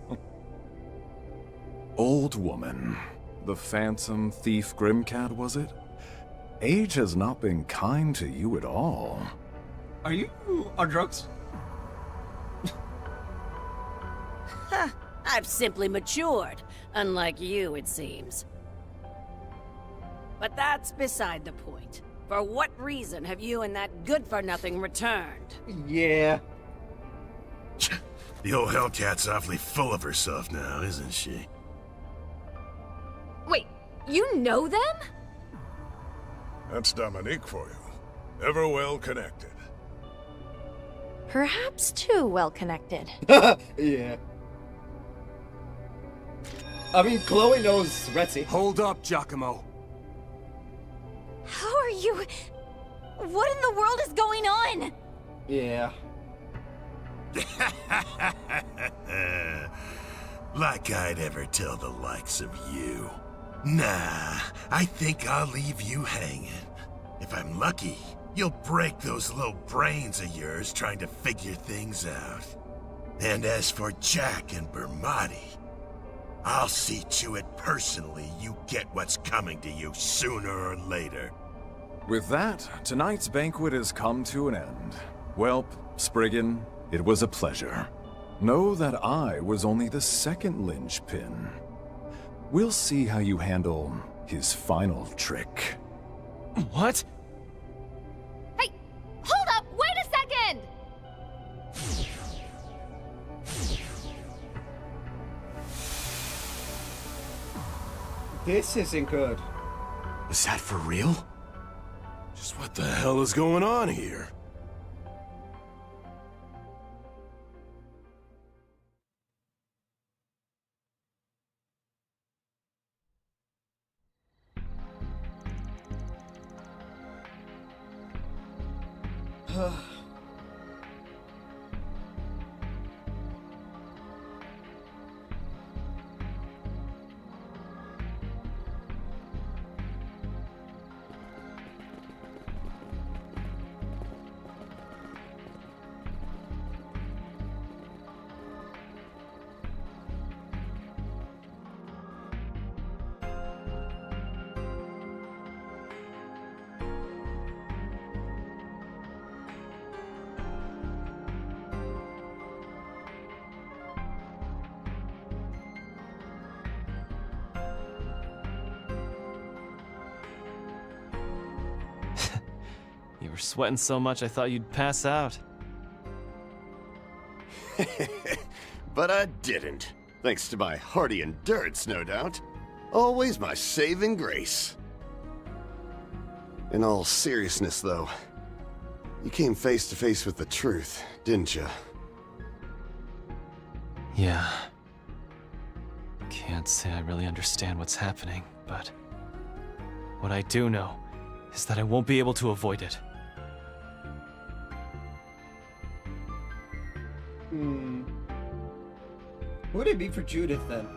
Old woman. The phantom thief Grimcat, was it? Age has not been kind to you at all. Are you on drugs? I've simply matured, unlike you, it seems. But that's beside the point. For what reason have you and that good-for-nothing returned? Yeah. The old Hellcat's awfully full of herself now, isn't she? Wait, you know them? That's Dominique for you. Ever well connected. Perhaps too well connected. Yeah. I mean, Chloe knows Retzi. Hold up, Giacomo. How are you... What in the world is going on? Yeah. Like I'd ever tell the likes of you. Nah, I think I'll leave you hanging. If I'm lucky, you'll break those little brains of yours trying to figure things out. And as for Jack and Bermati, I'll see to it personally you get what's coming to you sooner or later. With that, tonight's banquet has come to an end. Welp, Spriggan, it was a pleasure. Know that I was only the second linchpin. We'll see how you handle his final trick. What? Hey, hold up! Wait a second! This isn't good. Is that for real? Just what the hell is going on here? You were sweating so much I thought you'd pass out. But I didn't. Thanks to my hearty endurance, no doubt. Always my saving grace. In all seriousness, though, you came face to face with the truth, didn't you? Yeah. Can't say I really understand what's happening, but what I do know is that I won't be able to avoid it. Who would it be for Judith then?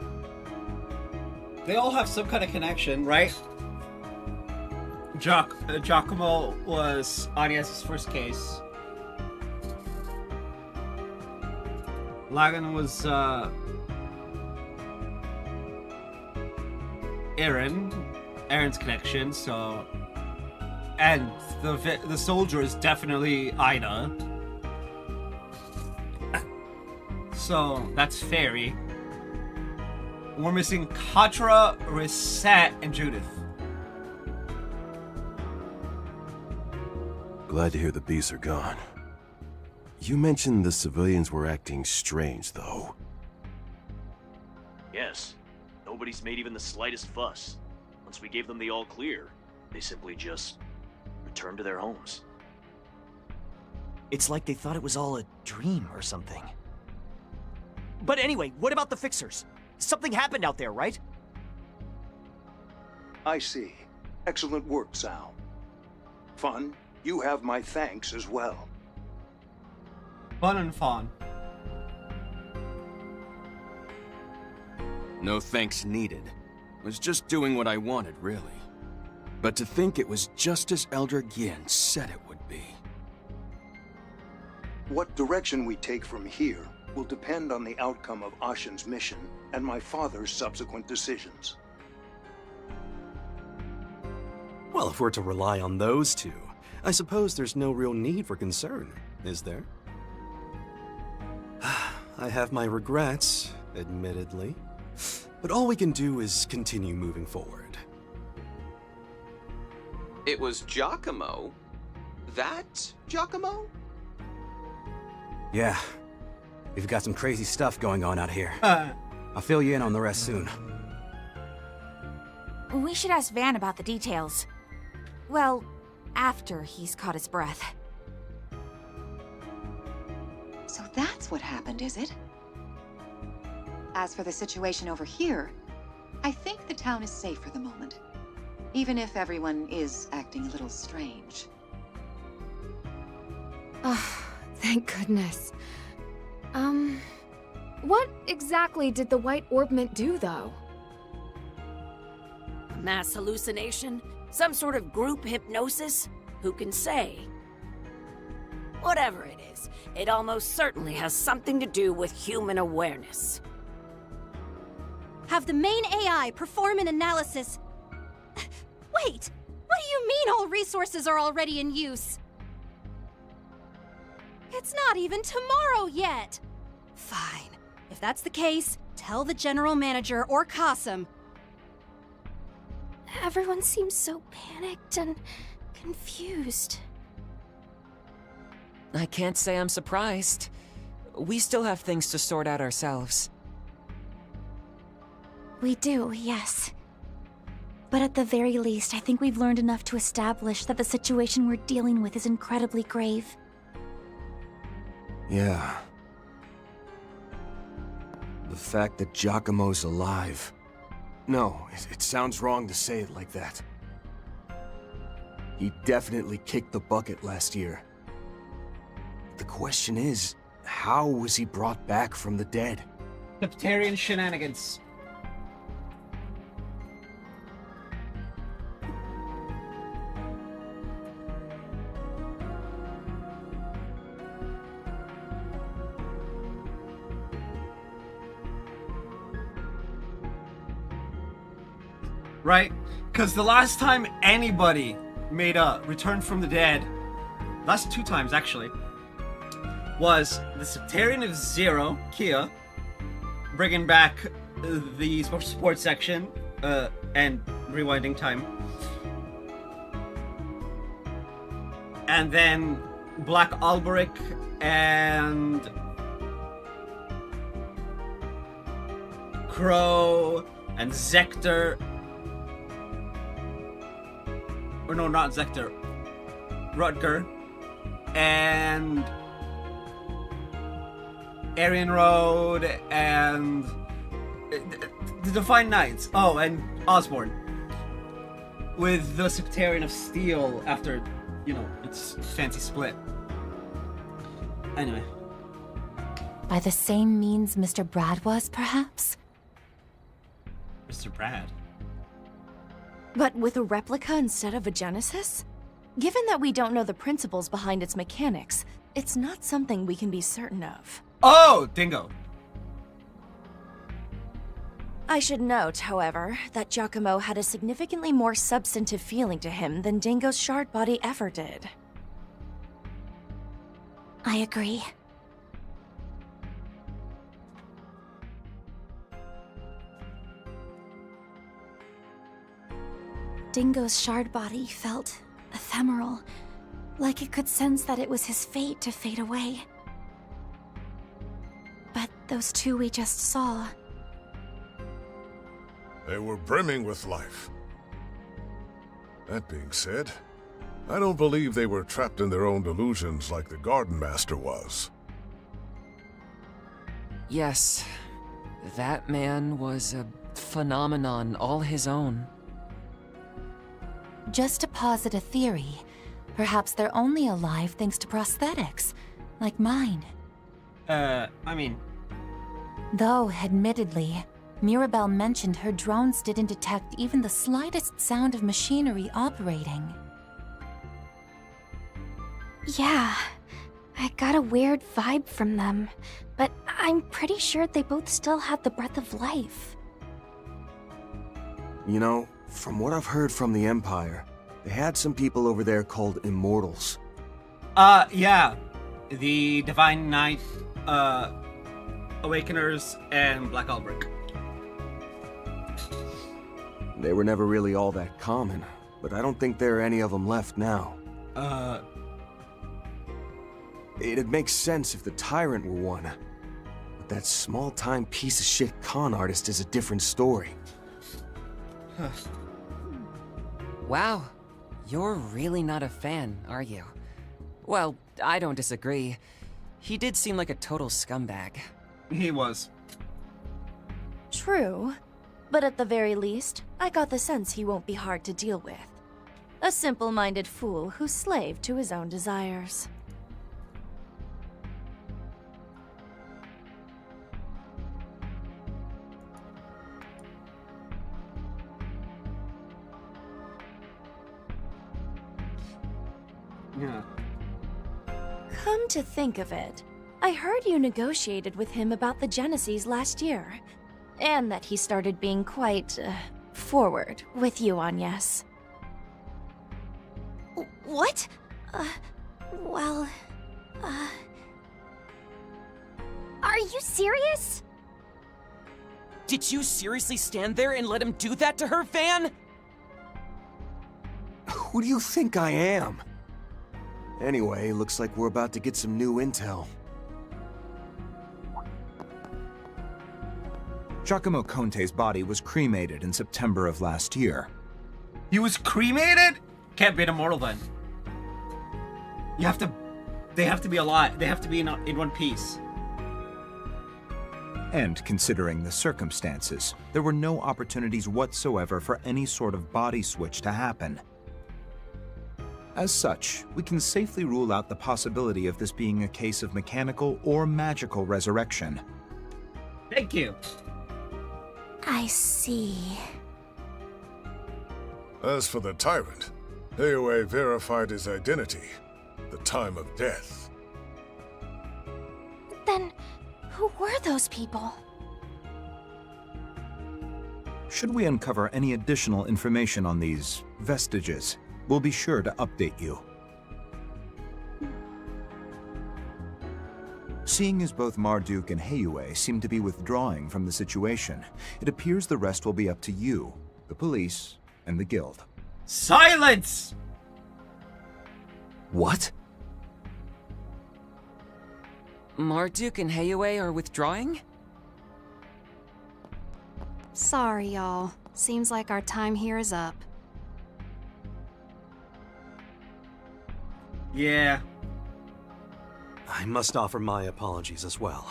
They all have some kind of connection, right? Giacomo was Agnes' first case. Lagan was Aaron's connection, so, and the soldier is definitely Ida. So that's Fairy. We're missing Katra, Reset, and Judith. Glad to hear the beasts are gone. You mentioned the civilians were acting strange, though. Yes. Nobody's made even the slightest fuss. Once we gave them the all clear, they simply just returned to their homes. It's like they thought it was all a dream or something. But anyway, what about the fixers? Something happened out there, right? I see. Excellent work, Sal. Fun, you have my thanks as well. Fun and Fawn. No thanks needed. Was just doing what I wanted, really. But to think it was just as Elder Gien said it would be. What direction we take from here will depend on the outcome of Ashen's mission and my father's subsequent decisions. Well, if we're to rely on those two, I suppose there's no real need for concern, is there? I have my regrets, admittedly. But all we can do is continue moving forward. It was Giacomo? That Giacomo? Yeah. We've got some crazy stuff going on out here. I'll fill you in on the rest soon. We should ask Van about the details. Well, after he's caught his breath. So that's what happened, is it? As for the situation over here, I think the town is safe for the moment. Even if everyone is acting a little strange. Oh, thank goodness. What exactly did the White Orbment do, though? Mass hallucination? Some sort of group hypnosis? Who can say? Whatever it is, it almost certainly has something to do with human awareness. Have the main AI perform an analysis. Wait! What do you mean all resources are already in use? It's not even tomorrow yet! Fine. If that's the case, tell the general manager or Qasim. Everyone seems so panicked and confused. I can't say I'm surprised. We still have things to sort out ourselves. We do, yes. But at the very least, I think we've learned enough to establish that the situation we're dealing with is incredibly grave. Yeah. The fact that Giacomo's alive. No, it sounds wrong to say it like that. He definitely kicked the bucket last year. The question is, how was he brought back from the dead? Septarian shenanigans. Right? Because the last time anybody made a return from the dead, last 2 times actually, was the Septarian of Zero, Kia, bringing back the sports section and rewinding time. And then Black Alberic and Crow and Zector. Or no, not Zector. Rutger and Aryan Road and the Defiant Knights. Oh, and Osborne. With the Sectarian of Steel after, you know, its fancy split. Anyway. By the same means Mr. Brad was, perhaps? Mr. Brad? But with a replica instead of a Genesis? Given that we don't know the principles behind its mechanics, it's not something we can be certain of. Oh, Dingo. I should note, however, that Giacomo had a significantly more substantive feeling to him than Dingo's shard body ever did. I agree. Dingo's shard body felt ephemeral, like it could sense that it was his fate to fade away. But those two we just saw... They were brimming with life. That being said, I don't believe they were trapped in their own delusions like the Garden Master was. Yes, that man was a phenomenon all his own. Just to posit a theory, perhaps they're only alive thanks to prosthetics, like mine. I mean... Though, admittedly, Mirabelle mentioned her drones didn't detect even the slightest sound of machinery operating. Yeah, I got a weird vibe from them, but I'm pretty sure they both still had the breath of life. You know, from what I've heard from the Empire, they had some people over there called Immortals. Yeah. The Divine Knight, Awakeners, and Black Albrecht. They were never really all that common, but I don't think there are any of them left now. It'd make sense if the Tyrant were one. But that small-time piece of shit con artist is a different story. Wow, you're really not a fan, are you? Well, I don't disagree. He did seem like a total scumbag. He was. True. But at the very least, I got the sense he won't be hard to deal with. A simple-minded fool who's slave to his own desires. Yeah. Come to think of it, I heard you negotiated with him about the Genesis last year. And that he started being quite, forward with you, Agnes. What? Are you serious? Did you seriously stand there and let him do that to her, Van? Who do you think I am? Anyway, looks like we're about to get some new intel. Giacomo Conte's body was cremated in September of last year. He was cremated? Can't be an immortal then. They have to be alive. They have to be in one piece. And considering the circumstances, there were no opportunities whatsoever for any sort of body switch to happen. As such, we can safely rule out the possibility of this being a case of mechanical or magical resurrection. Thank you. I see. As for the Tyrant, Heyway verified his identity, the time of death. Then, who were those people? Should we uncover any additional information on these vestiges, we'll be sure to update you. Seeing as both Marduk and Heyway seem to be withdrawing from the situation, it appears the rest will be up to you, the police, and the guild. Silence! What? Marduk and Heyway are withdrawing? Sorry, y'all. Seems like our time here is up. Yeah. I must offer my apologies as well.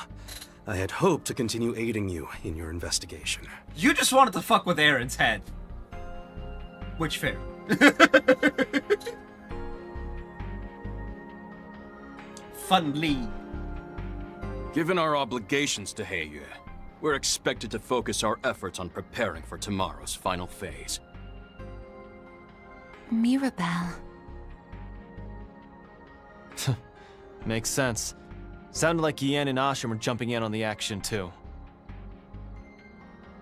I had hoped to continue aiding you in your investigation. You just wanted to fuck with Aaron's head. Which, fair. Funly. Given our obligations to Heiyue, we're expected to focus our efforts on preparing for tomorrow's final phase. Mirabelle. Makes sense. Sounded like Yen and Ashen were jumping in on the action, too.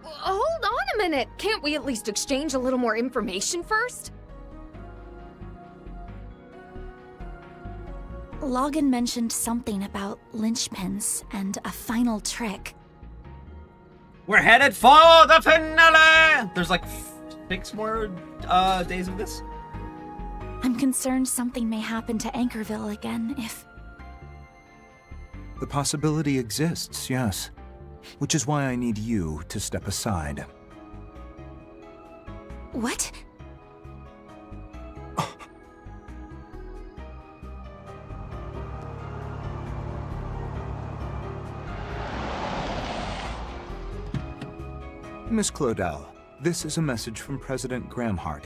Hold on a minute! Can't we at least exchange a little more information first? Logan mentioned something about linchpins and a final trick. We're headed for the finale! There's like 6 more days of this. I'm concerned something may happen to Anchorville again if... The possibility exists, yes. Which is why I need you to step aside. What? Miss Claudel, this is a message from President Gramhart.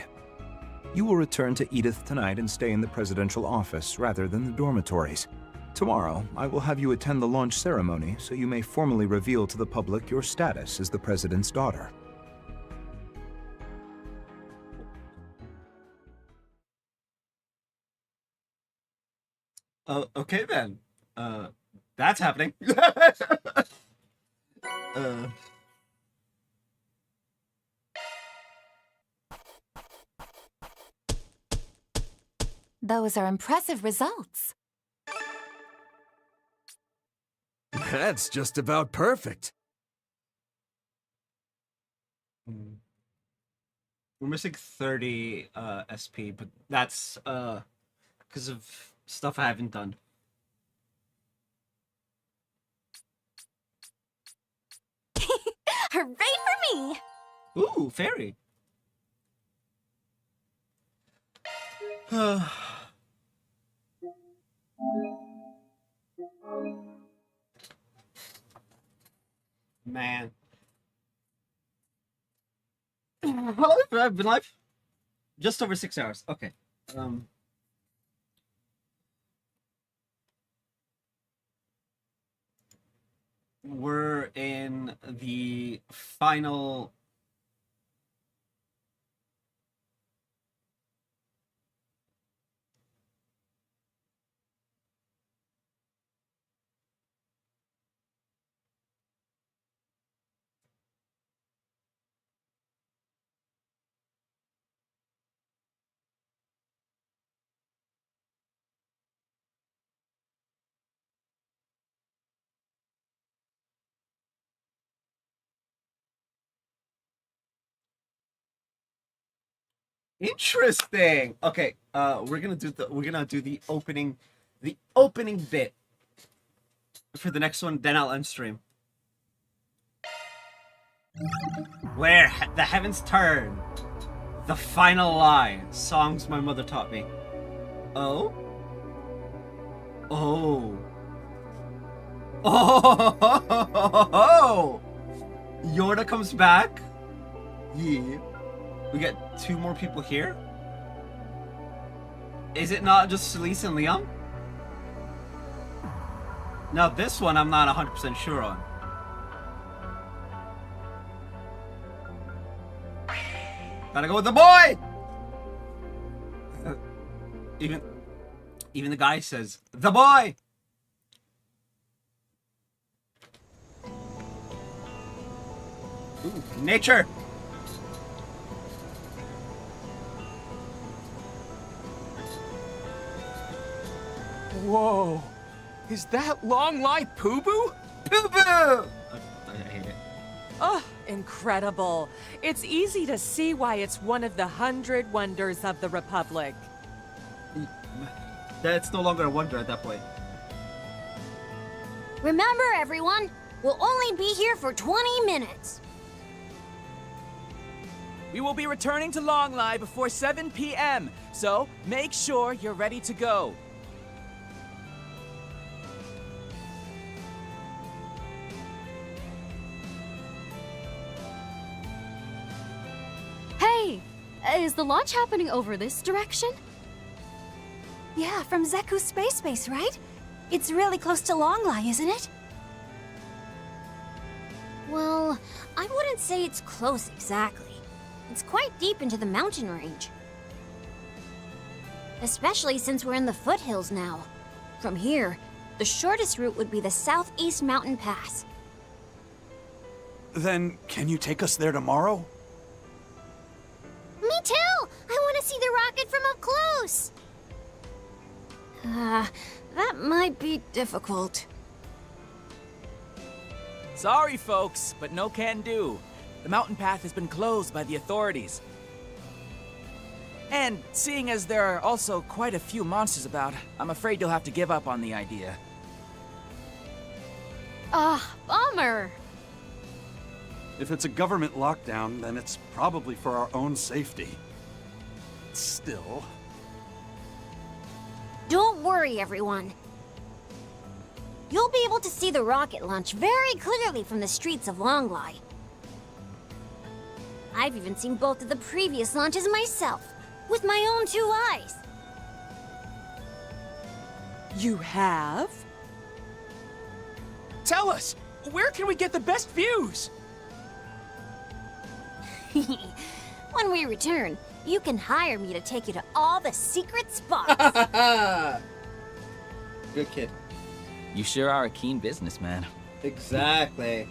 You will return to Edith tonight and stay in the presidential office rather than the dormitories. Tomorrow, I will have you attend the launch ceremony so you may formally reveal to the public your status as the president's daughter. Okay then. That's happening. Those are impressive results. That's just about perfect. We're missing 30 SP, but that's because of stuff I haven't done. Hooray for me! Ooh, fairy. Man. How long have I been live? Just over 6 hours. Okay. We're in the final... Interesting. Okay, we're gonna do the opening bit for the next one. Then I'll end stream. Where the heavens turn, the final line. Songs my mother taught me. Oh. Oh. Oh. Yorda comes back. Yeah. We got 2 more people here? Is it not just Celise and Leon? Now this one I'm not 100% sure on. Gotta go with the boy! Even the guy says, the boy! Ooh, nature! Whoa! Is that long-life Poo-Boo? Poo-Boo! I hate it. Oh, incredible. It's easy to see why it's one of the 100 wonders of the Republic. That's no longer a wonder at that point. Remember, everyone, we'll only be here for 20 minutes. We will be returning to Longlai before 7 p.m., so make sure you're ready to go. Hey! Is the launch happening over this direction? Yeah, from Zeku's space base, right? It's really close to Longlai, isn't it? Well, I wouldn't say it's close exactly. It's quite deep into the mountain range. Especially since we're in the foothills now. From here, the shortest route would be the Southeast Mountain Pass. Then, can you take us there tomorrow? Me too! I want to see the rocket from up close! That might be difficult. Sorry, folks, but no can do. The mountain path has been closed by the authorities. And seeing as there are also quite a few monsters about, I'm afraid you'll have to give up on the idea. Bummer. If it's a government lockdown, then it's probably for our own safety. Still... Don't worry, everyone. You'll be able to see the rocket launch very clearly from the streets of Longlai. I've even seen both of the previous launches myself, with my own 2 eyes. You have? Tell us, where can we get the best views? When we return, you can hire me to take you to all the secret spots. Good kid. You sure are a keen businessman. Exactly.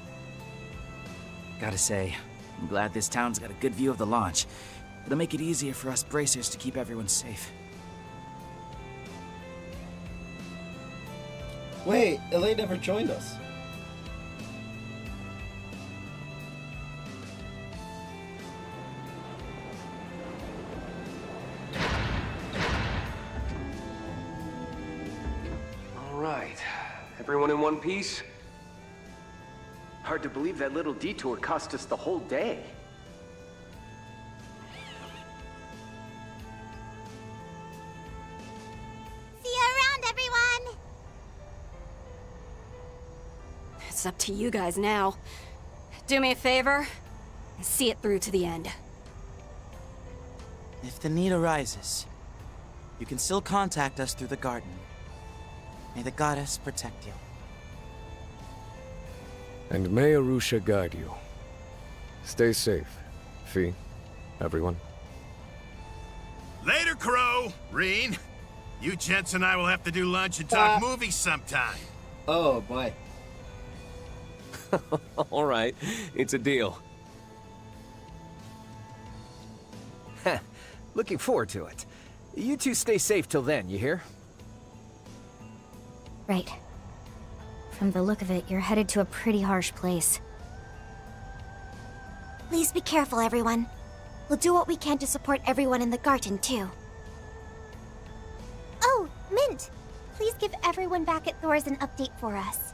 Gotta say, I'm glad this town's got a good view of the launch. It'll make it easier for us bracers to keep everyone safe. Wait, Elaine never joined us. Alright. Everyone in one piece? Hard to believe that little detour cost us the whole day. See you around, everyone! It's up to you guys now. Do me a favor, and see it through to the end. If the need arises, you can still contact us through the garden. May the goddess protect you. And may Arusha guide you. Stay safe, Fee, everyone. Later, Crow, Reen. You gents and I will have to do lunch and talk movies sometime. Oh, boy. All right, it's a deal. Looking forward to it. You two stay safe till then, you hear? Right. From the look of it, you're headed to a pretty harsh place. Please be careful, everyone. We'll do what we can to support everyone in the garden, too. Oh, Mint! Please give everyone back at Thor's an update for us.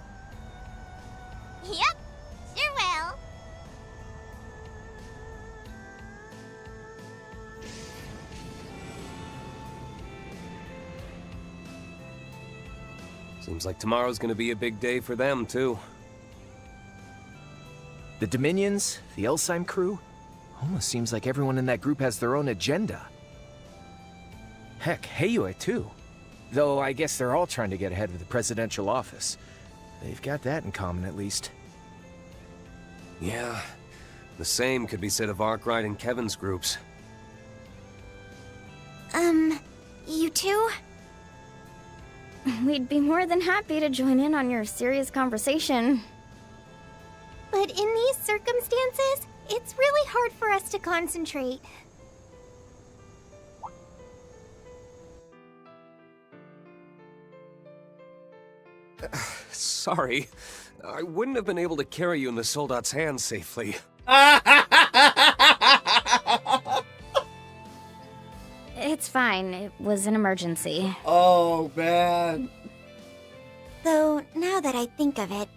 Yep, sure will. Seems like tomorrow's gonna be a big day for them, too. The Dominions, the Elsheim crew? Almost seems like everyone in that group has their own agenda. Heck, Heiyue too. Though I guess they're all trying to get ahead of the presidential office. They've got that in common, at least. Yeah, the same could be said of Arkwright and Kevin's groups. You two? We'd be more than happy to join in on your serious conversation. But in these circumstances, it's really hard for us to concentrate. Sorry, I wouldn't have been able to carry you in the soldat's hands safely. It's fine. It was an emergency. Oh, man. Though, now that I think of it,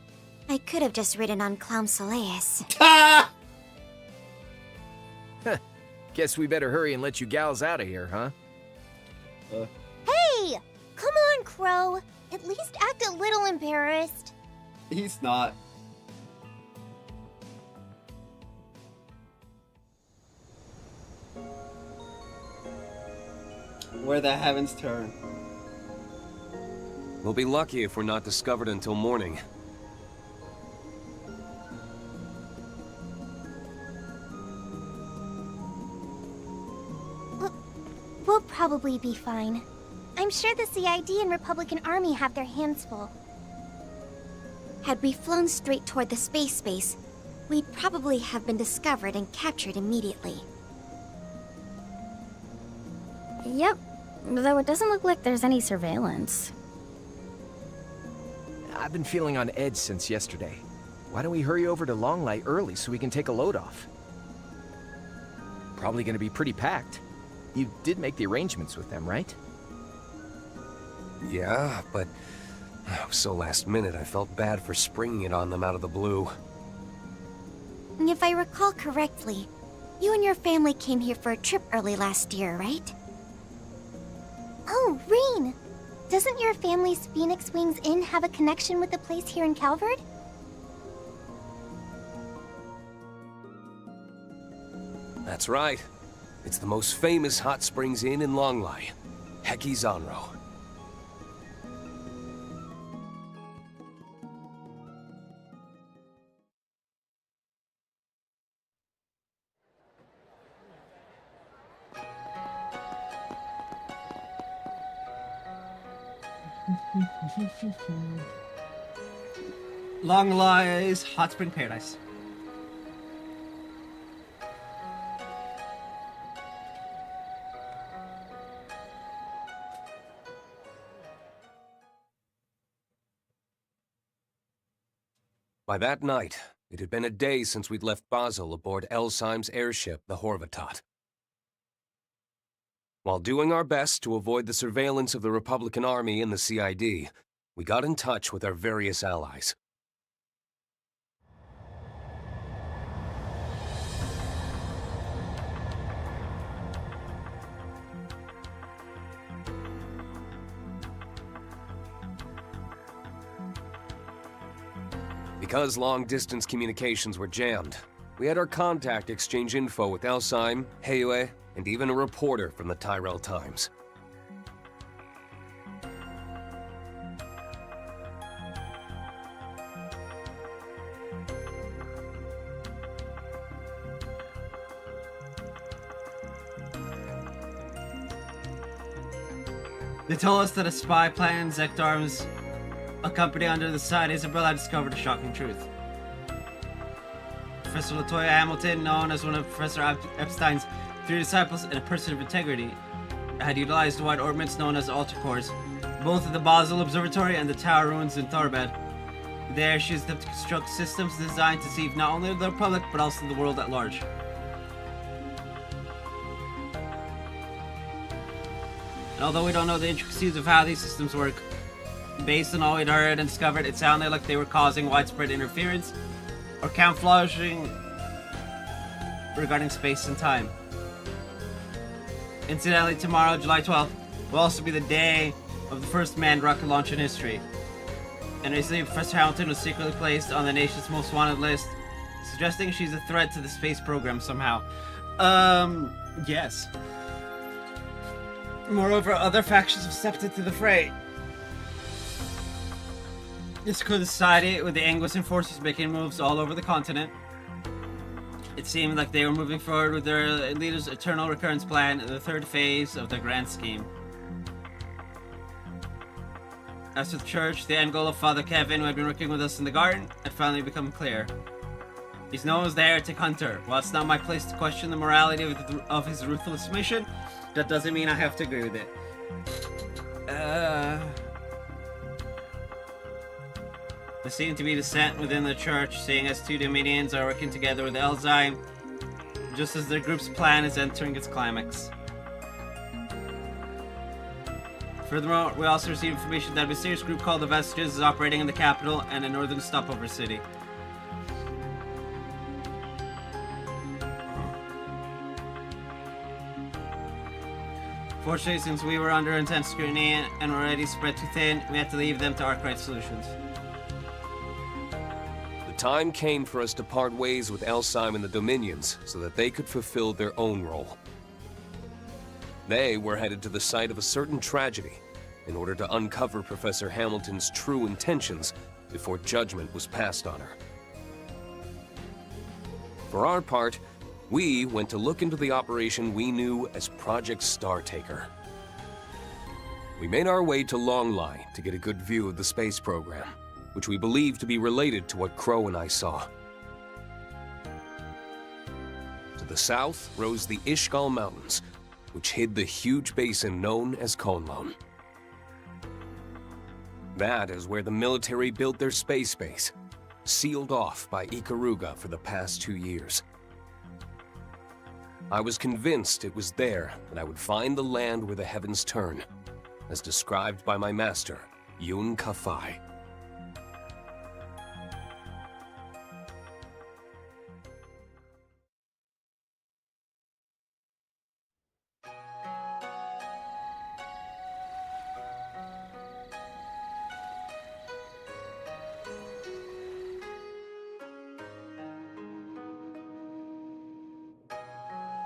I could have just ridden on Clown Soleus. Guess we better hurry and let you gals out of here, huh? Hey! Come on, Crow. At least act a little embarrassed. He's not. Where the heavens turn. We'll be lucky if we're not discovered until morning. We'll probably be fine. I'm sure the CID and Republican Army have their hands full. Had we flown straight toward the space base, we'd probably have been discovered and captured immediately. Yep, though it doesn't look like there's any surveillance. I've been feeling on edge since yesterday. Why don't we hurry over to Longlight early so we can take a load off? Probably gonna be pretty packed. You did make the arrangements with them, right? Yeah, but it was so last minute I felt bad for springing it on them out of the blue. If I recall correctly, you and your family came here for a trip early last year, right? Oh, Rain! Doesn't your family's Phoenix Wings Inn have a connection with the place here in Calvard? That's right. It's the most famous hot springs inn in Longlai, Hekizanro. Longlai's hot spring paradise. By that night, it had been a day since we'd left Basel aboard Elsheim's airship, the Horvatat. While doing our best to avoid the surveillance of the Republican Army and the CID, we got in touch with our various allies. Because long-distance communications were jammed, we had our contact exchange info with Elsheim, Heue, and even a reporter from the Tyrell Times. They told us that a spy planned Zekdarm's a company under the Society's umbrella had discovered a shocking truth. Professor Latoya Hamilton, known as one of Professor Epstein's 3 disciples and a person of integrity, had utilized wide orbits known as altar cores, both at the Basel Observatory and the tower ruins in Thorbad. There, she used them to construct systems designed to deceive not only the Republic, but also the world at large. And although we don't know the intricacies of how these systems work, based on all we'd heard and discovered, it sounded like they were causing widespread interference or camouflaging regarding space and time. Incidentally, tomorrow, July 12th, will also be the day of the first manned rocket launch in history. And recently, Professor Hamilton was secretly placed on the nation's most wanted list, suggesting she's a threat to the space program somehow. Yes. Moreover, other factions have stepped into the fray. This coincided with the Anguistan forces making moves all over the continent. It seemed like they were moving forward with their leader's eternal recurrence plan, the third phase of their grand scheme. As for the church, the end goal of Father Kevin, who had been working with us in the garden, had finally become clear. He's no one's there to Hunter. While it's not my place to question the morality of his ruthless mission, that doesn't mean I have to agree with it. There seems to be dissent within the church, seeing as 2 Dominions are working together with Elzheim, just as their group's plan is entering its climax. Furthermore, we also received information that a mysterious group called the Vestiges is operating in the capital and a northern stopover city. Fortunately, since we were under intense scrutiny and were already spread too thin, we had to leave them to Arkwright Solutions. The time came for us to part ways with Elsyme and the Dominions so that they could fulfill their own role. They were headed to the site of a certain tragedy in order to uncover Professor Hamilton's true intentions before judgment was passed on her. For our part, we went to look into the operation we knew as Project Startaker. We made our way to Longline to get a good view of the space program, which we believed to be related to what Crow and I saw. To the south rose the Ishgal Mountains, which hid the huge basin known as Conlon. That is where the military built their space base, sealed off by Ikaruga for the past 2 years. I was convinced it was there that I would find the land where the heavens turn, as described by my master, Yun Kafai.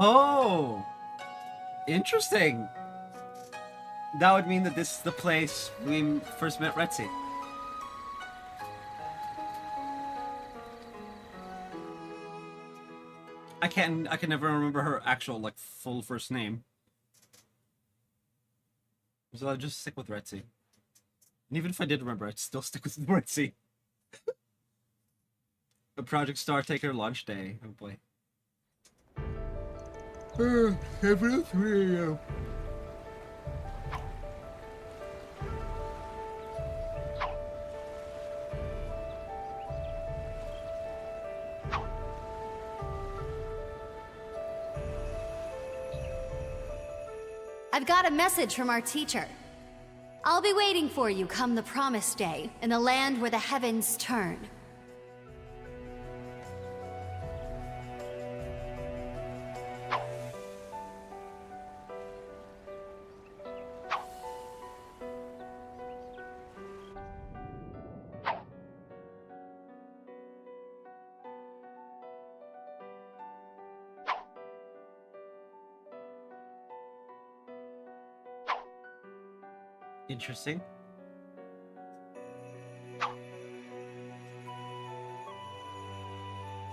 Oh! Interesting! That would mean that this is the place we first met Retzi. I can never remember her actual, like, full first name. So I'll just stick with Retzi. And even if I did remember, I'd still stick with Retzi. The Project Startaker launch day. Oh boy. 7:03 a.m. I've got a message from our teacher. I'll be waiting for you come the promised day, in the land where the heavens turn. Interesting.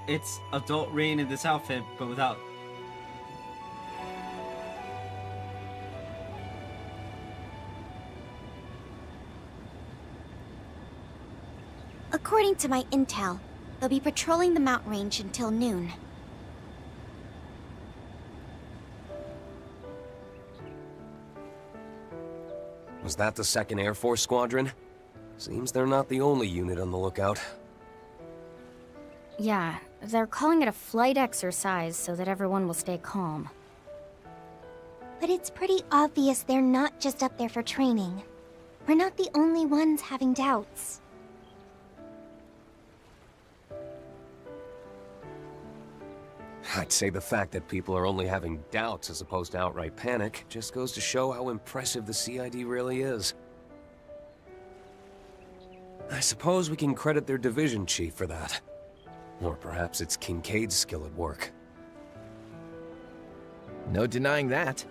It's adult Rain in this outfit, but without. According to my intel, they'll be patrolling the mountain range until noon. Was that the 2nd Air Force Squadron? Seems they're not the only unit on the lookout. Yeah, they're calling it a flight exercise so that everyone will stay calm. But it's pretty obvious they're not just up there for training. We're not the only ones having doubts. I'd say the fact that people are only having doubts as opposed to outright panic just goes to show how impressive the CID really is. I suppose we can credit their division chief for that. Or perhaps it's Kincaid's skill at work. No denying that.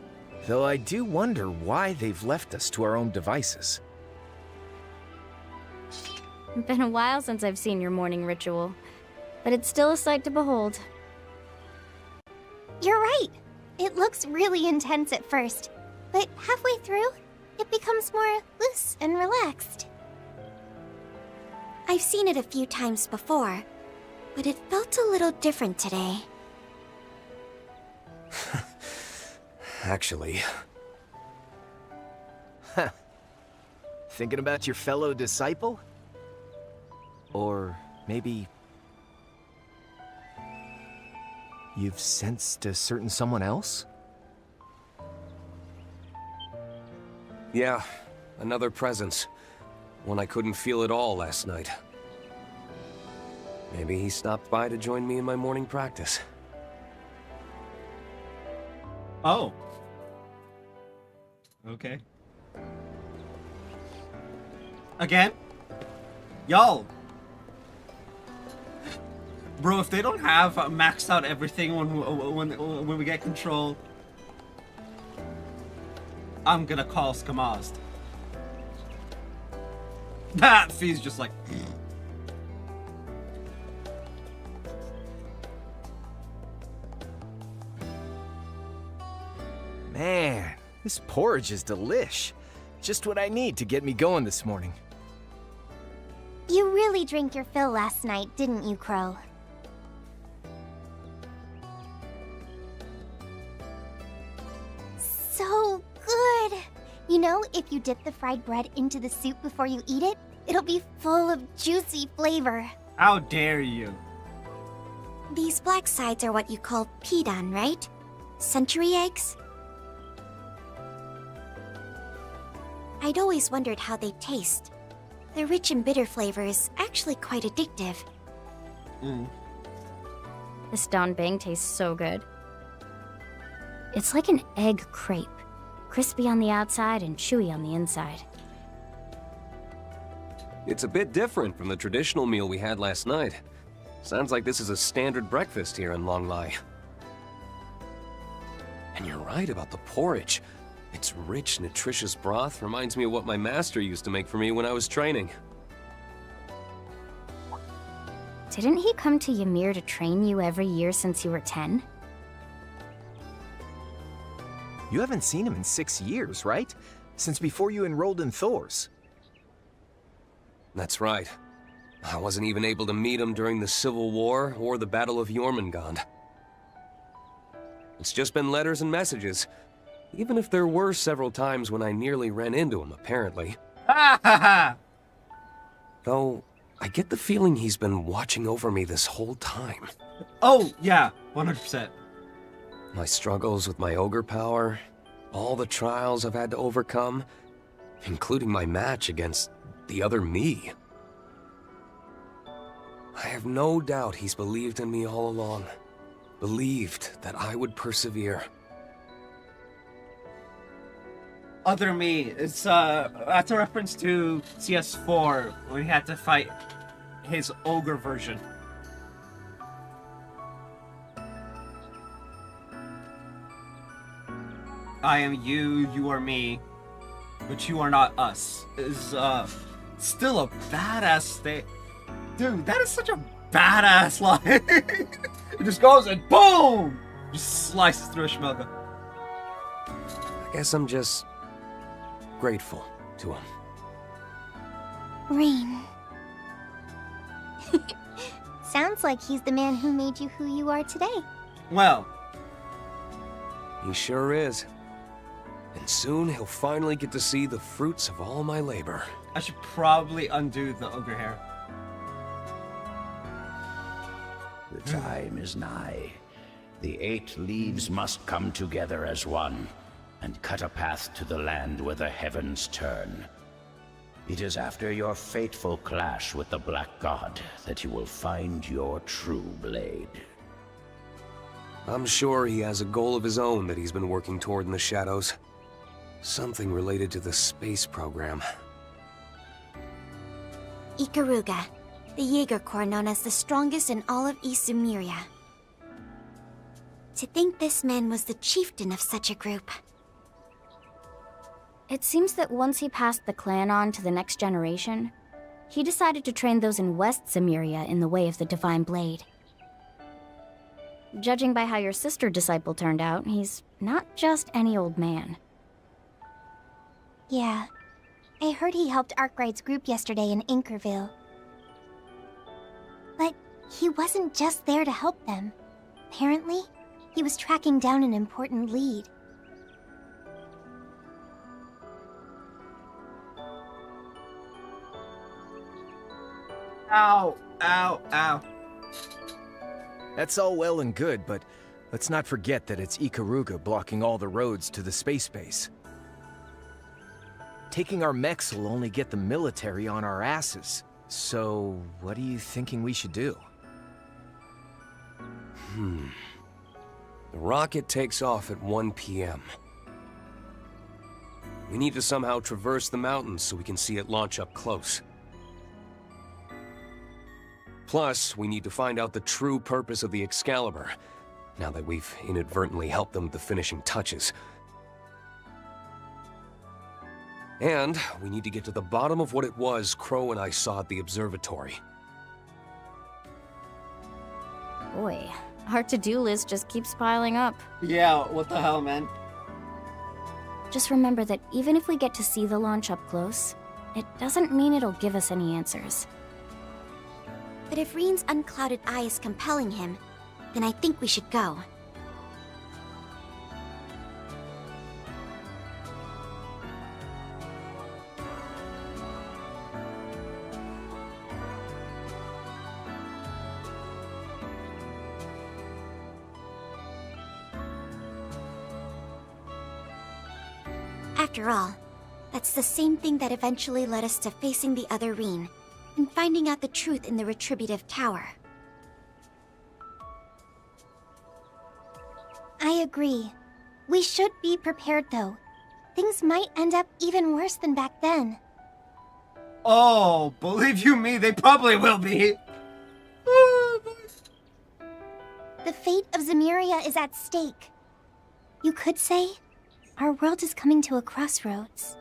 Though I do wonder why they've left us to our own devices. Been a while since I've seen your morning ritual, but it's still a sight to behold. You're right. It looks really intense at first, but halfway through, it becomes more loose and relaxed. I've seen it a few times before, but it felt a little different today. Actually... Huh. Thinking about your fellow disciple? Or maybe... you've sensed a certain someone else? Yeah, another presence. One I couldn't feel at all last night. Maybe he stopped by to join me in my morning practice. Oh. Okay. Again? Y'all! Bro, if they don't have maxed out everything when we get control, I'm gonna call Skamazd. That Fee's just like... Man, this porridge is delish. Just what I need to get me going this morning. You really drank your fill last night, didn't you, Crow? So good! You know, if you dip the fried bread into the soup before you eat it, it'll be full of juicy flavor. How dare you? These black sides are what you call pidan, right? Century eggs? I'd always wondered how they taste. Their rich and bitter flavor is actually quite addictive. This danbing tastes so good. It's like an egg crepe. Crispy on the outside and chewy on the inside. It's a bit different from the traditional meal we had last night. Sounds like this is a standard breakfast here in Longlai. And you're right about the porridge. Its rich, nutritious broth reminds me of what my master used to make for me when I was training. Didn't he come to Ymir to train you every year since you were 10? You haven't seen him in 6 years, right? Since before you enrolled in Thor's. That's right. I wasn't even able to meet him during the Civil War or the Battle of Jormungand. It's just been letters and messages. Even if there were several times when I nearly ran into him, apparently. Though, I get the feeling he's been watching over me this whole time. Oh, yeah, 100%. My struggles with my ogre power, all the trials I've had to overcome, including my match against the other me. I have no doubt he's believed in me all along. Believed that I would persevere. Other me, it's that's a reference to CS4 when he had to fight his ogre version. I am you, you are me, but you are not us. Is still a badass state. Dude, that is such a badass line. It just goes and boom! Just slices through a schmelga. I guess I'm just grateful to him. Rain. Sounds like he's the man who made you who you are today. Well. He sure is. And soon he'll finally get to see the fruits of all my labor. I should probably undo the ogre hair. The time is nigh. The 8 leaves must come together as one, and cut a path to the land where the heavens turn. It is after your fateful clash with the Black God that you will find your true blade. I'm sure he has a goal of his own that he's been working toward in the shadows. Something related to the space program. Ikaruga, the Jaeger Corps known as the strongest in all of East Zemuria. To think this man was the chieftain of such a group. It seems that once he passed the clan on to the next generation, he decided to train those in West Zemuria in the way of the Divine Blade. Judging by how your sister disciple turned out, he's not just any old man. Yeah. I heard he helped Arkwright's group yesterday in Inkerville. But he wasn't just there to help them. Apparently, he was tracking down an important lead. Ow, ow, ow. That's all well and good, but let's not forget that it's Ikaruga blocking all the roads to the space base. Taking our mechs will only get the military on our asses. So, what are you thinking we should do? The rocket takes off at 1 p.m. We need to somehow traverse the mountains so we can see it launch up close. Plus, we need to find out the true purpose of the Excalibur, now that we've inadvertently helped them with the finishing touches. And we need to get to the bottom of what it was Crow and I saw at the observatory. Boy, our to-do list just keeps piling up. Yeah, what the hell, man? Just remember that even if we get to see the launch up close, it doesn't mean it'll give us any answers. But if Reen's unclouded eye is compelling him, then I think we should go. After all, that's the same thing that eventually led us to facing the other Reen, and finding out the truth in the Retributive Tower. I agree. We should be prepared, though. Things might end up even worse than back then. Oh, believe you me, they probably will be. The fate of Zemuria is at stake. You could say, our world is coming to a crossroads.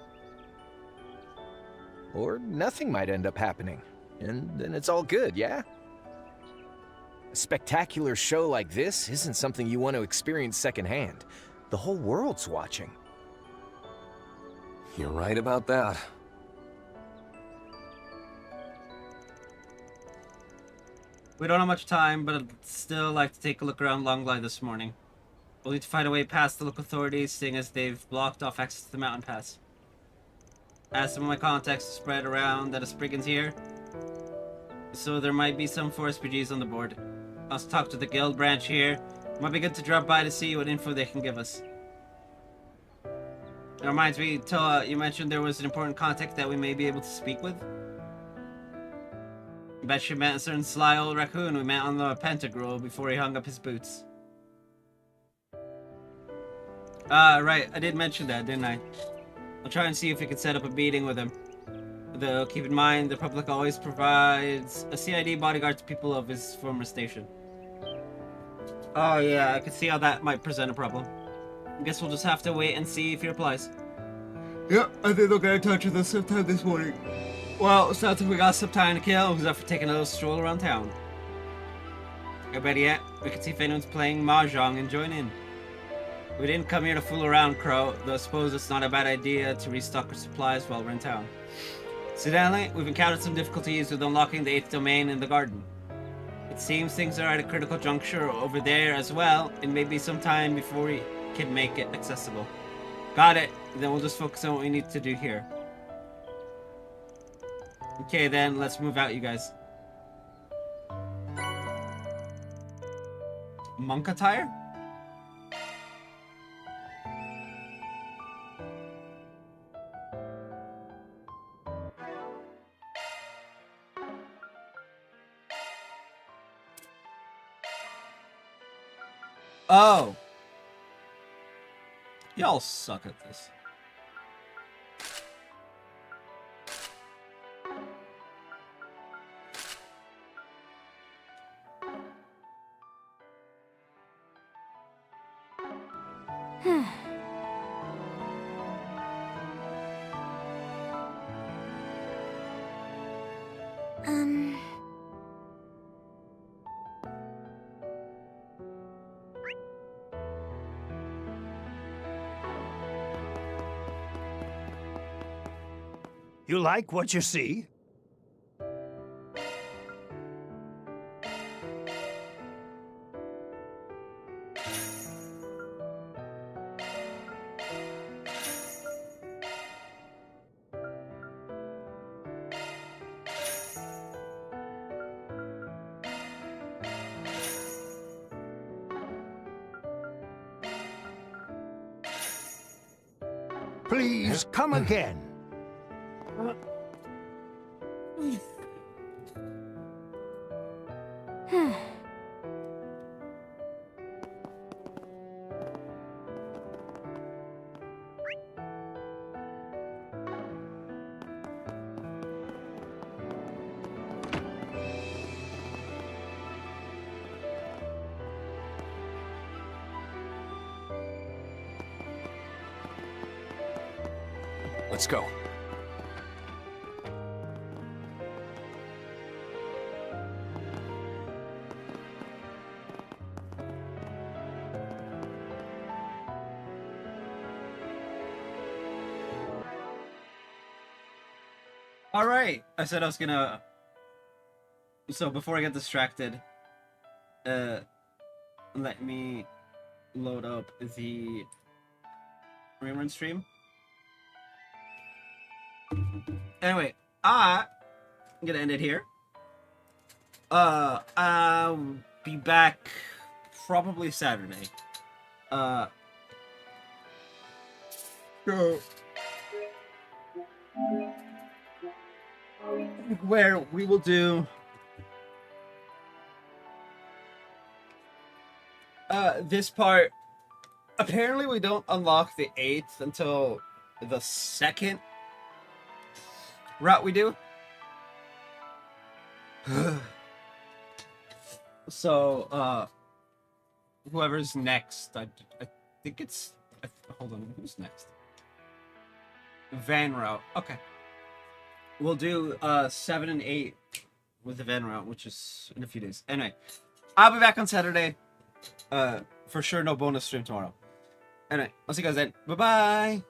Or nothing might end up happening, and then it's all good, yeah? A spectacular show like this isn't something you want to experience secondhand. The whole world's watching. You're right about that. We don't have much time, but I'd still like to take a look around Longline this morning. We'll need to find a way past the local authorities, seeing as they've blocked off access to the mountain pass. Asked some of my contacts to spread around that a Spriggan's here, so there might be some Forest PGs on the board. I'll also talk to the guild branch here. Might be good to drop by to see what info they can give us. It reminds me, Toa, you mentioned there was an important contact that we may be able to speak with. I bet you met a certain sly old raccoon we met on the Pentagrule before he hung up his boots. Right, I did mention that, didn't I? I'll try and see if we can set up a meeting with him. Though, keep in mind, the public always provides a CID bodyguard to people of his former station. Oh yeah, I can see how that might present a problem. I guess we'll just have to wait and see if he replies. Yep, I think they'll get in touch with us sometime this morning. Well, sounds like we got some time to kill. Who's up for taking a little stroll around town? Or better yet, we can see if anyone's playing Mahjong and join in. We didn't come here to fool around, Crow, though I suppose it's not a bad idea to restock our supplies while we're in town. Incidentally, we've encountered some difficulties with unlocking the 8th domain in the garden. It seems things are at a critical juncture over there as well, and maybe some time before we can make it accessible. Got it, then we'll just focus on what we need to do here. Okay then, let's move out, you guys. Monk attire? Oh. Y'all suck at this. You like what you see? Please come again. Let's go. All right. I said I was gonna. So before I get distracted, let me load up the rerun stream. Anyway, I'm gonna end it here. I'll be back probably Saturday. So where we will do this part. Apparently we don't unlock the 8th until the 2nd route we do. So whoever's next, I think it's hold on, who's next? Van route. Okay. We'll do 7 and 8 with the van route, which is in a few days. Anyway, I'll be back on Saturday. For sure, no bonus stream tomorrow. Anyway, I'll see you guys then. Bye-bye!